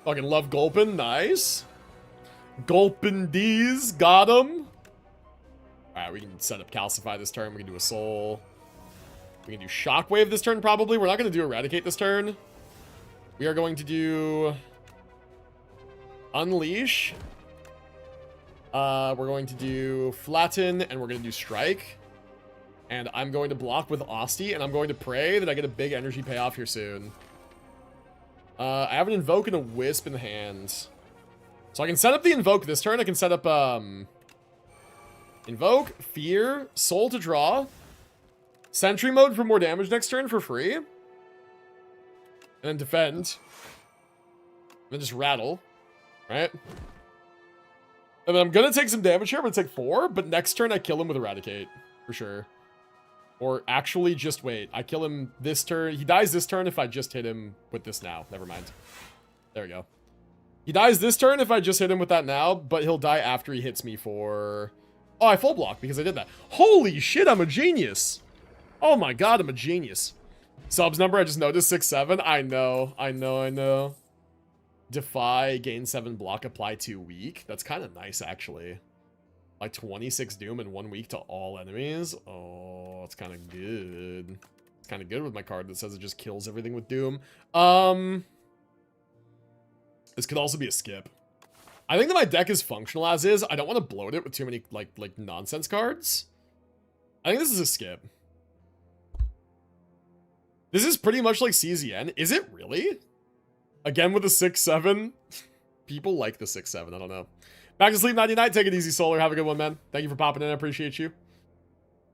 Fucking love Gulpin, nice. Gulpin D's, got him. Alright, we can set up Calcify this turn, we can do a soul. We can do Shockwave this turn, probably. We're not going to do Eradicate this turn. We are going to do Unleash. We're going to do Flatten, and we're going to do Strike. And I'm going to block with Osti, and I'm going to pray that I get a big energy payoff here soon. I have an Invoke and a Wisp in the hand. So I can set up the Invoke this turn. I can set up, Invoke, Fear, Soul to draw. Sentry mode for more damage next turn for free. And then defend. And then just rattle. Right? And then I'm gonna take some damage here. I'm gonna take 4, but next turn I kill him with Eradicate. For sure. Or actually just wait. I kill him this turn. He dies this turn if I just hit him with this now. Never mind. There we go. He dies this turn if I just hit him with that now, but he'll die after he hits me for... Oh, I full block because I did that. Holy shit, I'm a genius. Oh my god, I'm a genius. Subs number, I just noticed 6-7. I know. Defy, gain 7 block, apply 2 weak. That's kind of nice, actually. Like 26 doom in 1 week to all enemies. Oh, it's kind of good. It's kind of good with my card that says it just kills everything with doom. This could also be a skip. I think that my deck is functional as is. I don't want to bloat it with too many like nonsense cards. I think this is a skip. This is pretty much like CZN. Is it really? Again with the 6-7? People like the 6-7. I don't know. Back to sleep 99. Take it easy, Solar. Have a good one, man. Thank you for popping in. I appreciate you.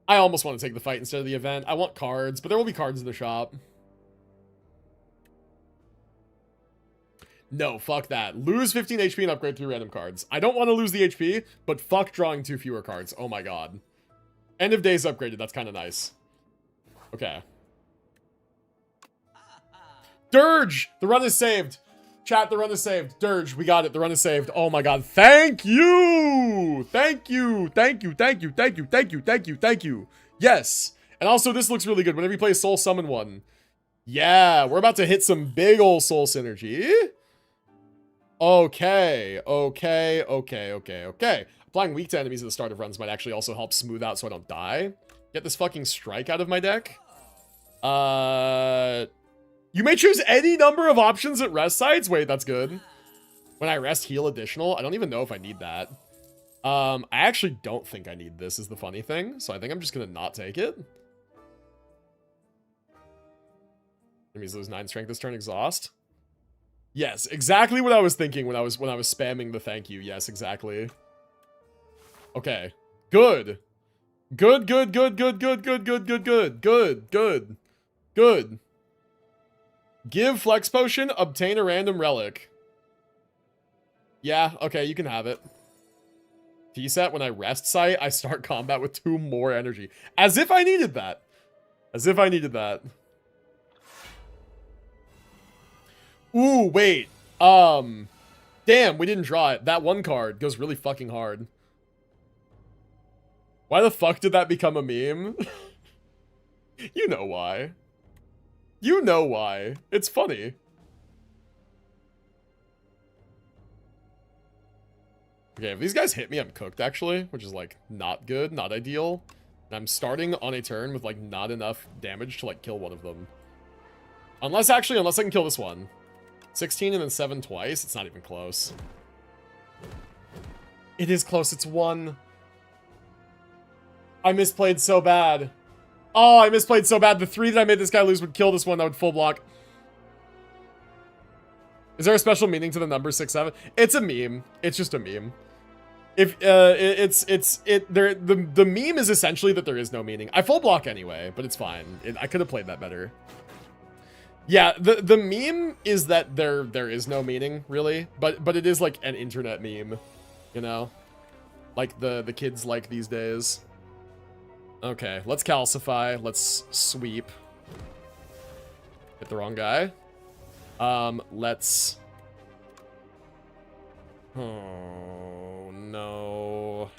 I almost want to take the fight instead of the event. I want cards, but there will be cards in the shop. No, fuck that. Lose 15 HP and upgrade 3 random cards. I don't want to lose the HP, but fuck drawing 2 fewer cards. Oh my god. End of days upgraded. That's kind of nice. Okay. Dirge! The run is saved. Chat, the run is saved. Dirge, we got it. The run is saved. Oh my god. Thank you! Thank you! Thank you! Thank you! Thank you! Thank you! Thank you! Thank you! Yes! And also, this looks really good. Whenever you play Soul Summon one. Yeah, we're about to hit some big ol' soul synergy. Okay. Applying weak to enemies at the start of runs might actually also help smooth out so I don't die. Get this fucking strike out of my deck. You may choose any number of options at rest sites. Wait, that's good. When I rest, heal additional. I don't even know if I need that. I actually don't think I need this is the funny thing. So I think I'm just going to not take it. Enemies lose 9 strength this turn. Exhaust. Yes, exactly what I was thinking when I was spamming the thank you. Yes, exactly. Okay. Good. Good. Give Flex Potion, obtain a random relic. Yeah, okay, you can have it. T-set, when I rest site, I start combat with 2 more energy. As if I needed that. As if I needed that. Ooh, wait. Damn, we didn't draw it. That one card goes really fucking hard. Why the fuck did that become a meme? You know why. You know why. It's funny. Okay, if these guys hit me, I'm cooked, actually, which is, like, not good, not ideal. And I'm starting on a turn with, like, not enough damage to, like, kill one of them. Unless I can kill this one. 16 and then 7 twice. It's not even close. It is close. It's 1. I misplayed so bad. Oh, I misplayed so bad. The 3 that I made this guy lose would kill this one that would full block. Is there a special meaning to the number 6-7? It's a meme. It's just a meme. If the meme is essentially that there is no meaning. I full block anyway, but it's fine. I could have played that better. Yeah, the meme is that there is no meaning, really, but it is like an internet meme, you know, like the kids like these days. Okay, let's calcify. Let's sweep. Hit the wrong guy. Let's. Oh no.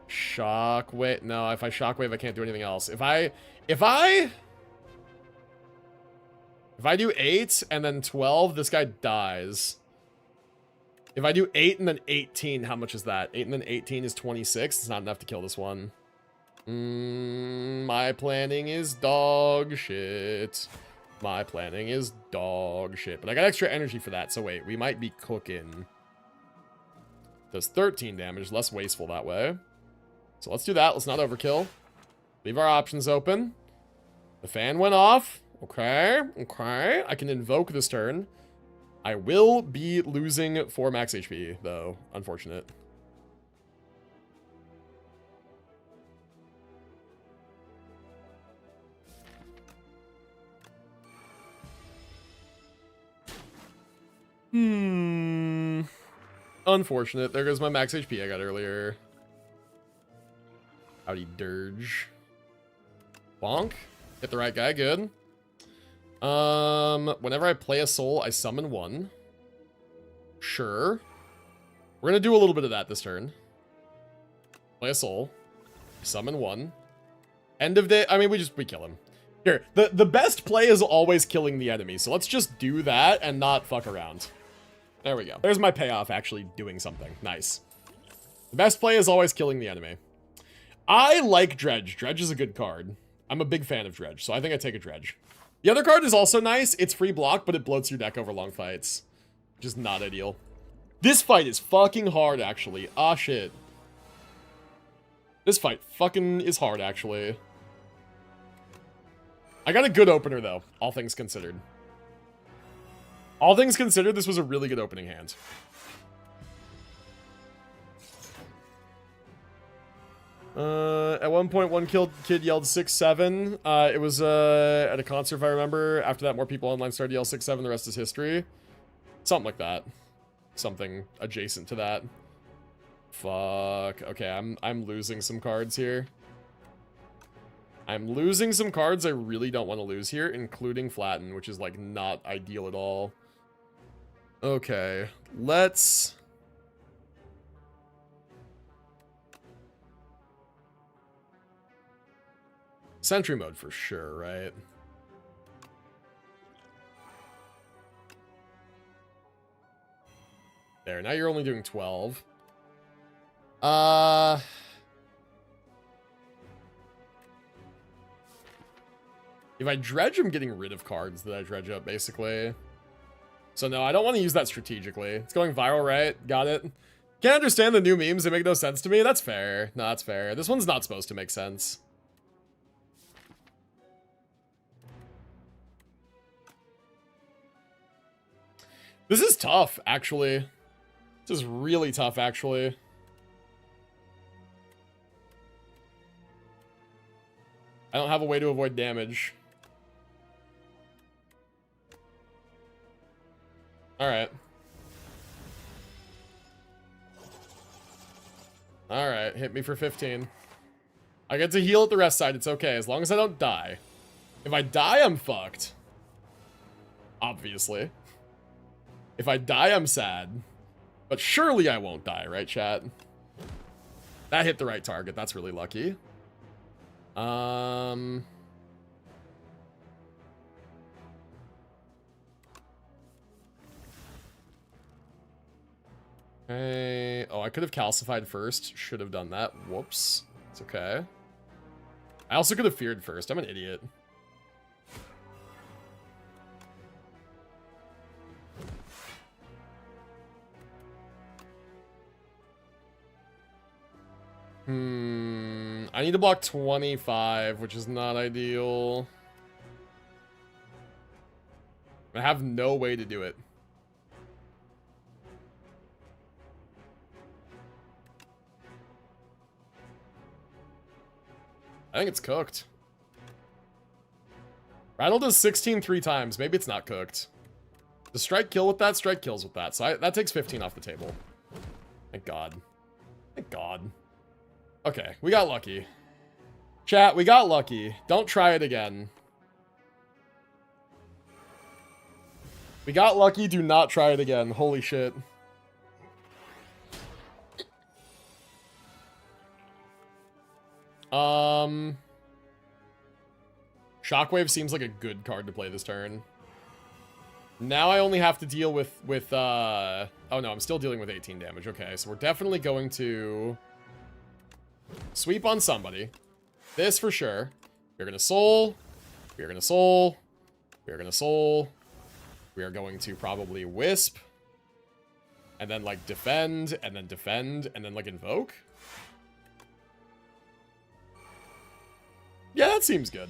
Shockwave. No, if I shockwave, I can't do anything else. If I do 8 and then 12, this guy dies. If I do 8 and then 18, how much is that? 8 and then 18 is 26. It's not enough to kill this one. My planning is dog shit. My planning is dog shit. But I got extra energy for that, so wait. We might be cooking. Does 13 damage. Less wasteful that way. So let's do that. Let's not overkill. Leave our options open. The fan went off. Okay, okay. I can invoke this turn. I will be losing 4 max HP, though. Unfortunate. Unfortunate. There goes my max HP I got earlier. Howdy, dirge. Bonk. Hit the right guy. Good. Whenever I play a soul, I summon 1. Sure. We're gonna do a little bit of that this turn. Play a soul. Summon 1. End of day. I mean, we kill him. Here, the best play is always killing the enemy, so let's just do that and not fuck around. There we go. There's my payoff, actually doing something. Nice. The best play is always killing the enemy. I like Dredge. Dredge is a good card. I'm a big fan of Dredge, so I think I take a Dredge. The other card is also nice. It's free block, but it bloats your deck over long fights. Which is not ideal. This fight is fucking hard, actually. Ah, shit. This fight fucking is hard, actually. I got a good opener, though, all things considered. All things considered, this was a really good opening hand. At one point, one kid yelled 6-7. It was at a concert, if I remember. After that, more people online started to yell 6-7. The rest is history. Something like that. Something adjacent to that. Fuck. Okay, I'm losing some cards here. I'm losing some cards I really don't want to lose here, including Flatten, which is, like, not ideal at all. Okay, let's... Sentry mode for sure, right? There, now you're only doing 12. If I dredge, I'm getting rid of cards that I dredge up, basically. So no, I don't want to use that strategically. It's going viral, right? Got it. Can't understand the new memes. They make no sense to me. That's fair. No, that's fair. This one's not supposed to make sense. This is tough, actually. This is really tough, actually. I don't have a way to avoid damage. Alright. Alright, hit me for 15. I get to heal at the rest side, it's okay, as long as I don't die. If I die, I'm fucked. Obviously. If I die, I'm sad. But surely I won't die, right, chat? That hit the right target. That's really lucky. Okay. Oh, I could have calcified first. Should have done that. Whoops. It's okay. I also could have feared first. I'm an idiot. I need to block 25, which is not ideal. I have no way to do it. I think it's cooked. Rattle does 16 3 times. Maybe it's not cooked. Does strike kill with that? Strike kills with that. So that takes 15 off the table. Thank God. Thank God. Okay, we got lucky. Chat, we got lucky. Don't try it again. We got lucky. Do not try it again. Holy shit. Shockwave seems like a good card to play this turn. Now I only have to deal with oh no, I'm still dealing with 18 damage. Okay, so we're definitely going to sweep on somebody. This for sure. We're gonna soul. We're gonna soul. We're gonna soul. We are going to probably wisp. And then like defend, and then like invoke. Yeah, that seems good.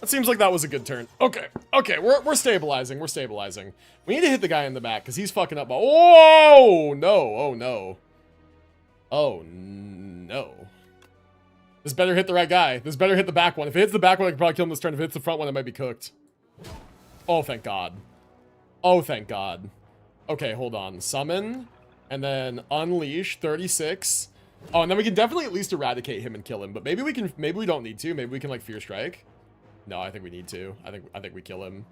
That seems like that was a good turn. Okay, okay, we're stabilizing. We're stabilizing. We need to hit the guy in the back because he's fucking up. Oh no! Oh no! Oh no! This better hit the right guy. This better hit the back one. If it hits the back one, I can probably kill him this turn. If it hits the front one, it might be cooked. Oh, thank God. Oh, thank God. Okay, hold on. Summon, and then unleash 36. Oh, and then we can definitely at least eradicate him and kill him. But maybe we can. Maybe we don't need to. Maybe we can like fear strike. No, I think we need to. I think we kill him.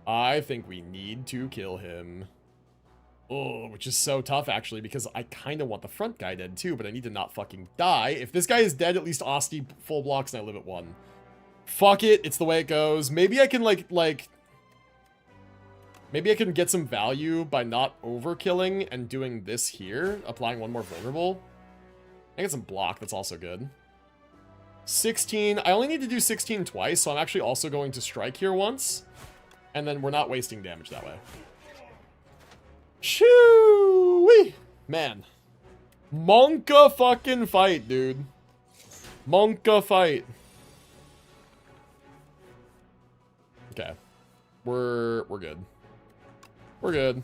I think we need to kill him. Oh, which is so tough actually because I kind of want the front guy dead too, but I need to not fucking die. If this guy is dead, at least Osti full blocks and I live at 1. Fuck it, it's the way it goes. Maybe I can maybe I can get some value by not overkilling and doing this here, applying one more vulnerable. I get some block, that's also good. 16, I only need to do 16 twice, so I'm actually also going to strike here once. And then we're not wasting damage that way. Shoo-wee! Man. Monka fucking fight, dude. Monka fight. Okay. We're good. We're good.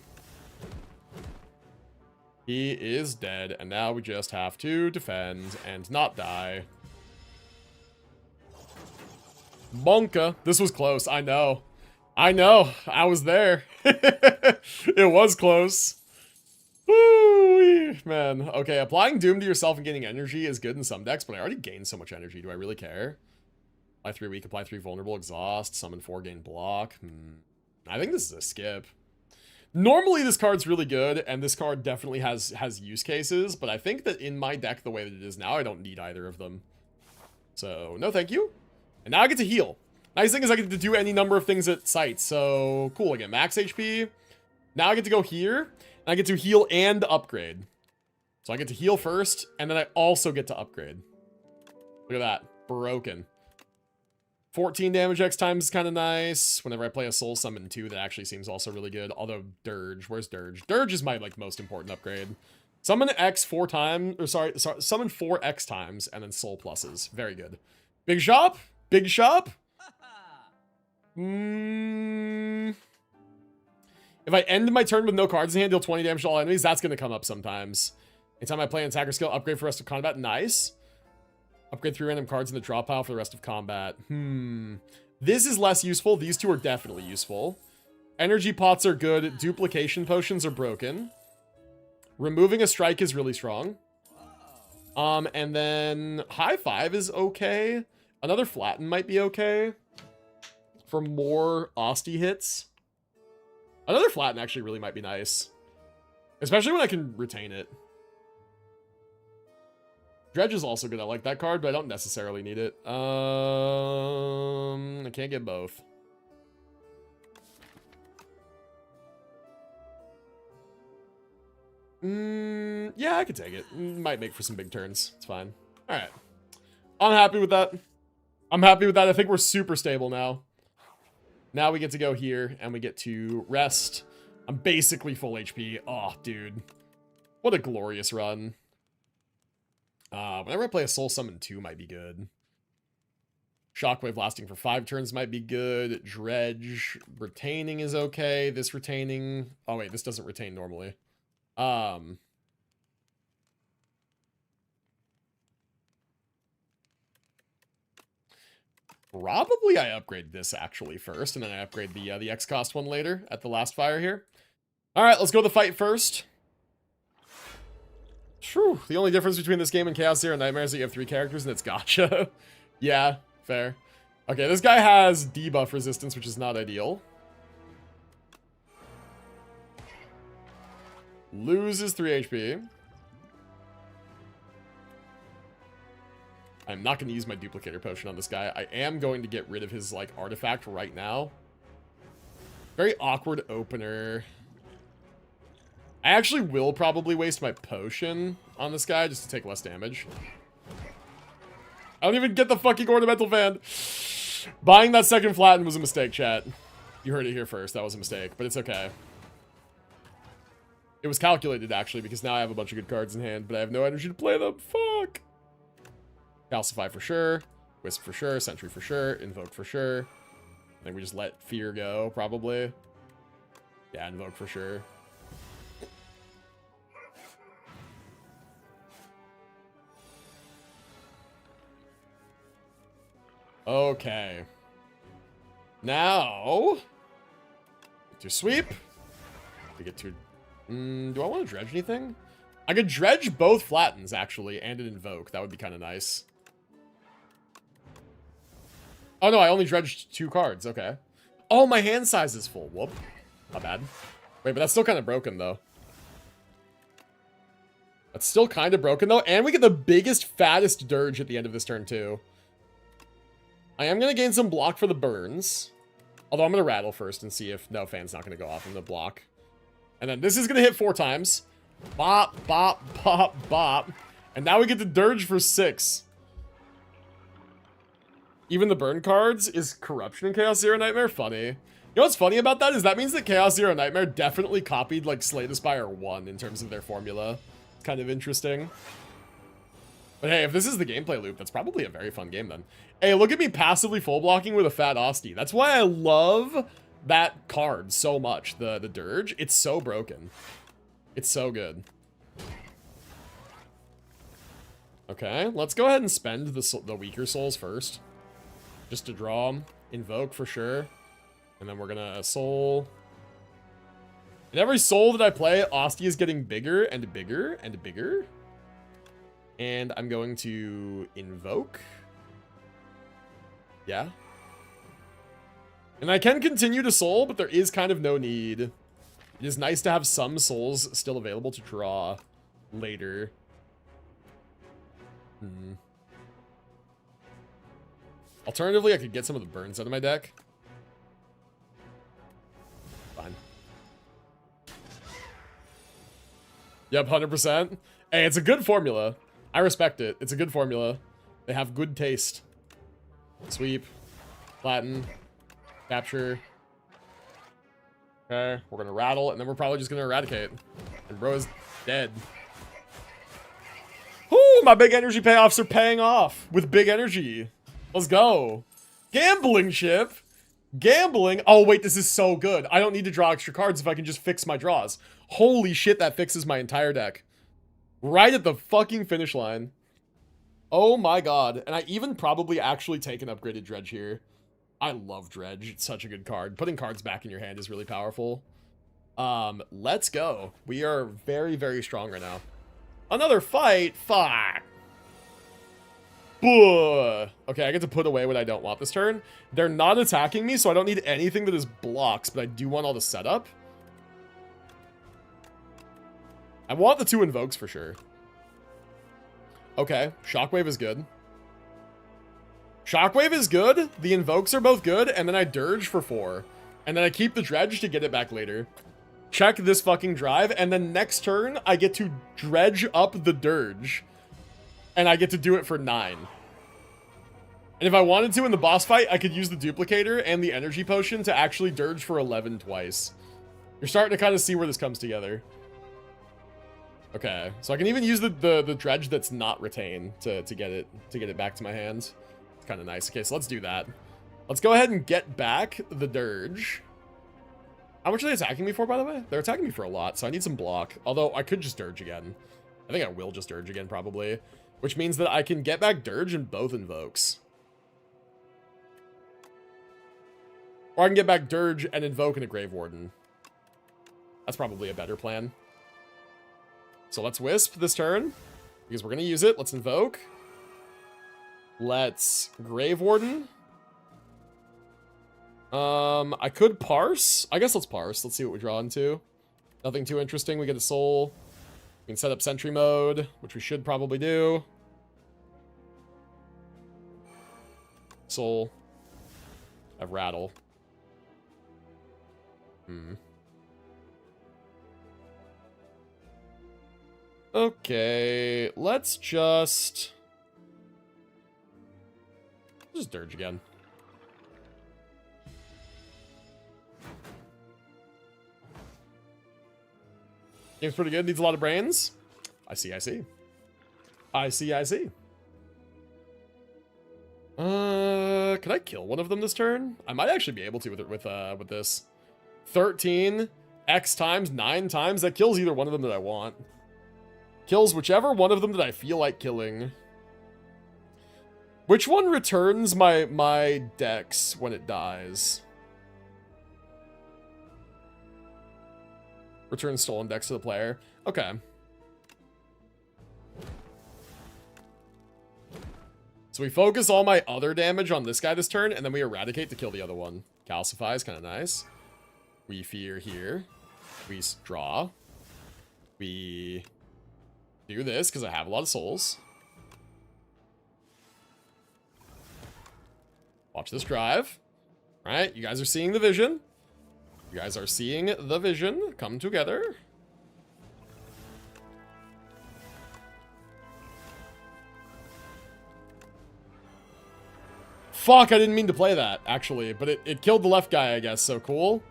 He is dead, and now we just have to defend and not die. Monka. This was close. I know. I know. I was there. It was close. Woo, man. Okay, applying Doom to yourself and gaining energy is good in some decks, but I already gained so much energy. Do I really care? Apply 3 weak, apply 3 vulnerable, exhaust, summon 4, gain block. I think this is a skip. Normally this card's really good, and this card definitely has use cases, but I think that in my deck the way that it is now, I don't need either of them. So, no thank you. And now I get to heal. Nice thing is I get to do any number of things at sight, so cool. I get max HP. Now I get to go here, and I get to heal and upgrade. So I get to heal first, and then I also get to upgrade. Look at that. Broken. 14 damage X times is kind of nice. Whenever I play a soul summon 2, that actually seems also really good. Although Dirge, where's Dirge? Dirge is my most important upgrade. Summon X 4 times, or sorry, summon 4 X times, and then soul pluses. Very good. Big shop? Big shop? If I end my turn with no cards in hand, deal 20 damage to all enemies, that's going to come up sometimes. Anytime I play an attacker skill, upgrade for the rest of combat. Nice. Upgrade 3 random cards in the draw pile for the rest of combat. This is less useful. These two are definitely useful. Energy pots are good. Duplication potions are broken. Removing a strike is really strong. And then high 5 is okay. Another flatten might be okay. For more Osti hits. Another flatten actually really might be nice. Especially when I can retain it. Dredge is also good. I like that card, but I don't necessarily need it. I can't get both. Yeah, I could take it. Might make for some big turns. It's fine. All right. I'm happy with that. I'm happy with that. I think we're super stable now. Now we get to go here, and we get to rest. I'm basically full HP. Oh, dude. What a glorious run. Whenever I play a Soul Summon 2 might be good. Shockwave lasting for 5 turns might be good. Dredge retaining is okay. This retaining... Oh, wait. This doesn't retain normally. Probably I upgrade this actually first, and then I upgrade the X cost one later at the last fire here. All right, let's go to the fight first. Whew, the only difference between this game and Chaos Zero Nightmare is that you have 3 characters and it's gotcha. Yeah, fair. Okay, this guy has debuff resistance, which is not ideal. Loses 3 HP. I'm not going to use my duplicator potion on this guy. I am going to get rid of his, like, artifact right now. Very awkward opener. I actually will probably waste my potion on this guy just to take less damage. I don't even get the fucking ornamental fan. Buying that second flatten was a mistake, chat. You heard it here first. That was a mistake, but it's okay. It was calculated, actually, because now I have a bunch of good cards in hand, but I have no energy to play them. Fuck. Calcify for sure. Wisp for sure. Sentry for sure. Invoke for sure. I think we just let Fear go, probably. Yeah, Invoke for sure. Okay. Now... to sweep. We get to... do I want to dredge anything? I could dredge both flattens, actually, and an invoke. That would be kind of nice. Oh, no, I only dredged 2 cards. Okay. Oh, my hand size is full. Whoop. Not bad. Wait, but that's still kind of broken, though. That's still kind of broken, though. And we get the biggest, fattest dirge at the end of this turn, too. I am going to gain some block for the burns. Although I'm going to rattle first and see if... No, fan's not going to go off in the block. And then this is going to hit 4 times. Bop, bop, bop, bop. And now we get the dirge for 6. Even the burn cards is corruption in Chaos Zero Nightmare. Funny. You know what's funny about that is that means that Chaos Zero Nightmare definitely copied like Slay the Spire 1 in terms of their formula. It's kind of interesting. But hey, if this is the gameplay loop, that's probably a very fun game then. Hey, look at me passively full blocking with a fat Osti. That's why I love that card so much, the dirge. It's so broken. It's so good. Okay, let's go ahead and spend the weaker souls first. Just to draw them. Invoke for sure. And then we're gonna soul. And every soul that I play, Osti is getting bigger and bigger and bigger. And I'm going to invoke. Yeah. And I can continue to soul, but there is kind of no need. It is nice to have some souls still available to draw later. Alternatively, I could get some of the burns out of my deck. Fine. Yep, 100%. Hey, it's a good formula. I respect it. It's a good formula. They have good taste. Sweep. Flatten. Capture. Okay, we're gonna rattle, and then we're probably just gonna eradicate. And bro is dead. Ooh, my big energy payoffs are paying off with big energy. Let's go. Gambling chip. Gambling. Oh, wait, this is so good. I don't need to draw extra cards if I can just fix my draws. Holy shit, that fixes my entire deck. Right at the fucking finish line. Oh my god. And I even probably actually take an upgraded Dredge here. I love Dredge. It's such a good card. Putting cards back in your hand is really powerful. Let's go. We are very, very strong right now. Another fight? Fuck. Okay, I get to put away what I don't want this turn. They're not attacking me, so I don't need anything that is blocks, but I do want all the setup. I want the 2 invokes for sure. Okay, Shockwave is good. Shockwave is good. The Invokes are both good. And then I Dirge for 4. And then I keep the Dredge to get it back later. Check this fucking drive. And then next turn, I get to Dredge up the Dirge. And I get to do it for 9. And if I wanted to in the boss fight, I could use the Duplicator and the Energy Potion to actually Dirge for 11 twice. You're starting to kind of see where this comes together. Okay, so I can even use the Dredge that's not Retain to get it back to my hand. It's kind of nice. Okay, so let's do that. Let's go ahead and get back the Dirge. How much are they attacking me for, by the way? They're attacking me for a lot, so I need some block. Although, I could just Dirge again. I think I will just Dirge again, probably. Which means that I can get back Dirge in both Invokes. Or I can get back Dirge and Invoke in a Grave Warden. That's probably a better plan. So let's Wisp this turn, because we're going to use it. Let's Invoke. Let's Grave Warden. I could Parse. I guess let's Parse. Let's see what we draw into. Nothing too interesting. We get a Soul. We can set up Sentry Mode, which we should probably do. Soul. I have Rattle. Okay, let's just Dirge again. Game's pretty good, needs a lot of brains. I see. Can I kill one of them this turn? I might actually be able to with this. 13 X times 9 times, that kills either one of them that I want. Kills whichever one of them that I feel like killing. Which one returns my dex when it dies? Returns stolen dex to the player. Okay. So we focus all my other damage on this guy this turn, and then we Eradicate to kill the other one. Calcify is kind of nice. We Fear here. We draw. We do this because I have a lot of souls. Watch this drive. All right, you guys are seeing the vision. You guys are seeing the vision come together. Fuck, I didn't mean to play that, actually. But it killed the left guy, I guess, so cool.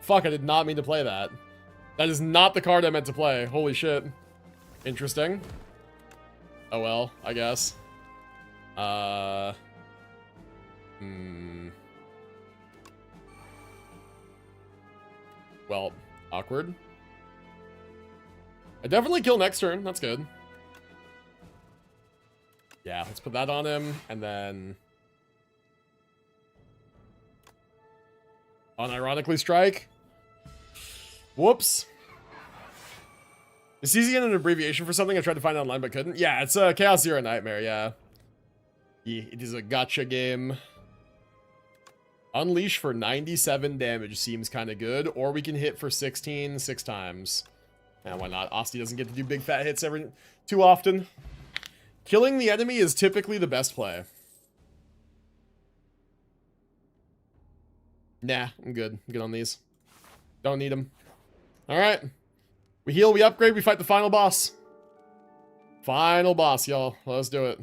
Fuck, I did not mean to play that. That is not the card I meant to play. Holy shit. Interesting. Oh well, I guess. Well, awkward. I definitely kill next turn. That's good. Yeah, let's put that on him, and then unironically strike. Whoops. Is CZN an abbreviation for something I tried to find online but couldn't? Yeah, it's a Chaos Zero Nightmare, yeah. It is a gacha game. Unleash for 97 damage seems kind of good, or we can hit for 16 6 times. And why not? Asti doesn't get to do big fat hits too often. Killing the enemy is typically the best play. Nah, I'm good. I'm good on these. Don't need them. Alright. We heal, we upgrade, we fight the final boss. Final boss, y'all. Let's do it.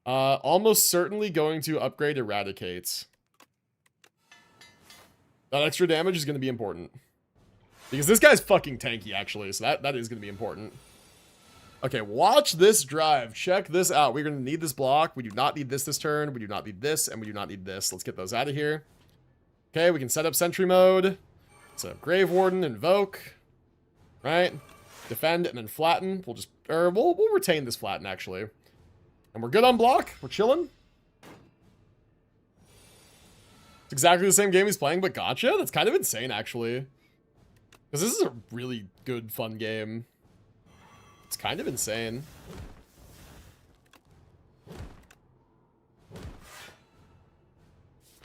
Almost certainly going to upgrade Eradicate. That extra damage is going to be important. Because this guy's fucking tanky, actually. So that is going to be important. Okay, watch this drive. Check this out. We're going to need this block. We do not need this turn. We do not need this. And we do not need this. Let's get those out of here. Okay, we can set up Sentry Mode. Set up Grave Warden, Invoke. Right? Defend and then Flatten. We'll just... we'll retain this Flatten, actually. And we're good on block. We're chilling. It's exactly the same game he's playing, but gotcha? That's kind of insane, actually. Because this is a really good, fun game. It's kind of insane.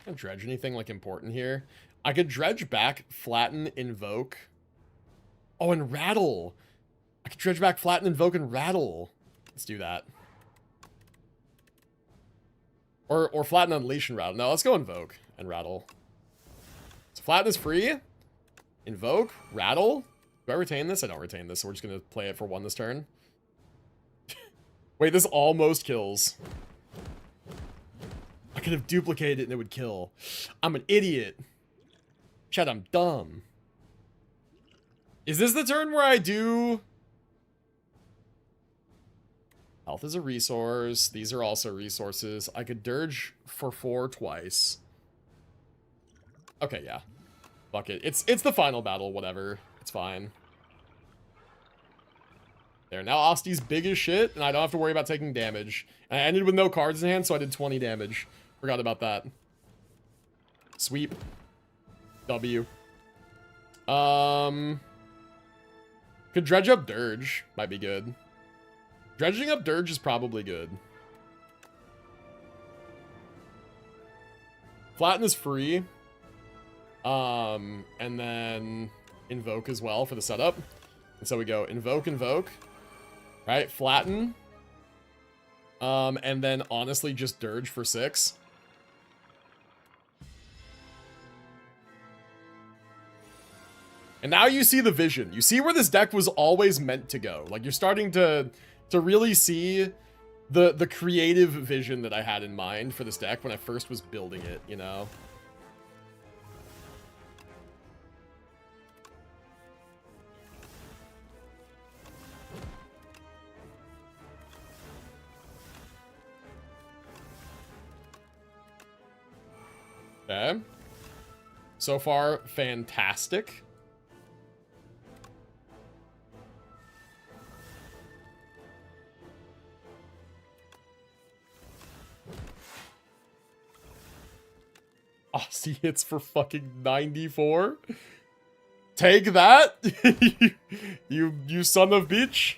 Can I dredge anything, like, important here? I could dredge back, Flatten, Invoke. Oh, and Rattle. I could dredge back, Flatten, Invoke, and Rattle. Let's do that. Or Flatten, Unleash, and Rattle. No, let's go Invoke and Rattle. So Flatten is free. Invoke, Rattle. Do I retain this? I don't retain this, so we're just going to play it for 1 this turn. Wait, this almost kills. I could have duplicated it and it would kill. I'm an idiot. Chat, I'm dumb. Is this the turn where I do... Health is a resource. These are also resources. I could Dirge for 4 twice. Okay, yeah. Fuck it. It's the final battle, whatever. It's fine. There, now Osti's big as shit, and I don't have to worry about taking damage. And I ended with no cards in hand, so I did 20 damage. Forgot about that. Sweep. W. Could dredge up Dirge. Might be good. Dredging up Dirge is probably good. Flatten is free. And then Invoke as well for the setup. And so we go Invoke, Invoke. Right, Flatten. And then honestly just Dirge for 6. And now you see the vision. You see where this deck was always meant to go. Like, you're starting to really see the creative vision that I had in mind for this deck when I first was building it, you know? Okay. So far, fantastic. Aussie hits for fucking 94. Take that, you son of bitch.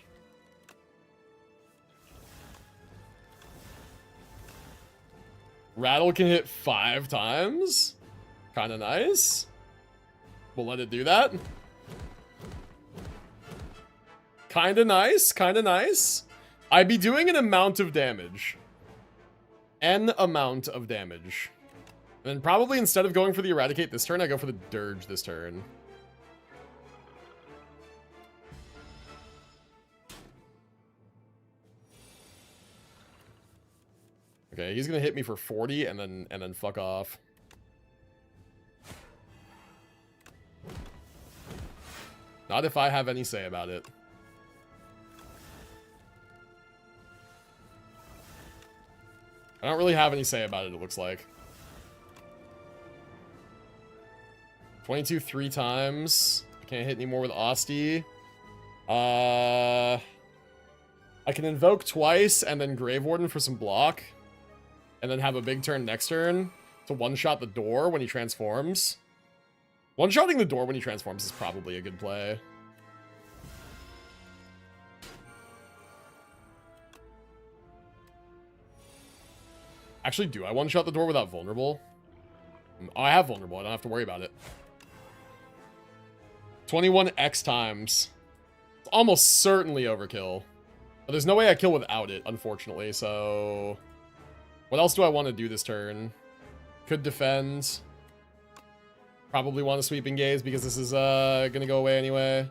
Rattle can hit 5 times. Kinda nice. We'll let it do that. Kinda nice, kinda nice. I'd be doing an amount of damage. An amount of damage. And then probably instead of going for the Eradicate this turn, I go for the Dirge this turn. Okay, he's gonna hit me for 40 and then fuck off. Not if I have any say about it. I don't really have any say about it, it looks like. 22 3 times. I can't hit anymore with Osti. I can invoke twice and then Grave Warden for some block. And then have a big turn next turn to one-shot the door when he transforms. One-shotting the door when he transforms is probably a good play. Actually, do I one-shot the door without vulnerable? Oh, I have vulnerable. I don't have to worry about it. 21x times. It's almost certainly overkill. But there's no way I kill without it, unfortunately, so... What else do I want to do this turn? Could defend. Probably want to sweeping gaze because this is gonna go away anyway.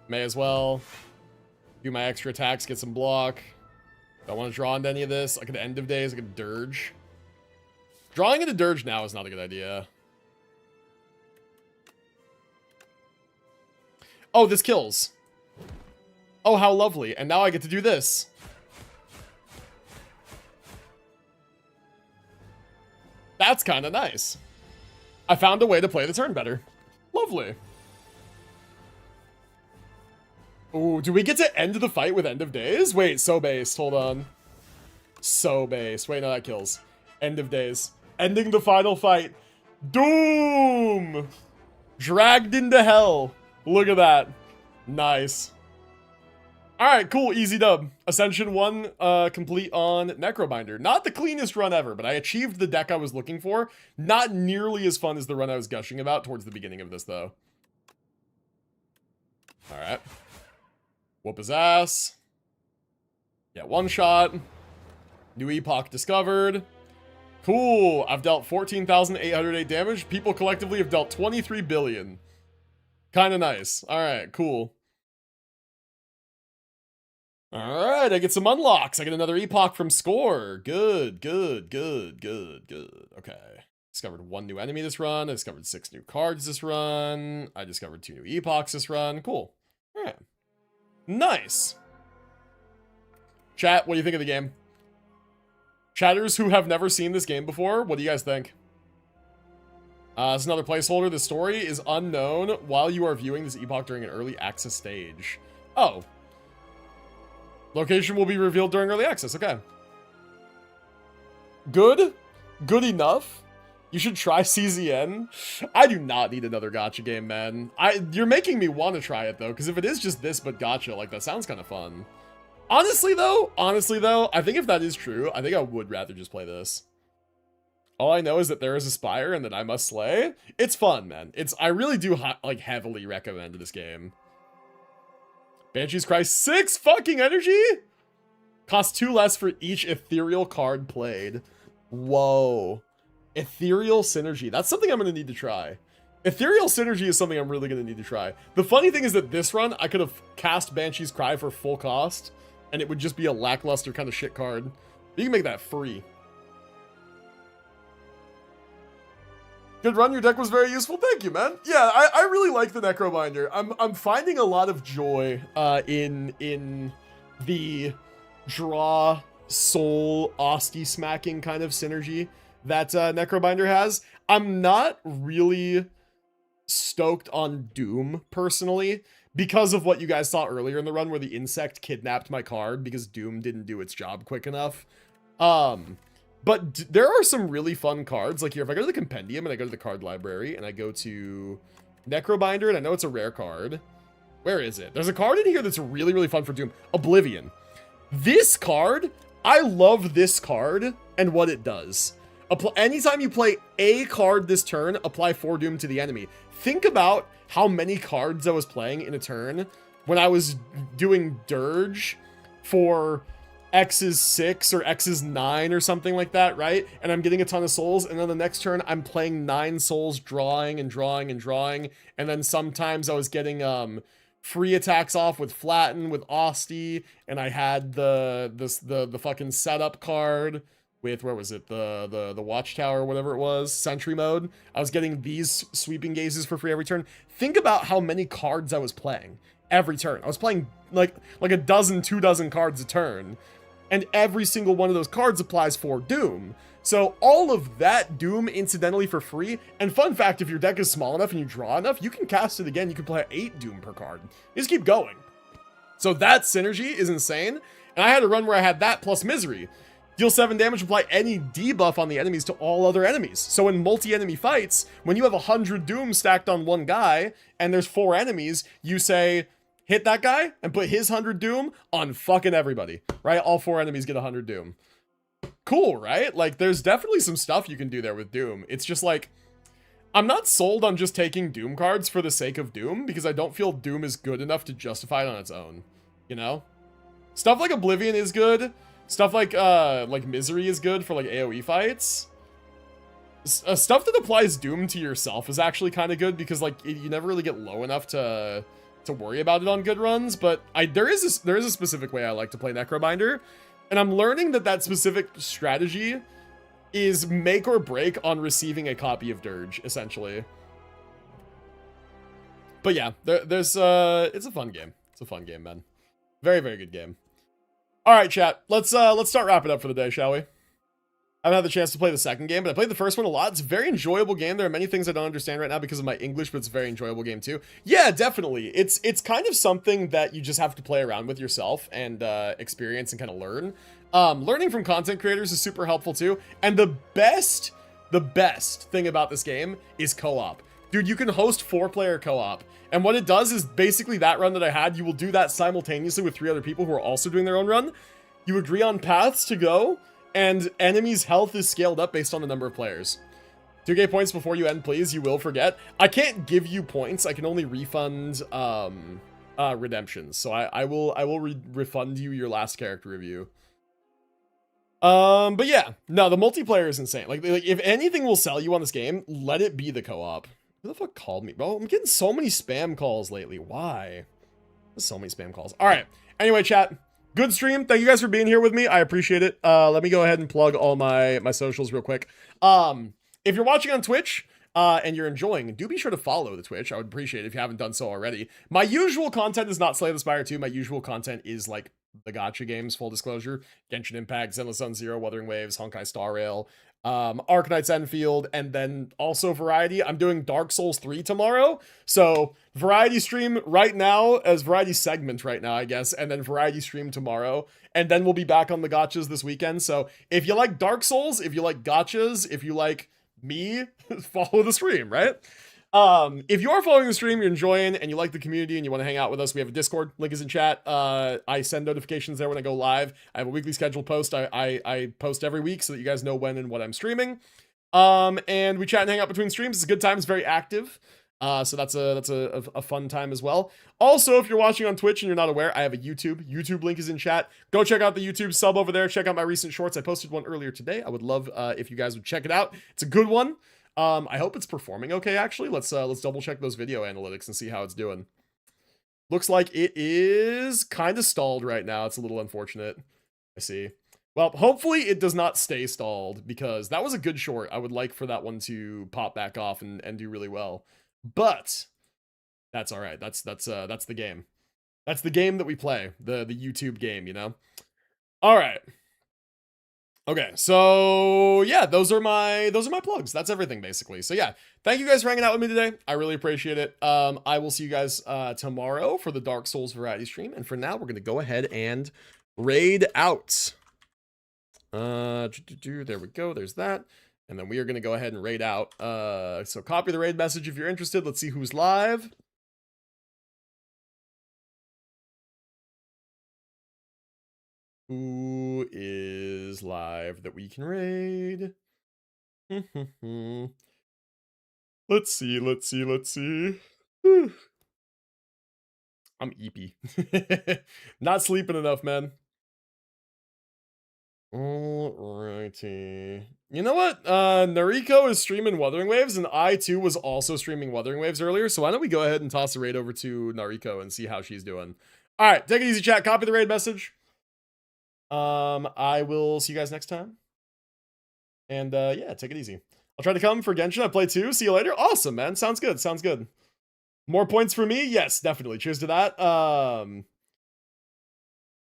May as well. Do my extra attacks, get some block. Don't want to draw into any of this. I could end of days, I could Dirge. Drawing into Dirge now is not a good idea. Oh, this kills. Oh, how lovely. And now I get to do this. That's kind of nice. I found a way to play the turn better. Lovely. Ooh, do we get to end the fight with End of Days? Wait, so based. Hold on. So based. Wait, no, that kills. End of Days. Ending the final fight. Doom! Dragged into hell. Look at that. Nice. Alright, cool. Easy dub. Ascension 1 complete on Necrobinder. Not the cleanest run ever, but I achieved the deck I was looking for. Not nearly as fun as the run I was gushing about towards the beginning of this, though. Alright. Whoop his ass. Yeah, one shot. New epoch discovered. Cool. I've dealt 14,808 damage. People collectively have dealt 23 billion. Kind of nice. All right, cool. All right, I get some unlocks. I get another epoch from score. Good, good, good, good, good. Okay. Discovered 1 new enemy this run. I discovered 6 new cards this run. I discovered 2 new epochs this run. Cool. All right. Nice. Chat, what do you think of the game? Chatters who have never seen this game before, what do you guys think? It's another placeholder. The story is unknown while you are viewing this epoch during an early access stage. Oh. Location will be revealed during early access. Okay. Good. Good enough. You should try CZN. I do not need another gacha game, man. You're making me want to try it, though, because if it is just this but gacha, like, that sounds kind of fun. Honestly, though, I think if that is true, I think I would rather just play this. All I know is that there is a spire and that I must slay. It's fun, man. I really do, like, heavily recommend this game. Banshee's Cry, 6 fucking energy? Costs 2 less for each ethereal card played. Whoa. Ethereal Synergy. That's something I'm going to need to try. Ethereal Synergy is something I'm really going to need to try. The funny thing is that this run, I could have cast Banshee's Cry for full cost, and it would just be a lackluster kind of shit card. You can make that free. Good run, your deck was very useful. Thank you, man. Yeah, I really like the Necrobinder. I'm finding a lot of joy in the draw soul Osti smacking kind of synergy that Necrobinder has. I'm not really stoked on Doom personally because of what you guys saw earlier in the run where the insect kidnapped my card because Doom didn't do its job quick enough. But there are some really fun cards. Like here, if I go to the compendium and I go to the card library and I go to Necrobinder, and I know it's a rare card. Where is it? There's a card in here that's really, really fun for Doom. Oblivion. This card, I love this card and what it does. Anytime you play a card this turn, apply 4 Doom to the enemy. Think about how many cards I was playing in a turn when I was doing Dirge for X's 6 or X's 9 or something like that, right? And I'm getting a ton of souls, and then the next turn I'm playing 9 souls, drawing and drawing and drawing, and then sometimes I was getting free attacks off with Flatten, with Osti, and I had the fucking setup card with, where was it, the Watchtower, whatever it was, Sentry Mode. I was getting these Sweeping Gazes for free every turn. Think about how many cards I was playing every turn. I was playing like a dozen, 2 dozen cards a turn. And every single one of those cards applies for Doom. So all of that Doom incidentally for free. And fun fact, if your deck is small enough and you draw enough, you can cast it again. You can play 8 Doom per card. You just keep going. So that synergy is insane. And I had a run where I had that plus Misery. Deal 7 damage, apply any debuff on the enemies to all other enemies. So in multi-enemy fights, when you have 100 Doom stacked on one guy, and there's 4 enemies, you say, hit that guy and put his 100 Doom on fucking everybody, right? All 4 enemies get 100 Doom. Cool, right? Like, there's definitely some stuff you can do there with Doom. It's just like, I'm not sold on just taking Doom cards for the sake of Doom, because I don't feel Doom is good enough to justify it on its own, you know? Stuff like Oblivion is good. Stuff like Misery is good for, like, AoE fights. Stuff that applies Doom to yourself is actually kind of good, because, like, you never really get low enough to worry about it on good runs, but there is a specific way I like to play Necrobinder, and I'm learning that specific strategy is make or break on receiving a copy of Dirge, essentially. But yeah, it's a fun game. It's a fun game, man. Very, very good game. All right, chat. Let's start wrapping up for the day, shall we? I haven't had the chance to play the second game, but I played the first one a lot. It's a very enjoyable game. There are many things I don't understand right now because of my English, but it's a very enjoyable game too. Yeah, definitely. It's kind of something that you just have to play around with yourself and experience and kind of learn. Learning from content creators is super helpful too. And the best thing about this game is co-op. Dude, you can host 4-player co-op. And what it does is basically that run that I had, you will do that simultaneously with 3 other people who are also doing their own run. You agree on paths to go, and enemies' health is scaled up based on the number of players. 2K points before you end, please. You will forget. I can't give you points. I can only refund redemptions. So I will refund you your last character review. But yeah, no, the multiplayer is insane. Like if anything will sell you on this game, let it be the co-op. Who the fuck called me, bro? I'm getting so many spam calls lately. Why? There's so many spam calls. All right. Anyway, chat. Good stream. Thank you guys for being here with me. I appreciate it. Let me go ahead and plug all my socials real quick. If you're watching on Twitch, and you're enjoying, do be sure to follow the Twitch. I would appreciate it if you haven't done so already. My usual content is not Slay the Spire 2. My usual content is like the gacha games, full disclosure. Genshin Impact, Zenless Sun Zero, Wuthering Waves, Honkai Star Rail, Arknights Enfield, and then also variety. I'm doing Dark Souls 3 tomorrow. So variety stream right now, as variety segment right now, I guess, and then variety stream tomorrow. And then we'll be back on the gachas this weekend. So if you like Dark Souls, if you like gachas, if you like me, follow the stream, right? If you are following the stream, you're enjoying, and you like the community, and you want to hang out with us, we have a Discord. Link is in chat. I send notifications there when I go live. I have a weekly scheduled post. I post every week so that you guys know when and what I'm streaming. And we chat and hang out between streams. It's a good time. It's very active. So that's a fun time as well. Also, if you're watching on Twitch and you're not aware, I have a YouTube link is in chat. Go check out the YouTube sub over there. Check out my recent shorts. I posted one earlier today. I would love if you guys would check it out. It's a good one. I hope it's performing okay, actually. Let's double check those video analytics and see how it's doing. Looks like it is kind of stalled right now. It's a little unfortunate. I see. Well, hopefully it does not stay stalled, because that was a good short. I would like for that one to pop back off and do really well. But that's all right. That's the game. That's the game that we play. The YouTube game, you know? All right. Okay, so yeah, those are my plugs. That's everything basically. So yeah, thank you guys for hanging out with me today. I really appreciate it. I will see you guys tomorrow for the Dark Souls variety stream. And for now, we're gonna go ahead and raid out. There we go. There's that. And then we are gonna go ahead and raid out. So copy the raid message if you're interested. Let's see who's live. Who is live that we can raid? Let's see. Whew. I'm eepy. Not sleeping enough, man. Alrighty. You know what? Nariko is streaming Wuthering Waves, and I too was also streaming Wuthering Waves earlier. So why don't we go ahead and toss a raid over to Nariko and see how she's doing? Alright, take it easy, chat. Copy the raid message. I will see you guys next time. And yeah, take it easy. I'll try to come for Genshin. I play too. See you later. Awesome, man. Sounds good. Sounds good. More points for me? Yes, definitely. Cheers to that.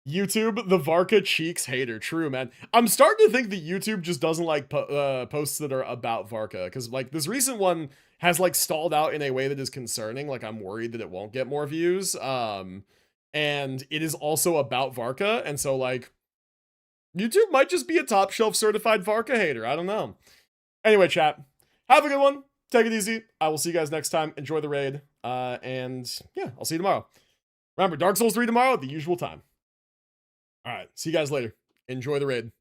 YouTube, the Varka Cheeks hater. True, man. I'm starting to think that YouTube just doesn't like posts that are about Varka, because like this recent one has like stalled out in a way that is concerning. Like I'm worried that it won't get more views. And it is also about Varka, and so like YouTube might just be a top shelf certified Varka hater. I don't know. Anyway, chat, have a good one. Take it easy. I will see you guys next time. Enjoy the raid. And yeah, I'll see you tomorrow. Remember, Dark Souls 3 tomorrow at the usual time. All right, see you guys later. Enjoy the raid.